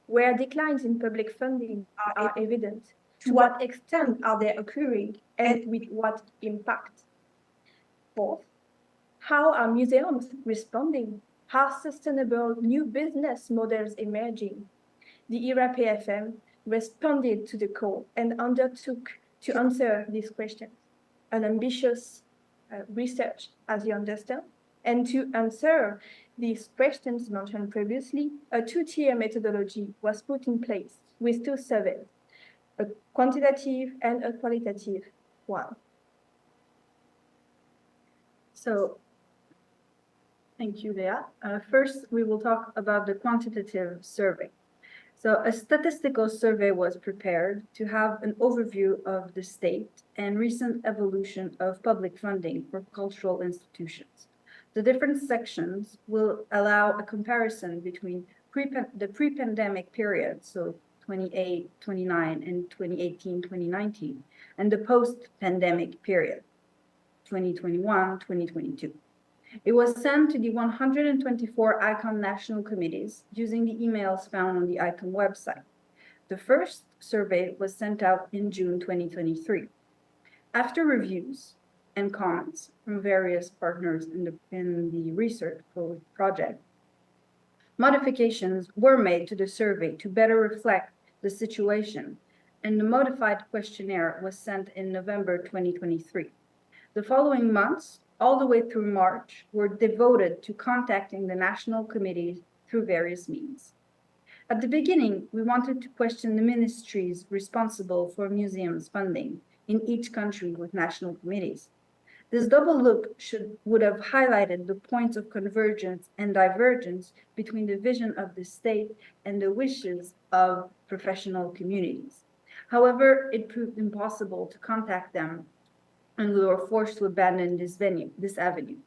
C: where declines in public funding are evident, to what extent are they occurring and with what impact? Fourth, how are museums responding? Are sustainable new business models emerging? The ERA PFM responded to the call and undertook to answer these questions. An ambitious research, as you understand, and to answer these questions mentioned previously, a two-tier methodology was put in place with two surveys, a quantitative and a qualitative one.
V: So, thank you, Léa. First, we will talk about the quantitative survey. So a statistical survey was prepared to have an overview of the state and recent evolution of public funding for cultural institutions. The different sections will allow a comparison between the pre-pandemic period, so 28, 29, and 2018, 2019, and the post-pandemic period, 2021, 2022. It was sent to the 124 ICOM national committees using the emails found on the ICOM website. The first survey was sent out in June 2023. After reviews and comments from various partners in the research project, modifications were made to the survey to better reflect the situation, and the modified questionnaire was sent in November 2023. The following months, all the way through March, were devoted to contacting the national committees through various means. At the beginning, we wanted to question the ministries responsible for museums funding in each country with national committees. This double look would have highlighted the points of convergence and divergence between the vision of the state and the wishes of professional communities. However, it proved impossible to contact them, and we were forced to abandon this avenue.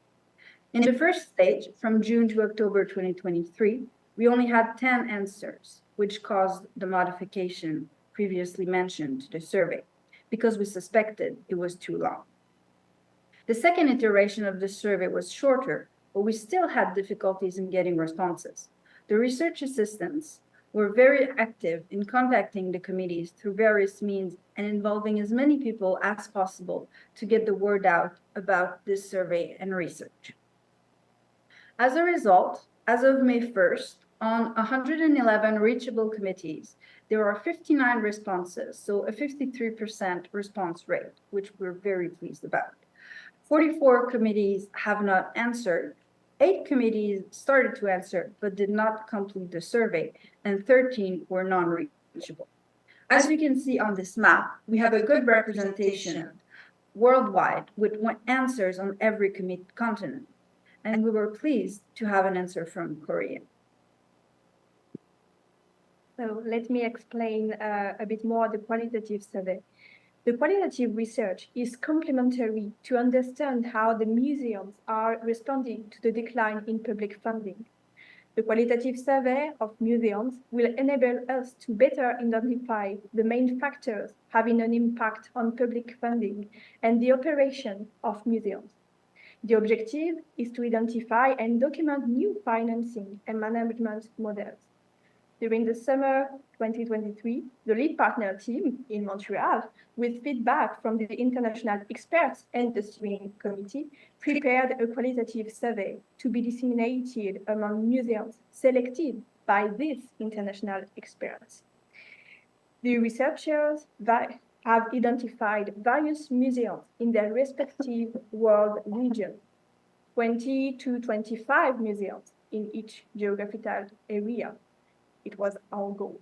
V: In the first stage, from June to October 2023, we only had 10 answers, which caused the modification previously mentioned to the survey, because we suspected it was too long. The second iteration of the survey was shorter, but we still had difficulties in getting responses. The research assistants were very active in contacting the committees through various means and involving as many people as possible to get the word out about this survey and research. As a result, as of May 1st, on 111 reachable committees, there are 59 responses, so a 53% response rate, which we're very pleased about. 44 committees have not answered. 8 committees started to answer but did not complete the survey, and 13 were non-reachable. As you can see on this map, we have a good representation worldwide with answers on every continent, and we were pleased to have an answer from Korea.
C: So let me explain a bit more the qualitative survey. The qualitative research is complementary to understand how the museums are responding to the decline in public funding. The qualitative survey of museums will enable us to better identify the main factors having an impact on public funding and the operation of museums. The objective is to identify and document new financing and management models. During the summer 2023, the lead partner team in Montreal, with feedback from the international experts and the steering committee, prepared a qualitative survey to be disseminated among museums selected by these international experts. The researchers have identified various museums in their respective world region, 20 to 25 museums in each geographical area. It was our goal.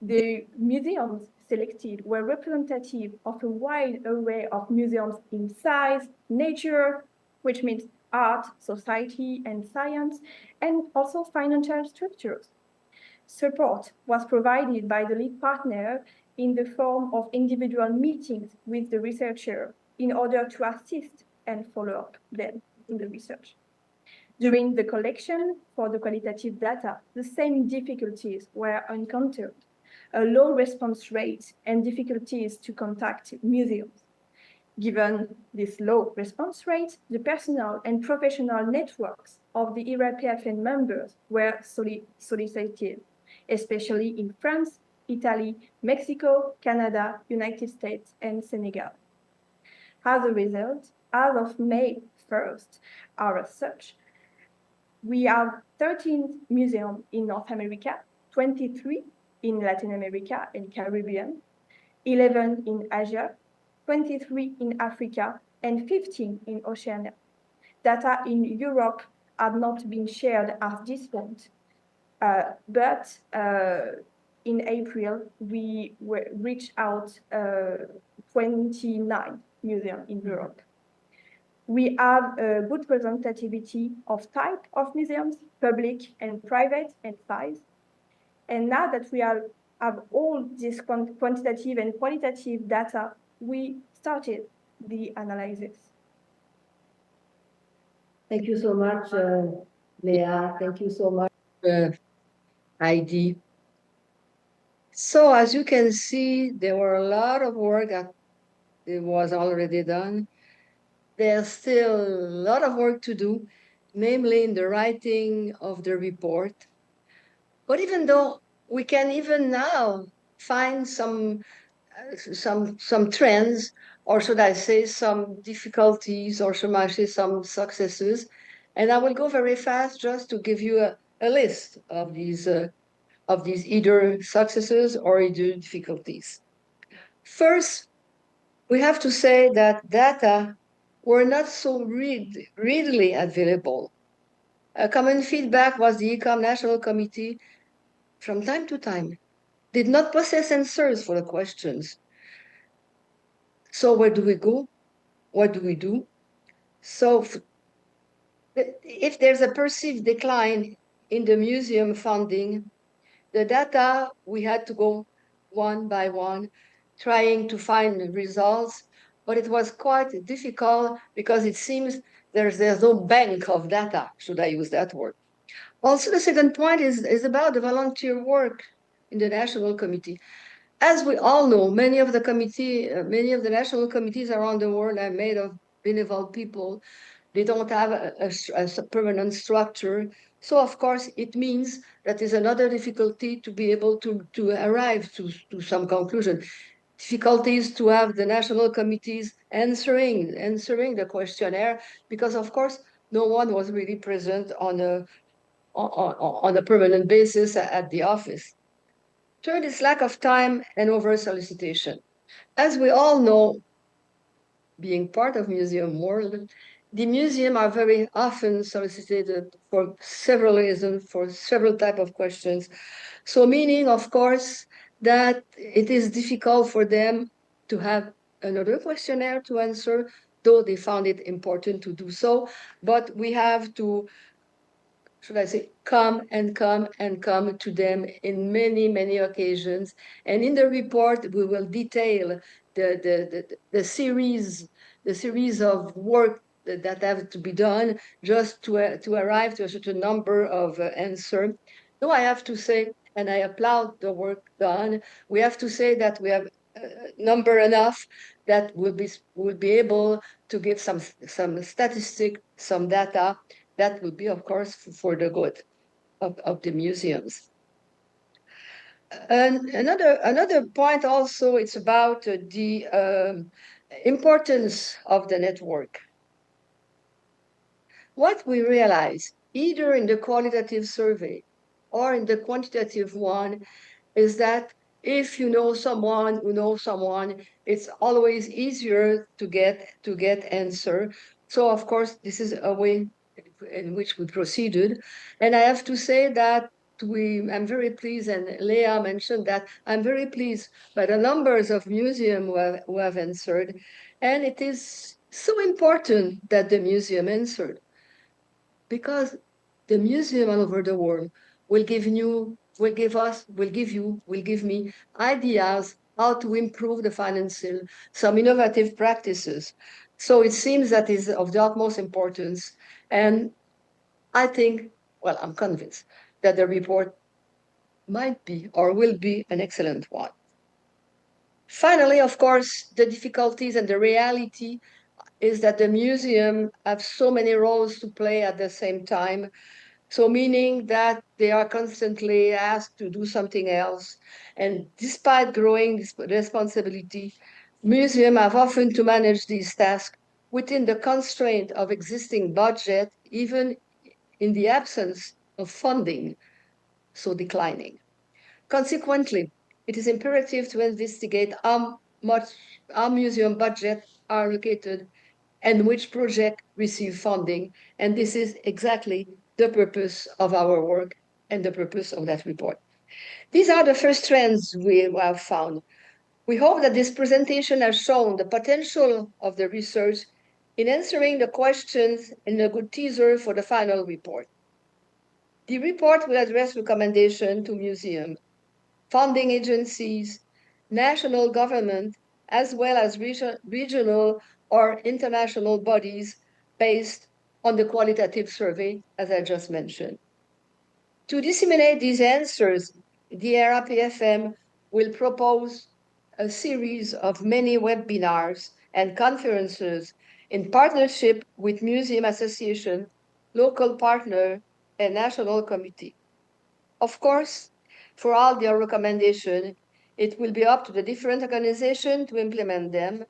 C: The museums selected were representative of a wide array of museums in size, nature, which means art, society, and science, and also financial structures. Support was provided by the lead partner in the form of individual meetings with the researcher in order to assist and follow up them in the research. During the collection for the qualitative data, the same difficulties were encountered, a low response rate and difficulties to contact museums. Given this low response rate, the personal and professional networks of the ERAPFN members were solicited, especially in France, Italy, Mexico, Canada, United States, and Senegal. As a result, as of May 1st, as such, we have 13 museums in North America, 23 in Latin America and Caribbean, 11 in Asia, 23 in Africa, and 15 in Oceania. Data in Europe have not been shared at this point, but in April, we reached out 29 museums in Europe. We have a good representativity of type of museums, public and private, and size. And now that we have all this quantitative and qualitative data, we started the analysis.
L: Thank you so much, Leah. Thank you so much, Heidi. So as you can see, there were a lot of work that was already done. There's still a lot of work to do, namely in the writing of the report. But even though we can even now find some trends, or should I say some difficulties, or should I say some successes, and I will go very fast just to give you a list of these of these either successes or either difficulties. First, we have to say that data were not so readily available. A common feedback was the ECOM National Committee, from time to time, did not possess answers for the questions. So where do we go? What do we do? So if there's a perceived decline in the museum funding, the data, we had to go one by one, trying to find results, but it was quite difficult because it seems there's no bank of data, should I use that word. Also, the second point is about the volunteer work in the National Committee. As we all know, many of the national committees around the world are made of benevolent people. They don't have a permanent structure. So, of course, it means that is another difficulty to be able to arrive to some conclusion. Difficulties to have the national committees answering the questionnaire, because, of course, no one was really present on a permanent basis at the office. Third is lack of time and over-solicitation. As we all know, being part of museum world, the museum are very often solicited for several reasons, for several type of questions. So meaning, of course, that it is difficult for them to have another questionnaire to answer, though they found it important to do so. But we have to, should I say, come to them in many, many occasions. And in the report, we will detail the series of work that have to be done just to arrive to a certain number of answers. Though I have to say, and I applaud the work done, we have to say that we have number enough that will be able to give some statistic, some data that will be, of course, for the good of the museums. And another point also, it's about the importance of the network. What we realize, either in the qualitative survey or in the quantitative one, is that if you know someone who knows someone, it's always easier to get answer. So of course, this is a way in which we proceeded. And I have to say that I'm very pleased, and Leah mentioned that I'm very pleased by the numbers of museums who have answered. And it is so important that the museum answered, because the museum all over the world will give me ideas how to improve the financial, some innovative practices. So it seems that is of the utmost importance. And I think, well, I'm convinced that the report might be or will be an excellent one. Finally, of course, the difficulties and the reality is that the museum have so many roles to play at the same time. So meaning that they are constantly asked to do something else. And despite growing this responsibility, museums have often to manage these tasks within the constraint of existing budget, even in the absence of funding, so declining. Consequently, it is imperative to investigate how much our museum budget are allocated and which project receive funding. And this is exactly the purpose of our work and the purpose of that report. These are the first trends we have found. We hope that this presentation has shown the potential of the research in answering the questions and a good teaser for the final report. The report will address recommendations to museums, funding agencies, national government, as well as regional or international bodies based on the qualitative survey, as I just mentioned. To disseminate these answers, the RAPFM will propose a series of many webinars and conferences in partnership with museum association, local partner, and national committee. Of course, for all their recommendations, it will be up to the different organizations to implement them.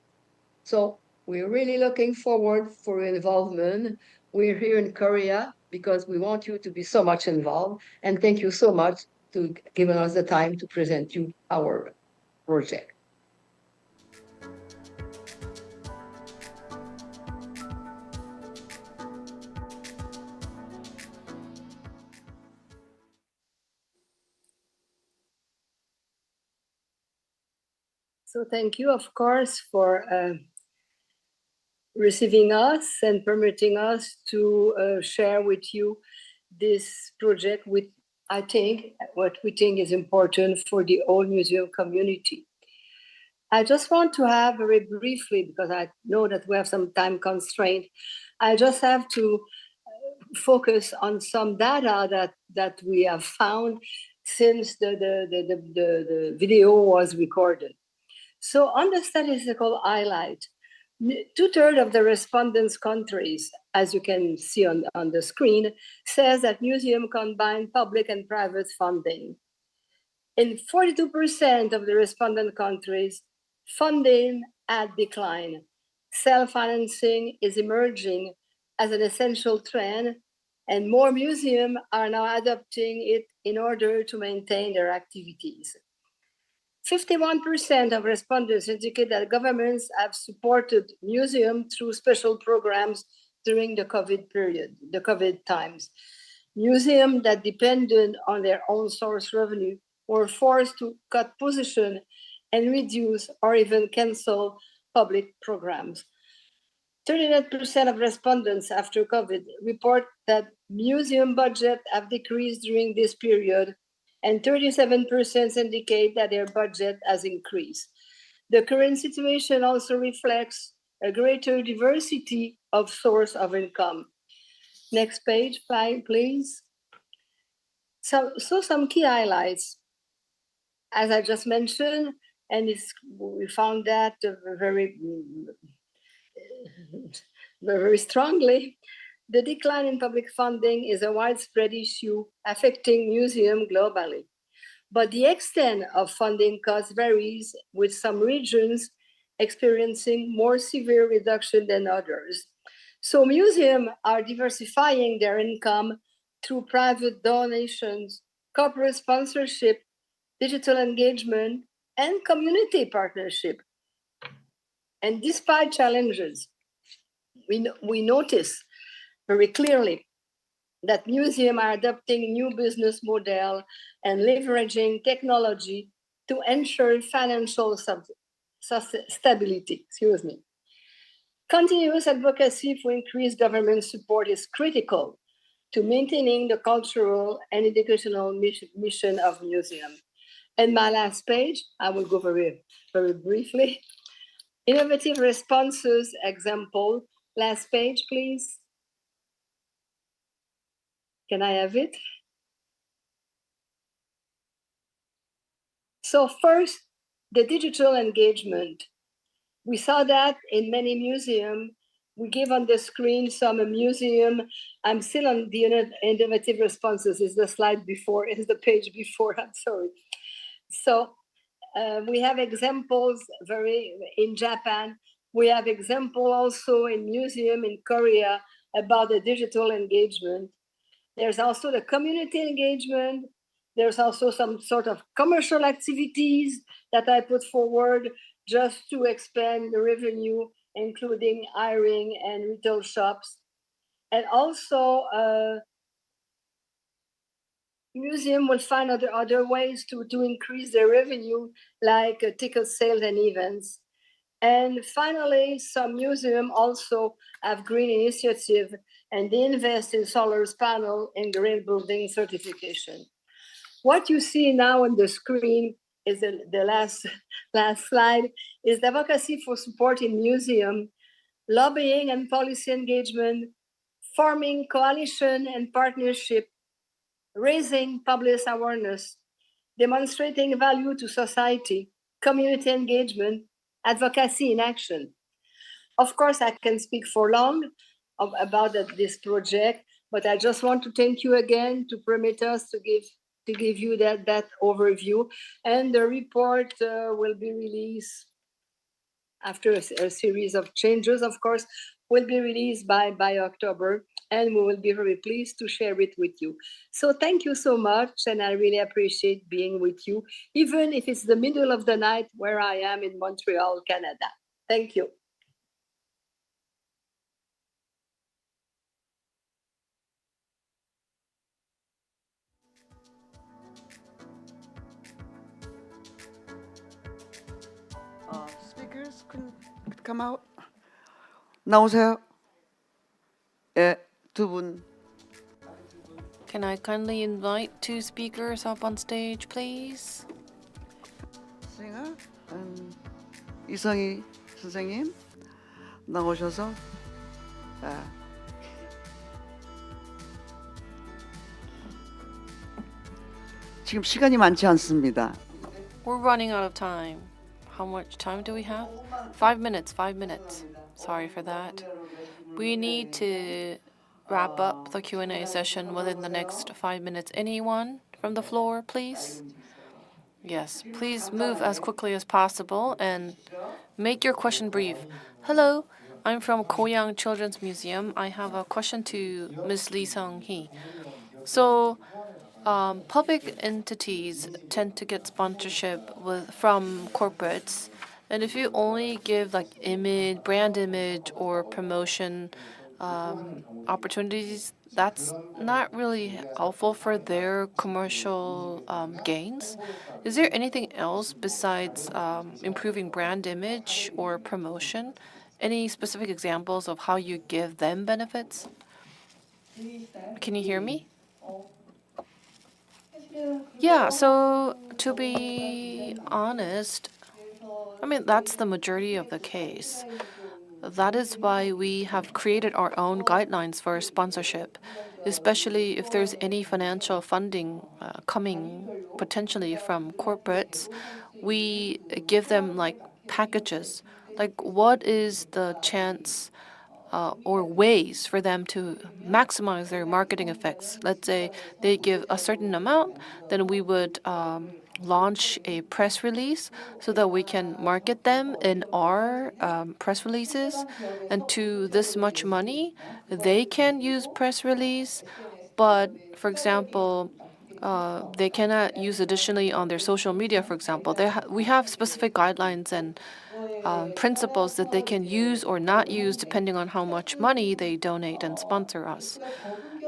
L: So we're really looking forward for your involvement. We're here in Korea because we want you to be so much involved. And thank you so much to giving us the time to present you our project. So thank you, of course, for receiving us and permitting us to share with you this project with, I think, what we think is important for the whole museum community. I just want to have very briefly, because I know that we have some time constraint, I just have to focus on some data that we have found since the video was recorded. So on the statistical highlight, 2/3 of the respondents' countries, as you can see on the screen, says that museum combine public and private funding. In 42% of the respondent countries, funding had declined. Self-financing is emerging as an essential trend, and more museums are now adopting it in order to maintain their activities. 51% of respondents indicate that governments have supported museums through special programs during the COVID period, the COVID times. Museums that depended on their own source revenue were forced to cut position and reduce or even cancel public programs. 39% of respondents after COVID report that museum budgets have decreased during this period, and 37% indicate that their budget has increased. The current situation also reflects a greater diversity of source of income. Next page, please. So some key highlights. As I just mentioned, and we found that very strongly, the decline in public funding is a widespread issue affecting museums globally. But the extent of funding cuts varies, with some regions experiencing more severe reduction than others. So museums are diversifying their income through private donations, corporate sponsorship, digital engagement, and community partnership. And despite challenges, we notice very clearly that museums are adopting new business models and leveraging technology to ensure financial stability. Continuous advocacy for increased government support is critical to maintaining the cultural and educational mission of museums. And my last page, I will go very briefly. Innovative responses example. Last page, please. Can I have it? So first, the digital engagement. We saw that in many museums. We give on the screen some museum. I'm still on the innovative responses. Is the slide before? Is the page before? I'm sorry. So we have examples in Japan. We have example also in museum in Korea about the digital engagement. There's also the community engagement. There's also some sort of commercial activities that I put forward just to expand the revenue, including hiring and retail shops. And also, museum will find other ways to increase their revenue, like ticket sales and events. And finally, some museums also have green initiative, and they invest in solar panel and green building certification. What you see now on the screen is the last slide, is the advocacy for support in museum, lobbying and policy engagement, forming coalition and partnership, raising public awareness, demonstrating value to society, community engagement, advocacy in action. Of course, I can speak for long about this project, but I just want to thank you again to permit us to give you that overview. And the report will be released after a series of changes, of course,
O: will be released by October, and we will be very pleased to share it with you. So thank you so much, and I really appreciate being with you, even if it's the middle of the night where I am in Montreal, Canada. Thank you.
E: Speakers could come out. 나오세요. 예, 두 분.
M: Can I kindly invite two speakers up on stage, please?
E: singer, 이성희 선생님 나오셔서 지금 시간이 많지 않습니다.
M: We're running out of time. How much time do we have? 5 minutes, 5 minutes. Sorry for that. We need to wrap up the Q&A session within the next 5 minutes. Anyone from the floor, please? Yes, please move as quickly as possible and make your question brief. Hello, I'm from Koyang Children's Museum. I have a question to Ms. Lee Sung-hee. So, public entities tend to get sponsorship from corporates, and if you only give like image, brand image, or promotion opportunities, that's not really helpful for their commercial gains. Is there anything else besides improving brand image or promotion? Any specific examples of how you give them benefits? Can you hear me? Yeah, so to be honest, I mean, that's the majority of the case. That is why we have created our own guidelines for sponsorship, especially if there's any financial funding coming potentially from corporates. We give them like packages, like what is the chance or ways for them to maximize their marketing effects. Let's say they give a certain amount, then we would launch a press release so that we can market them in our press releases. And to this much money, they can use press release, but for example, they cannot use additionally on their social media, for example. We have specific guidelines and principles that they can use or not use depending on how much money they donate and sponsor us.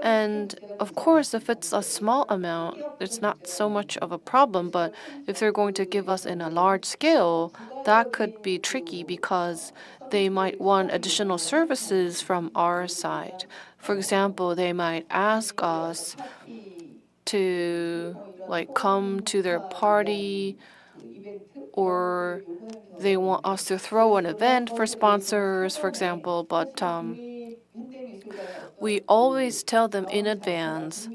M: And of course, if it's a small amount, it's not so much of a problem. But if they're going to give us in a large scale, that could be tricky because they might want additional services from our side. For example, they might ask us to like come to their party, or they want us to throw an event for sponsors, for example, but we always tell them in advance,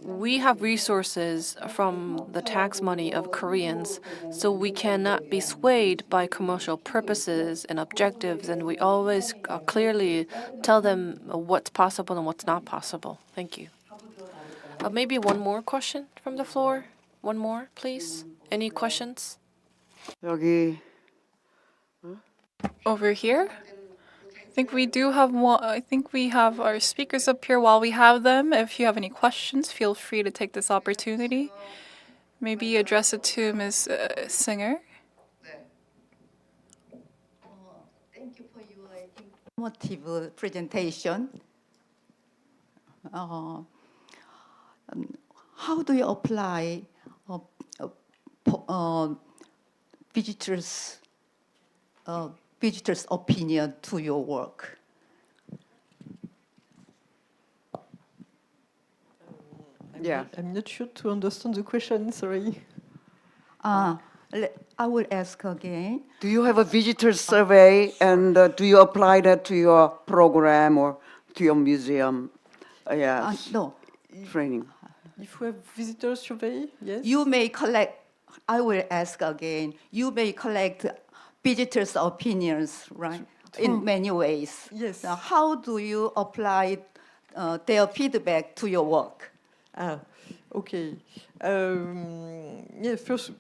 M: we have resources from the tax money of Koreans, so we cannot be swayed by commercial purposes and objectives, and we always clearly tell them what's possible and what's not possible. Thank you. Maybe one more question from the floor? One more, please. Any questions?
E: 여기
B: Over here? I think we do have one. I think we have our speakers up here. While we have them, if you have any questions, feel free to take this opportunity. Maybe address it to Ms. Singer.
Q: Thank you for your informative presentation. How do you apply visitors' opinion to your work?
F: I'm not sure to understand the question, sorry.
Q: I will ask again.
E: Do you have a visitor survey, and do you apply that to your program or to your museum?
Q: No.
E: Training.
F: If we have visitor survey, yes.
Q: You may collect, I will ask again, you may collect visitors' opinions, right? In many ways.
F: Yes.
Q: Now, how do you apply their feedback to your work?
F: Okay. First,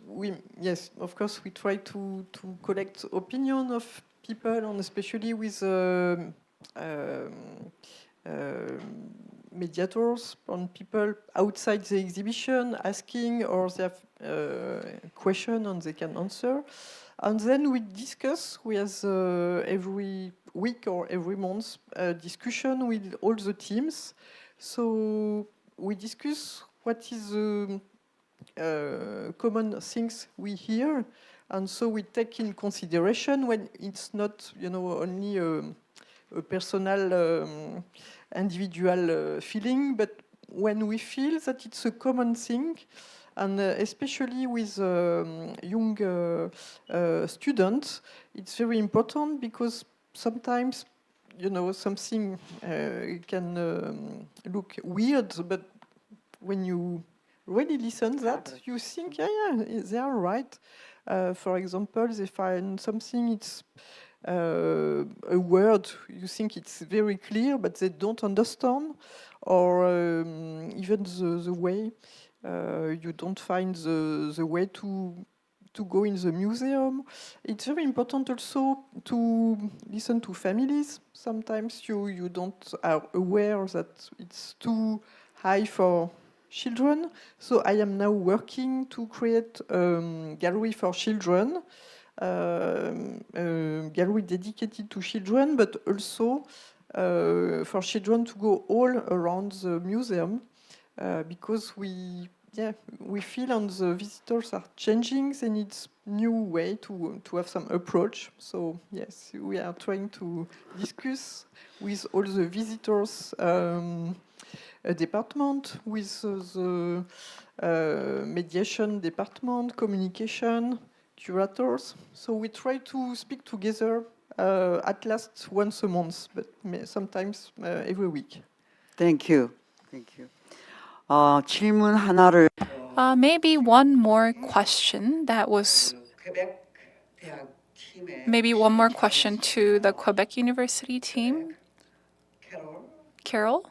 F: yes, of course, we try to collect opinion of people, and especially with mediators on people outside the exhibition asking, or they have question and they can answer. And then we discuss, we have every week or every month discussion with all the teams. So we discuss what is the common things we hear, and so we take in consideration when it's not, only a personal, individual feeling, but when we feel that it's a common thing, and especially with young students, it's very important because sometimes, something can look weird, but when you really listen that, you think, yeah, they are right. For example, they find something, it's a word, you think it's very clear, but they don't understand, or even the way, you don't find the way to go in the museum. It's very important also to listen to families. Sometimes you don't are aware that it's too high for children. So I am now working to create a gallery for children, gallery dedicated to children, but also for children to go all around the museum, because we feel and the visitors are changing. They need new way to have some approach. So yes, we are trying to discuss with all the visitors department, with the mediation department, communication, curators. So we try to speak together at least once a month, but sometimes every week.
E: Thank you. Thank you. 질문 하나를.
B: Maybe one more question that was. Maybe one more question to the Quebec University team. Carol?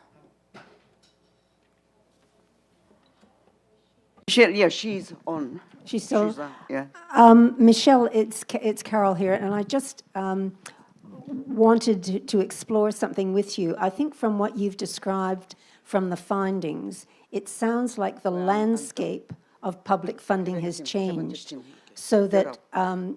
E: She's on.
I: She's still.
E: She's on, yeah.
I: Michelle, it's Carol here, and I just wanted to explore something with you. I think from what you've described from the findings, it sounds like the landscape of public funding has changed, so that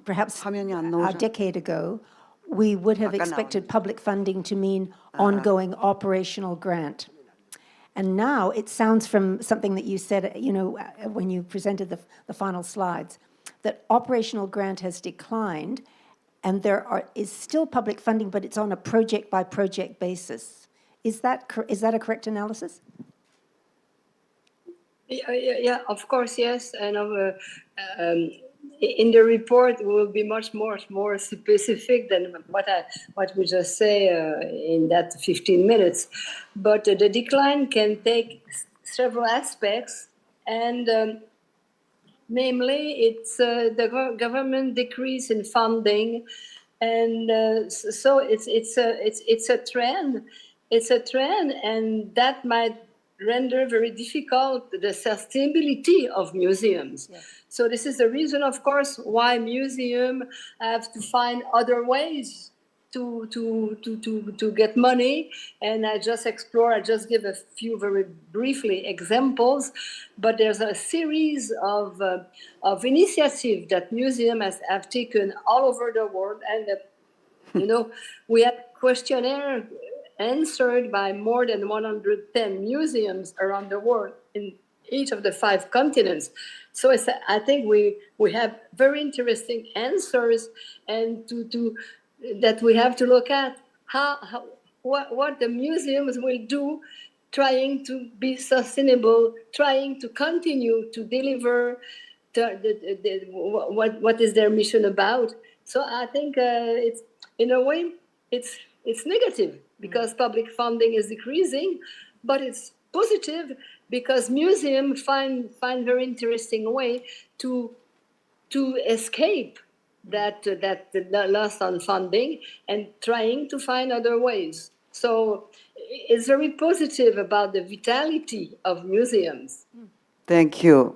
I: perhaps a decade ago, we would have expected public funding to mean ongoing operational grant. And now it sounds from something that you said, when you presented the final slides, that operational grant has declined, and there is still public funding, but it's on a project-by-project basis. Is that a correct analysis?
O: Yeah, of course, yes. And in the report, we will be much more specific than what we just say in that 15 minutes. But the decline can take several aspects, and namely, it's the government decrease in funding, and so it's a trend. It's a trend, and that might render very difficult the sustainability of museums. Yes. So this is the reason, of course, why museums have to find other ways to get money. And I just give a few very briefly examples, but there's a series of initiatives that museums have taken all over the world, and we have questionnaire answered by more than 110 museums around the world in each of the 5 continents. So I think we have very interesting answers, and that we have to look at what the museums will do, trying to be sustainable, trying to continue to deliver what is their mission about. So I think it's in a way it's negative, because public funding is decreasing, but it's positive because museums find very interesting way to escape that loss on funding and trying to find other ways. So it's very positive about the vitality of museums.
E: Thank you.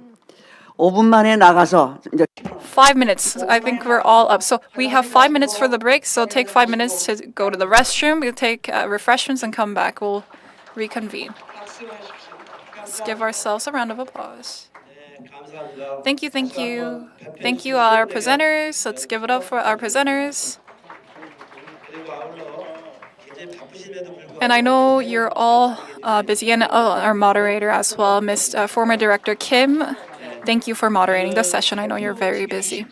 E: 5분 만에 나가서 이제
B: 5 minutes. I think we're all up. So we have 5 minutes for the break. So take 5 minutes to go to the restroom. We'll take refreshments and come back. We'll reconvene. Let's give ourselves a round of applause. Thank you, thank you. Thank you, our presenters. Let's give it up for our presenters. And I know you're all busy, and our moderator as well, former Director Kim. Thank you for moderating the session. I know you're very busy.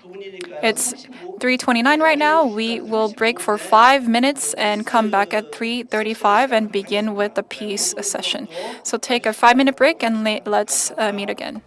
B: It's 3:29 right now. We will break for 5 minutes and come back at 3:35 and begin with the peace session. So take a 5-minute break and let's meet again.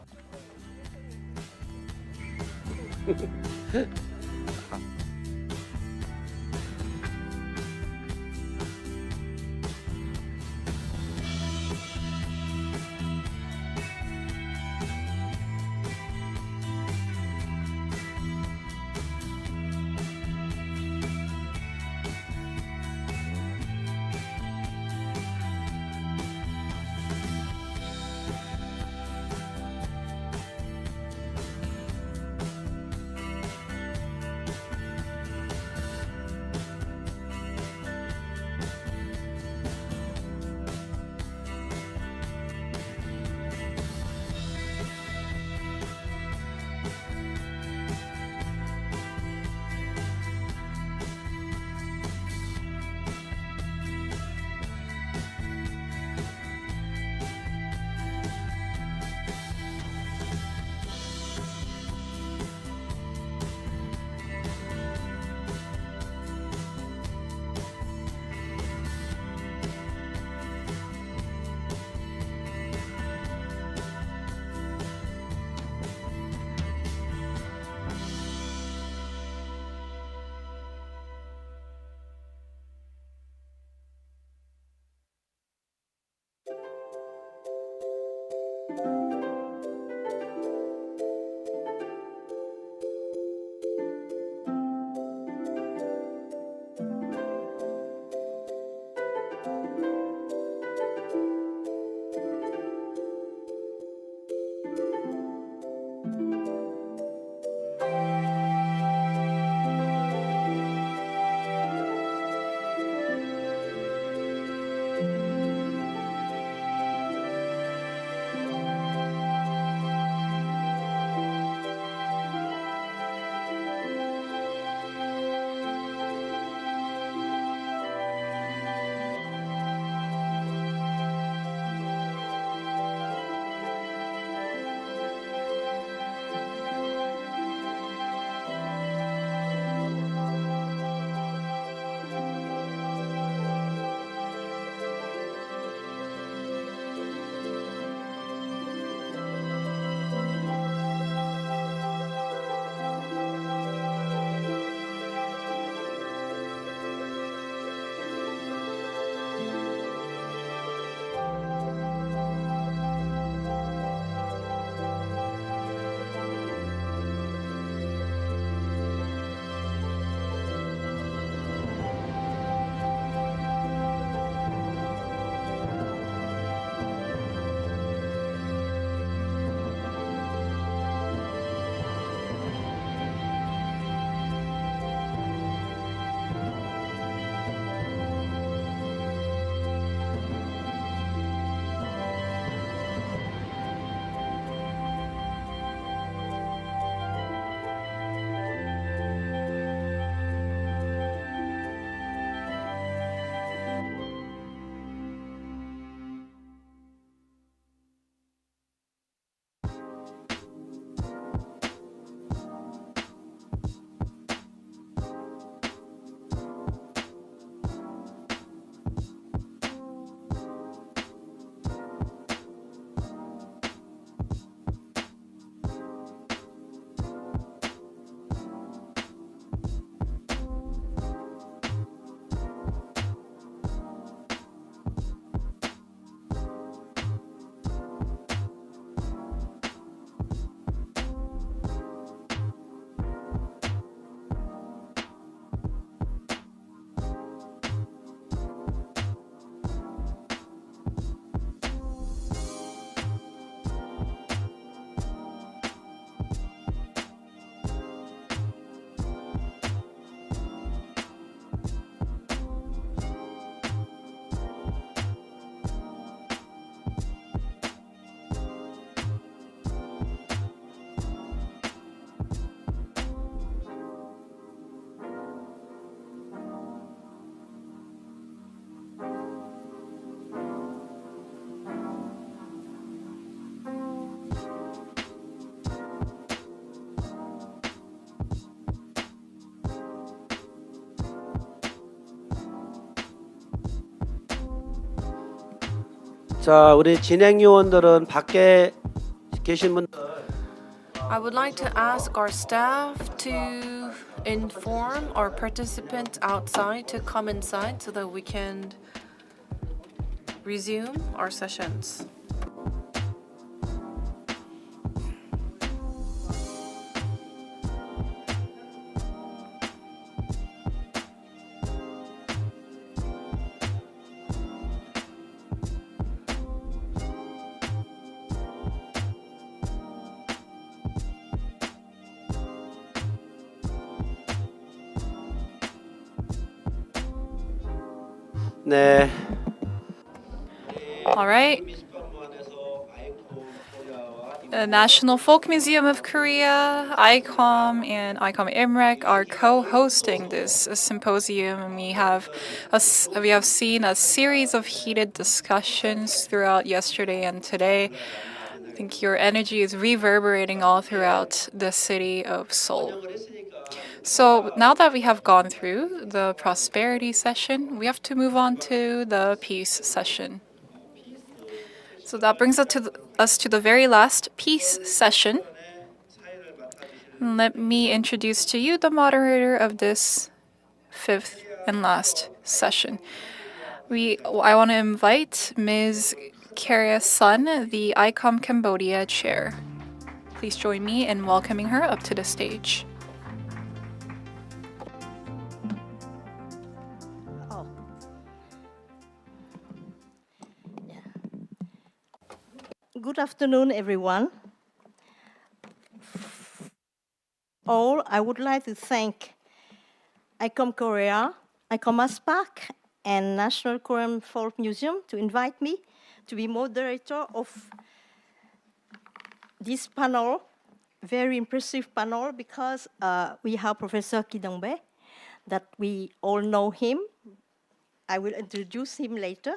A: 자, 우리 진행 요원들은 밖에 계신 분들
M: I would like to ask our staff to inform our participants outside to come inside so that we can resume our sessions.
A: 네.
B: All right. The National Folk Museum of Korea, ICOM, and ICOM IMREC are co-hosting this symposium, and we have seen a series of heated discussions throughout yesterday and today. I think your energy is reverberating all throughout the city of Seoul. So now that we have gone through the prosperity session, we have to move on to the peace session. So that brings us to the very last peace session. Let me introduce to you the moderator of this fifth and last session. I want to invite Ms. Karia Sun, the ICOM Cambodia chair. Please join me in welcoming her up to the stage.
J: Good afternoon, everyone. I would like to thank ICOM Korea, ICOM ASPAC, and National Korean Folk Museum to invite me to be moderator of this panel, very impressive panel, because we have Professor Ki Dong-bae, that we all know him. I will introduce him later.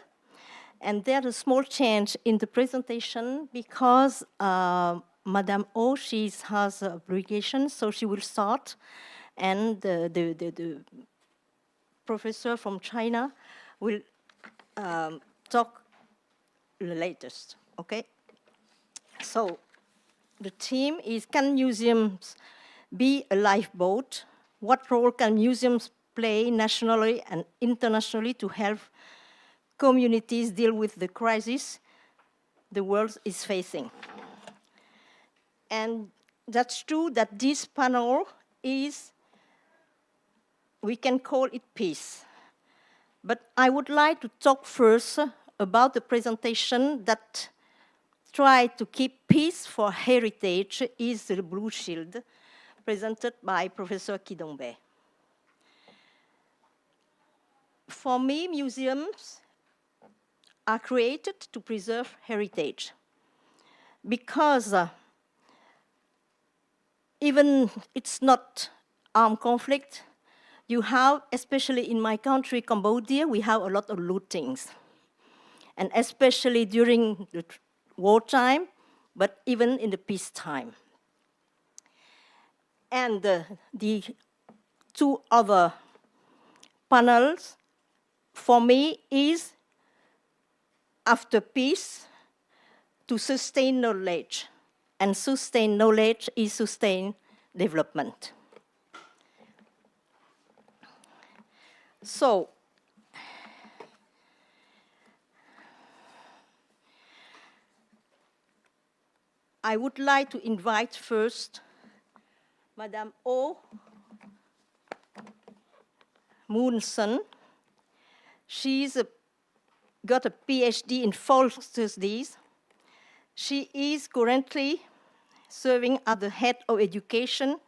J: And there's a small change in the presentation because Madame Oh, she has an obligation, so she will start. And the professor from China will talk the latest, okay? So the theme is, can museums be a lifeboat? What role can museums play nationally and internationally to help communities deal with the crisis the world is facing? And that's true that this panel is, we can call it peace. But I would like to talk first about the presentation that try to keep peace for heritage is the Blue Shield, presented by Professor Ki Dong-bae. For me, museums are created to preserve heritage because even it's not armed conflict, you have, especially in my country, Cambodia, we have a lot of lootings. And especially during the wartime, but even in the peacetime. And the two other panels, for me, is after peace, to sustain knowledge. And sustain knowledge is sustain development. So, I would like to invite first Madame Oh Moonson. She's got a PhD in folk studies. She is currently serving as the head of education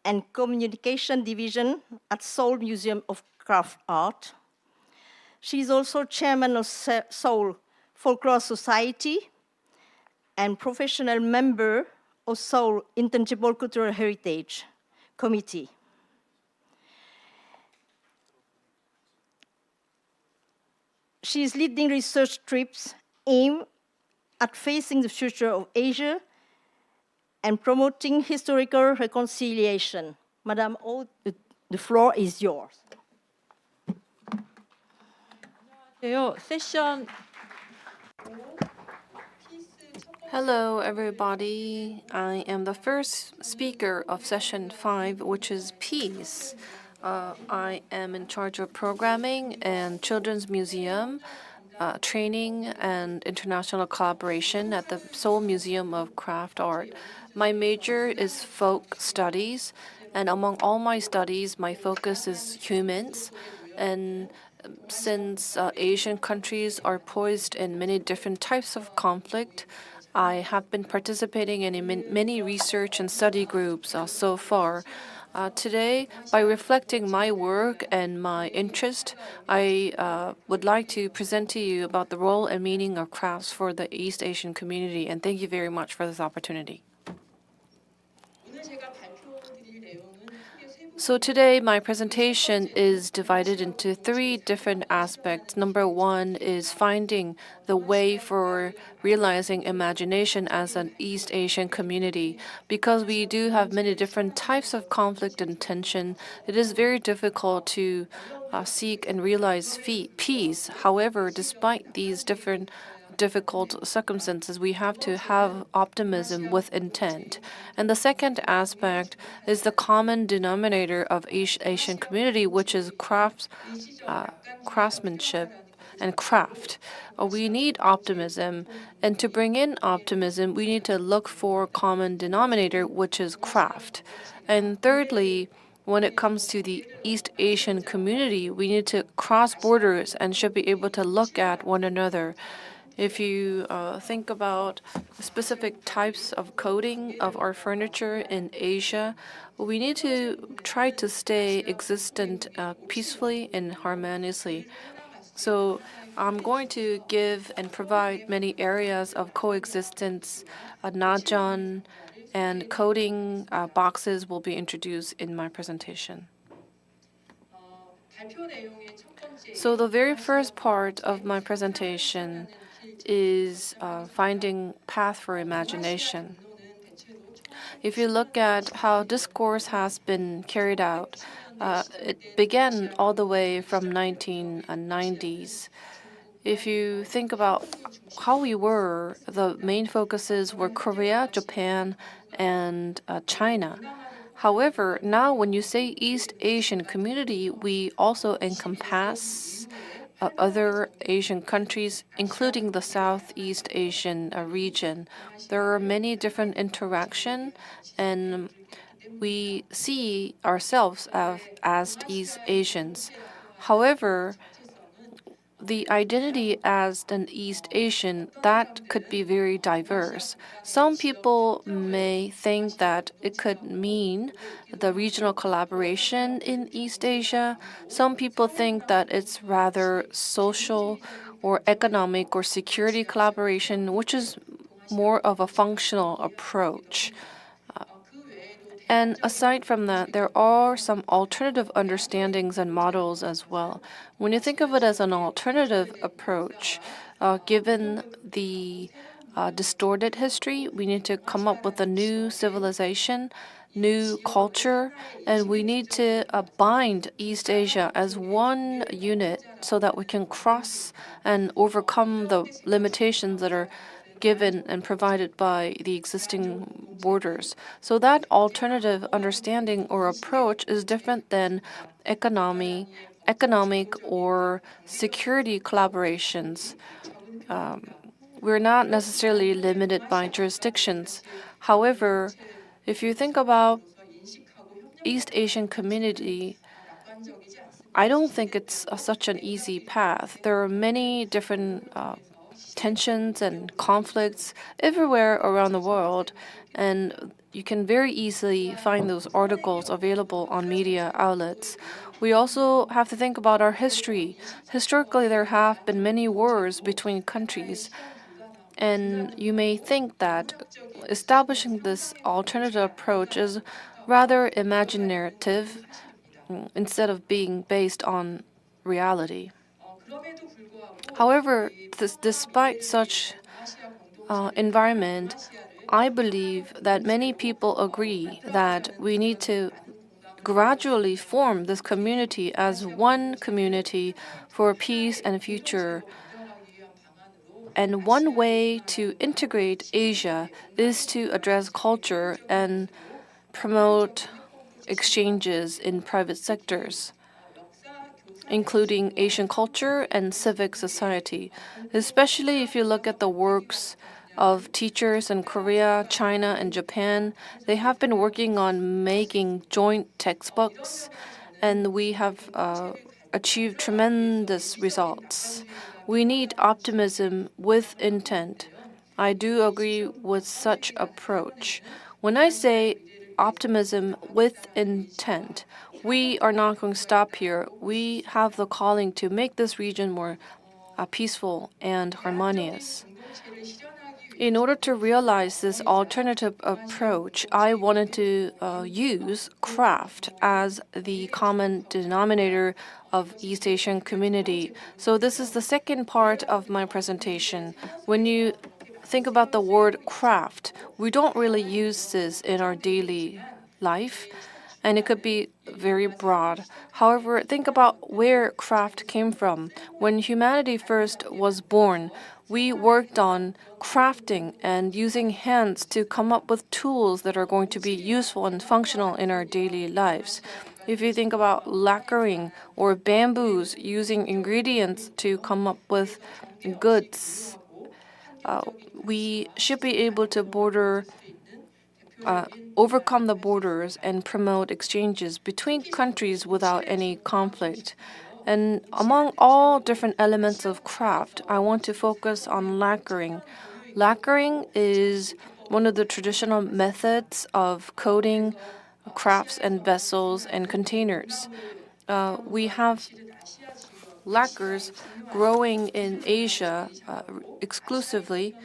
J: and communication division at Seoul Museum of Craft Art. She is also chairman of Seoul Folklore Society and professional member of Seoul Intangible Cultural Heritage Committee. She is leading research trips aimed at facing the future of Asia and promoting historical reconciliation. Madame Oh, the floor is yours.
M: Hello, everybody. I am the first speaker of session 5, which is peace. I am in charge of programming and children's museum, training and international collaboration at the Seoul Museum of Craft Art. My major is folk studies, and among all my studies, my focus is humans. And since Asian countries are poised in many different types of conflict, I have been participating in many research and study groups so far. Today, by reflecting my work and my interest, I would like to present to you about the role and meaning of crafts for the East Asian community, and thank you very much for this opportunity. So today, my presentation is divided into 3 different aspects. Number 1 is finding the way for realizing imagination as an East Asian community. Because we do have many different types of conflict and tension, it is very difficult to seek and realize peace. However, despite these difficult circumstances, we have to have optimism with intent. And the second aspect is the common denominator of East Asian community, which is craftsmanship and craft. We need optimism, and to bring in optimism, we need to look for common denominator, which is craft. And thirdly, when it comes to the East Asian community, we need to cross borders and should be able to look at one another. If you think about specific types of coding of our furniture in Asia, we need to try to stay existent peacefully and harmoniously. So I'm going to give and provide many areas of coexistence. Najan and coding boxes will be introduced in my presentation. So the very first part of my presentation is finding path for imagination. If you look at how discourse has been carried out, it began all the way from 1990s. If you think about how we were, the main focuses were Korea, Japan, and China. However, now when you say East Asian community, we also encompass other Asian countries, including the Southeast Asian region. There are many different interactions, and we see ourselves as East Asians. However, the identity as an East Asian, that could be very diverse. Some people may think that it could mean the regional collaboration in East Asia. Some people think that it's rather social or economic or security collaboration, which is more of a functional approach. And aside from that, there are some alternative understandings and models as well. When you think of it as an alternative approach, given the distorted history, we need to come up with a new civilization, new culture, and we need to bind East Asia as one unit so that we can cross and overcome the limitations that are given and provided by the existing borders. So that alternative understanding or approach is different than economic or security collaborations. We're not necessarily limited by jurisdictions. However, if you think about East Asian community, I don't think it's such an easy path. There are many different tensions and conflicts everywhere around the world, and you can very easily find those articles available on media outlets. We also have to think about our history. Historically, there have been many wars between countries, and you may think that establishing this alternative approach is rather imaginative instead of being based on reality. However, despite such environment, I believe that many people agree that we need to gradually form this community as one community for peace and future. And one way to integrate Asia is to address culture and promote exchanges in private sectors, including Asian culture and civic society, especially if you look at the works of teachers in Korea, China, and Japan. They have been working on making joint textbooks, and we have achieved tremendous results. We need optimism with intent. I do agree with such approach. When I say optimism with intent, we are not going to stop here. We have the calling to make this region more peaceful and harmonious. In order to realize this alternative approach, I wanted to use craft as the common denominator of East Asian community. So this is the second part of my presentation. When you think about the word craft, we don't really use this in our daily life, and it could be very broad. However, think about where craft came from. When humanity first was born, we worked on crafting and using hands to come up with tools that are going to be useful and functional in our daily lives. If you think about lacquering or bamboos, using ingredients to come up with goods, we should be able to overcome the borders and promote exchanges between countries without any conflict. And among all different elements of craft, I want to focus on lacquering. Lacquering is one of the traditional methods of coating crafts and vessels and containers. We have lacquers growing in Asia exclusively,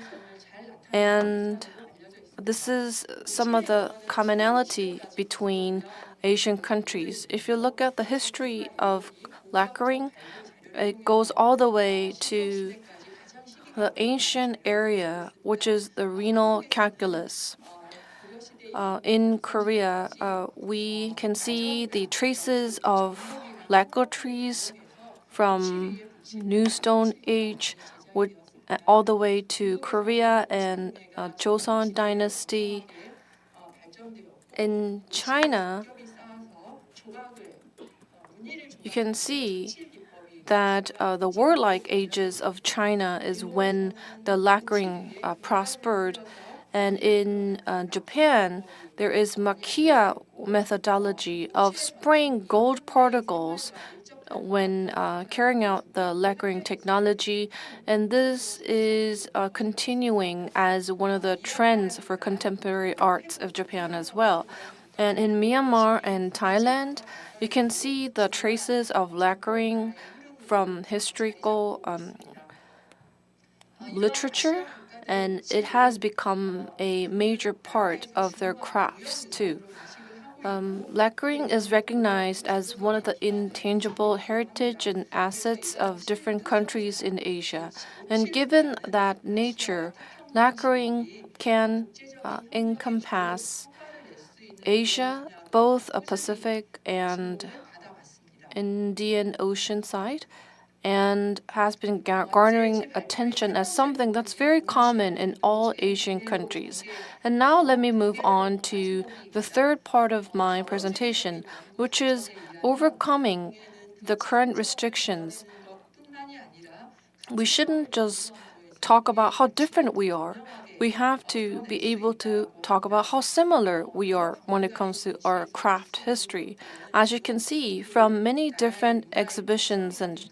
M: and this is some of the commonality between Asian countries. If you look at the history of lacquering, it goes all the way to the ancient area, which is the renal calculus. In Korea, we can see the traces of lacquer trees from New Stone Age all the way to Korea and Joseon Dynasty. In China, you can see that the warlike ages of China is when the lacquering prospered. And in Japan, there is makia methodology of spraying gold particles when carrying out the lacquering technology, and this is continuing as one of the trends for contemporary arts of Japan as well. And in Myanmar and Thailand, you can see the traces of lacquering from historical literature, and it has become a major part of their crafts too. Lacquering is recognized as one of the intangible heritage and assets of different countries in Asia. And given that nature, lacquering can encompass Asia, both a Pacific and Indian Ocean side, and has been garnering attention as something that's very common in all Asian countries. And now let me move on to the third part of my presentation, which is overcoming the current restrictions. We shouldn't just talk about how different we are. We have to be able to talk about how similar we are when it comes to our craft history. As you can see from many different exhibitions and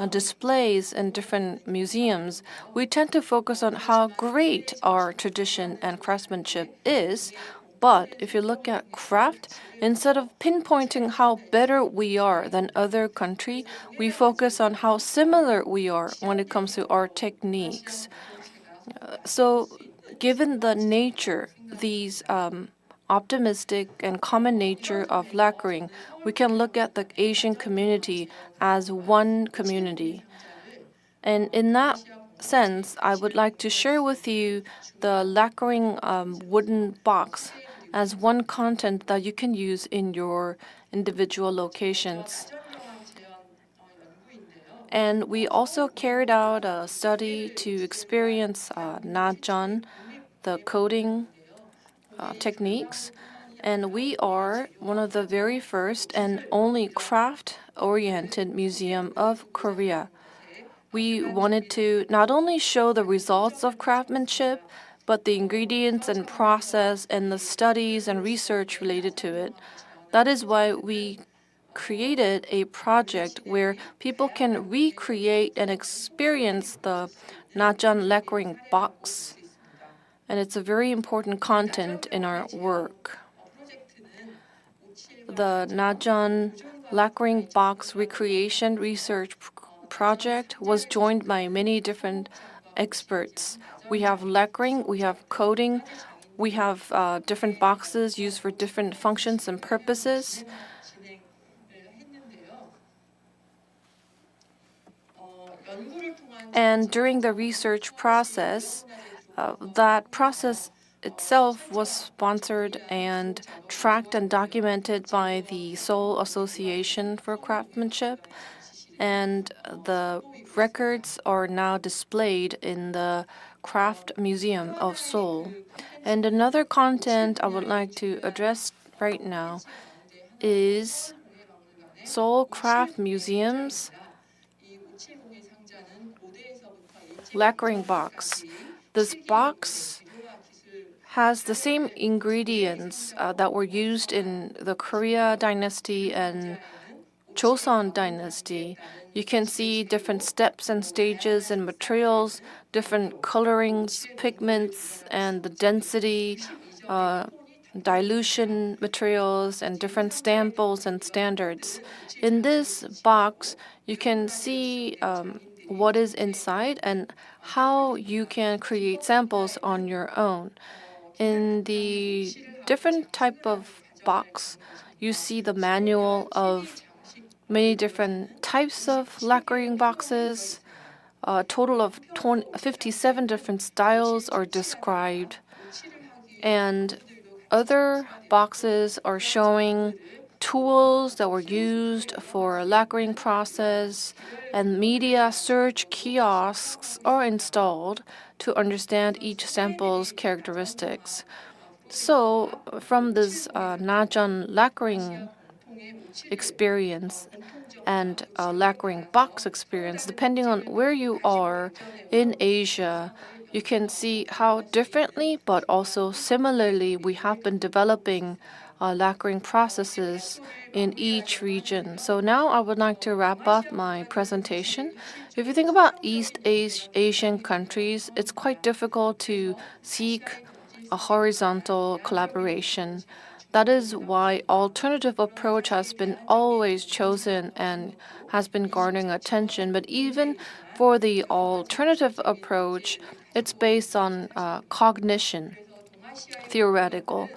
M: displays in different museums, we tend to focus on how great our tradition and craftsmanship is. But if you look at craft, instead of pinpointing how better we are than other country, we focus on how similar we are when it comes to our techniques. So given the nature, these optimistic and common nature of lacquering, we can look at the Asian community as one community. And in that sense, I would like to share with you the lacquering wooden box as one content that you can use in your individual locations. And we also carried out a study to experience Najan, the coding techniques. And we are one of the very first and only craft-oriented museum of Korea. We wanted to not only show the results of craftsmanship, but the ingredients and process and the studies and research related to it. That is why we created a project where people can recreate and experience the Najan lacquering box. And it's a very important content in our work. The Najan lacquering box recreation research project was joined by many different experts. We have lacquering, we have coating, we have different boxes used for different functions and purposes. And during the research process, that process itself was sponsored and tracked and documented by the Seoul Association for Craftsmanship. And the records are now displayed in the Craft Museum of Seoul. And another content I would like to address right now is Seoul Craft Museum's lacquering box. This box has the same ingredients that were used in the Korea dynasty and Joseon dynasty. You can see different steps and stages and materials, different colorings, pigments, and the density, dilution materials, and different samples and standards. In this box, you can see what is inside and how you can create samples on your own. In the different type of box, you see the manual of many different types of lacquering boxes. A total of 57 different styles are described. And other boxes are showing tools that were used for lacquering process, and media search kiosks are installed to understand each sample's characteristics. So from this Najan lacquering experience and lacquering box experience, depending on where you are in Asia, you can see how differently but also similarly we have been developing lacquering processes in each region. So now I would like to wrap up my presentation. If you think about East Asian countries, it's quite difficult to seek a horizontal collaboration. That is why alternative approach has been always chosen and has been garnering attention. But even for the alternative approach, it's based on cognition, theoretical.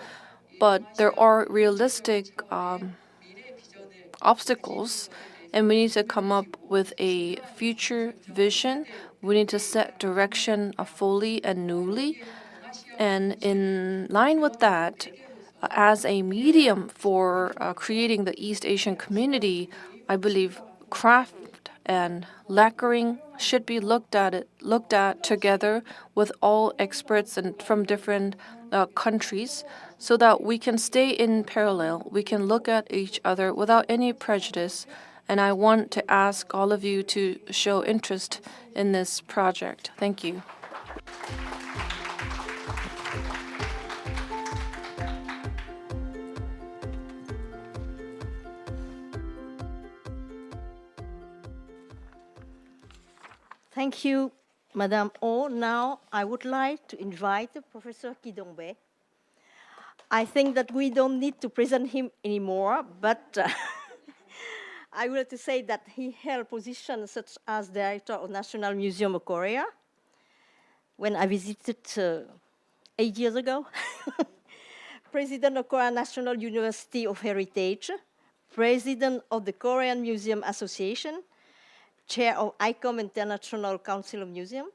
M: But there are realistic obstacles, and we need to come up with a future vision. We need to set direction fully and newly. And in line with that, as a medium for creating the East Asian community, I believe craft and lacquering should be looked at together with all experts and from different countries, so that we can stay in parallel. We can look at each other without any prejudice. And I want to ask all of you to show interest in this project. Thank you.
J: Thank you, Madame O. Now, I would like to invite Professor Ki Dong-bae. I think that we don't need to present him anymore, but I would like to say that he held positions such as Director of National Museum of Korea, when I visited 8 years ago, President of Korea National University of Heritage, President of the Korean Museum Association, Chair of ICOM International Council of Museums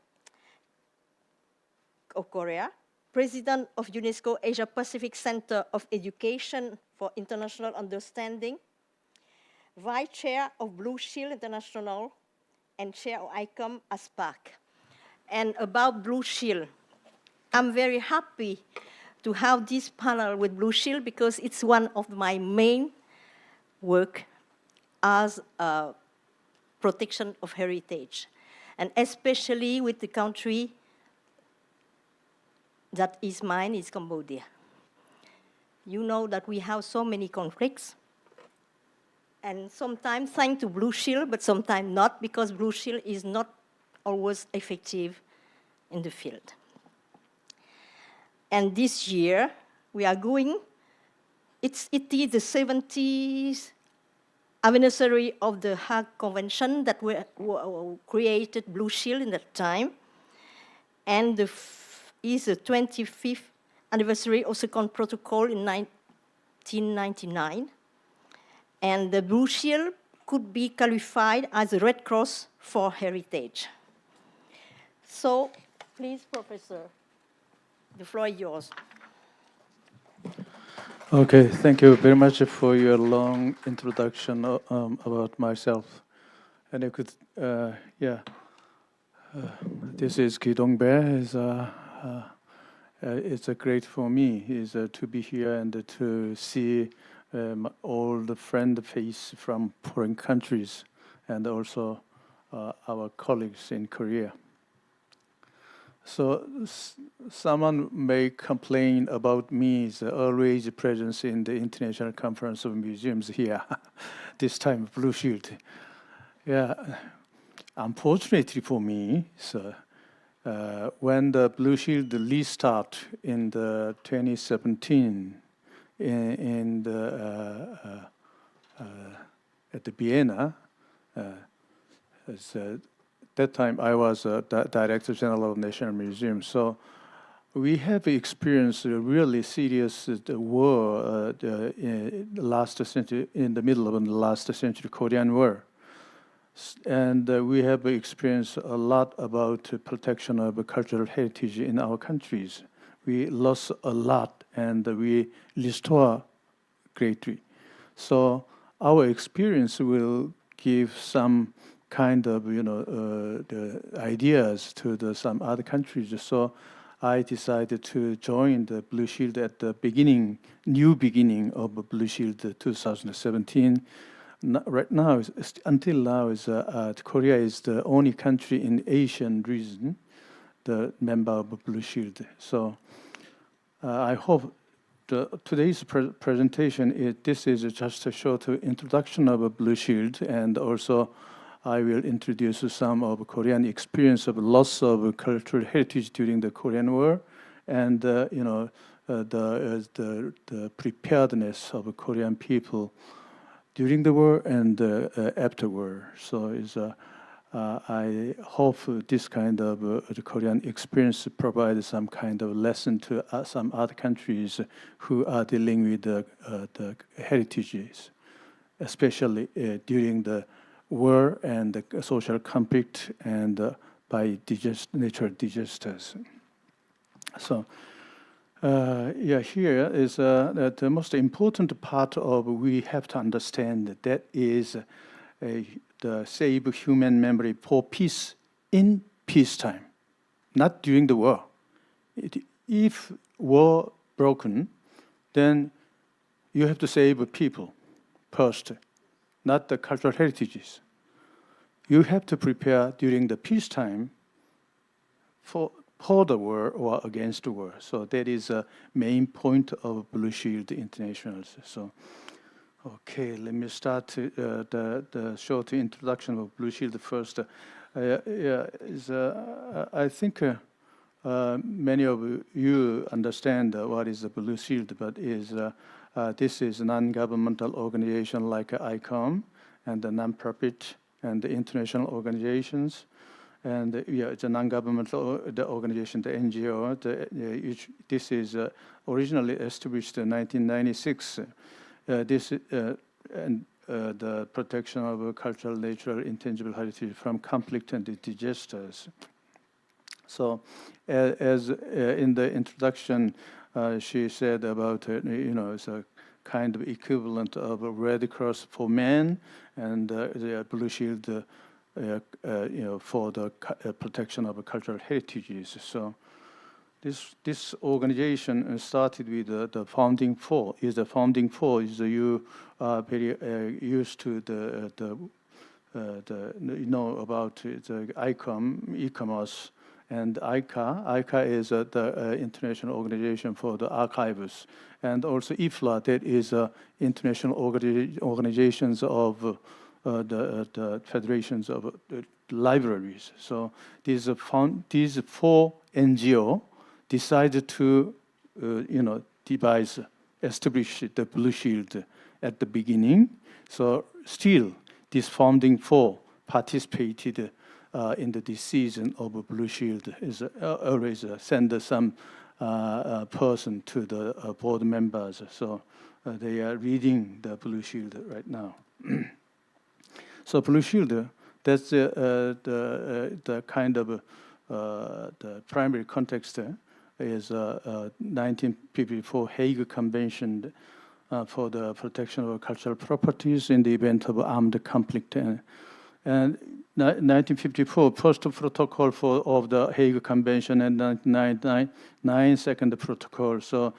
J: of Korea, President of UNESCO Asia Pacific Center of Education for International Understanding, Vice Chair of Blue Shield International, and share our icon as back. And about Blue Shield, I'm very happy to have this panel with Blue Shield because it's one of my main work as a protection of heritage, and especially with the country that is mine, is Cambodia. You know that we have so many conflicts, and sometimes thanks to Blue Shield, but sometimes not, because Blue Shield is not always effective in the field. And this year, we are going, it is the 70th anniversary of the Hague Convention that created Blue Shield in that time, and is the 25th anniversary of the Second Protocol in 1999. And the Blue Shield could be qualified as a Red Cross for heritage. So, please, Professor, the floor is yours.
P: Okay, thank you very much for your long introduction about myself. And I could, this is Ki Dongbae. It's a great for me to be here and to see all the friend face from foreign countries and also our colleagues in Korea. So someone may complain about me's always presence in the International Conference of Museums here, this time Blue Shield. Yeah, unfortunately for me, so when the Blue Shield restart in the 2017 at the Vienna, that time I was Director General of National Museum. So we have experienced a really serious war in the last century, in the middle of the last century, Korean War. And we have experienced a lot about protection of cultural heritage in our countries. We lost a lot and we restore greatly. So our experience will give some kind of, the ideas to some other countries. So I decided to join the Blue Shield at the new beginning of Blue Shield 2017. Right now, until now, Korea is the only country in Asian region, the member of Blue Shield. So I hope today's presentation, this is just a short introduction of Blue Shield, and also I will introduce some of Korean experience of loss of cultural heritage during the Korean War, and the preparedness of Korean people during the war and after war. So I hope this kind of the Korean experience provides some kind of lesson to some other countries who are dealing with the heritages, especially during the war and the social conflict and by natural disasters. So here is the most important part of we have to understand that is the save human memory for peace in peacetime, not during the war. If war broken, then you have to save people first, not the cultural heritages. You have to prepare during the peacetime for the war or against the war. So that is a main point of Blue Shield International. So, okay, let me start the short introduction of Blue Shield first. I think many of you understand what is the Blue Shield, but this is a non-governmental organization like ICOM and the non-profit and the international organizations. And it's a non-governmental organization, the NGO. This is originally established in 1996. The protection of cultural, natural, intangible heritage from conflict and disasters. So, as in the introduction, she said about it's a kind of equivalent of a Red Cross for men, and the Blue Shield for the protection of cultural heritages. So this organization started with the founding four. The founding four is you are very used to about the ICOM, e-commerce, and ICA. ICA is the international organization for the archives, and also IFLA, that is international organizations of the federations of libraries. So these four NGO decided to, establish the Blue Shield at the beginning. So still, this founding four participated in the decision of a Blue Shield. Is always send some person to the board members. So they are reading the Blue Shield right now. So Blue Shield, that's the kind of the primary context is 1954 Hague Convention for the protection of cultural properties in the event of armed conflict. And 1954, first protocol of the Hague Convention, and 1999, second protocol. So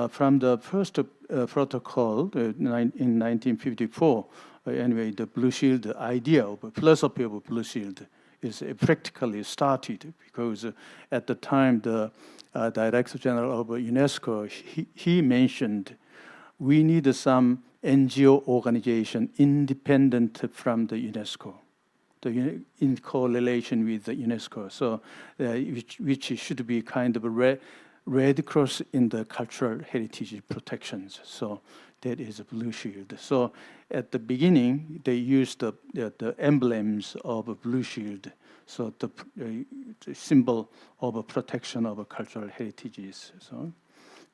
P: from the first protocol in 1954, anyway, the Blue Shield, the idea of philosophy of Blue Shield is practically started, because at the time the Director General of UNESCO, he mentioned we need some NGO organization independent from the UNESCO, in correlation with the UNESCO, so which should be kind of a Red Cross in the cultural heritage protections. So that is a Blue Shield. So at the beginning, they used the emblems of a Blue Shield, so the symbol of a protection of a cultural heritages. So,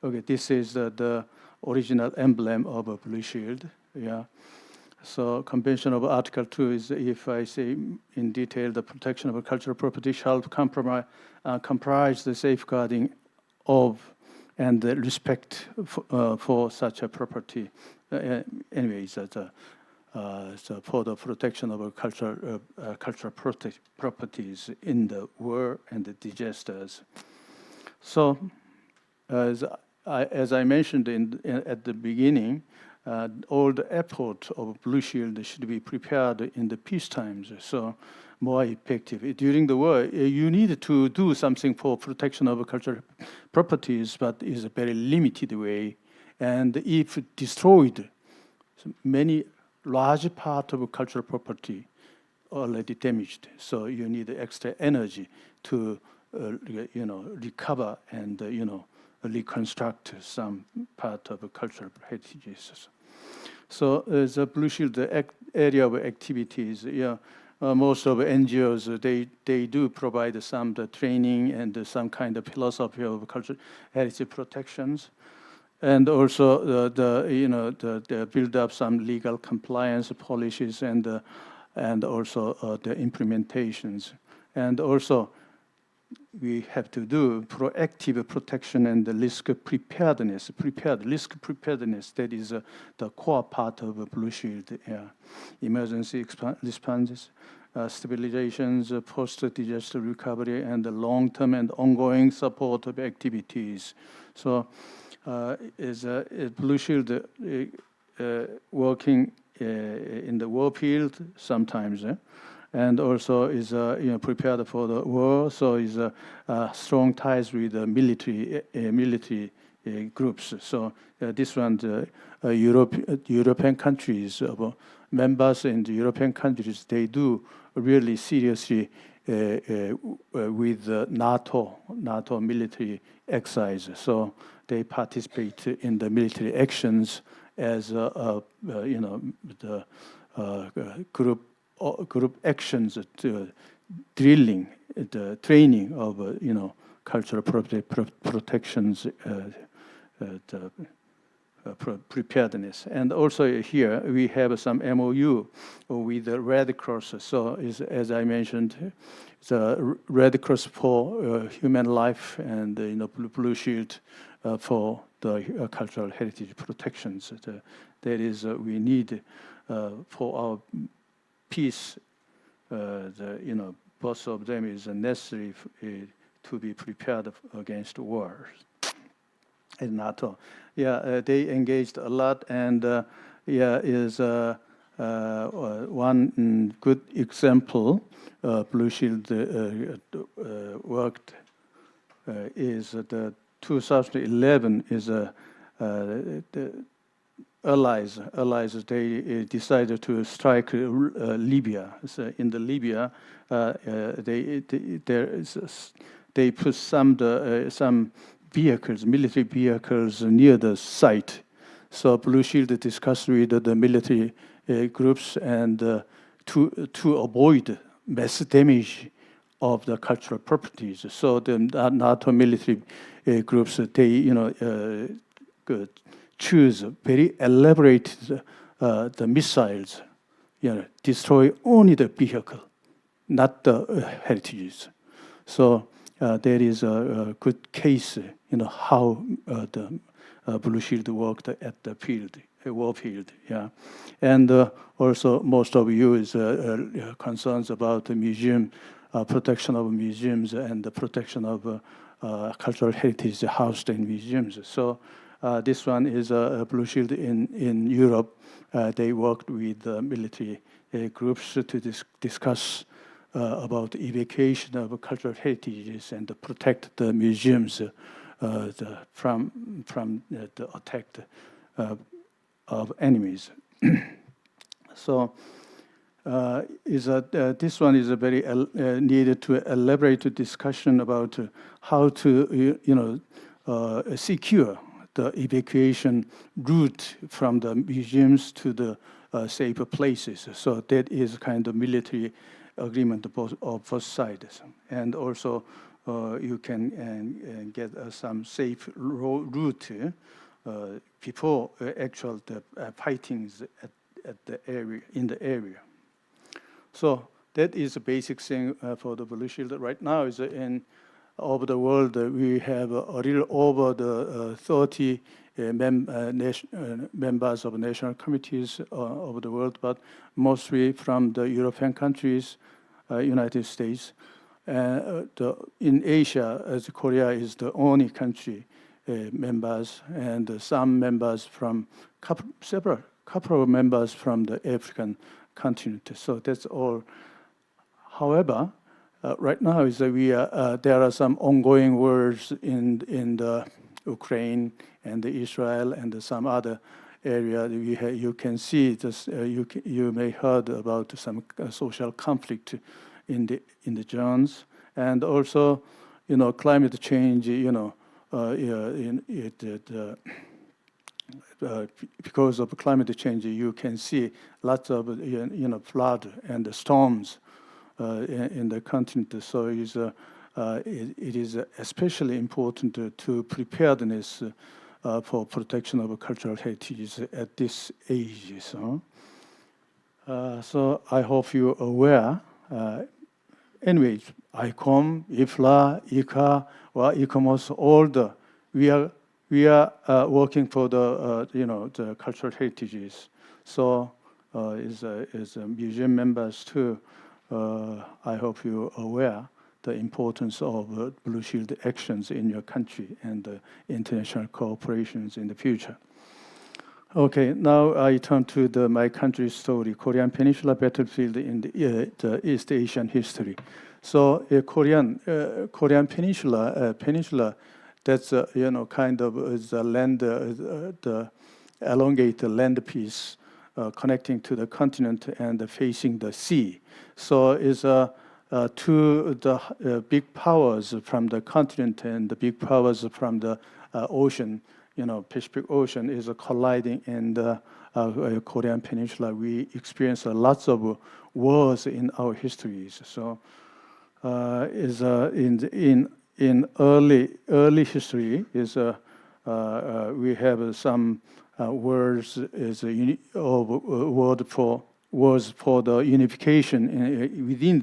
P: okay, this is the original emblem of a Blue Shield. Yeah. So Convention of Article 2 is, if I say in detail, the protection of a cultural property shall comprise the safeguarding of and the respect for such a property. Anyways, so for the protection of a cultural properties in the war and the disasters. So, as I mentioned at the beginning, all the effort of Blue Shield should be prepared in the peace times, so more effective. During the war, you need to do something for protection of cultural properties, but is a very limited way. And if destroyed, many large part of cultural property already damaged. So you need extra energy to, recover and, reconstruct some part of cultural heritages. So the Blue Shield area of activities, most of NGOs, they do provide some training and some kind of philosophy of cultural heritage protections, and also the build up some legal compliance policies and also the implementations, and also we have to do proactive protection and the risk preparedness. Risk preparedness, that is the core part of a Blue Shield. Emergency responses, stabilizations, post-disaster recovery, and the long-term and ongoing support of activities. So is a Blue Shield working in the war field sometimes, and also is prepared for the war. So is strong ties with the military groups. So this one, European countries, members in the European countries, they do really seriously with NATO military exercise. So they participate in the military actions as the group actions, drilling, the training of cultural protections, preparedness. And also here we have some MOU with the Red Cross. So as I mentioned, the Red Cross for human life, and Blue Shield for the cultural heritage protections. That is we need for our peace both of them is necessary to be prepared against wars. In NATO, they engaged a lot, and is one good example. Blue Shield worked is the 2011 is the allies. They decided to strike Libya. So in the Libya, they put some vehicles, military vehicles, near the site. So Blue Shield discussed with the military groups and to avoid mass damage of the cultural properties. So the NATO military groups, they choose very elaborate the missiles, destroy only the vehicle, not the heritages. So there is a good case, how the Blue Shield worked at the field, war field, And also, most of you is concerns about the museum, protection of museums and the protection of cultural heritage housed in museums. So this one is a Blue Shield in Europe. They worked with military groups to discuss about evacuation of cultural heritages and to protect the museums from the attack of enemies. So this one is a very needed to elaborate discussion about how to secure the evacuation route from the museums to the safer places. So that is kind of military agreement of both sides. And also you can get some safe route before actual fightings at the area, in the area. So that is a basic thing for the Blue Shield. Right now is in over the world, we have a little over the 30 members of national committees over the world, but mostly from the European countries, United States. In Asia, as Korea is the only country members, and some members from couple of members from the African continent. So that's all. However, right now is that there are some ongoing wars in the Ukraine and the Israel and some other area. You can see this. You may heard about some social conflict in the zones, and also, climate change. Because of climate change, you can see lots of flood and storms in the continent. So it is especially important to preparedness for protection of cultural heritage at this age. So I hope you're aware. Anyways, ICOM, IFLA, ICA, or ICOMOS, all we are working for the cultural heritages. So as museum members too, I hope you're aware the importance of Blue Shield actions in your country and international cooperations in the future. Okay, now I turn to my country's story, Korean Peninsula battlefield in the East Asian history. So Korean Peninsula, that's kind of is a land, the elongated land piece connecting to the continent and facing the sea. So it's two the big powers from the continent and the big powers from the ocean, Pacific Ocean is colliding in the Korean Peninsula. We experience lots of wars in our histories. So is in early history is we have some words is word for was for the unification within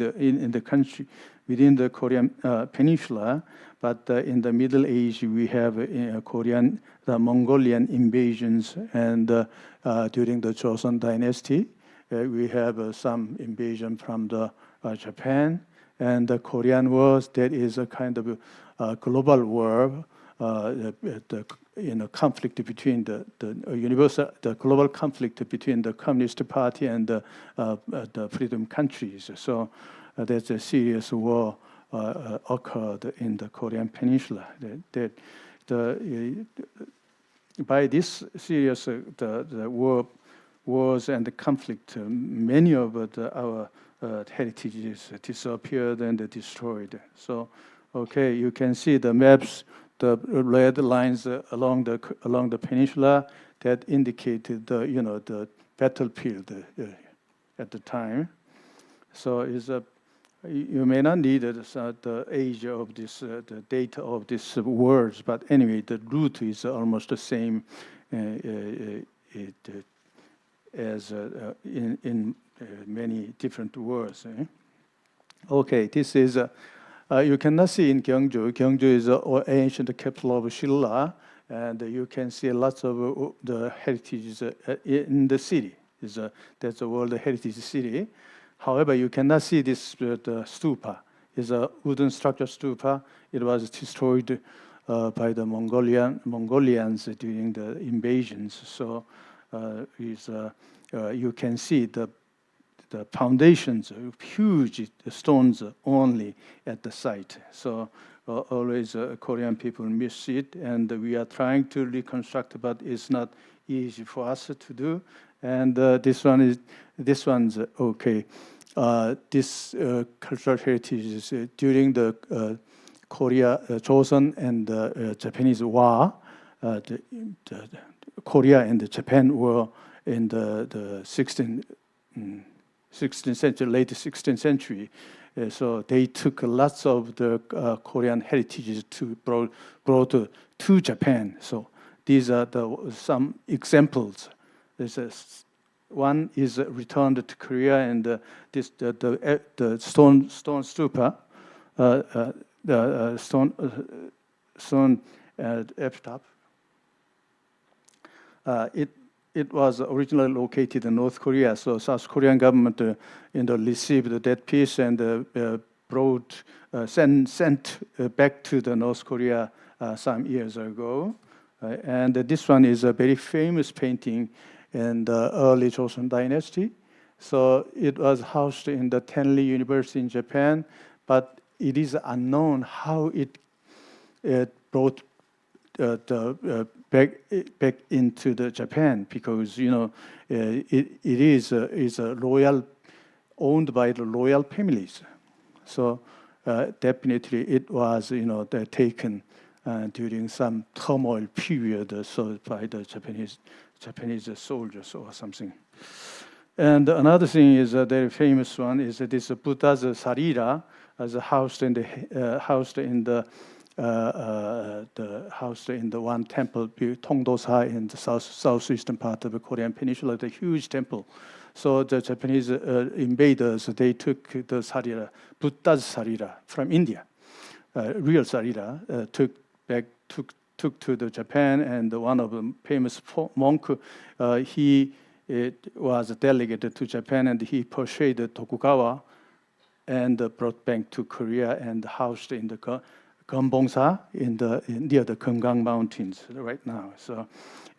P: the country, within the Korean Peninsula. But in the Middle Age, we have the Mongolian invasions, and during the Joseon Dynasty, we have some invasion from the Japan, and the Korean War, that is a kind of a global war, conflict between the global conflict between the Communist Party and the freedom countries. So there's a serious war occurred in the Korean Peninsula. By this serious the wars and the conflict, many of our heritages disappeared and destroyed. So, okay, you can see the maps, the red lines along the peninsula that indicated the battlefield at the time. So you may not need the age of this, the data of these words, but anyway, the root is almost the same as in many different words. Okay, this is, you cannot see in Gyeongju. Gyeongju is an ancient capital of Shilla, and you can see lots of the heritage in the city. That's the World Heritage City. However, you cannot see this the stupa. It's a wooden structure stupa. It was destroyed by the Mongolians during the invasions. So you can see the foundations, huge stones only at the site. So always Korean people miss it, and we are trying to reconstruct, but it's not easy for us to do. And this one's okay. This cultural heritage is during the Korea, Joseon and Japanese War. The Korea and Japan were in the 16th century, late 16th century. So they took lots of the Korean heritages brought to Japan. So these are some examples. One is returned to Korea, and the stone stupa, the stone epitaph. It was originally located in North Korea, so South Korean government received that piece and sent back to the North Korea some years ago. And this one is a very famous painting in the early Joseon dynasty. So it was housed in the Tenri University in Japan, but it is unknown how it brought back into the Japan, because it is a royal, owned by the royal families. So definitely it was taken during some turmoil period, so by the Japanese soldiers or something. And another thing is a very famous one is this Buddha's sarira, as housed in the one temple, Tongdosa, in the southeastern part of the Korean Peninsula, the huge temple. So the Japanese invaders, they took the sarira, Buddha's sarira from India, real sarira, took to the Japan, and one of the famous monk, he was delegated to Japan, and he persuaded Tokugawa and brought back to Korea and housed in the Gyeongbongsa near the Gyeonggang Mountains right now. So,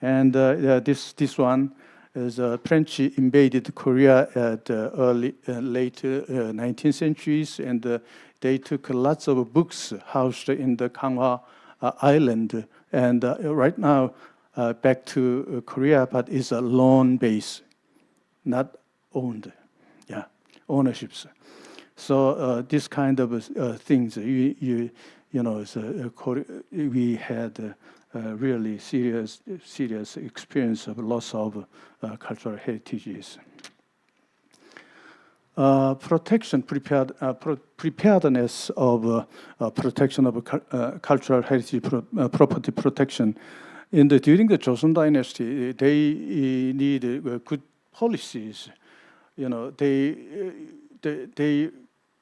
P: and this one is French invaded Korea at late 19th centuries, and they took lots of books housed in the Gangwha island, and right now back to Korea, but it's a loan base, not owned, ownerships. So this kind of things, we had really serious experience of loss of cultural heritages. Preparedness of protection of cultural heritage property protection. During the Joseon Dynasty, they need good policies. They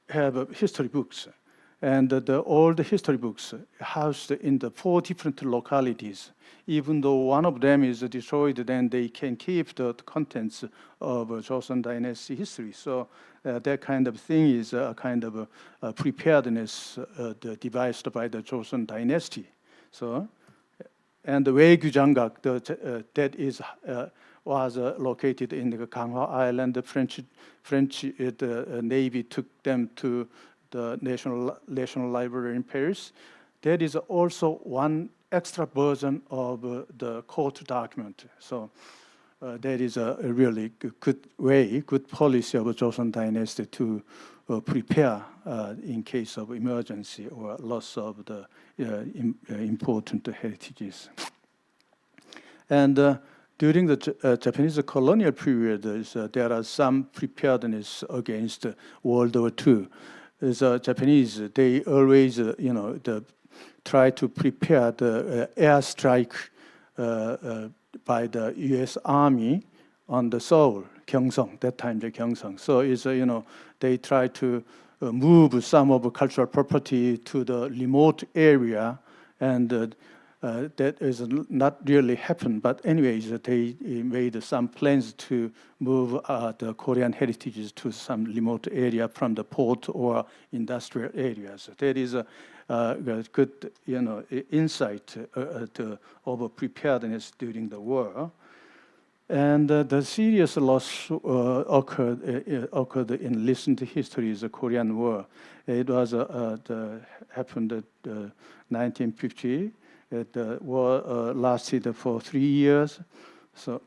P: have history books, And all the history books housed in the 4 different localities. Even though one of them is destroyed, then they can keep the contents of Joseon Dynasty history. So that kind of thing is a kind of a preparedness devised by the Joseon Dynasty. So, and the Waegyu Janggak, that is was located in the Ganghwa Island. The French Navy took them to the National Library in Paris. That is also one extra version of the court document. So that is a really good policy of the Joseon Dynasty to prepare in case of emergency or loss of the important heritages. And during the Japanese colonial period, there are some preparedness against World War II. The Japanese, they always, try to prepare the airstrike by the U.S. Army on the Seoul, Gyeongsang, that time the Gyeongsang. So it's, they try to move some of the cultural property to the remote area, and that is not really happened. But anyways, they made some plans to move the Korean heritages to some remote area from the port or industrial areas. That is a good, insight of preparedness during the war. And the serious loss occurred in recent history is the Korean War. It was happened in 1950. The war lasted for 3 years. So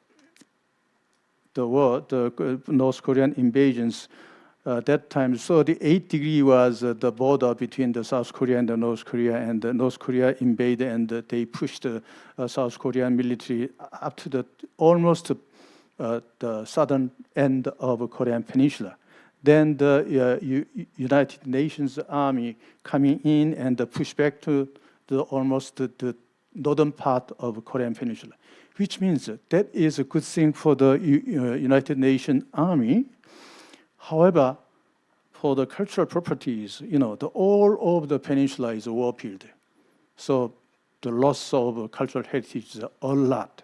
P: the North Korean invasions, that time 38 degrees was the border between the South Korea and the North Korea, and the North Korea invaded, and they pushed the South Korean military up to the almost the southern end of Korean Peninsula. Then the United Nations Army coming in and push back to almost the northern part of Korean Peninsula, which means that is a good thing for the United Nations Army. However, for the cultural properties, the all of the peninsula is a war field. So the loss of cultural heritage is a lot.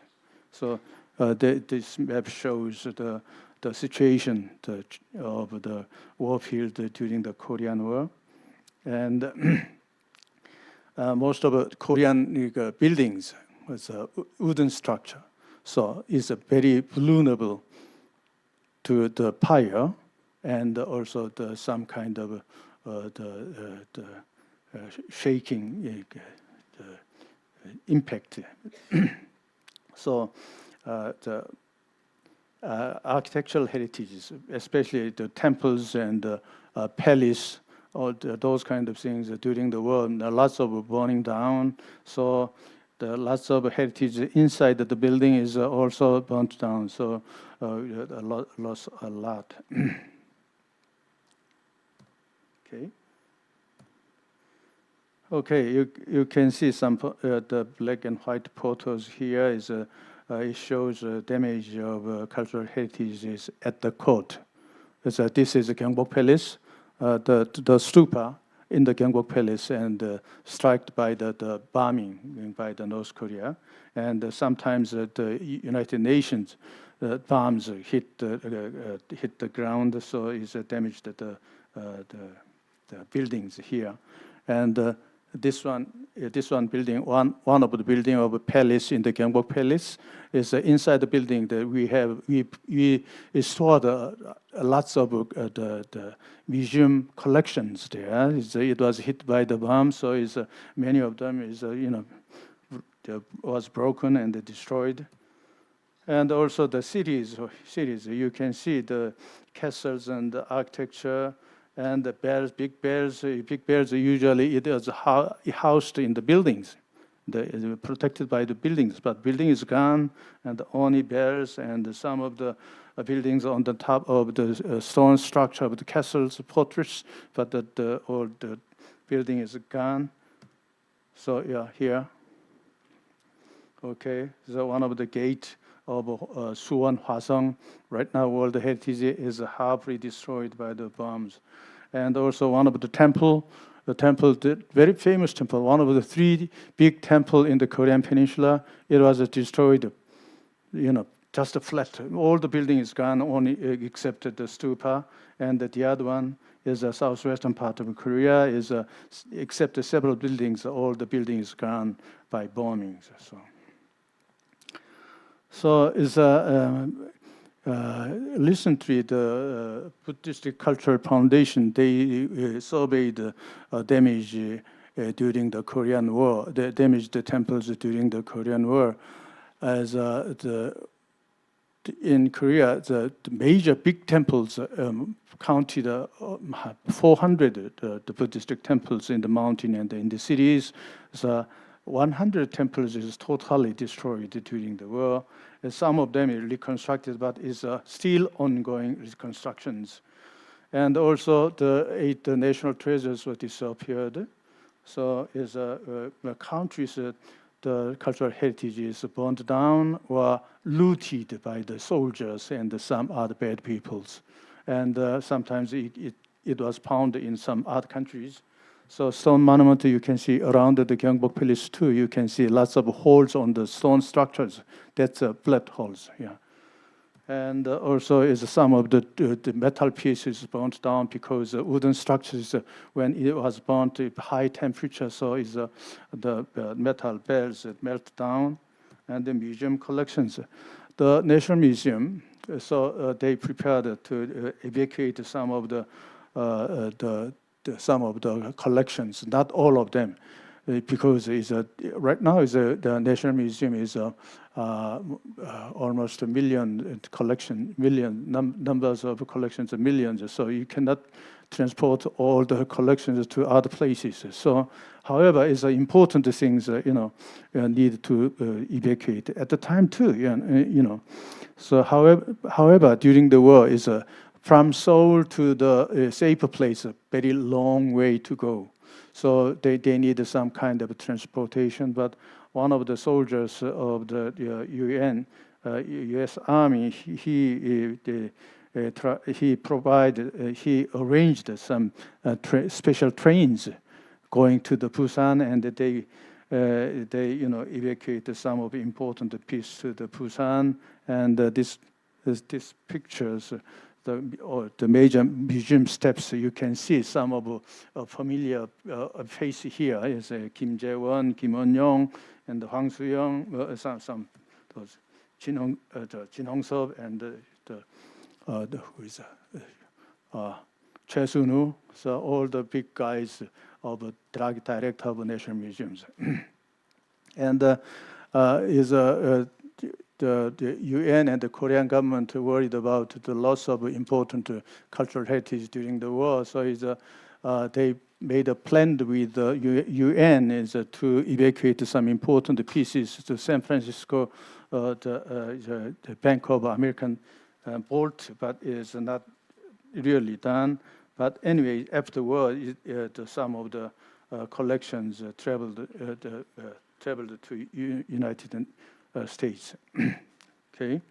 P: So this map shows the situation of the war field during the Korean War. And most of the Korean buildings was a wooden structure. So it's very vulnerable to the fire and also some kind of the shaking impact. So the architectural heritages, especially the temples and palace, all those kind of things during the war, lots of burning down. So the lots of heritage inside the building is also burnt down. So lost a lot. Okay. Okay, you can see some the black and white photos here. Is it shows damage of cultural heritage at the court. This is the Gyeongbok Palace, the stupa in the Gyeongbok Palace, and struck by the bombing by the North Korea. And sometimes the United Nations bombs hit the ground, so it's damaged the buildings here. And this one building, one of the building of a palace in the Gyeongbok Palace is inside the building that we stored lots of the museum collections there. It was hit by the bomb, so many of them was broken and destroyed. And also the cities, you can see the castles and the architecture. And the bears, big bears usually it is housed in the buildings, protected by the buildings. But building is gone, and only bears and some of the buildings on the top of the stone structure of the castles, fortress. But all the building is gone. So yeah, here. Okay, so one of the gate of Suwon Hwasong. Right now, World Heritage is halfly destroyed by the bombs. And also one of the temple the temple, the very famous temple, one of the 3 big temples in the Korean Peninsula, it was destroyed, just a flat. All the building is gone, only except the stupa, and the other one is the southwestern part of Korea, except several buildings, all the buildings gone by bombings. So it's recently the Buddhist Cultural Foundation, they surveyed damage during the Korean War, the damaged temples during the Korean War. As in Korea, the major big temples counted 400 the Buddhist temples in the mountain and in the cities. So 100 temples is totally destroyed during the war. Some of them are reconstructed, but is still ongoing reconstructions. And also the 8 national treasures were disappeared. So is the countries, the cultural heritage is burned down or looted by the soldiers and some other bad peoples. And sometimes it was found in some other countries. So stone monument you can see around the Gyeongbok Palace too. You can see lots of holes on the stone structures. That's blood holes. Yeah. And also is some of the metal pieces burnt down because wooden structures, when it was burnt at high temperature, so is the metal bells melt down. And the museum collections. The National Museum, so they prepared to evacuate some of the collections, not all of them, because right now the National Museum is almost a million collection, numbers of collections, millions. So you cannot transport all the collections to other places. So, however, it's important things need to evacuate at the time too. So, however, during the war is from Seoul to the safer place, a very long way to go. So they need some kind of transportation. But one of the soldiers of the UN, U.S. Army, he arranged some special trains going to the Busan, and they evacuated some of the important pieces to the Busan, and this pictures. The major museum steps, you can see some of a familiar face here is Kim Jae-won, Kim Eun-yong, and Hwang Soo-young, some those Jin Hong-seop and who is Choi Sun-woo. So all the big guys of director of national museums, and the UN and the Korean government worried about the loss of important cultural heritage during the war. So they made a plan with the UN to evacuate some important pieces to San Francisco, the Bank of American Vault, but it's not really done. But anyway, after the war, some of the collections traveled to United States. Okay.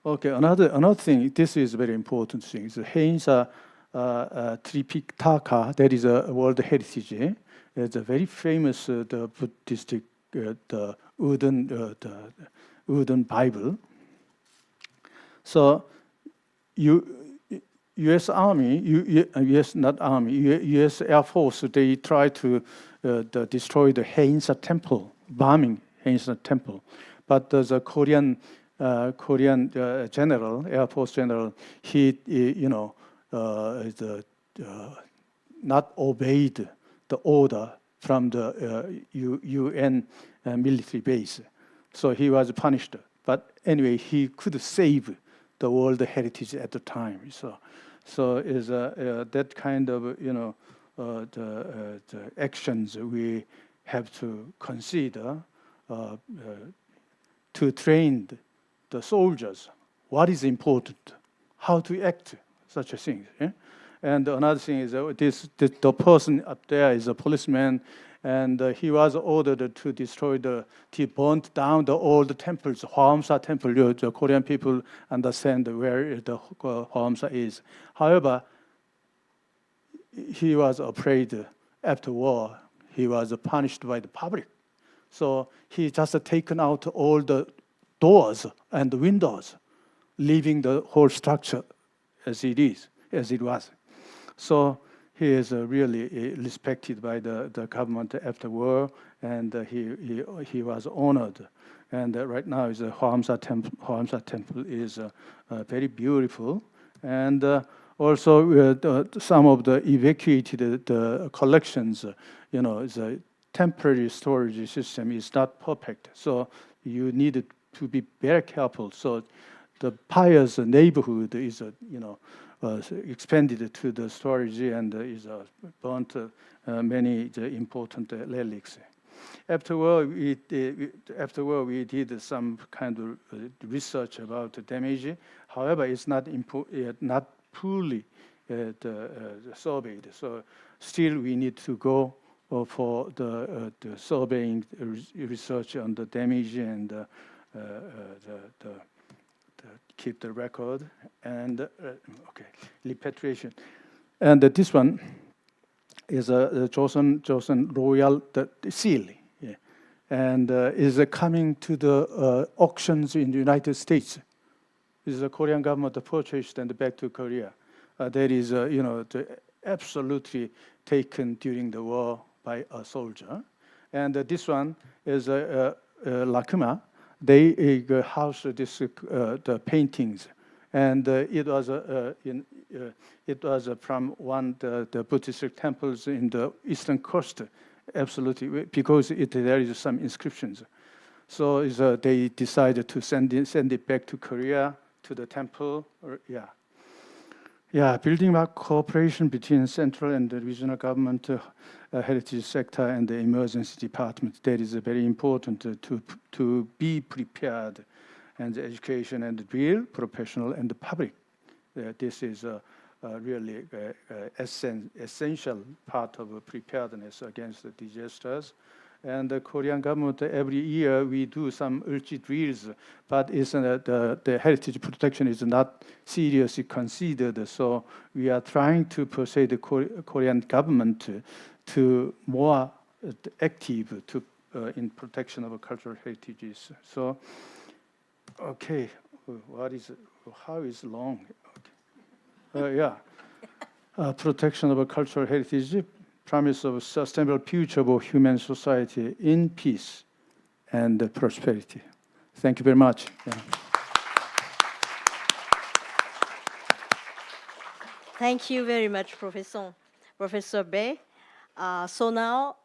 P: Okay. Another thing. This is a very important thing. The Heinsa Tripitaka. That is a World Heritage. It's a very famous the Buddhist the wooden Bible. So, U.S. Army, U.S. not Army, U.S. Air Force. They try to destroy the Heinsa Temple, bombing Heinsa Temple, but the Korean general, Air Force general, he not obeyed the order from the UN military base, so he was punished. But anyway, he could save the World Heritage at the time. So is that kind of the actions we have to consider. To train the soldiers, what is important, how to act, such a thing. Yeah? And another thing is the person up there is a policeman, and he was ordered to burn down all the temples, Hwaumsa temple. The Korean people understand where the Hwaumsa is. However, he was afraid after war. He was punished by the public. So he just taken out all the doors and the windows, leaving the whole structure as it was. So he is really respected by the government after war, and he was honored. And right now is the Hwamsa Temple is very beautiful, and also some of the evacuated collections, the temporary storage system is not perfect, so you need to be very careful. So the pious neighborhood is expanded to the storage and is burnt many important relics. Afterward, we did some kind of research about the damage. However, it's not fully surveyed. So still, we need to go for the surveying research on the damage and keep the record and repatriation. And this one is a Joseon Royal seal, and is coming to the auctions in the United States. This is the Korean government purchased and back to Korea. That is, absolutely taken during the war by a soldier. And this one is Lakuma. They house the paintings, and it was from one the Buddhist temples in the eastern coast, absolutely, because there is some inscriptions. So they decided to send it back to Korea to the temple. Building up cooperation between central and the regional government, heritage sector, and the emergency department. That is very important to be prepared, and the education and the real professional and the public. This is really essential part of preparedness against the disasters. And the Korean government, every year we do some urgent drills, but the heritage protection is not seriously considered. So we are trying to persuade the Korean government to more active in protection of cultural heritages. So, okay, how is long? Okay. Protection of cultural heritage, promise of sustainable future of human society in peace and prosperity. Thank you very much.
J: Thank you very much, Professor Bae. So now,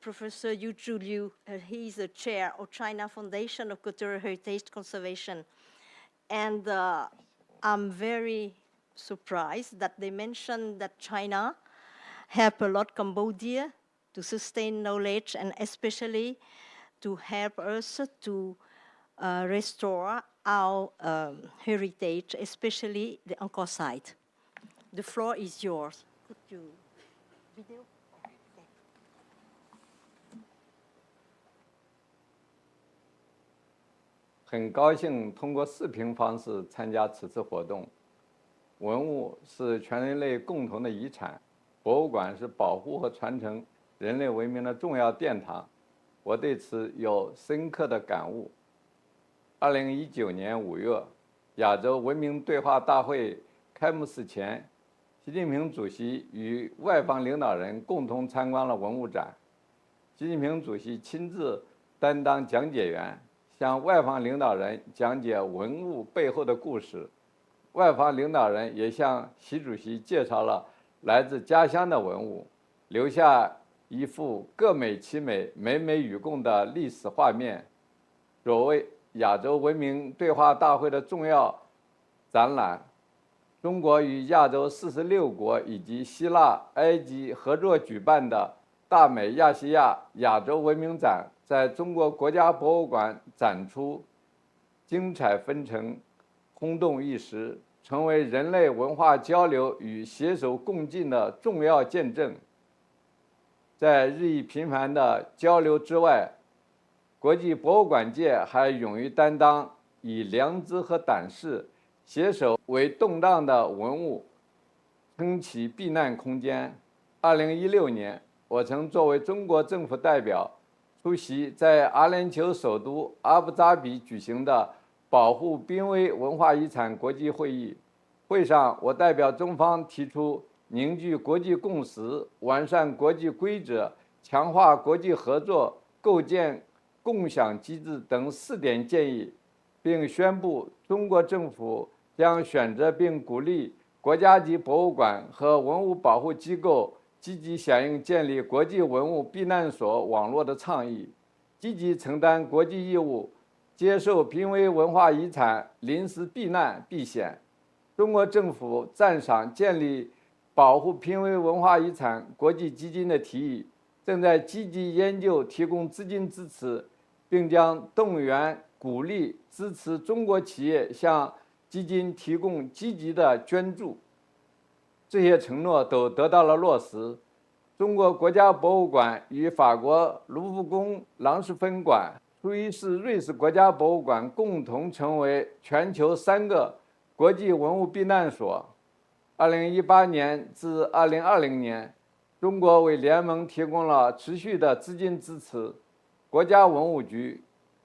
J: Professor Yu Zhu Liu, he is the chair of China Foundation of Cultural Heritage Conservation. And I'm very surprised that they mentioned that China help a lot Cambodia to sustain knowledge and especially to help us to restore our heritage, especially the Angkor site. The floor is yours. Could you video?
N: 很高兴通过视频方式参加此次活动。文物是全人类共同的遗产，博物馆是保护和传承人类文明的重要殿堂。我对此有深刻的感悟。2019年5月，亚洲文明对话大会开幕式前，习近平主席与外方领导人共同参观了文物展。习近平主席亲自担当讲解员，向外方领导人讲解文物背后的故事。外方领导人也向习主席介绍了来自家乡的文物，留下一幅各美其美、美美与共的历史画面。作为亚洲文明对话大会的重要展览，中国与亚洲46国以及希腊、埃及合作举办的大美亚细亚亚洲文明展在中国国家博物馆展出，精彩纷呈，轰动一时，成为人类文化交流与携手共进的重要见证。在日益频繁的交流之外，国际博物馆界还勇于担当，以良知和胆识携手为动荡的文物撑起避难空间。2016年，我曾作为中国政府代表出席在阿联酋首都阿布扎比举行的保护濒危文化遗产国际会议。会上，我代表中方提出凝聚国际共识、完善国际规则、强化国际合作、构建共享机制等4点建议，并宣布中国政府将选择并鼓励国家级博物馆和文物保护机构积极响应建立国际文物避难所网络的倡议，积极承担国际义务，接受濒危文化遗产临时避难避险。中国政府赞赏建立保护濒危文化遗产国际基金的提议，正在积极研究提供资金支持，并将动员、鼓励、支持中国企业向基金提供积极的捐助。这些承诺都得到了落实。中国国家博物馆与法国卢浮宫郎氏分馆、苏伊士瑞士国家博物馆共同成为全球3个国际文物避难所。2018年至2020年，中国为联盟提供了持续的资金支持。国家文物局、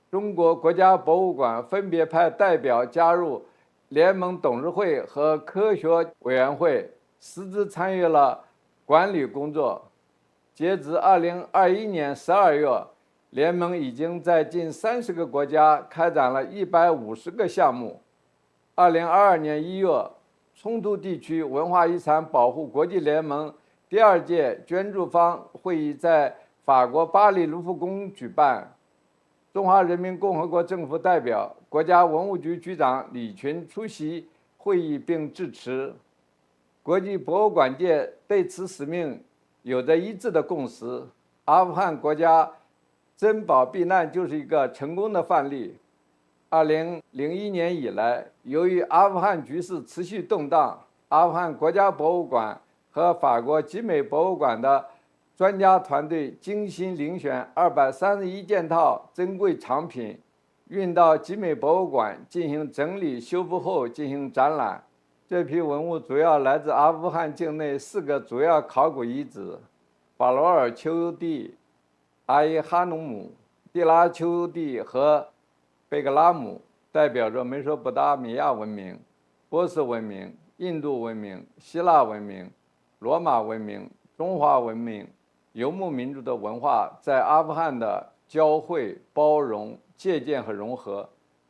N: 中国国家博物馆分别派代表加入联盟董事会和科学委员会，实质参与了管理工作。截至2021年12月，联盟已经在近30个国家开展了150个项目。2022年1月，冲突地区文化遗产保护国际联盟第2届捐助方会议在法国巴黎卢浮宫举办。中华人民共和国政府代表、国家文物局局长李群出席会议并致辞。国际博物馆界对此使命有着一致的共识。阿富汗国家珍宝避难就是一个成功的范例。2001年以来，由于阿富汗局势持续动荡，阿富汗国家博物馆和法国集美博物馆的专家团队精心遴选231件套珍贵藏品，运到集美博物馆进行整理修复后进行展览。这批文物主要来自阿富汗境内4个主要考古遗址：法罗尔丘地、阿伊哈努姆、蒂拉丘地和贝格拉姆，代表着美索不达米亚文明、波斯文明、印度文明、希腊文明、罗马文明、中华文明、游牧民族的文化在阿富汗的交汇、包容、借鉴和融合，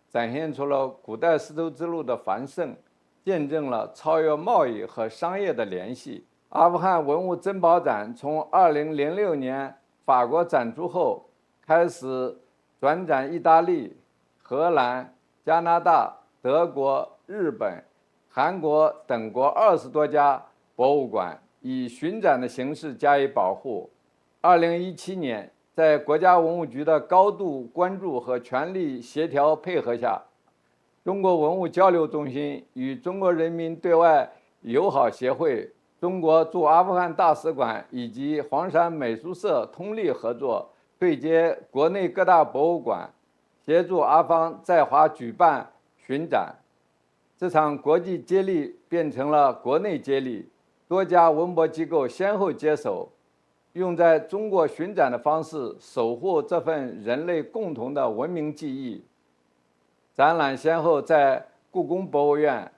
N: 展现出了古代丝绸之路的繁盛，见证了超越贸易和商业的联系。阿富汗文物珍宝展从2006年法国展出后，开始转展意大利、荷兰、加拿大、德国、日本、韩国等国20多家博物馆，以巡展的形式加以保护。2017年，在国家文物局的高度关注和全力协调配合下，中国文物交流中心与中国人民对外友好协会、中国驻阿富汗大使馆以及黄山美术社通力合作，对接国内各大博物馆，协助阿方在华举办巡展。这场国际接力变成了国内接力，多家文博机构先后接手，用在中国巡展的方式守护这份人类共同的文明记忆。展览先后在故宫博物院、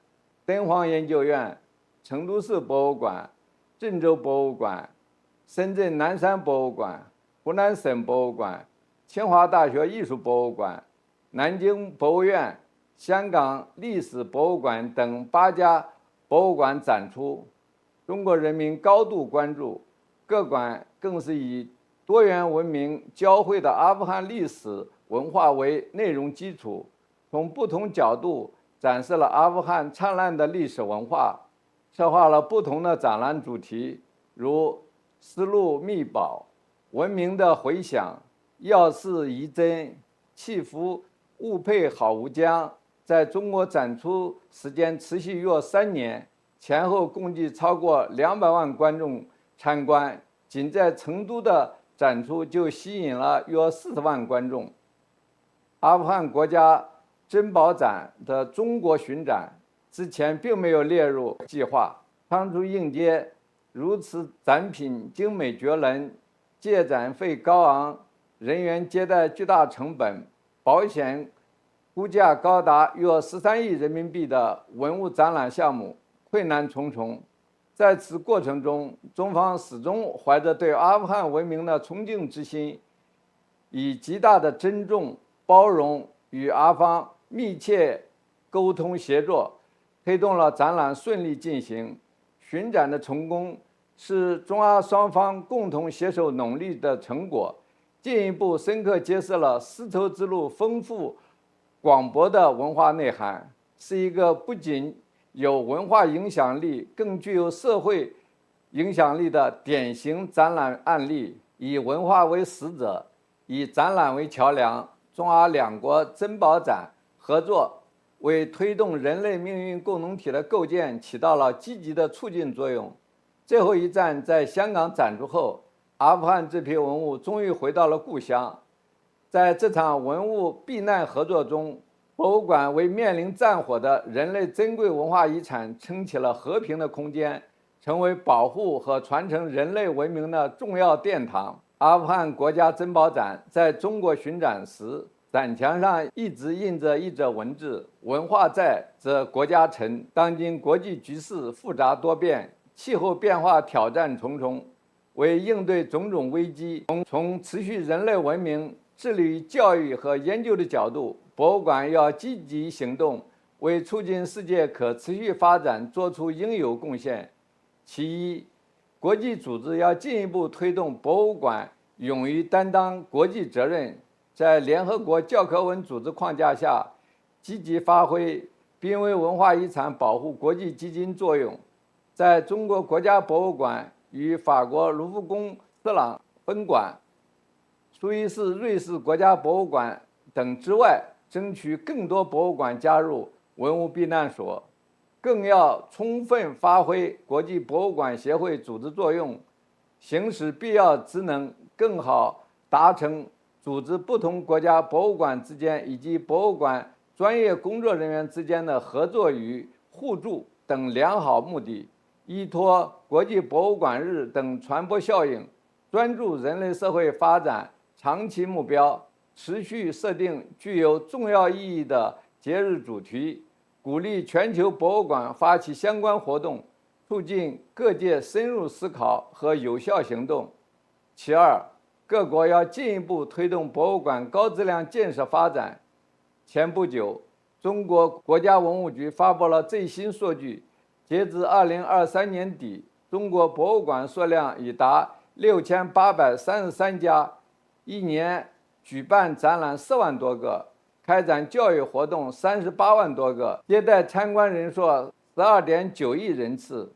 N: 敦煌研究院、成都市博物馆、郑州博物馆、深圳南山博物馆、湖南省博物馆、清华大学艺术博物馆、南京博物院、香港历史博物馆等8家博物馆展出。中国人民高度关注，各馆更是以多元文明交汇的阿富汗历史文化为内容基础，从不同角度展示了阿富汗灿烂的历史文化，策划了不同的展览主题，如丝路秘宝、文明的回响、耀世遗珍、祈福物配好无疆。在中国展出时间持续约3年，前后共计超过200万观众参观，仅在成都的展出就吸引了约40万观众。阿富汗国家珍宝展的中国巡展之前并没有列入计划，仓促应接如此展品精美绝伦、借展费高昂、人员接待巨大成本、保险估价高达约13亿人民币的文物展览项目，困难重重。在此过程中，中方始终怀着对阿富汗文明的崇敬之心，以极大的尊重、包容与阿方密切沟通协作，推动了展览顺利进行。巡展的成功是中阿双方共同携手努力的成果，进一步深刻揭示了丝绸之路丰富广博的文化内涵，是一个不仅有文化影响力，更具有社会影响力的典型展览案例。以文化为使者，以展览为桥梁，中阿两国珍宝展合作为推动人类命运共同体的构建起到了积极的促进作用。最后一站在香港展出后，阿富汗这批文物终于回到了故乡。在这场文物避难合作中，博物馆为面临战火的人类珍贵文化遗产撑起了和平的空间，成为保护和传承人类文明的重要殿堂。阿富汗国家珍宝展在中国巡展时，展墙上一直印着一则文字：文化在，则国家成。当今国际局势复杂多变，气候变化挑战重重，为应对种种危机，从持续人类文明致力于教育和研究的角度，博物馆要积极行动，为促进世界可持续发展做出应有贡献。其一，国际组织要进一步推动博物馆勇于担当国际责任，在联合国教科文组织框架下积极发挥濒危文化遗产保护国际基金作用。在中国国家博物馆与法国卢浮宫斯朗分馆、苏黎世瑞士国家博物馆等之外，争取更多博物馆加入文物避难所，更要充分发挥国际博物馆协会组织作用，行使必要职能，更好达成组织不同国家博物馆之间以及博物馆专业工作人员之间的合作与互助等良好目的，依托国际博物馆日等传播效应，专注人类社会发展长期目标，持续设定具有重要意义的节日主题，鼓励全球博物馆发起相关活动，促进各界深入思考和有效行动。其二，各国要进一步推动博物馆高质量建设发展。前不久，中国国家文物局发布了最新数据，截至2023年底，中国博物馆数量已达6833家，一年举办展览4万多个，开展教育活动38万多个，接待参观人数12.9亿人次。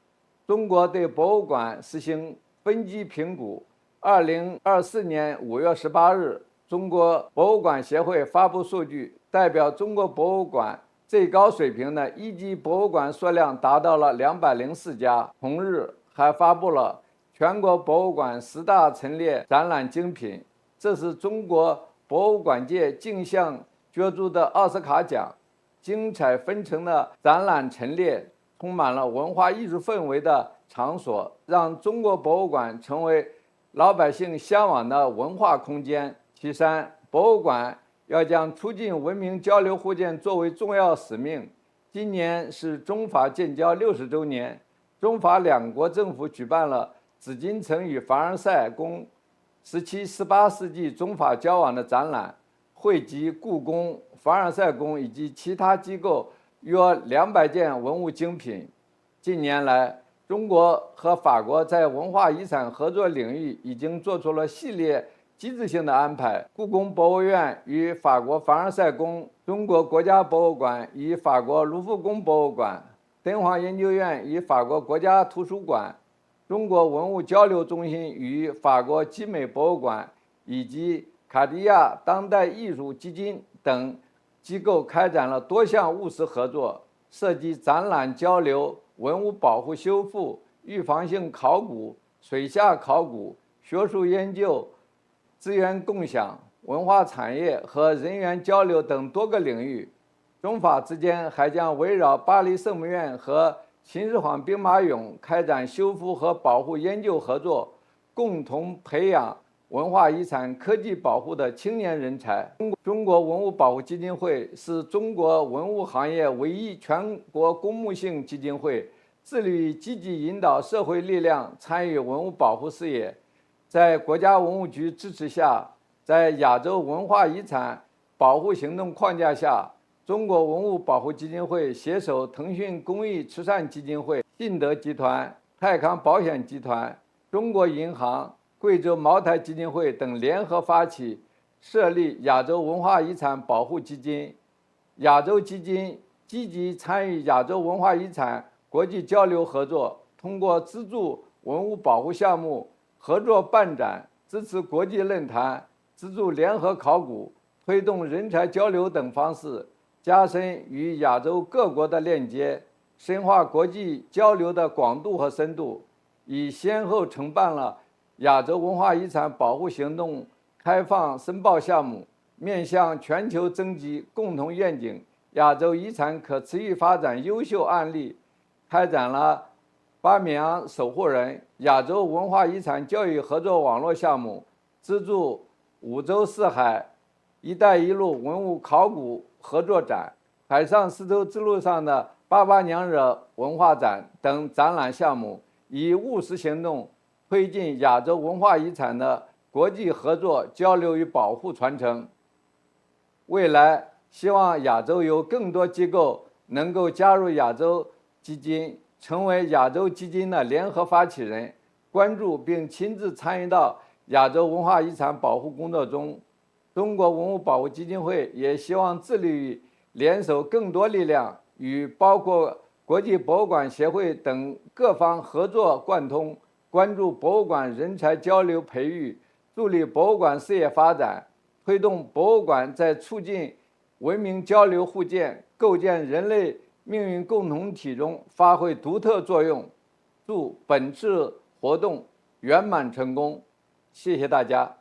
N: 中国对博物馆实行分级评估。2024年5月18日，中国博物馆协会发布数据，代表中国博物馆最高水平的一级博物馆数量达到了204家。同日还发布了全国博物馆10大陈列展览精品，这是中国博物馆界竞相角逐的奥斯卡奖。精彩纷呈的展览陈列，充满了文化艺术氛围的场所，让中国博物馆成为老百姓向往的文化空间。其三，博物馆要将促进文明交流互鉴作为重要使命。今年是中法建交60周年，中法两国政府举办了紫禁城与凡尔赛宫17、18世纪中法交往的展览，汇集故宫、凡尔赛宫以及其他机构约200件文物精品。近年来，中国和法国在文化遗产合作领域已经做出了系列机制性的安排。故宫博物院与法国凡尔赛宫、中国国家博物馆与法国卢浮宫博物馆、敦煌研究院与法国国家图书馆、中国文物交流中心与法国集美博物馆以及卡地亚当代艺术基金等机构开展了多项务实合作，涉及展览交流、文物保护修复、预防性考古、水下考古、学术研究、资源共享、文化产业和人员交流等多个领域。中法之间还将围绕巴黎圣母院和秦始皇兵马俑开展修复和保护研究合作，共同培养文化遗产科技保护的青年人才。中国文物保护基金会是中国文物行业唯一全国公募性基金会，致力于积极引导社会力量参与文物保护事业。在国家文物局支持下，在亚洲文化遗产保护行动框架下，中国文物保护基金会携手腾讯公益慈善基金会、信德集团、泰康保险集团、中国银行、贵州茅台基金会等联合发起，设立亚洲文化遗产保护基金。亚洲基金积极参与亚洲文化遗产国际交流合作，通过资助文物保护项目、合作办展、支持国际论坛、资助联合考古、推动人才交流等方式，加深与亚洲各国的链接，深化国际交流的广度和深度，已先后承办了亚洲文化遗产保护行动开放申报项目，面向全球征集共同愿景亚洲遗产可持续发展优秀案例，开展了巴米扬守护人亚洲文化遗产教育合作网络项目，资助五洲四海一带一路文物考古合作展、海上丝绸之路上的巴巴娘惹文化展等展览项目，以务实行动推进亚洲文化遗产的国际合作交流与保护传承。未来希望亚洲有更多机构能够加入亚洲基金，成为亚洲基金的联合发起人，关注并亲自参与到亚洲文化遗产保护工作中。中国文物保护基金会也希望致力于联手更多力量，与包括国际博物馆协会等各方合作贯通，关注博物馆人才交流培育，助力博物馆事业发展，推动博物馆在促进文明交流互鉴、构建人类命运共同体中发挥独特作用。祝本次活动圆满成功，谢谢大家。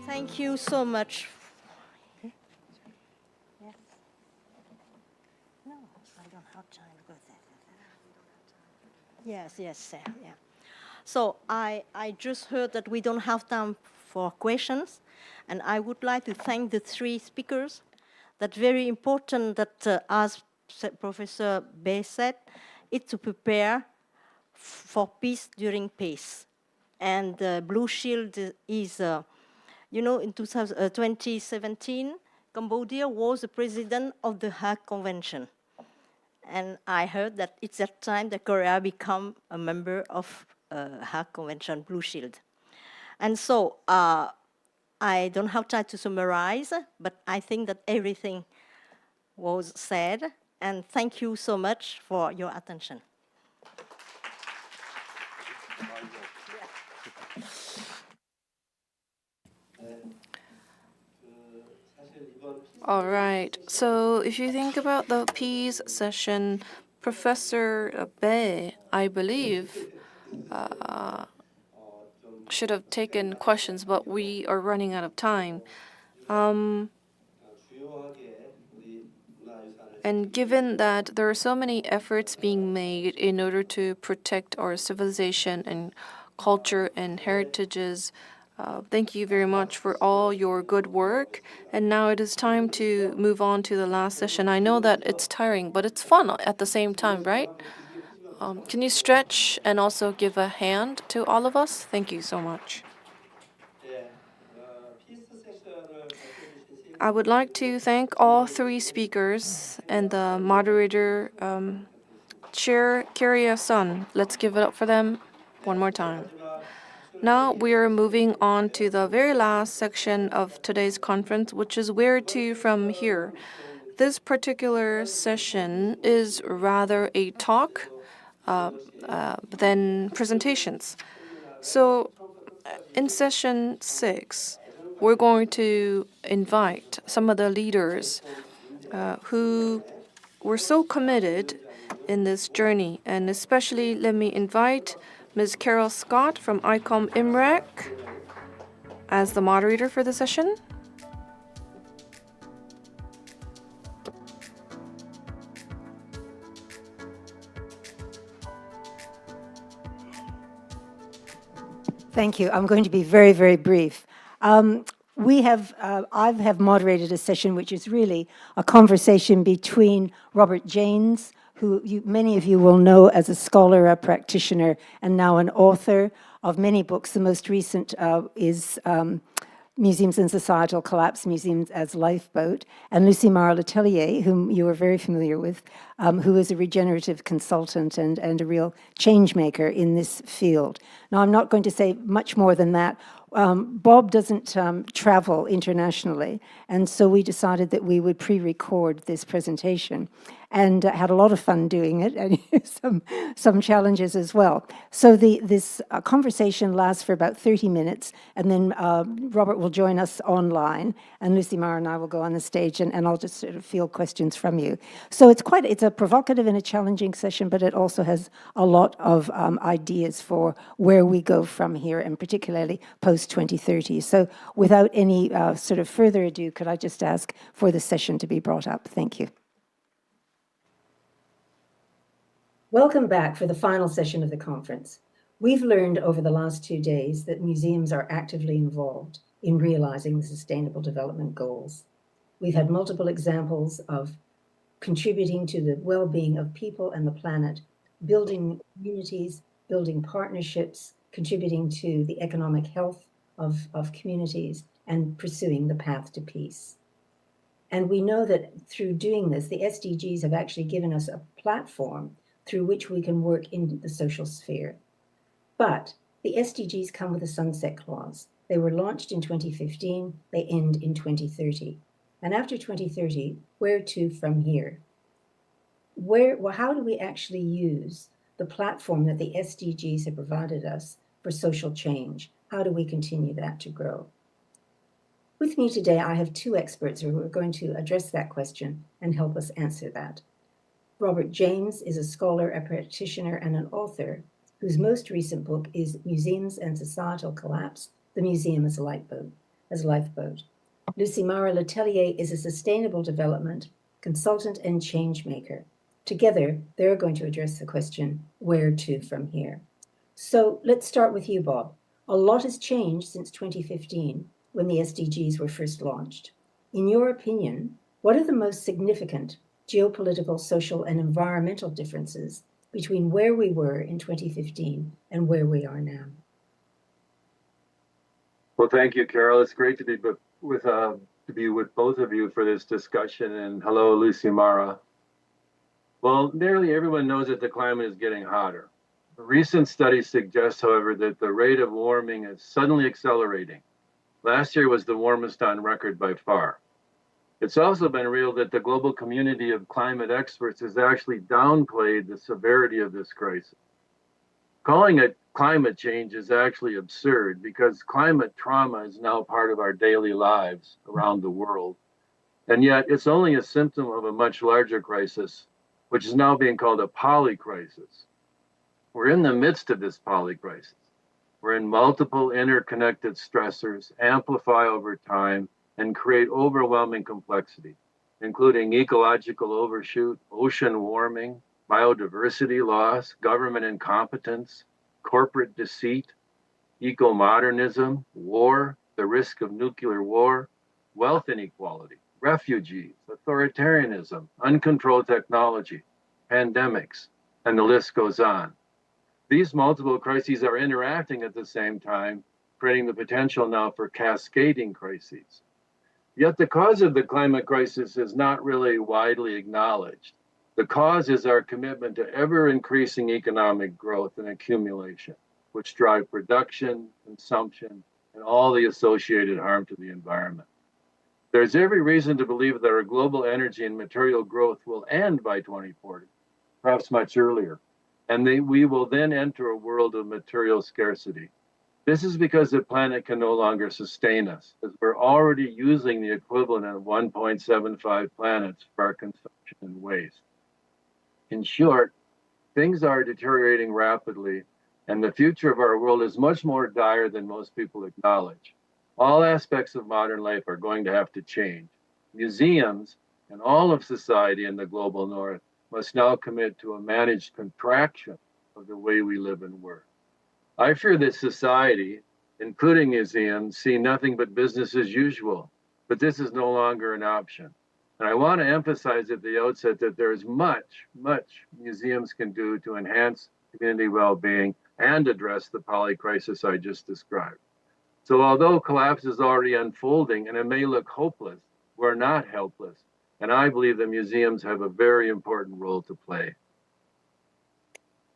J: Thank you so much. Yes. No, I don't have time to go there. Yes, Sam, yeah. So I just heard that we don't have time for questions, and I would like to thank the three speakers. That's very important that, as Professor Bay said, it's to prepare for peace during peace. And Blue Shield is, in 2017, Cambodia was the president of the Hague Convention. And I heard that it's that time that Korea become a member of Hague Convention, Blue Shield. And so I don't have time to summarize, but I think that everything was said. And thank you so much for your attention.
M: All right. So if you think about the peace session, Professor Bay, I believe, should have taken questions, but we are running out of time. And given that there are so many efforts being made in order to protect our civilization and culture and heritages, thank you very much for all your good work. And now it is time to move on to the last session. I know that it's tiring, but it's fun at the same time, right? Can you stretch and also give a hand to all of us? Thank you so much. I would like to thank all three speakers and the moderator, Chair Kiriya-san. Let's give it up for them one more time. Now we are moving on to the very last section of today's conference, which is where to from here. This particular session is rather a talk than presentations. So in session 6, we're going to invite some of the leaders who were so committed in this journey. And especially let me invite Ms. Carol Scott from ICOM IMREC as the moderator for the session.
I: Thank you. I'm going to be very, very brief. I have moderated a session which is really a conversation between Robert Janes, who many of you will know as a scholar, a practitioner, and now an author of many books. The most recent is Museums and Societal Collapse, Museums as Lifeboat, and Lucy Mara Letellier, whom you are very familiar with, who is a regenerative consultant and a real change maker in this field. Now, I'm not going to say much more than that. Bob doesn't travel internationally, and so we decided that we would pre-record this presentation, and had a lot of fun doing it, and some challenges as well. So this conversation lasts for about 30 minutes, and then Robert will join us online, and Lucy Mara and I will go on the stage, and I'll just sort of field questions from you. So it's a provocative and a challenging session, but it also has a lot of ideas for where we go from here, and particularly post-2030. So without any sort of further ado, could I just ask for the session to be brought up? Thank you. Welcome back for the final session of the conference. We've learned over the last 2 days that museums are actively involved in realizing the Sustainable Development Goals. We've had multiple examples of contributing to the well-being of people and the planet, building communities, building partnerships, contributing to the economic health of communities, and pursuing the path to peace. And we know that through doing this, the SDGs have actually given us a platform through which we can work in the social sphere. But the SDGs come with a sunset clause. They were launched in 2015, they end in 2030. And after 2030, where to from here? How do we actually use the platform that the SDGs have provided us for social change? How do we continue that to grow? With me today, I have two experts who are going to address that question and help us answer that. Robert James is a scholar, a practitioner, and an author whose most recent book is Museums and Societal Collapse, The Museum as a Lifeboat. Lucy Mara Letellier is a sustainable development consultant and change maker. Together, they're going to address the question, where to from here? So let's start with you, Bob. A lot has changed since 2015, when the SDGs were first launched. In your opinion, what are the most significant geopolitical, social, and environmental differences between where we were in 2015 and where we are now?
R: Well, thank you, Carol. It's great to be with both of you for this discussion. And hello, Lucy Mara. Well, nearly everyone knows that the climate is getting hotter. Recent studies suggest, however, that the rate of warming is suddenly accelerating. Last year was the warmest on record by far. It's also been revealed that the global community of climate experts has actually downplayed the severity of this crisis. Calling it climate change is actually absurd because climate trauma is now part of our daily lives around the world. And yet it's only a symptom of a much larger crisis, which is now being called a polycrisis. We're in the midst of this polycrisis. We're in multiple interconnected stressors, amplify over time, and create overwhelming complexity, including ecological overshoot, ocean warming, biodiversity loss, government incompetence, corporate deceit, eco-modernism, war, the risk of nuclear war, wealth inequality, refugees, authoritarianism, uncontrolled technology, pandemics, and the list goes on. These multiple crises are interacting at the same time, creating the potential now for cascading crises. Yet the cause of the climate crisis is not really widely acknowledged. The cause is our commitment to ever-increasing economic growth and accumulation, which drive production, consumption, and all the associated harm to the environment. There's every reason to believe that our global energy and material growth will end by 2040, perhaps much earlier, and we will then enter a world of material scarcity. This is because the planet can no longer sustain us, as we're already using the equivalent of 1.75 planets for our consumption and waste. In short, things are deteriorating rapidly, and the future of our world is much more dire than most people acknowledge. All aspects of modern life are going to have to change. Museums and all of society in the global north must now commit to a managed contraction of the way we live and work. I fear that society, including museums, see nothing but business as usual, but this is no longer an option. And I want to emphasize at the outset that there is much museums can do to enhance community well-being and address the poly crisis I just described. So although collapse is already unfolding and it may look hopeless, we're not helpless. And I believe that museums have a very important role to play.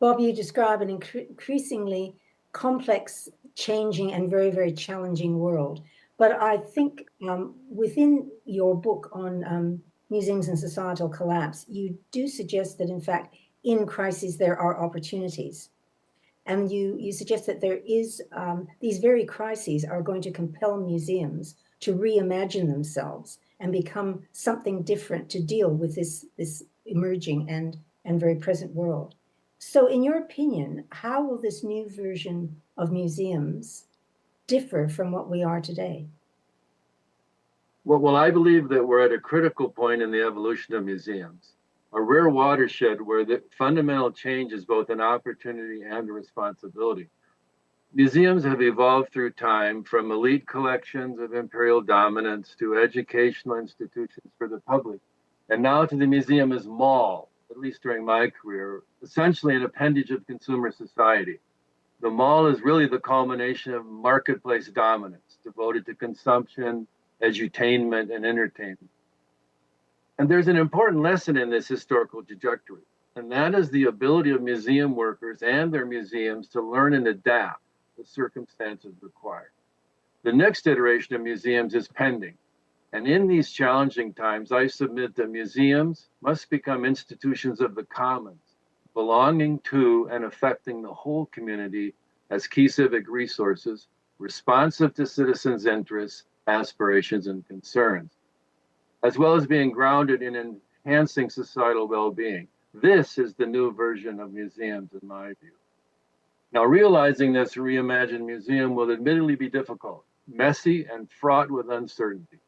I: Bob, you describe an increasingly complex, changing, and very, very challenging world. But I think within your book on museums and societal collapse, you do suggest that, in fact, in crises, there are opportunities. And you suggest that there is, these very crises are going to compel museums to reimagine themselves and become something different to deal with this emerging and very present world. So in your opinion, how will this new version of museums differ from what we are today?
R: Well, I believe that we're at a critical point in the evolution of museums, a rare watershed where the fundamental change is both an opportunity and a responsibility. Museums have evolved through time from elite collections of imperial dominance to educational institutions for the public, and now to the museum as mall, at least during my career, essentially an appendage of consumer society. The mall is really the culmination of marketplace dominance, devoted to consumption, edutainment, and entertainment. And there's an important lesson in this historical trajectory, and that is the ability of museum workers and their museums to learn and adapt as circumstances require. The next iteration of museums is pending, and in these challenging times, I submit that museums must become institutions of the commons, belonging to and affecting the whole community as key civic resources, responsive to citizens' interests, aspirations, and concerns, as well as being grounded in enhancing societal well-being. This is the new version of museums, in my view. Now, realizing this reimagined museum will admittedly be difficult, messy, and fraught with uncertainty.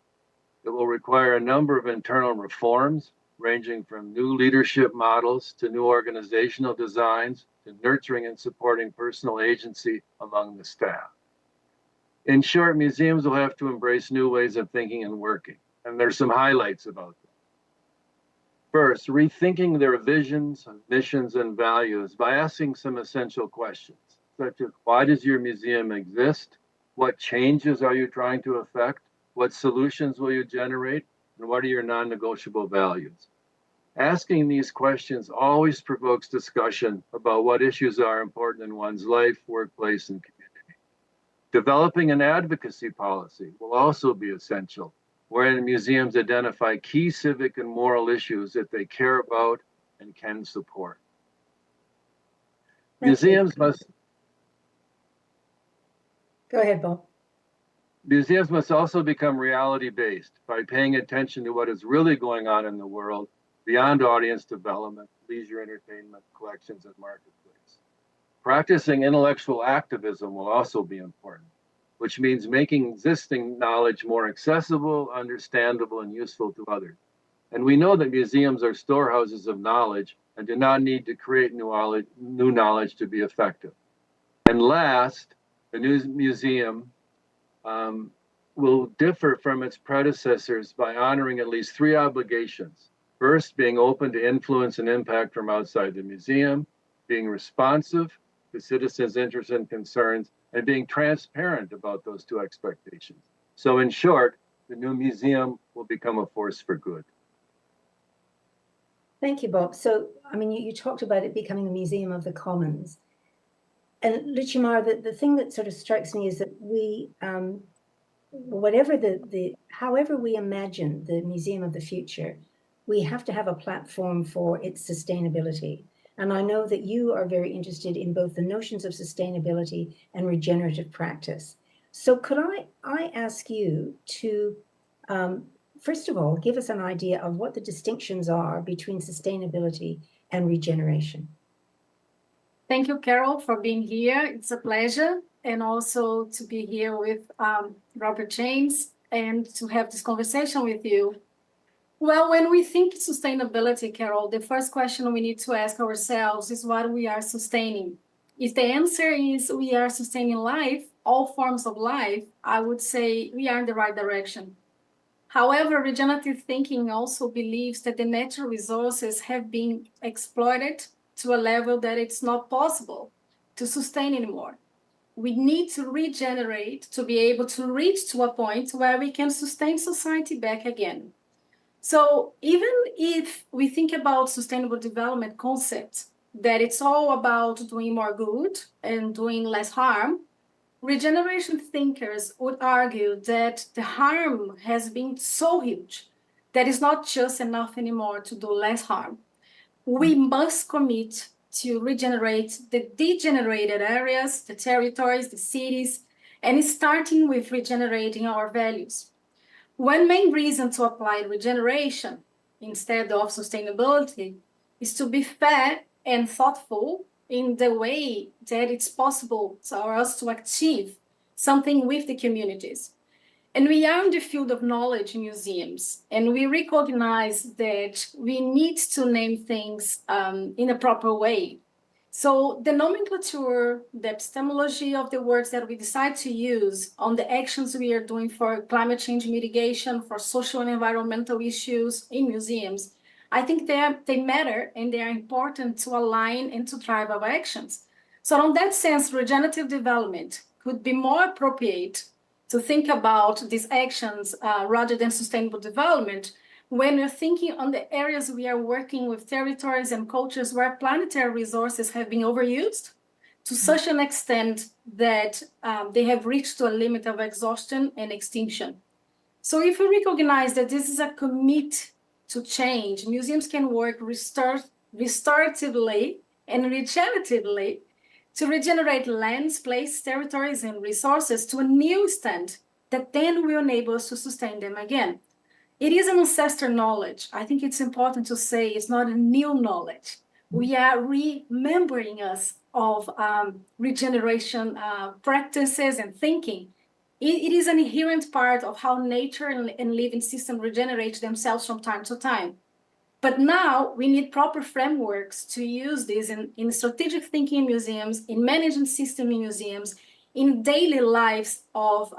R: It will require a number of internal reforms, ranging from new leadership models to new organizational designs to nurturing and supporting personal agency among the staff. In short, museums will have to embrace new ways of thinking and working, and there's some highlights about them. First, rethinking their visions, missions, and values by asking some essential questions, such as why does your museum exist? What changes are you trying to affect? What solutions will you generate? And what are your non-negotiable values? Asking these questions always provokes discussion about what issues are important in one's life, workplace, and community. Developing an advocacy policy will also be essential, wherein museums identify key civic and moral issues that they care about and can support. Museums must...
I: Go ahead, Bob.
R: Museums must also become reality-based by paying attention to what is really going on in the world beyond audience development, leisure entertainment, collections, and marketplace. Practicing intellectual activism will also be important, which means making existing knowledge more accessible, understandable, and useful to others. And we know that museums are storehouses of knowledge and do not need to create new knowledge to be effective. And last, the new museum will differ from its predecessors by honoring at least three obligations. First, being open to influence and impact from outside the museum, being responsive to citizens' interests and concerns, and being transparent about those two expectations. So in short, the new museum will become a force for good.
I: Thank you, Bob. So, I mean, you talked about it becoming a museum of the commons. And Luchimara, the thing that sort of strikes me is that we, however we imagine the museum of the future, we have to have a platform for its sustainability. And I know that you are very interested in both the notions of sustainability and regenerative practice. So could I ask you to first of all, give us an idea of what the distinctions are between sustainability and regeneration.
G: Thank you, Carol, for being here. It's a pleasure. And also to be here with Robert James and to have this conversation with you. Well, when we think sustainability, Carol, the first question we need to ask ourselves is what we are sustaining. If the answer is we are sustaining life, all forms of life, I would say we are in the right direction. However, regenerative thinking also believes that the natural resources have been exploited to a level that it's not possible to sustain anymore. We need to regenerate to be able to reach to a point where we can sustain society back again. So even if we think about sustainable development concepts, that it's all about doing more good and doing less harm, regeneration thinkers would argue that the harm has been so huge that it's not just enough anymore to do less harm. We must commit to regenerate the degenerated areas, the territories, the cities, and starting with regenerating our values. One main reason to apply regeneration instead of sustainability is to be fair and thoughtful in the way that it's possible for us to achieve something with the communities. And we are in the field of knowledge in museums, and we recognize that we need to name things in a proper way. So the nomenclature, the epistemology of the words that we decide to use on the actions we are doing for climate change mitigation, for social and environmental issues in museums, I think they matter and they are important to align and to drive our actions. So in that sense, regenerative development could be more appropriate to think about these actions rather than sustainable development when we're thinking on the areas we are working with territories and cultures where planetary resources have been overused to such an extent that they have reached to a limit of exhaustion and extinction. So if we recognize that this is a commit to change, museums can work restoratively and regeneratively to regenerate lands, places, territories, and resources to a new extent that then will enable us to sustain them again. It is an ancestor knowledge. I think it's important to say it's not a new knowledge. We are remembering us of regeneration practices and thinking. It is an inherent part of how nature and living systems regenerate themselves from time to time. But now we need proper frameworks to use this in strategic thinking in museums, in management system in museums, in daily lives of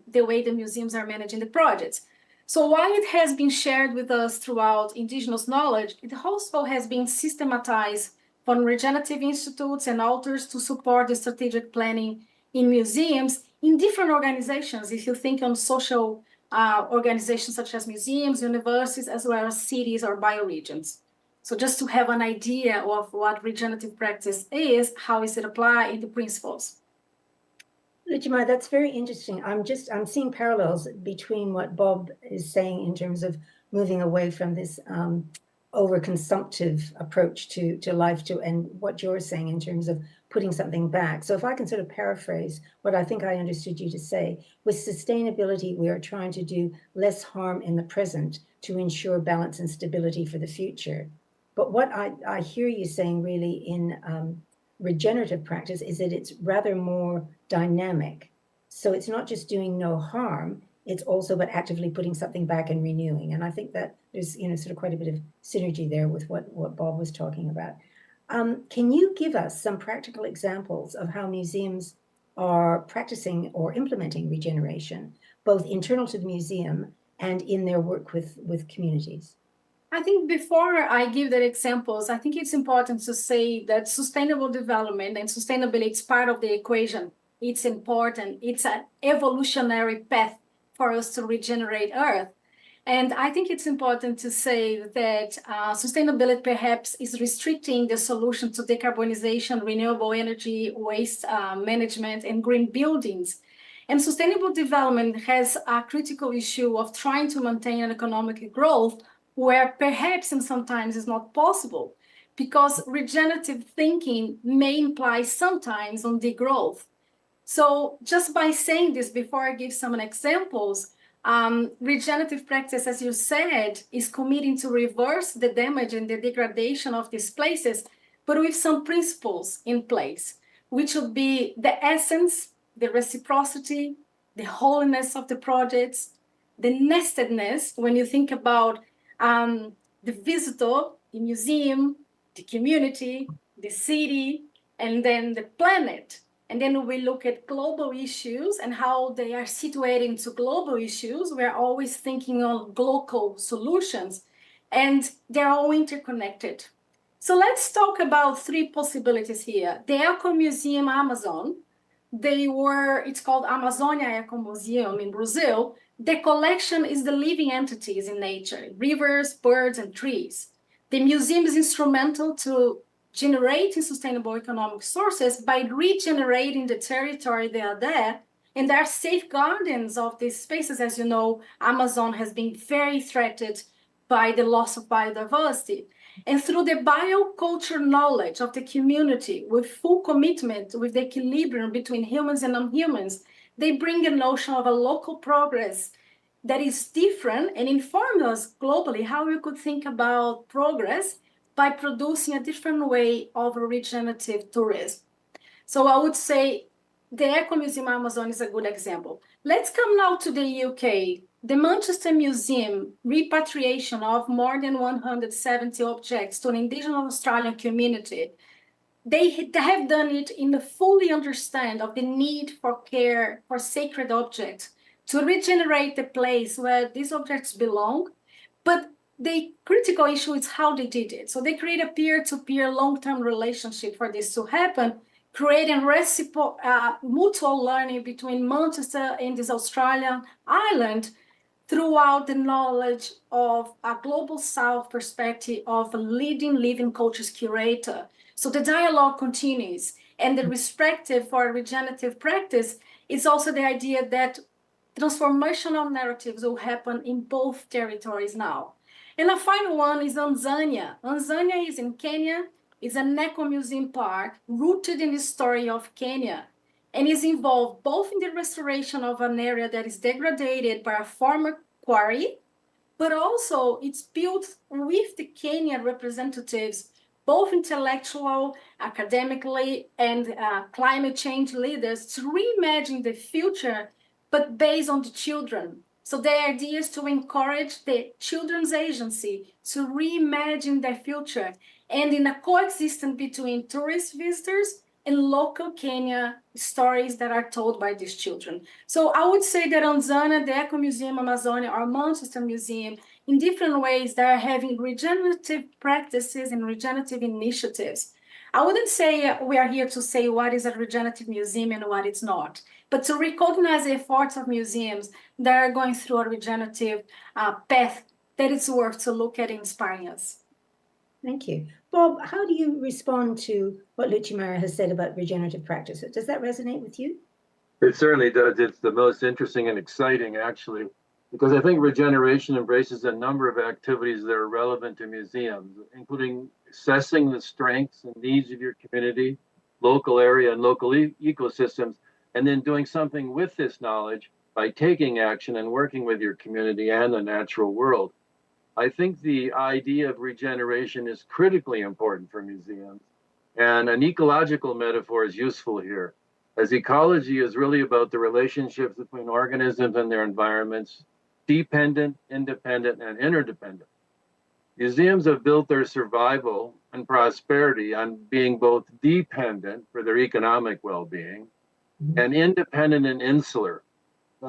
G: the way the museums are managing the projects. So while it has been shared with us throughout indigenous knowledge, it also has been systematized from regenerative institutes and authors to support the strategic planning in museums in different organizations. If you think on social organizations such as museums, universities, as well as cities or bioregions. So just to have an idea of what regenerative practice is, how is it applied in the principles?
I: Luchima, that's very interesting. I'm seeing parallels between what Bob is saying in terms of moving away from this overconsumptive approach to life and what you're saying in terms of putting something back. So if I can sort of paraphrase what I think I understood you to say, with sustainability, we are trying to do less harm in the present to ensure balance and stability for the future. But what I hear you saying really in regenerative practice is that it's rather more dynamic. So it's not just doing no harm, it's also but actively putting something back and renewing. And I think that there's sort of quite a bit of synergy there with what Bob was talking about. Can you give us some practical examples of how museums are practicing or implementing regeneration, both internal to the museum and in their work with communities?
G: I think before I give the examples, I think it's important to say that sustainable development and sustainability is part of the equation. It's important. It's an evolutionary path for us to regenerate Earth. And I think it's important to say that sustainability perhaps is restricting the solution to decarbonization, renewable energy, waste management, and green buildings. And sustainable development has a critical issue of trying to maintain an economic growth where perhaps and sometimes is not possible, because regenerative thinking may imply sometimes on degrowth. So just by saying this, before I give some examples, Regenerative practice, as you said, is committing to reverse the damage and the degradation of these places, but with some principles in place, which would be the essence, the reciprocity, the holiness of the projects, the nestedness, when you think about the visitor, the museum, the community, the city, and then the planet. And then we look at global issues and how they are situated into global issues. We're always thinking of local solutions, and they're all interconnected. So let's talk about three possibilities here. The Eco Museum Amazon, it's called Amazonia Eco Museum in Brazil. The collection is the living entities in nature, rivers, birds, and trees. The museum is instrumental to generating sustainable economic sources by regenerating the territory they are there. And there are safeguardians of these spaces. As you know, Amazon has been very threatened by the loss of biodiversity. And through the bioculture knowledge of the community, with full commitment with the equilibrium between humans and non-humans, they bring a notion of a local progress that is different and informs us globally how we could think about progress by producing a different way of regenerative tourism. So I would say the Eco Museum Amazon is a good example. Let's come now to the UK. The Manchester Museum repatriation of more than 170 objects to an Indigenous Australian community. They have done it in the fully understand of the need for care for sacred objects to regenerate the place where these objects belong, but the critical issue is how they did it. So they create a peer-to-peer long-term relationship for this to happen, creating mutual learning between Manchester and this Australian island throughout the knowledge of a global South perspective of a leading living cultures curator. So the dialogue continues, and the perspective for regenerative practice is also the idea that transformational narratives will happen in both territories now. And a final one is Tanzania. Tanzania is in Kenya, is an eco-museum park rooted in the story of Kenya, and is involved both in the restoration of an area that is degraded by a former quarry, but also it's built with the Kenyan representatives, both intellectual, academically, and climate change leaders, to reimagine the future, but based on the children. So the idea is to encourage the children's agency to reimagine their future, and in a coexistence between tourist visitors and local Kenya stories that are told by these children. So I would say that Tanzania, the Eco Museum Amazonia, or Manchester Museum, in different ways, they are having regenerative practices and regenerative initiatives. I wouldn't say we are here to say what is a regenerative museum and what it's not, but to recognize the efforts of museums that are going through a regenerative path that it's worth to look at inspiring us.
I: Thank you. Bob, how do you respond to what Lucimara has said about regenerative practices? Does that resonate with you?
R: It certainly does. It's the most interesting and exciting, actually, because I think regeneration embraces a number of activities that are relevant to museums, including assessing the strengths and needs of your community, local area, and local ecosystems, and then doing something with this knowledge by taking action and working with your community and the natural world. I think the idea of regeneration is critically important for museums, and an ecological metaphor is useful here, as ecology is really about the relationships between organisms and their environments, dependent, independent, and interdependent. Museums have built their survival and prosperity on being both dependent for their economic well-being and independent and insular,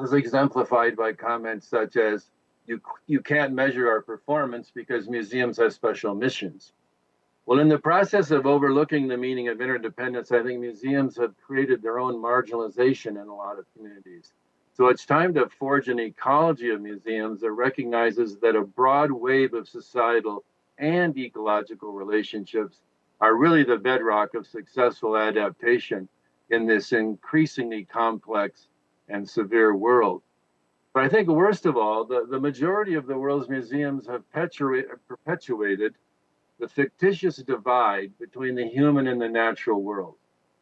R: as exemplified by comments such as, you can't measure our performance because museums have special missions. Well, in the process of overlooking the meaning of interdependence, I think museums have created their own marginalization in a lot of communities. So it's time to forge an ecology of museums that recognizes that a broad wave of societal and ecological relationships are really the bedrock of successful adaptation in this increasingly complex and severe world. But I think worst of all, the majority of the world's museums have perpetuated the fictitious divide between the human and the natural world,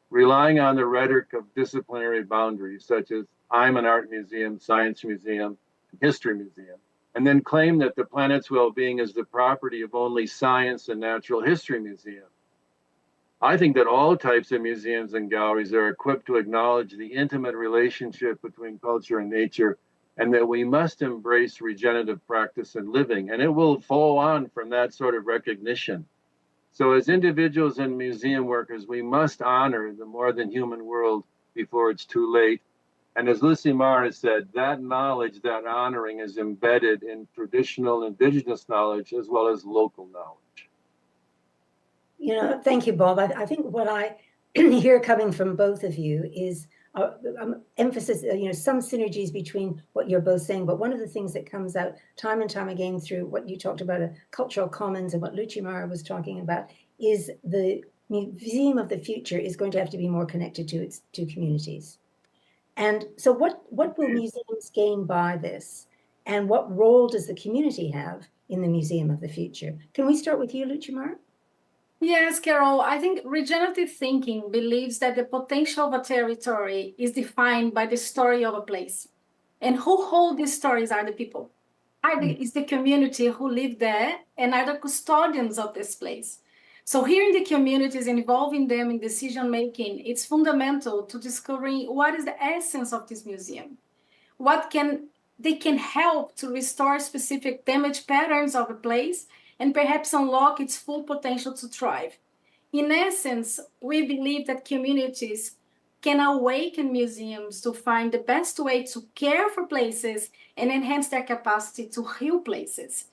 R: relying on the rhetoric of disciplinary boundaries, such as I'm an art museum, science museum, History Museum, and then claim that the planet's well-being is the property of only Science and Natural History Museum. I think that all types of museums and galleries are equipped to acknowledge the intimate relationship between culture and nature, and that we must embrace regenerative practice and living, and it will follow on from that sort of recognition. So as individuals and museum workers, we must honor the more than human world before it's too late. And as Lucy Mara said, that knowledge, that honoring is embedded in traditional indigenous knowledge as well as local knowledge.
I: You know, thank you, Bob. I think what I hear coming from both of you is emphasis, some synergies between what you're both saying. But one of the things that comes out time and time again through what you talked about, cultural commons, and what Lucimara was talking about, is the Museum of the Future is going to have to be more connected to communities. And so what will museums gain by this? And what role does the community have in the Museum of the Future? Can we start with you, Lucimara?
G: Yes, Carol, I think regenerative thinking believes that the potential of a territory is defined by the story of a place. And who hold these stories are the people. It's the community who live there and are the custodians of this place. So here in the communities, involving them in decision-making, it's fundamental to discovering what is the essence of this museum. They can help to restore specific damage patterns of a place and perhaps unlock its full potential to thrive. In essence, we believe that communities can awaken museums to find the best way to care for places and enhance their capacity to heal places.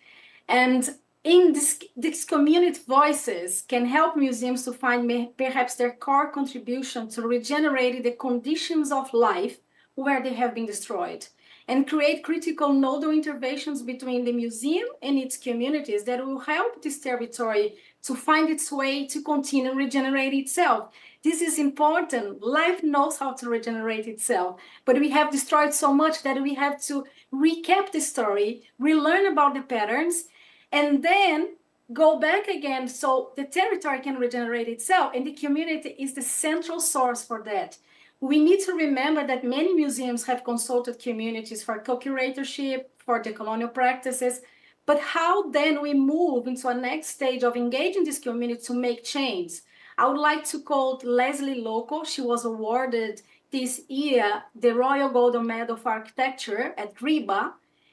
G: And in these community voices can help museums to find perhaps their core contribution to regenerating the conditions of life where they have been destroyed, and create critical nodal interventions between the museum and its communities that will help this territory to find its way to continue regenerating itself. This is important. Life knows how to regenerate itself, but we have destroyed so much that we have to recap the story, relearn about the patterns, and then go back again so the territory can regenerate itself, and the community is the central source for that. We need to remember that many museums have consulted communities for co-curatorship, for decolonial practices, but how then we move into a next stage of engaging this community to make change? I would like to quote Leslie Loco. She was awarded this year the Royal Golden Medal for Architecture at RIBA,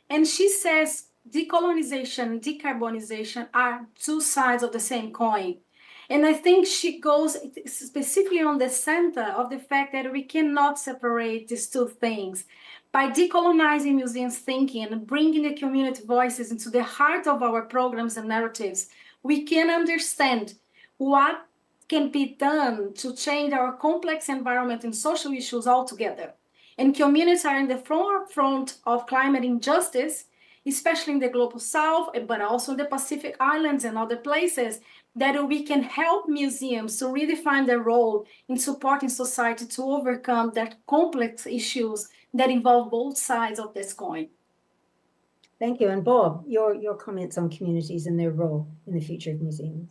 G: and she says decolonization and decarbonization are two sides of the same coin. And I think she goes specifically on the center of the fact that we cannot separate these two things. By decolonizing museums thinking and bringing the community voices into the heart of our programs and narratives, we can understand what can be done to change our complex environment and social issues altogether. And communities are in the forefront of climate injustice, especially in the Global South, but also in the Pacific Islands and other places, that we can help museums to redefine their role in supporting society to overcome that complex issues that involve both sides of this coin.
I: Thank you. And Bob, your comments on communities and their role in the future of museums.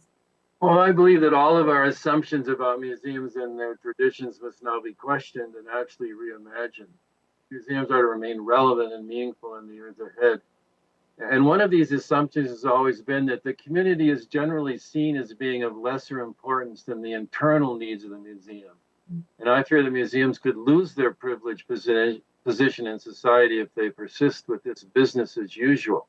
R: Well, I believe that all of our assumptions about museums and their traditions must now be questioned and actually reimagined. Museums are to remain relevant and meaningful in the years ahead. And one of these assumptions has always been that the community is generally seen as being of lesser importance than the internal needs of the museum. And I fear the museums could lose their privileged position in society if they persist with this business as usual.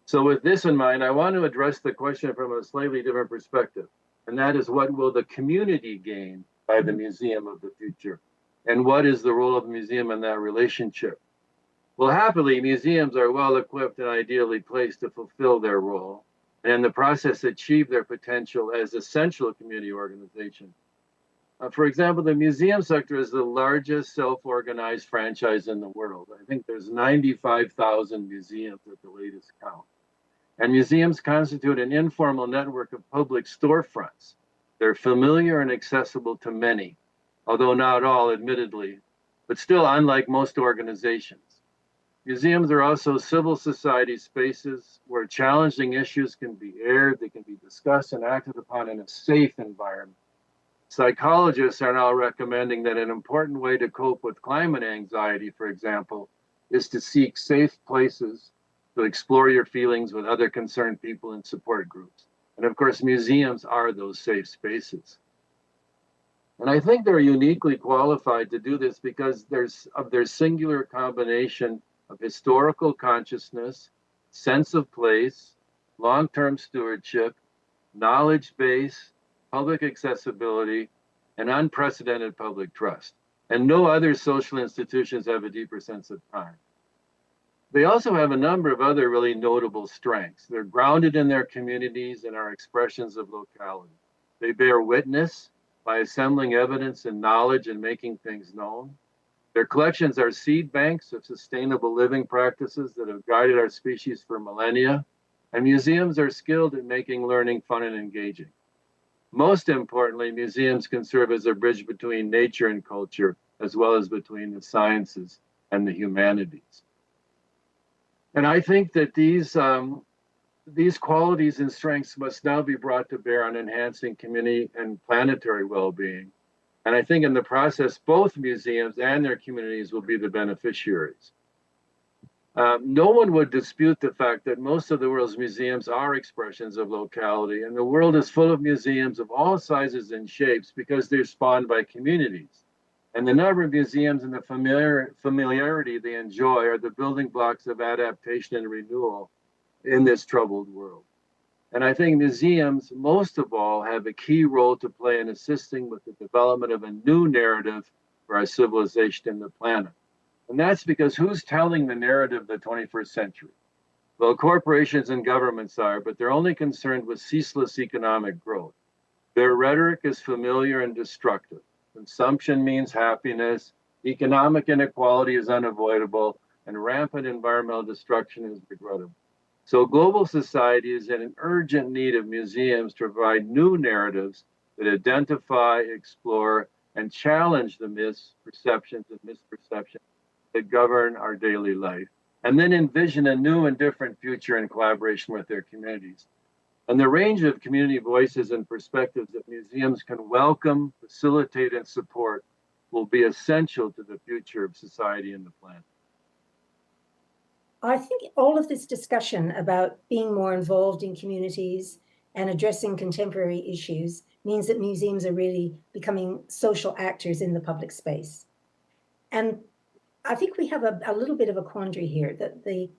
R: So with this in mind, I want to address the question from a slightly different perspective. And that is, what will the community gain by the Museum of the Future? And what is the role of the museum in that relationship? Well, happily, museums are well equipped and ideally placed to fulfill their role, and in the process achieve their potential as essential community organization. For example, the museum sector is the largest self-organized franchise in the world. I think there's 95,000 museums at the latest count. And museums constitute an informal network of public storefronts. They're familiar and accessible to many, although not all, admittedly, but still unlike most organizations. Museums are also civil society spaces where challenging issues can be aired, they can be discussed and acted upon in a safe environment. Psychologists are now recommending that an important way to cope with climate anxiety, for example, is to seek safe places to explore your feelings with other concerned people and support groups. And of course, museums are those safe spaces. And I think they're uniquely qualified to do this because of their singular combination of historical consciousness, sense of place, long-term stewardship, knowledge base, public accessibility, and unprecedented public trust. And no other social institutions have a deeper sense of time. They also have a number of other really notable strengths. They're grounded in their communities and are expressions of locality. They bear witness by assembling evidence and knowledge and making things known. Their collections are seed banks of sustainable living practices that have guided our species for millennia, and museums are skilled at making learning fun and engaging. Most importantly, museums can serve as a bridge between nature and culture, as well as between the sciences and the humanities. And I think that these qualities and strengths must now be brought to bear on enhancing community and planetary well-being. And I think in the process, both museums and their communities will be the beneficiaries. No one would dispute the fact that most of the world's museums are expressions of locality, and the world is full of museums of all sizes and shapes because they're spawned by communities. And the number of museums and the familiarity they enjoy are the building blocks of adaptation and renewal in this troubled world. And I think museums, most of all, have a key role to play in assisting with the development of a new narrative for our civilization and the planet. And that's because who's telling the narrative of the 21st century? Well, corporations and governments are, but they're only concerned with ceaseless economic growth. Their rhetoric is familiar and destructive. Consumption means happiness, economic inequality is unavoidable, and rampant environmental destruction is regrettable. So global society is in an urgent need of museums to provide new narratives that identify, explore, and challenge the misperceptions and misperceptions that govern our daily life, and then envision a new and different future in collaboration with their communities. And the range of community voices and perspectives that museums can welcome, facilitate, and support will be essential to the future of society and the planet.
I: I think all of this discussion about being more involved in communities and addressing contemporary issues means that museums are really becoming social actors in the public space. And I think we have a little bit of a quandary here that the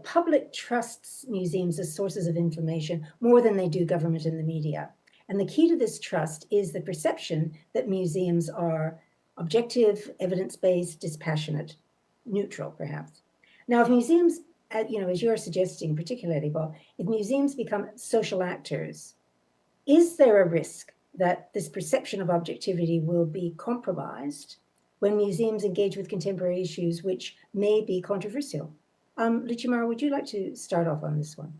I: public trusts museums as sources of information more than they do government and the media. And the key to this trust is the perception that museums are objective, evidence-based, dispassionate, neutral, perhaps. Now, if museums, as you're suggesting, particularly, Bob, if museums become social actors, is there a risk that this perception of objectivity will be compromised when museums engage with contemporary issues which may be controversial? Luchimara, would you like to start off on this one?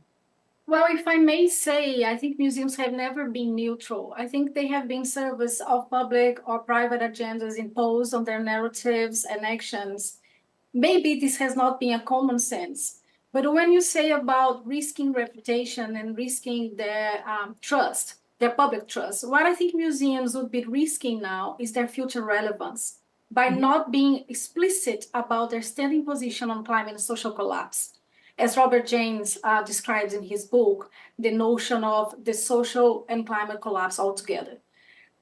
G: Well, if I may say, I think museums have never been neutral. I think they have been service of public or private agendas imposed on their narratives and actions. Maybe this has not been a common sense, but when you say about risking reputation and risking their trust, their public trust, what I think museums would be risking now is their future relevance by not being explicit about their standing position on climate and social collapse. As Robert James describes in his book, the notion of the social and climate collapse altogether.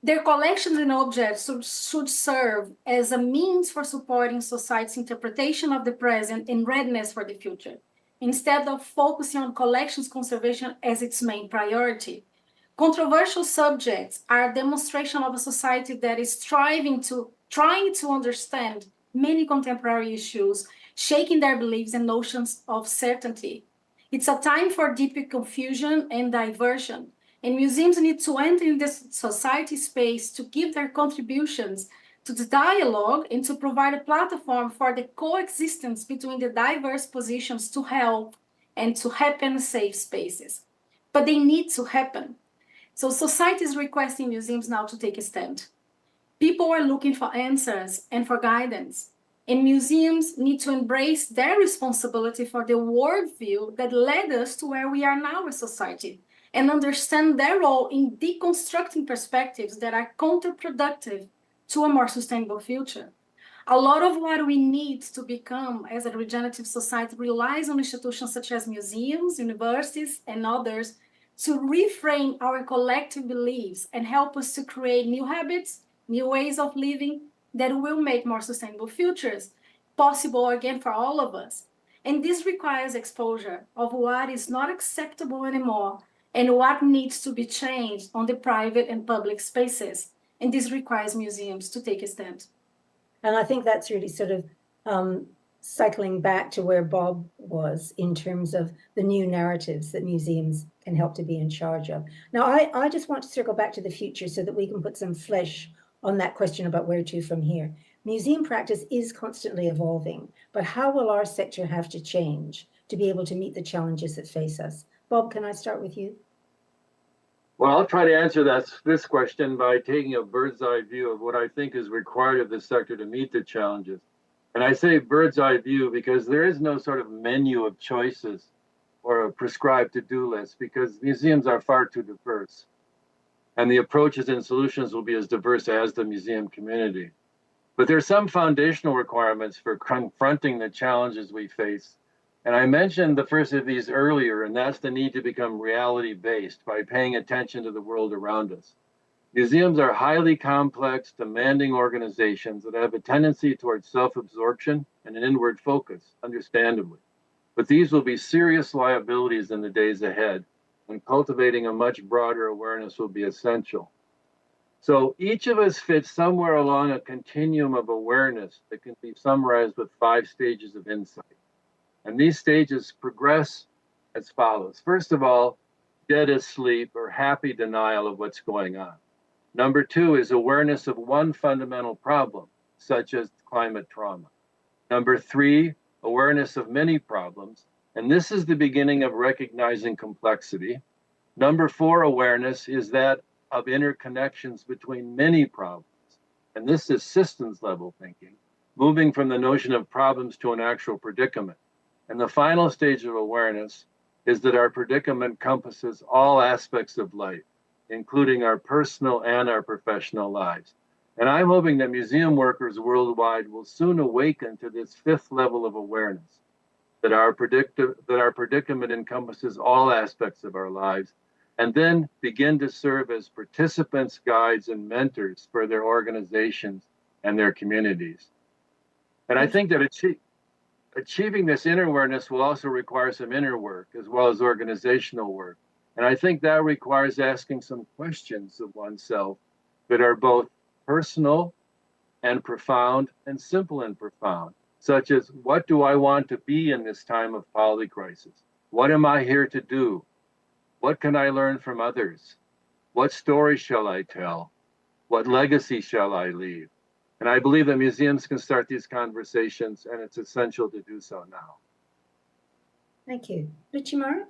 G: Their collections and objects should serve as a means for supporting society's interpretation of the present and readiness for the future, instead of focusing on collections conservation as its main priority. Controversial subjects are a demonstration of a society that is trying to understand many contemporary issues, shaking their beliefs and notions of certainty. It's a time for deep confusion and diversion. And museums need to enter in this society space to give their contributions to the dialogue and to provide a platform for the coexistence between the diverse positions to help and to happen safe spaces. But they need to happen. So society is requesting museums now to take a stand. People are looking for answers and for guidance. And museums need to embrace their responsibility for the worldview that led us to where we are now as society, and understand their role in deconstructing perspectives that are counterproductive to a more sustainable future. A lot of what we need to become as a regenerative society relies on institutions such as museums, universities, and others to reframe our collective beliefs and help us to create new habits, new ways of living that will make more sustainable futures possible again for all of us. And this requires exposure of what is not acceptable anymore and what needs to be changed on the private and public spaces. And this requires museums to take a stand.
I: And I think that's really sort of cycling back to where Bob was in terms of the new narratives that museums can help to be in charge of. Now, I just want to circle back to the future so that we can put some flesh on that question about where to from here. Museum practice is constantly evolving, but how will our sector have to change to be able to meet the challenges that face us? Bob, can I start with you?
R: Well, I'll try to answer this question by taking a bird's eye view of what I think is required of the sector to meet the challenges. And I say bird's eye view because there is no sort of menu of choices or a prescribed to-do list, because museums are far too diverse. And the approaches and solutions will be as diverse as the museum community. But there are some foundational requirements for confronting the challenges we face. And I mentioned the first of these earlier, and that's the need to become reality-based by paying attention to the world around us. Museums are highly complex, demanding organizations that have a tendency towards self-absorption and an inward focus, understandably. But these will be serious liabilities in the days ahead, and cultivating a much broader awareness will be essential. So each of us fits somewhere along a continuum of awareness that can be summarized with 5 stages of insight. And these stages progress as follows. First of all, dead asleep or happy denial of what's going on. Number 2 is awareness of one fundamental problem, such as climate trauma. Number 3, awareness of many problems. And this is the beginning of recognizing complexity. Number 4 awareness is that of interconnections between many problems. And this is systems level thinking, moving from the notion of problems to an actual predicament. And the final stage of awareness is that our predicament encompasses all aspects of life, including our personal and our professional lives. And I'm hoping that museum workers worldwide will soon awaken to this 5th level of awareness, that our predicament encompasses all aspects of our lives, and then begin to serve as participants, guides, and mentors for their organizations and their communities. And I think that achieving this inner awareness will also require some inner work as well as organizational work. And I think that requires asking some questions of oneself that are both personal and profound and simple and profound, such as, what do I want to be in this time of polycrisis? What am I here to do? What can I learn from others? What story shall I tell? What legacy shall I leave? And I believe that museums can start these conversations, and it's essential to do so now.
I: Thank you. Ruchimara?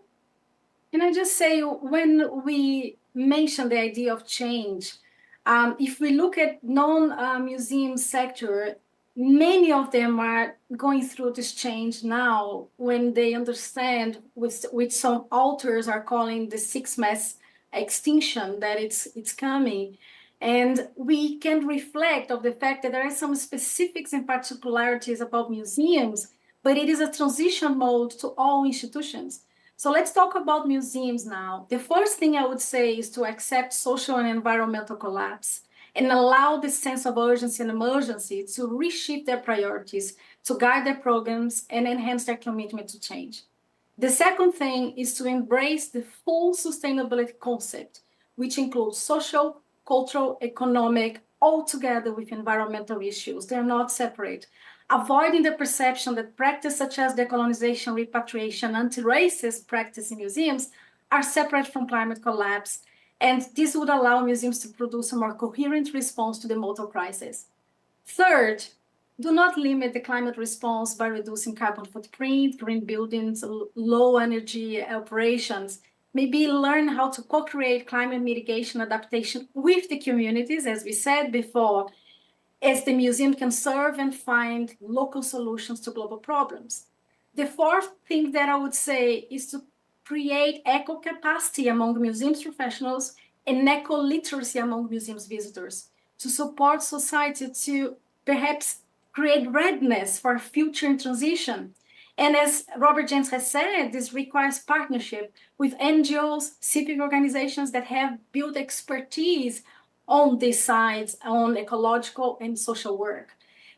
G: Can I just say, when we mention the idea of change, if we look at non-museum sector, many of them are going through this change now when they understand, which some authors are calling the 6th mass extinction, that it's coming. And we can reflect of the fact that there are some specifics and particularities about museums, but it is a transition mode to all institutions. So let's talk about museums now. The first thing I would say is to accept social and environmental collapse and allow the sense of urgency and emergency to reshift their priorities, to guide their programs and enhance their commitment to change. The second thing is to embrace the full sustainability concept, which includes social, cultural, economic, all together with environmental issues. They're not separate. Avoiding the perception that practice such as decolonization, repatriation, anti-racist practice in museums are separate from climate collapse. And this would allow museums to produce a more coherent response to the multiple crisis. Third, do not limit the climate response by reducing carbon footprint, green buildings, low energy operations. Maybe learn how to co-create climate mitigation adaptation with the communities, as we said before, as the museum can serve and find local solutions to global problems. The fourth thing that I would say is to create eco-capacity among museums professionals and eco-literacy among museums visitors to support society to perhaps create readiness for future transition. And as Robert James has said, this requires partnership with NGOs, civic organizations that have built expertise on these sides, on ecological and social work.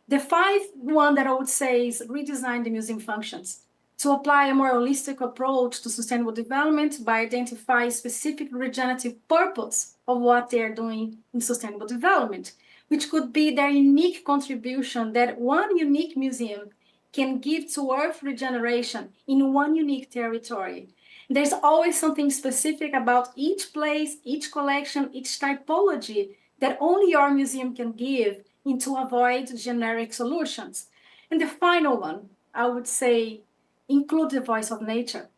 G: The fifth one that I would say is redesign the museum functions to apply a more holistic approach to sustainable development by identifying specific regenerative purpose of what they are doing in sustainable development, which could be their unique contribution that one unique museum can give to earth regeneration in one unique territory. There's always something specific about each place, each collection, each typology that only your museum can give and to avoid generic solutions. And the final one, I would say, include the voice of nature.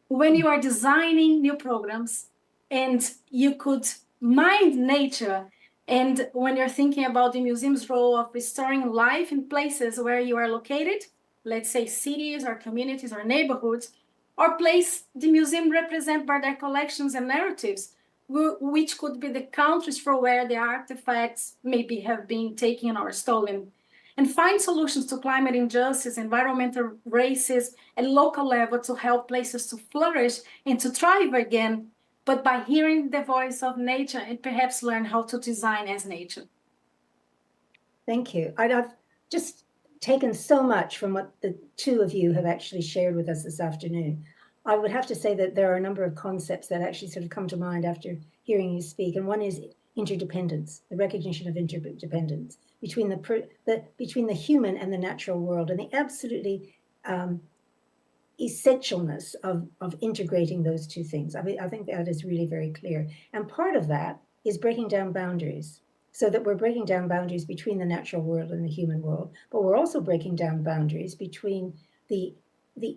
G: When you are designing new programs and you could mind nature, and when you're thinking about the museum's role of restoring life in places where you are located, let's say cities or communities or neighborhoods, or place the museum represent by their collections and narratives, which could be the countries for where the artifacts maybe have been taken or stolen, and find solutions to climate injustice, environmental racism at local level to help places to flourish and to thrive again, but by hearing the voice of nature and perhaps learn how to design as nature.
I: Thank you. I've just taken so much from what the two of you have actually shared with us this afternoon. I would have to say that there are a number of concepts that actually sort of come to mind after hearing you speak, and one is interdependence, the recognition of interdependence between the human and the natural world, and the absolutely essentialness of integrating those two things. I mean, I think that is really very clear. And part of that is breaking down boundaries, so that we're breaking down boundaries between the natural world and the human world, but we're also breaking down boundaries between the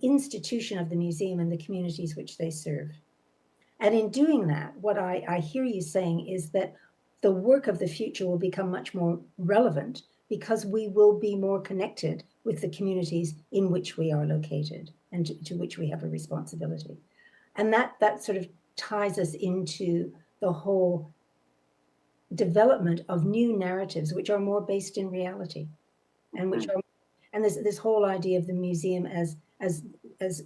I: institution of the museum and the communities which they serve. And in doing that, what I hear you saying is that the work of the future will become much more relevant because we will be more connected with the communities in which we are located and to which we have a responsibility. And that sort of ties us into the whole development of new narratives which are more based in reality, and which are, and this whole idea of the museum as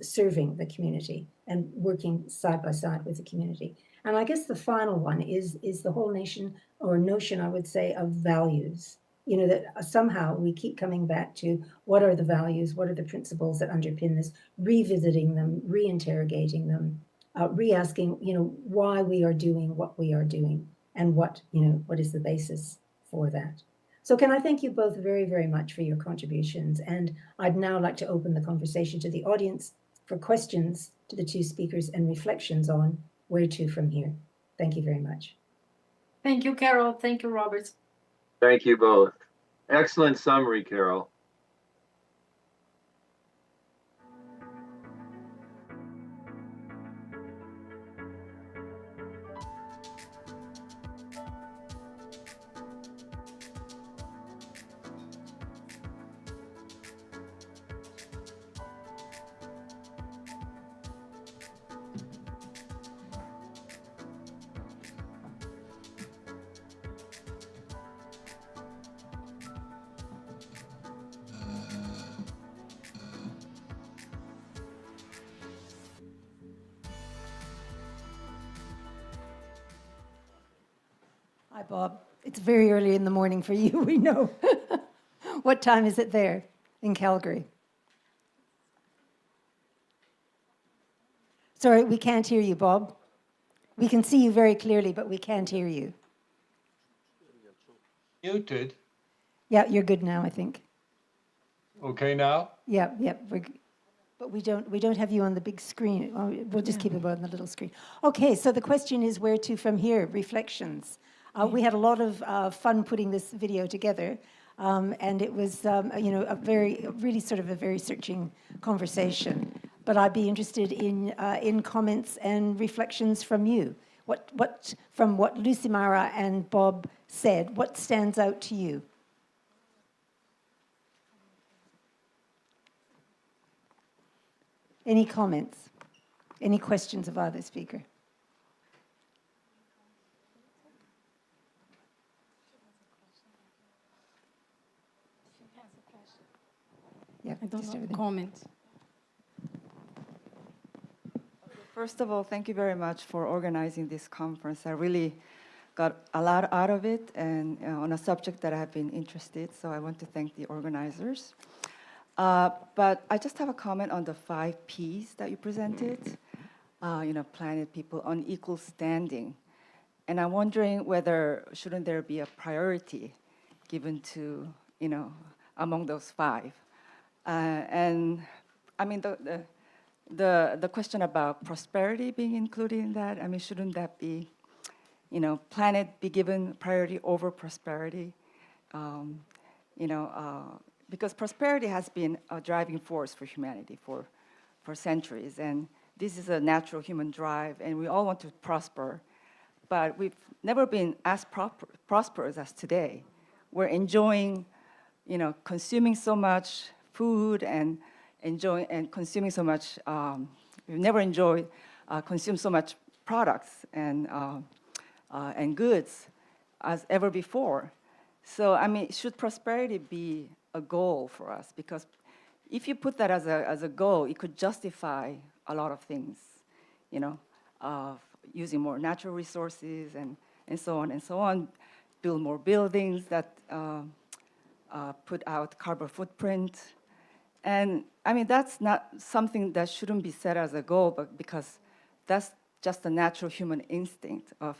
I: serving the community and working side by side with the community. And I guess the final one is the whole notion, I would say, of values. You know, that somehow we keep coming back to what are the values, what are the principles that underpin this, revisiting them, reinterrogating them, re-asking, you know, why we are doing what we are doing and what, you know, what is the basis for that. So can I thank you both very, very much for your contributions. And I'd now like to open the conversation to the audience for questions to the two speakers and reflections on where to from here. Thank you very much.
G: Thank you, Carol. Thank you, Robert.
R: Thank you both. Excellent summary, Carol.
I: Hi, Bob. It's very early in the morning for you, we know. What time is it there in Calgary? Sorry, we can't hear you, Bob. We can see you very clearly, but we can't hear you.
H: Muted.
I: Yeah, you're good now, I think.
H: Okay now?
I: Yeah, but we don't have you on the big screen. We'll just keep it on the little screen. Okay, so the question is where to from here? Reflections. We had a lot of fun putting this video together, and it was, you know, really sort of a very searching conversation. But I'd be interested in comments and reflections from you. From what Lucy Mara and Bob said, what stands out to you? Any comments? Any questions of either speaker? Yeah,
D: I don't
I: just
D: know,
I: over there.
D: comment.
T: First of all, thank you very much for organizing this conference. I really got a lot out of it and on a subject that I have been interested, so I want to thank the organizers. But I just have a comment on the 5 Ps that you presented. Planet, people, unequal standing. And I'm wondering whether shouldn't there be a priority given to, among those 5. And I mean, the question about prosperity being included in that, I mean, shouldn't that be, planet be given priority over prosperity? Because prosperity has been a driving force for humanity for centuries. And this is a natural human drive, and we all want to prosper. But we've never been as prosperous as today. We're enjoying, consuming so much food and consuming so much. We've never consumed so much products and goods as ever before. So I mean, should prosperity be a goal for us? Because if you put that as a goal, it could justify a lot of things, using more natural resources and so on and so on, build more buildings that put out carbon footprint. And I mean, that's not something that shouldn't be set as a goal, but because that's just a natural human instinct of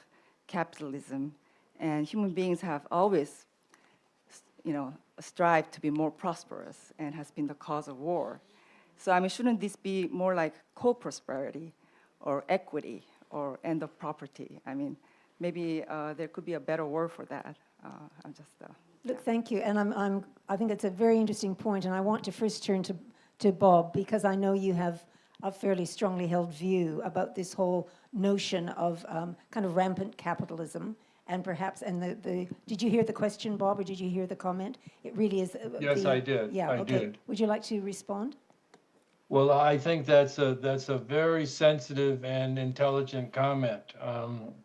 T: capitalism. And human beings have always, strived to be more prosperous and has been the cause of war. So I mean, shouldn't this be more like co-prosperity or equity or end of property? I mean, maybe there could be a better word for that. I'm just.
I: Look, thank you, and I think it's a very interesting point, and I want to first turn to Bob, because I know you have a fairly strongly held view about this whole notion of kind of rampant capitalism, and perhaps, did you hear the question, Bob, or did you hear the comment? It really is.
H: Yes, I did.
I: Yeah,
H: I
I: okay.
H: did.
I: Would you like to respond?
H: Well, I think that's a very sensitive and intelligent comment.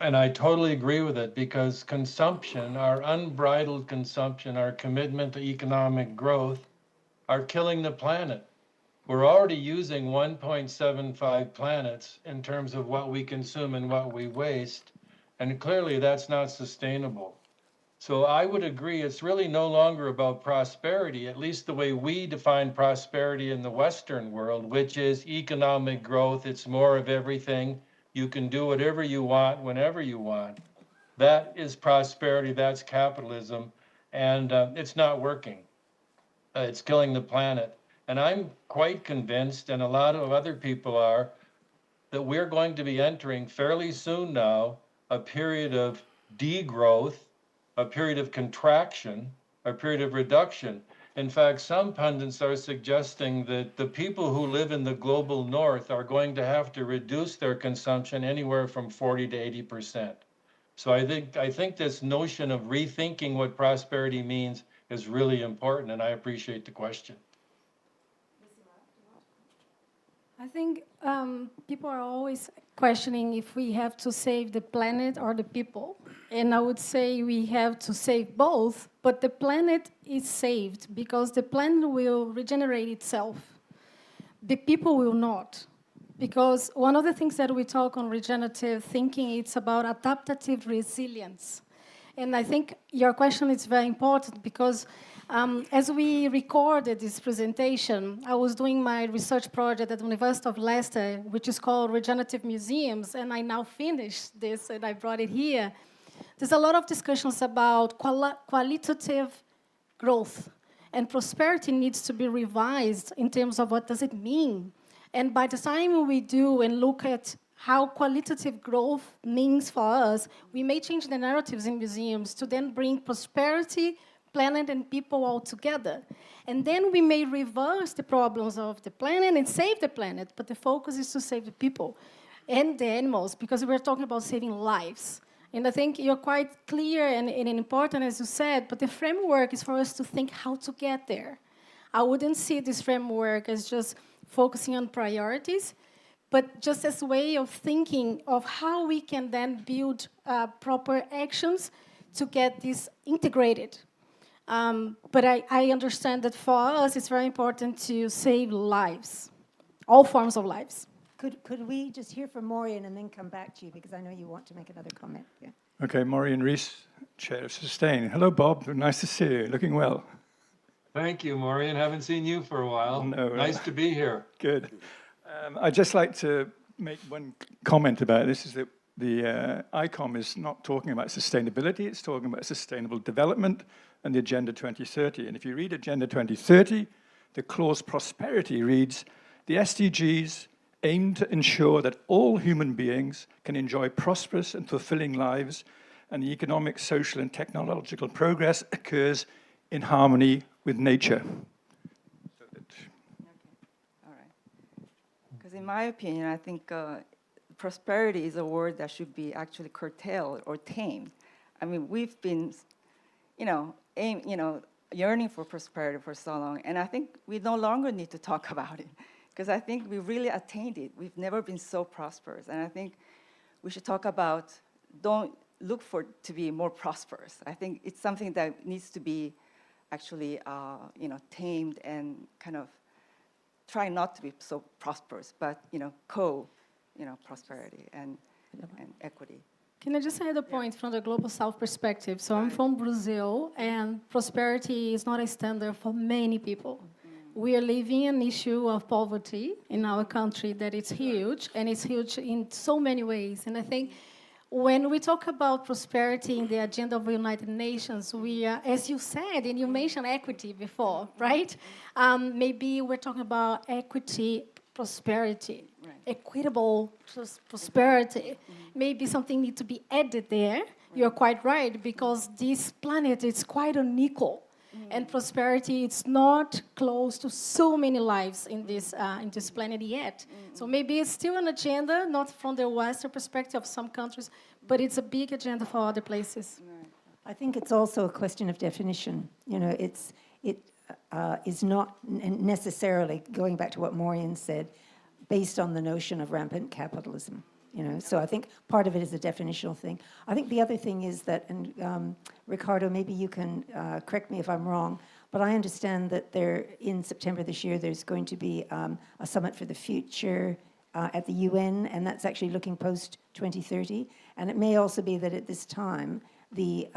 H: And I totally agree with it, because consumption, our unbridled consumption, our commitment to economic growth are killing the planet. We're already using 1.75 planets in terms of what we consume and what we waste. And clearly that's not sustainable. So I would agree, it's really no longer about prosperity, at least the way we define prosperity in the Western world, which is economic growth. It's more of everything. You can do whatever you want, whenever you want. That is prosperity, that's capitalism, and it's not working. It's killing the planet. And I'm quite convinced, and a lot of other people are, that we're going to be entering fairly soon now a period of degrowth, a period of contraction, a period of reduction. In fact, some pundits are suggesting that the people who live in the global north are going to have to reduce their consumption anywhere from 40 to 80%. So I think this notion of rethinking what prosperity means is really important, and I appreciate the question.
D: I think people are always questioning if we have to save the planet or the people. And I would say we have to save both, but the planet is saved because the planet will regenerate itself. The people will not. Because one of the things that we talk on regenerative thinking, it's about adaptive resilience. And I think your question is very important because as we recorded this presentation, I was doing my research project at the University of Leicester, which is called Regenerative Museums, and I now finished this and I brought it here. There's a lot of discussions about qualitative growth, and prosperity needs to be revised in terms of what does it mean. And by the time we do and look at how qualitative growth means for us, we may change the narratives in museums to then bring prosperity, planet, and people all together. And then we may reverse the problems of the planet and save the planet, but the focus is to save the people and the animals, because we're talking about saving lives. And I think you're quite clear and important, as you said, but the framework is for us to think how to get there. I wouldn't see this framework as just focusing on priorities, but just as a way of thinking of how we can then build proper actions to get this integrated. But I understand that for us, it's very important to save lives, all forms of lives.
I: Could we just hear from Maureen and then come back to you, because I know you want to make another comment. Yeah.
S: Okay, Maureen Rees, Chair of Sustain. Hello, Bob. Nice to see you. Looking well.
H: Thank you, Maureen. Haven't seen you for a while.
S: No,
H: Nice to be here.
S: Good. I'd just like to make one comment about this, is that the ICOM is not talking about sustainability, it's talking about sustainable development and the Agenda 2030. And if you read Agenda 2030, the clause prosperity reads, the SDGs aim to ensure that all human beings can enjoy prosperous and fulfilling lives, and the economic, social, and technological progress occurs in harmony with nature.
T: Because in my opinion, I think prosperity is a word that should be actually curtailed or tamed. I mean, we've been, yearning for prosperity for so long, and I think we no longer need to talk about it, because I think we really attained it. We've never been so prosperous, and I think we should talk about, don't look for to be more prosperous. I think it's something that needs to be actually, tamed and kind of try not to be so prosperous, but prosperity and equity.
D: Can I just add a point from the Global South perspective? So I'm from Brazil, and prosperity is not a standard for many people. We are living an issue of poverty in our country that is huge, and it's huge in so many ways. And I think when we talk about prosperity in the agenda of the United Nations, we are, as you said, and you mentioned equity before, right? Maybe we're talking about equity, prosperity, equitable prosperity. Maybe something needs to be added there. You're quite right, because this planet is quite unequal. And prosperity, it's not close to so many lives in this planet yet. So maybe it's still an agenda, not from the Western perspective of some countries, but it's a big agenda for other places.
I: I think it's also a question of definition. It is not necessarily, going back to what Maureen said, based on the notion of rampant capitalism. So I think part of it is a definitional thing. I think the other thing is that, and Ricardo, maybe you can correct me if I'm wrong, but I understand that in September this year, there's going to be a summit for the future at the UN, and that's actually looking post-2030. And it may also be that at this time, the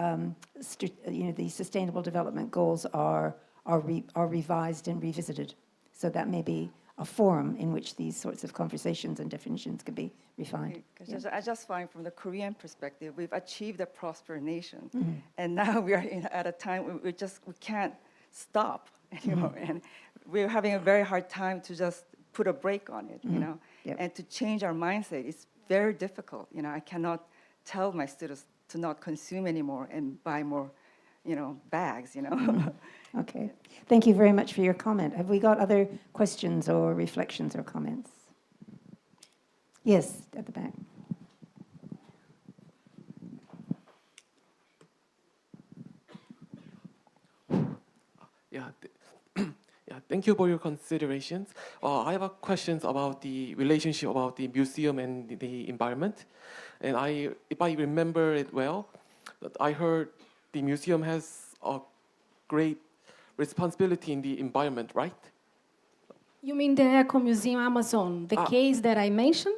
I: Sustainable Development Goals are revised and revisited. So that may be a forum in which these sorts of conversations and definitions can be refined.
T: Because I just find from the Korean perspective, we've achieved a prosperous nation, and now we are at a time where we can't stop anymore, and we're having a very hard time to just put a brake on it, and to change our mindset. It's very difficult. I cannot tell my students to not consume anymore and buy more, bags.
I: Okay. Thank you very much for your comment. Have we got other questions or reflections or comments? Yes, at the back.
U: Thank you for your considerations. I have questions about the relationship about the museum and the environment. And if I remember it well, I heard the museum has a great responsibility in the environment, right?
D: You mean the Eco Museum Amazon, the case that I mentioned?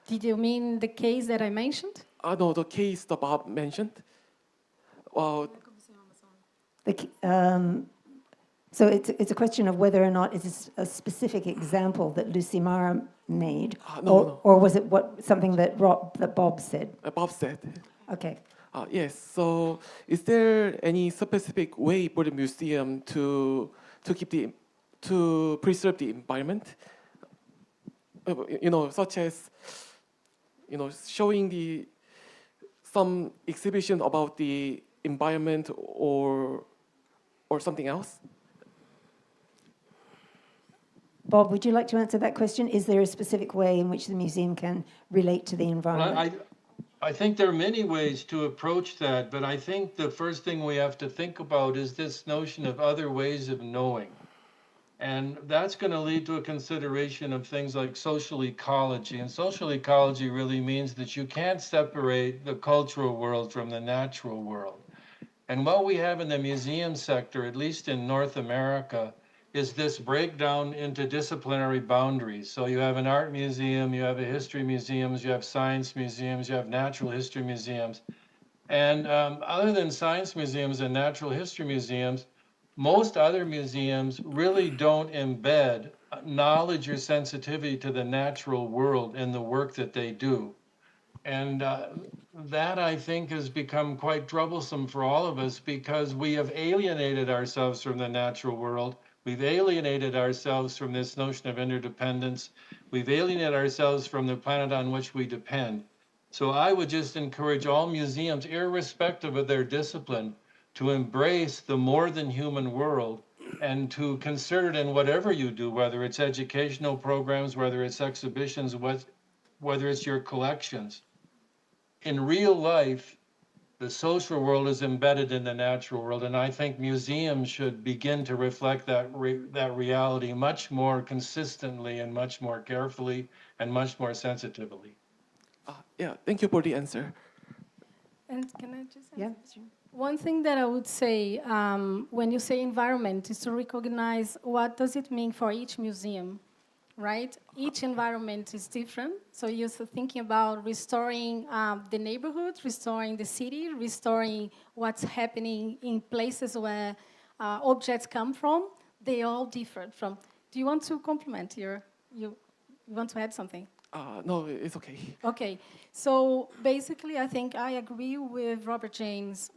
D: Did you mean the case that I mentioned?
U: No, the case that Bob mentioned.
I: So it's a question of whether or not it is a specific example that Lucy Mara made, or was it something that Bob said?
U: Bob said.
I: Okay.
U: Yes. So, is there any specific way for the museum to preserve the environment? Such as showing some exhibition about the environment or something else.
I: Bob, would you like to answer that question? Is there a specific way in which the museum can relate to the environment?
H: I think there are many ways to approach that, but I think the first thing we have to think about is this notion of other ways of knowing. And that's going to lead to a consideration of things like social ecology. And social ecology really means that you can't separate the cultural world from the natural world. And what we have in the museum sector, at least in North America, is this breakdown into disciplinary boundaries. So you have an art museum, you have a history museums, you have science museums, you have natural history museums. And other than science museums and natural history museums, most other museums really don't embed knowledge or sensitivity to the natural world in the work that they do. And that, I think, has become quite troublesome for all of us because we have alienated ourselves from the natural world. We've alienated ourselves from this notion of interdependence. We've alienated ourselves from the planet on which we depend. So I would just encourage all museums, irrespective of their discipline, to embrace the more than human world and to consider it in whatever you do, whether it's educational programs, whether it's exhibitions, whether it's your collections. In real life, the social world is embedded in the natural world, and I think museums should begin to reflect that reality much more consistently and much more carefully and much more sensitively.
U: Yeah, thank you for the answer.
D: And can I just
I: Yeah,
D: sure. One thing that I would say when you say environment is to recognize what does it mean for each museum, right? Each environment is different. So you're thinking about restoring the neighborhood, restoring the city, restoring what's happening in places where objects come from. They all differ from. Do you want to complement you want to add something?
U: No, it's okay.
D: Okay, so basically, I think I agree with Robert James.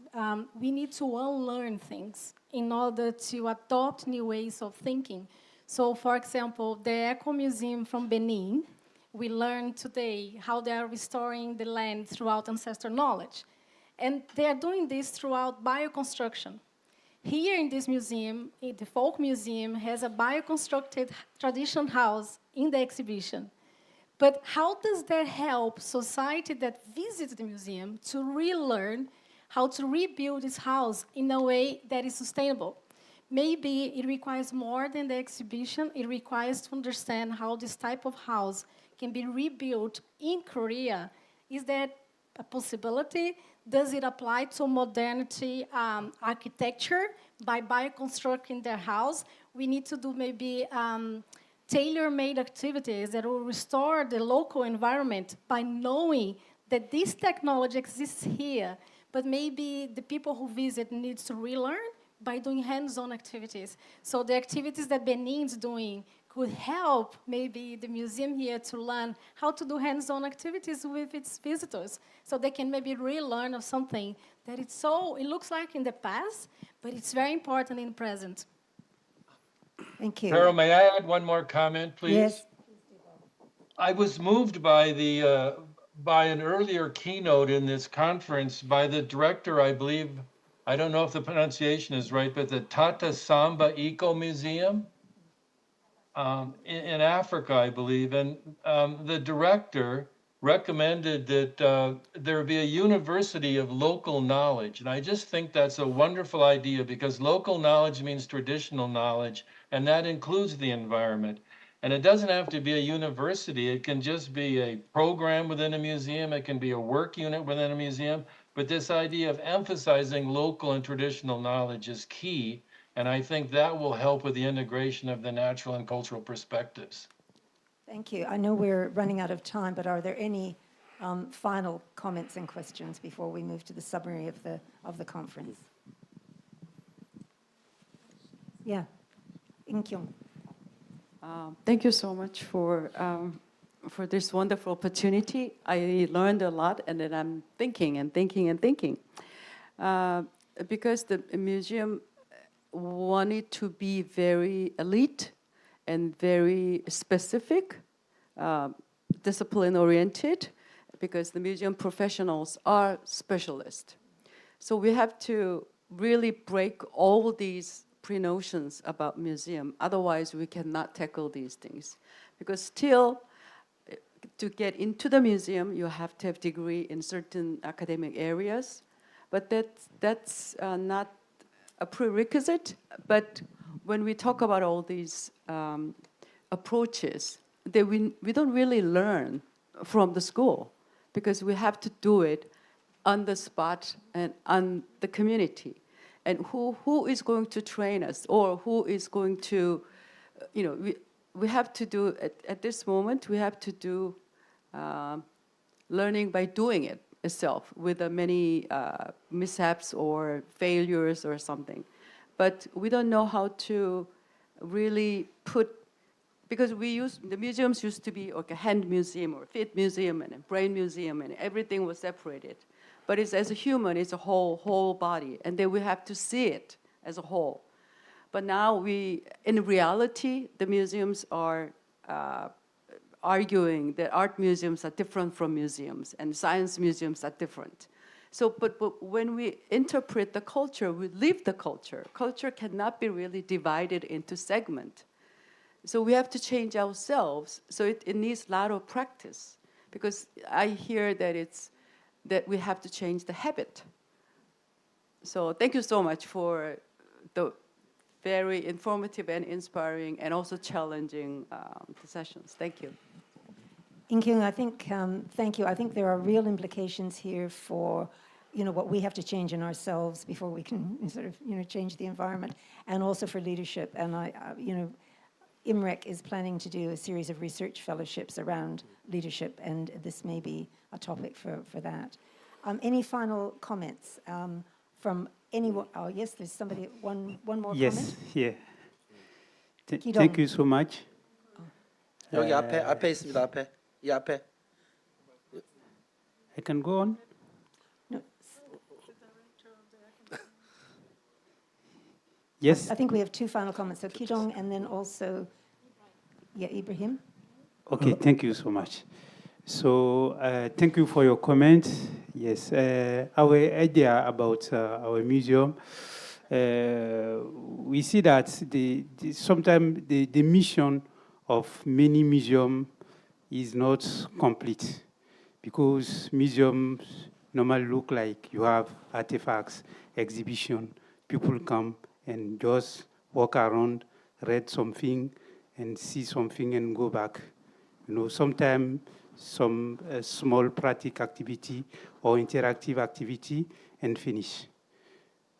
D: We need to unlearn things in order to adopt new ways of thinking. So, for example, the Eco Museum from Benin, we learned today how they are restoring the land throughout ancestral knowledge. And they are doing this throughout bioconstruction. Here in this museum, the Folk Museum has a bioconstructed tradition house in the exhibition. But how does that help society that visits the museum to relearn how to rebuild this house in a way that is sustainable? Maybe it requires more than the exhibition. It requires to understand how this type of house can be rebuilt in Korea. Is that a possibility? Does it apply to modernity architecture by bioconstructing their house? We need to do maybe tailor-made activities that will restore the local environment by knowing that this technology exists here, but maybe the people who visit need to relearn by doing hands-on activities. So the activities that Benin's doing could help maybe the museum here to learn how to do hands-on activities with its visitors, so they can maybe relearn of something that it looks like in the past, but it's very important in the present.
I: Thank you.
H: Carol, may I add one more comment, please?
I: Yes.
H: I was moved by by an earlier keynote in this conference by the director, I believe, I don't know if the pronunciation is right, but the Tata Samba Eco Museum in Africa, I believe. And the director recommended that there be a university of local knowledge. And I just think that's a wonderful idea because local knowledge means traditional knowledge, and that includes the environment. And it doesn't have to be a university. It can just be a program within a museum. It can be a work unit within a museum. But this idea of emphasizing local and traditional knowledge is key. And I think that will help with the integration of the natural and cultural perspectives.
I: Thank you. I know we're running out of time, but are there any final comments and questions before we move to the summary of the conference? Yeah, In-kyung.
K: Thank you so much for this wonderful opportunity. I learned a lot, and then I'm thinking and thinking and thinking. Because the museum wanted to be very elite and very specific, discipline-oriented, because the museum professionals are specialists. So we have to really break all these pre-notions about museum. Otherwise, we cannot tackle these things. Because still, to get into the museum, you have to have degree in certain academic areas. But that's not a prerequisite. But when we talk about all these approaches, we don't really learn from the school, because we have to do it on the spot and on the community. And who is going to train us, or who is going to, we have to do, at this moment, we have to do learning by doing it itself with many mishaps or failures or something. But we don't know how to really because the museums used to be like a hand museum or feet museum and a brain museum, and everything was separated. But as a human, it's a whole body, and then we have to see it as a whole. But now in reality, the museums are arguing that art museums are different from museums, and science museums are different. So, but when we interpret the culture, we live the culture. Culture cannot be really divided into segments. So we have to change ourselves. So it needs a lot of practice, because I hear that we have to change the habit. So thank you so much for the very informative and inspiring and also challenging sessions. Thank you.
I: In-kyung, I think, thank you. I think there are real implications here for, what we have to change in ourselves before we can sort of, change the environment, and also for leadership. And IMREC is planning to do a series of research fellowships around leadership, and this may be a topic for that. Any final comments from anyone? Oh, yes, there's somebody, one more comment?
C: Yes, yeah.
I: Ki-dong.
C: Thank you so much.
A: 여기 앞에 있습니다. 앞에. 이 앞에.
C: I can go on?
I: No.
C: Yes.
I: I think we have two final comments. So Ki-dong, and then also, Ibrahim.
C: Okay, thank you so much. So thank you for your comment. Yes, our idea about our museum, we see that sometimes the mission of many museums is not complete, because museums normally look like you have artifacts, exhibition, people come and just walk around, read something, and see something and go back. Sometimes some small practical activity or interactive activity and finish.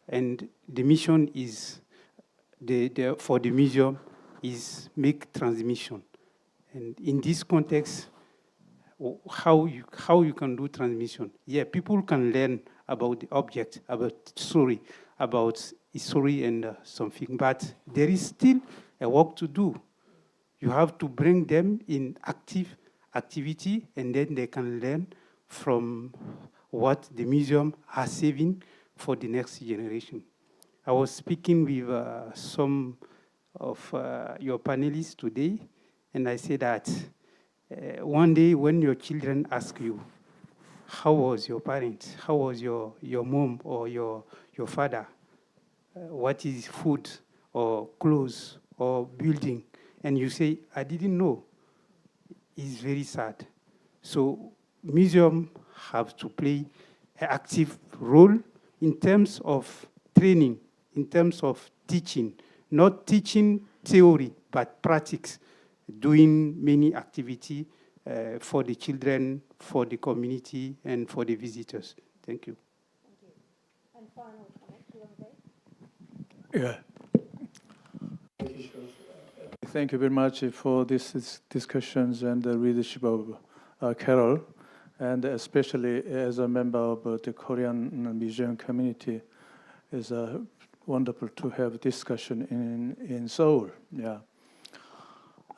C: And the mission is, for the museum, is make transmission. And in this context, how you can do transmission? Yeah, people can learn about the object, about story, about history and something, but there is still a work to do. You have to bring them in activity, and then they can learn from what the museum are saving for the next generation. I was speaking with some of your panelists today, and I said that one day when your children ask you, how was your parents? How was your mom or your father? What is food or clothes or building? And you say, I didn't know. It's very sad. So museums have to play an active role in terms of training, in terms of teaching, not teaching theory, but practice, doing many activities for the children, for the community, and for the visitors. Thank you.
I: Thank you. And final comment,
S: Yeah. Thank you very much for these discussions and the leadership of Carol, and especially as a member of the Korean museum community. It's wonderful to have discussion in Seoul. Yeah.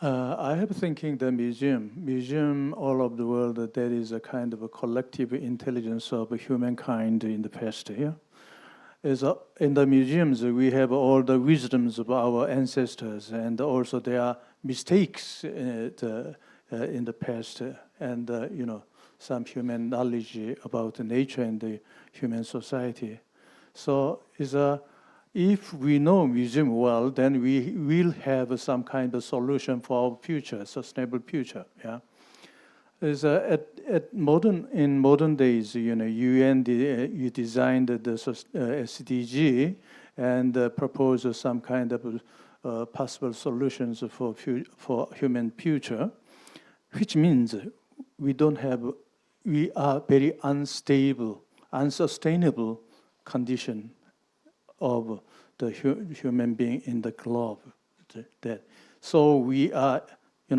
S: I have thinking the museum all over the world, there is a kind of a collective intelligence of humankind in the past here. In the museums, we have all the wisdoms of our ancestors, and also there are mistakes in the past, and some human knowledge about nature and the human society. So if we know museum well, then we will have some kind of solution for our future, sustainable future. Yeah. In modern days, UN you designed the SDG and proposed some kind of possible solutions for human future, which means we are very unstable
P: unsustainable condition of the human being in the globe. So we are,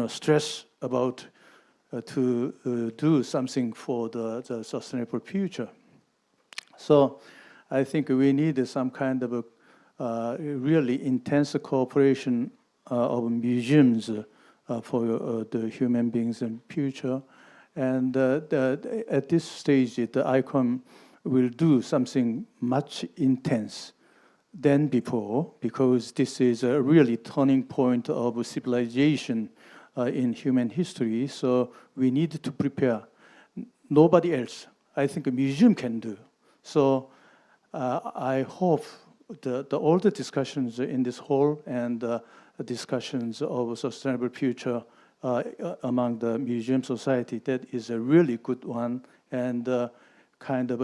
P: stressed about to do something for the sustainable future. So I think we need some kind of a really intense cooperation of museums for the human beings in future. And at this stage, the ICOM will do something much intense than before, because this is a really turning point of civilization in human history. So we need to prepare. Nobody else, I think a museum can do. So I hope all the discussions in this hall and discussions of sustainable future among the museum society, that is a really good one, and kind of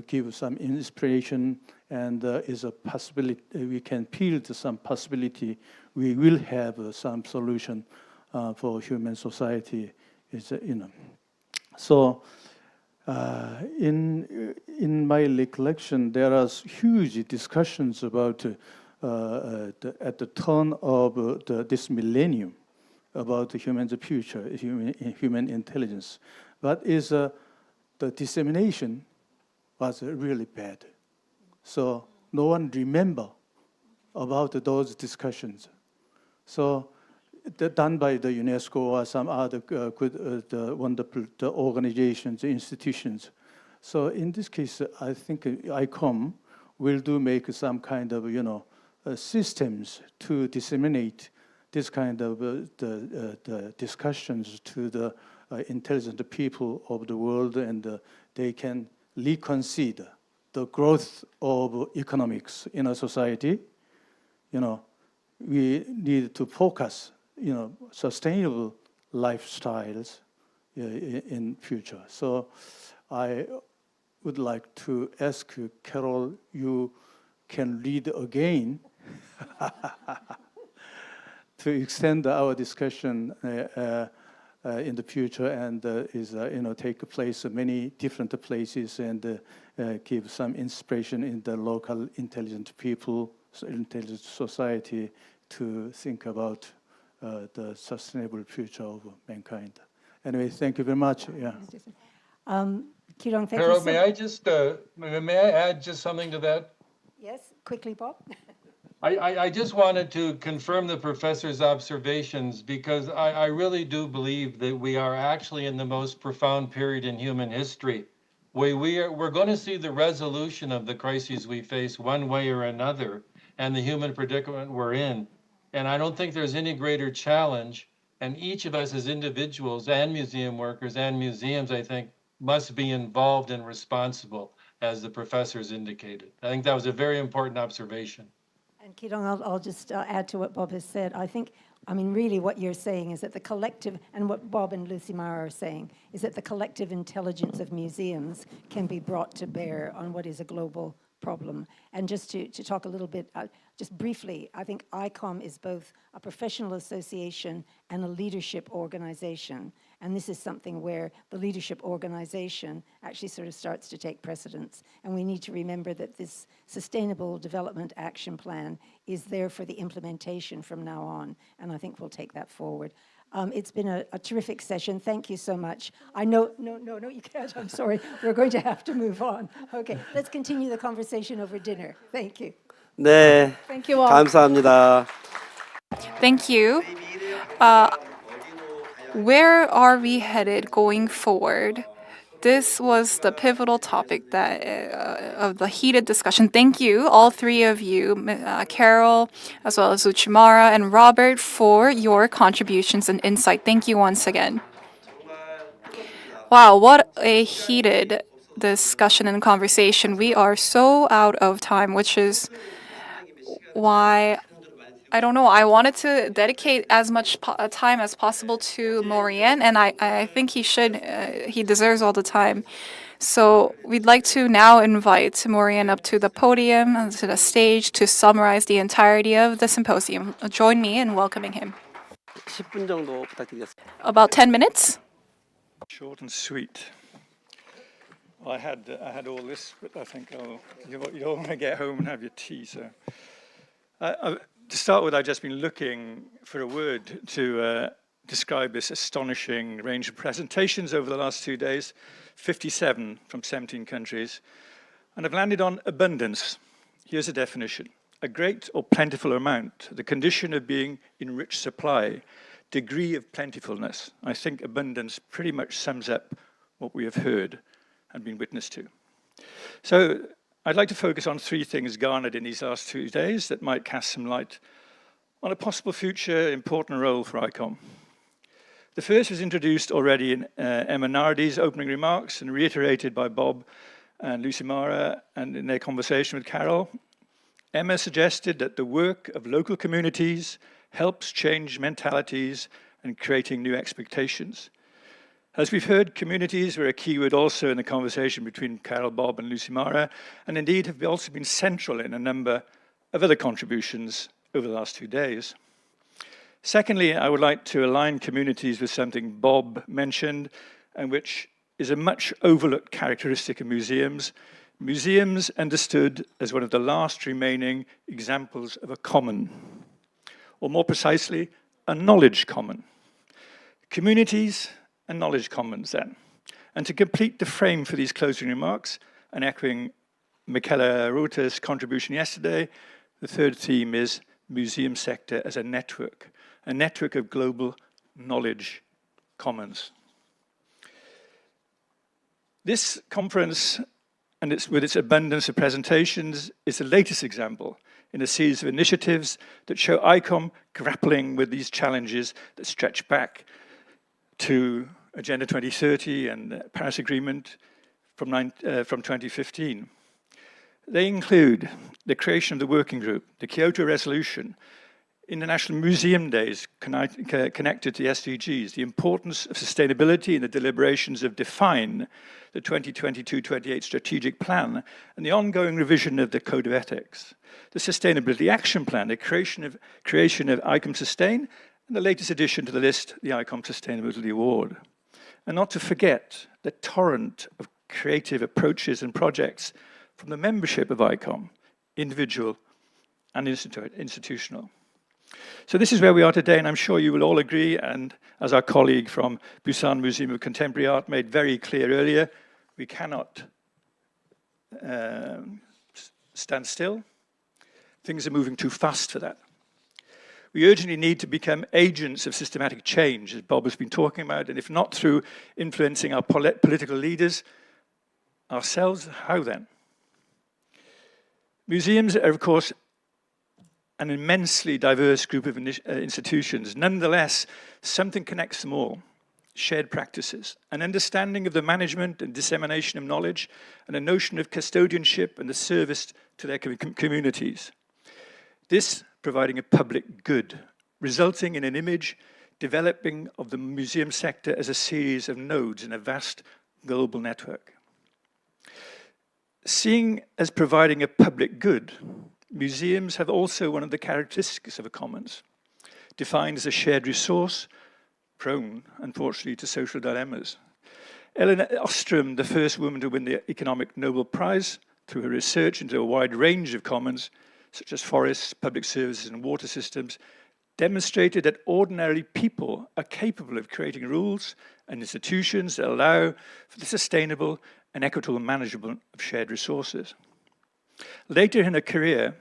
P: give some inspiration, and is a possibility. We can build some possibility. We will have some solution for human society. So in my recollection, there are huge discussions about at the turn of this millennium about the human's future, human intelligence. But the dissemination was really bad. So no one remember about those discussions. So done by the UNESCO or some other good, wonderful organizations, institutions. So in this case, I think ICOM will make some kind of, systems to disseminate this kind of the discussions to the intelligent people of the world, and they can reconsider the growth of economics in a society. We need to focus, sustainable lifestyles in future. So I would like to ask you, Carol, you can lead again to extend our discussion in the future, and take place in many different places, and give some inspiration in the local intelligent people, intelligent society, to think about the sustainable future of mankind. Anyway, thank you very much. Yeah.
I: Kirong, thank
H: Carol,
I: you so
H: may I add just something to that?
I: Yes, quickly, Bob.
H: I just wanted to confirm the professor's observations, because I really do believe that we are actually in the most profound period in human history. We're going to see the resolution of the crises we face one way or another, and the human predicament we're in. And I don't think there's any greater challenge. And each of us as individuals and museum workers and museums, I think, must be involved and responsible, as the professors indicated. I think that was a very important observation.
I: And Kirong, I'll just add to what Bob has said. I mean, really what you're saying is that the collective, and what Bob and Lucy Mara are saying, is that the collective intelligence of museums can be brought to bear on what is a global problem. And just to talk a little bit, just briefly, I think ICOM is both a professional association and a leadership organization. And this is something where the leadership organization actually sort of starts to take precedence. And we need to remember that this Sustainable Development Action Plan is there for the implementation from now on. And I think we'll take that forward. It's been a terrific session. Thank you so much. No, you can't. I'm sorry. We're going to have to move on. Okay, let's continue the conversation over dinner. Thank you.
L: 네,
I: Thank you all.
L: 감사합니다.
B: Thank you. Where are we headed going forward? This was the pivotal topic of the heated discussion. Thank you, all three of you, Carol, as well as Uchimara and Robert, for your contributions and insight. Thank you once again. Wow, what a heated discussion and conversation. We are so out of time, which is why I don't know. I wanted to dedicate as much time as possible to Maureen, and I think he should. He deserves all the time. So we'd like to now invite Maureen up to the podium, to the stage, to summarize the entirety of the symposium. Join me in welcoming him.
L: 10분 정도 부탁드리겠습니다.
B: About 10 minutes.
S: Short and sweet. I had all this, but I think you all want to get home and have your tea. So, to start with, I've just been looking for a word to describe this astonishing range of presentations over the last 2 days, 57 from 17 countries, and I've landed on abundance. Here's a definition: a great or plentiful amount, the condition of being in rich supply, degree of plentifulness. I think abundance pretty much sums up what we have heard and been witness to. So I'd like to focus on 3 things garnered in these last 2 days that might cast some light on a possible future important role for ICOM. The first was introduced already in Emma Nardi's opening remarks and reiterated by Bob and Lucy Mara and in their conversation with Carol. Emma suggested that the work of local communities helps change mentalities and creating new expectations. As we've heard, communities were a keyword also in the conversation between Carol, Bob, and Lucy Mara, and indeed have also been central in a number of other contributions over the last 2 days. Secondly, I would like to align communities with something Bob mentioned, and which is a much overlooked characteristic of museums. Museums understood as one of the last remaining examples of a common, or more precisely, a knowledge common. Communities and knowledge commons then. And to complete the frame for these closing remarks, and echoing Michaela Rother's contribution yesterday, the third theme is museum sector as a network of global knowledge commons. This conference, and with its abundance of presentations, is the latest example in a series of initiatives that show ICOM grappling with these challenges that stretch back to Agenda 2030 and the Paris Agreement from 2015. They include the creation of the working group, the Kyoto Resolution, International Museum Days connected to the SDGs, the importance of sustainability in the deliberations of DEFINE, the 2022-28 strategic plan, and the ongoing revision of the Code of Ethics, the Sustainability Action Plan, the creation of ICOM Sustain, and the latest addition to the list, the ICOM Sustainability Award. And not to forget the torrent of creative approaches and projects from the membership of ICOM, individual and institutional. So this is where we are today, and I'm sure you will all agree, and as our colleague from Busan Museum of Contemporary Art made very clear earlier, we cannot stand still. Things are moving too fast for that. We urgently need to become agents of systematic change, as Bob has been talking about, and if not through influencing our political leaders ourselves, how then? Museums are, of course, an immensely diverse group of institutions. Nonetheless, something connects them all: shared practices, an understanding of the management and dissemination of knowledge, and a notion of custodianship and the service to their communities. This providing a public good, resulting in an image developing of the museum sector as a series of nodes in a vast global network. Seeing as providing a public good, museums have also one of the characteristics of a commons, defined as a shared resource, prone, unfortunately, to social dilemmas. Elinor Ostrom, the first woman to win the Economic Nobel Prize through her research into a wide range of commons, such as forests, public services, and water systems, demonstrated that ordinary people are capable of creating rules and institutions that allow for the sustainable and equitable management of shared resources. Later in her career,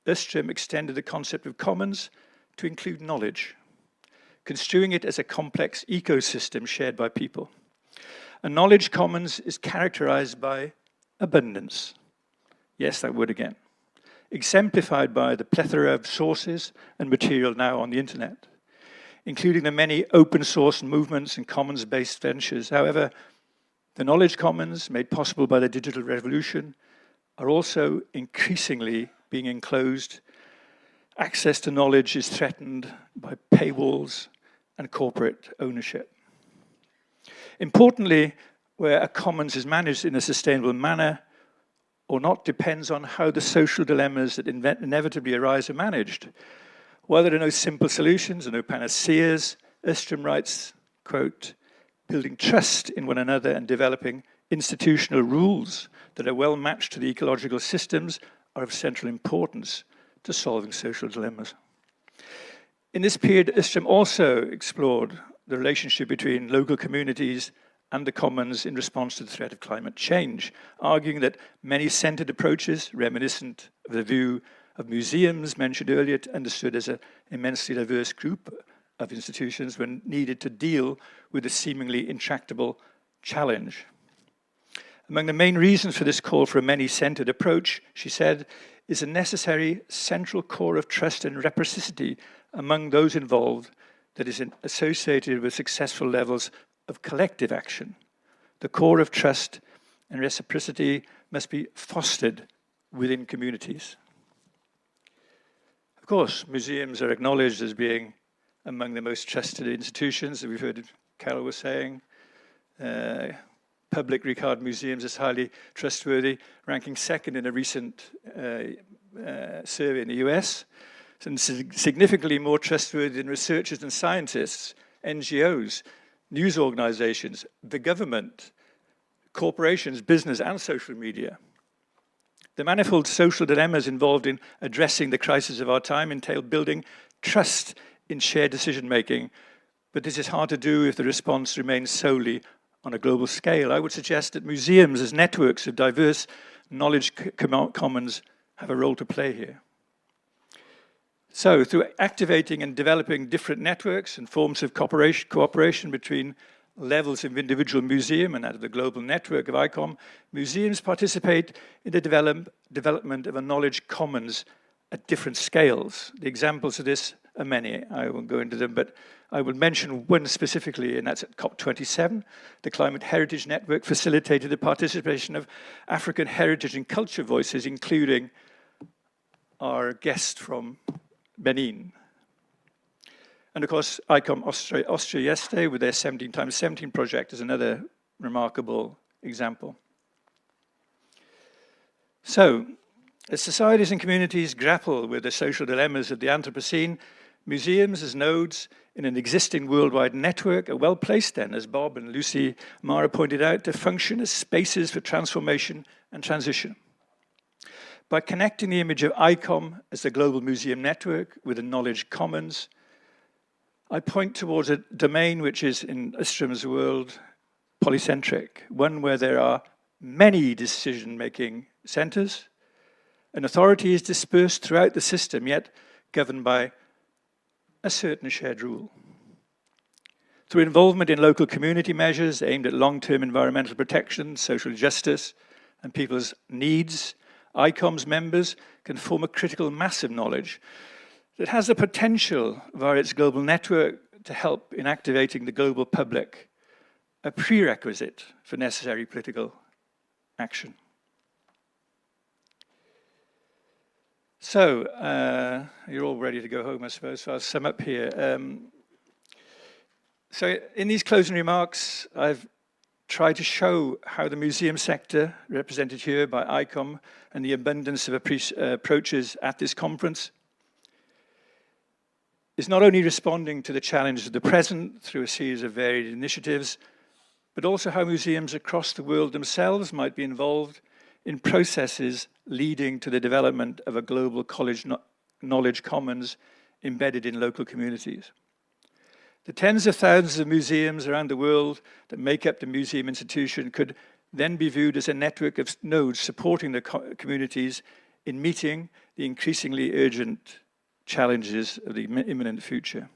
S: Ostrom extended the concept of commons to include knowledge, construing it as a complex ecosystem shared by people. A knowledge commons is characterized by abundance. Yes, that word again. Exemplified by the plethora of sources and material now on the internet, including the many open source movements and commons-based ventures. However, the knowledge commons made possible by the digital revolution are also increasingly being enclosed. Access to knowledge is threatened by paywalls and corporate ownership. Importantly, where a commons is managed in a sustainable manner or not depends on how the social dilemmas that inevitably arise are managed. While there are no simple solutions and no panaceas, Ostrom writes, quote, building trust in one another and developing institutional rules that are well matched to the ecological systems are of central importance to solving social dilemmas. In this period, Öström also explored the relationship between local communities and the commons in response to the threat of climate change, arguing that many centered approaches, reminiscent of the view of museums mentioned earlier, understood as an immensely diverse group of institutions, when needed to deal with a seemingly intractable challenge. Among the main reasons for this call for a many-centered approach, she said, is a necessary central core of trust and reciprocity among those involved that is associated with successful levels of collective action. The core of trust and reciprocity must be fostered within communities. Of course, museums are acknowledged as being among the most trusted institutions, that we've heard Carol was saying. Public regard museums as highly trustworthy, ranking second in a recent survey in the US, and significantly more trustworthy than researchers and scientists, NGOs, news organizations, the government, corporations, business, and social media. The manifold social dilemmas involved in addressing the crisis of our time entail building trust in shared decision-making, but this is hard to do if the response remains solely on a global scale. I would suggest that museums as networks of diverse knowledge commons have a role to play here. So, through activating and developing different networks and forms of cooperation between levels of individual museum and that of the global network of ICOM, museums participate in the development of a knowledge commons at different scales. The examples of this are many. I won't go into them, but I will mention one specifically, and that's at COP27. The Climate Heritage Network facilitated the participation of African heritage and culture voices, including our guest from Benin. And of course, ICOM Austria yesterday with their 17x17 project is another remarkable example. So, as societies and communities grapple with the social dilemmas of the Anthropocene, museums as nodes in an existing worldwide network are well placed then, as Bob and Lucy Mara pointed out, to function as spaces for transformation and transition. By connecting the image of ICOM as the global museum network with the knowledge commons, I point towards a domain which is, in Öström's world, polycentric, one where there are many decision-making centers, and authority is dispersed throughout the system, yet governed by a certain shared rule. Through involvement in local community measures aimed at long-term environmental protection, social justice, and people's needs, ICOM's members can form a critical mass of knowledge that has the potential, via its global network, to help in activating the global public, a prerequisite for necessary political action. So, you're all ready to go home, I suppose, so I'll sum up here. So in these closing remarks, I've tried to show how the museum sector, represented here by ICOM, and the abundance of approaches at this conference, is not only responding to the challenges of the present through a series of varied initiatives, but also how museums across the world themselves might be involved in processes leading to the development of a global knowledge commons embedded in local communities. The tens of thousands of museums around the world that make up the museum institution could then be viewed as a network of nodes supporting the communities in meeting the increasingly urgent challenges of the imminent future.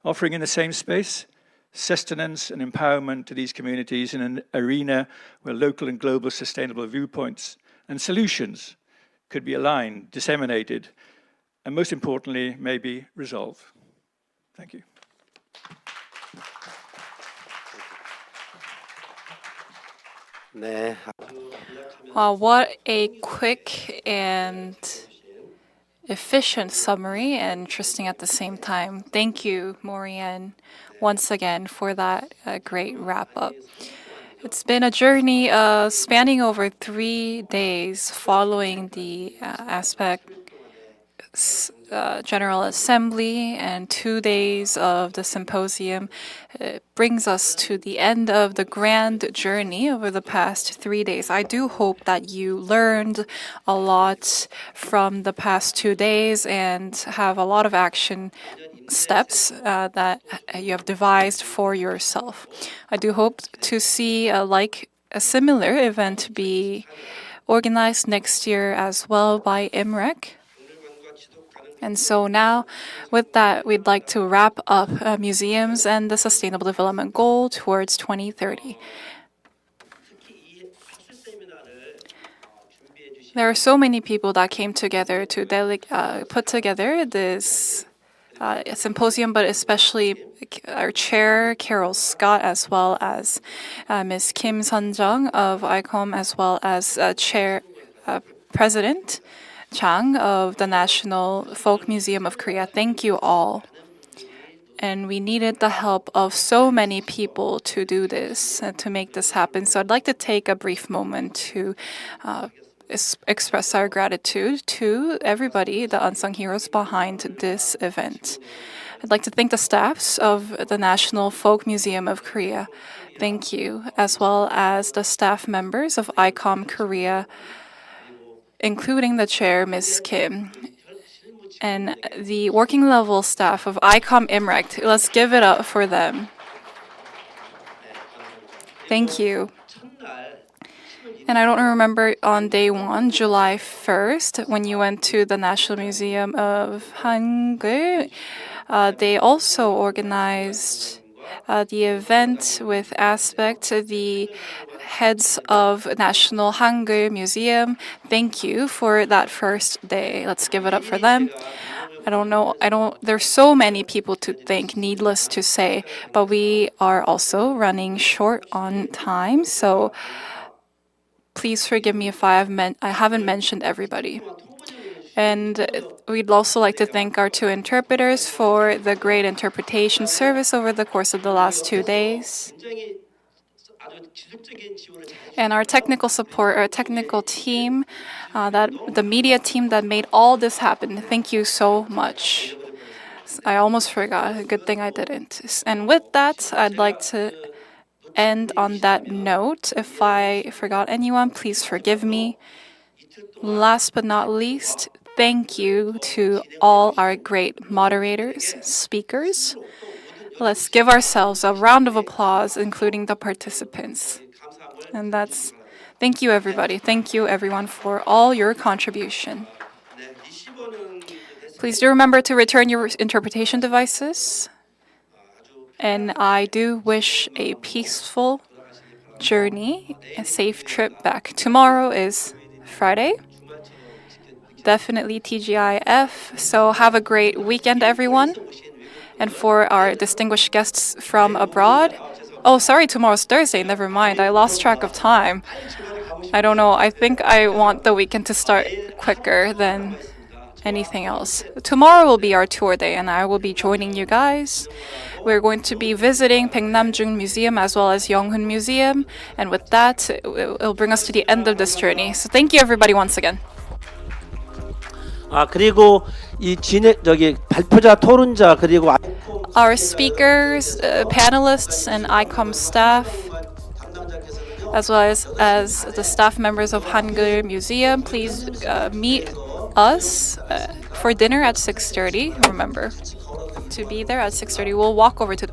S: Offering in the same space sustenance and empowerment to these communities in an arena where local and global sustainable viewpoints and solutions could be aligned, disseminated, and most importantly, maybe resolved. Thank you.
B: Wow, what a quick and efficient summary and interesting at the same time. Thank you, Maureen, once again for that great wrap-up. It's been a journey spanning over 3 days following the General Assembly and 2 days of the symposium brings us to the end of the grand journey over the past 3 days. I do hope that you learned a lot from the past 2 days and have a lot of action steps that you have devised for yourself. I do hope to see a similar event be organized next year as well by IMREC. And so now, with that, we'd like to wrap up museums and the Sustainable Development Goal towards 2030. There are so many people that came together to put together this symposium, but especially our chair, Carol Scott, as well as Ms. Kim Sun-jung of ICOM, as well as President Chang of the National Folk Museum of Korea. Thank you all. And we needed the help of so many people to do this, to make this happen. So I'd like to take a brief moment to express our gratitude to everybody, the unsung heroes behind this event. I'd like to thank the staffs of the National Folk Museum of Korea. Thank you, as well as the staff members of ICOM Korea, including the chair, Ms. Kim, and the working level staff of ICOM IMREC. Let's give it up for them. Thank you. And I don't remember on day 1, July 1st, when you went to the National Museum of Hangul, they also organized the event with Aspect, the heads of National Hangul Museum. Thank you for that first day. Let's give it up for them. There's so many people to thank, needless to say, but we are also running short on time, so please forgive me if I haven't mentioned everybody. And we'd also like to thank our 2 interpreters for the great interpretation service over the course of the last 2 days. And our technical support, our technical team, the media team that made all this happen. Thank you so much. I almost forgot. Good thing I didn't. And with that, I'd like to end on that note. If I forgot anyone, please forgive me. Last but not least, thank you to all our great moderators, speakers. Let's give ourselves a round of applause, including the participants. And thank you, everybody. Thank you, everyone, for all your contribution. Please do remember to return your interpretation devices. And I do wish a peaceful journey, a safe trip back. Tomorrow is Friday. Definitely TGIF. So have a great weekend, everyone. And for our distinguished guests from abroad, oh, sorry, tomorrow's Thursday. Never mind. I lost track of time. I don't know. I think I want the weekend to start quicker than anything else. Tomorrow will be our tour day, and I will be joining you guys. We're going to be visiting Baeknamjung Museum as well as Yeonghun Museum. And with that, it'll bring us to the end of this journey. So thank you, everybody, once again.
L: 그리고 이 발표자, 토론자 그리고
B: Our speakers, panelists, and ICOM staff, as well as the staff members of Hangul Museum, please meet us for dinner at 6:30. Remember to be there at 6:30. We'll walk over to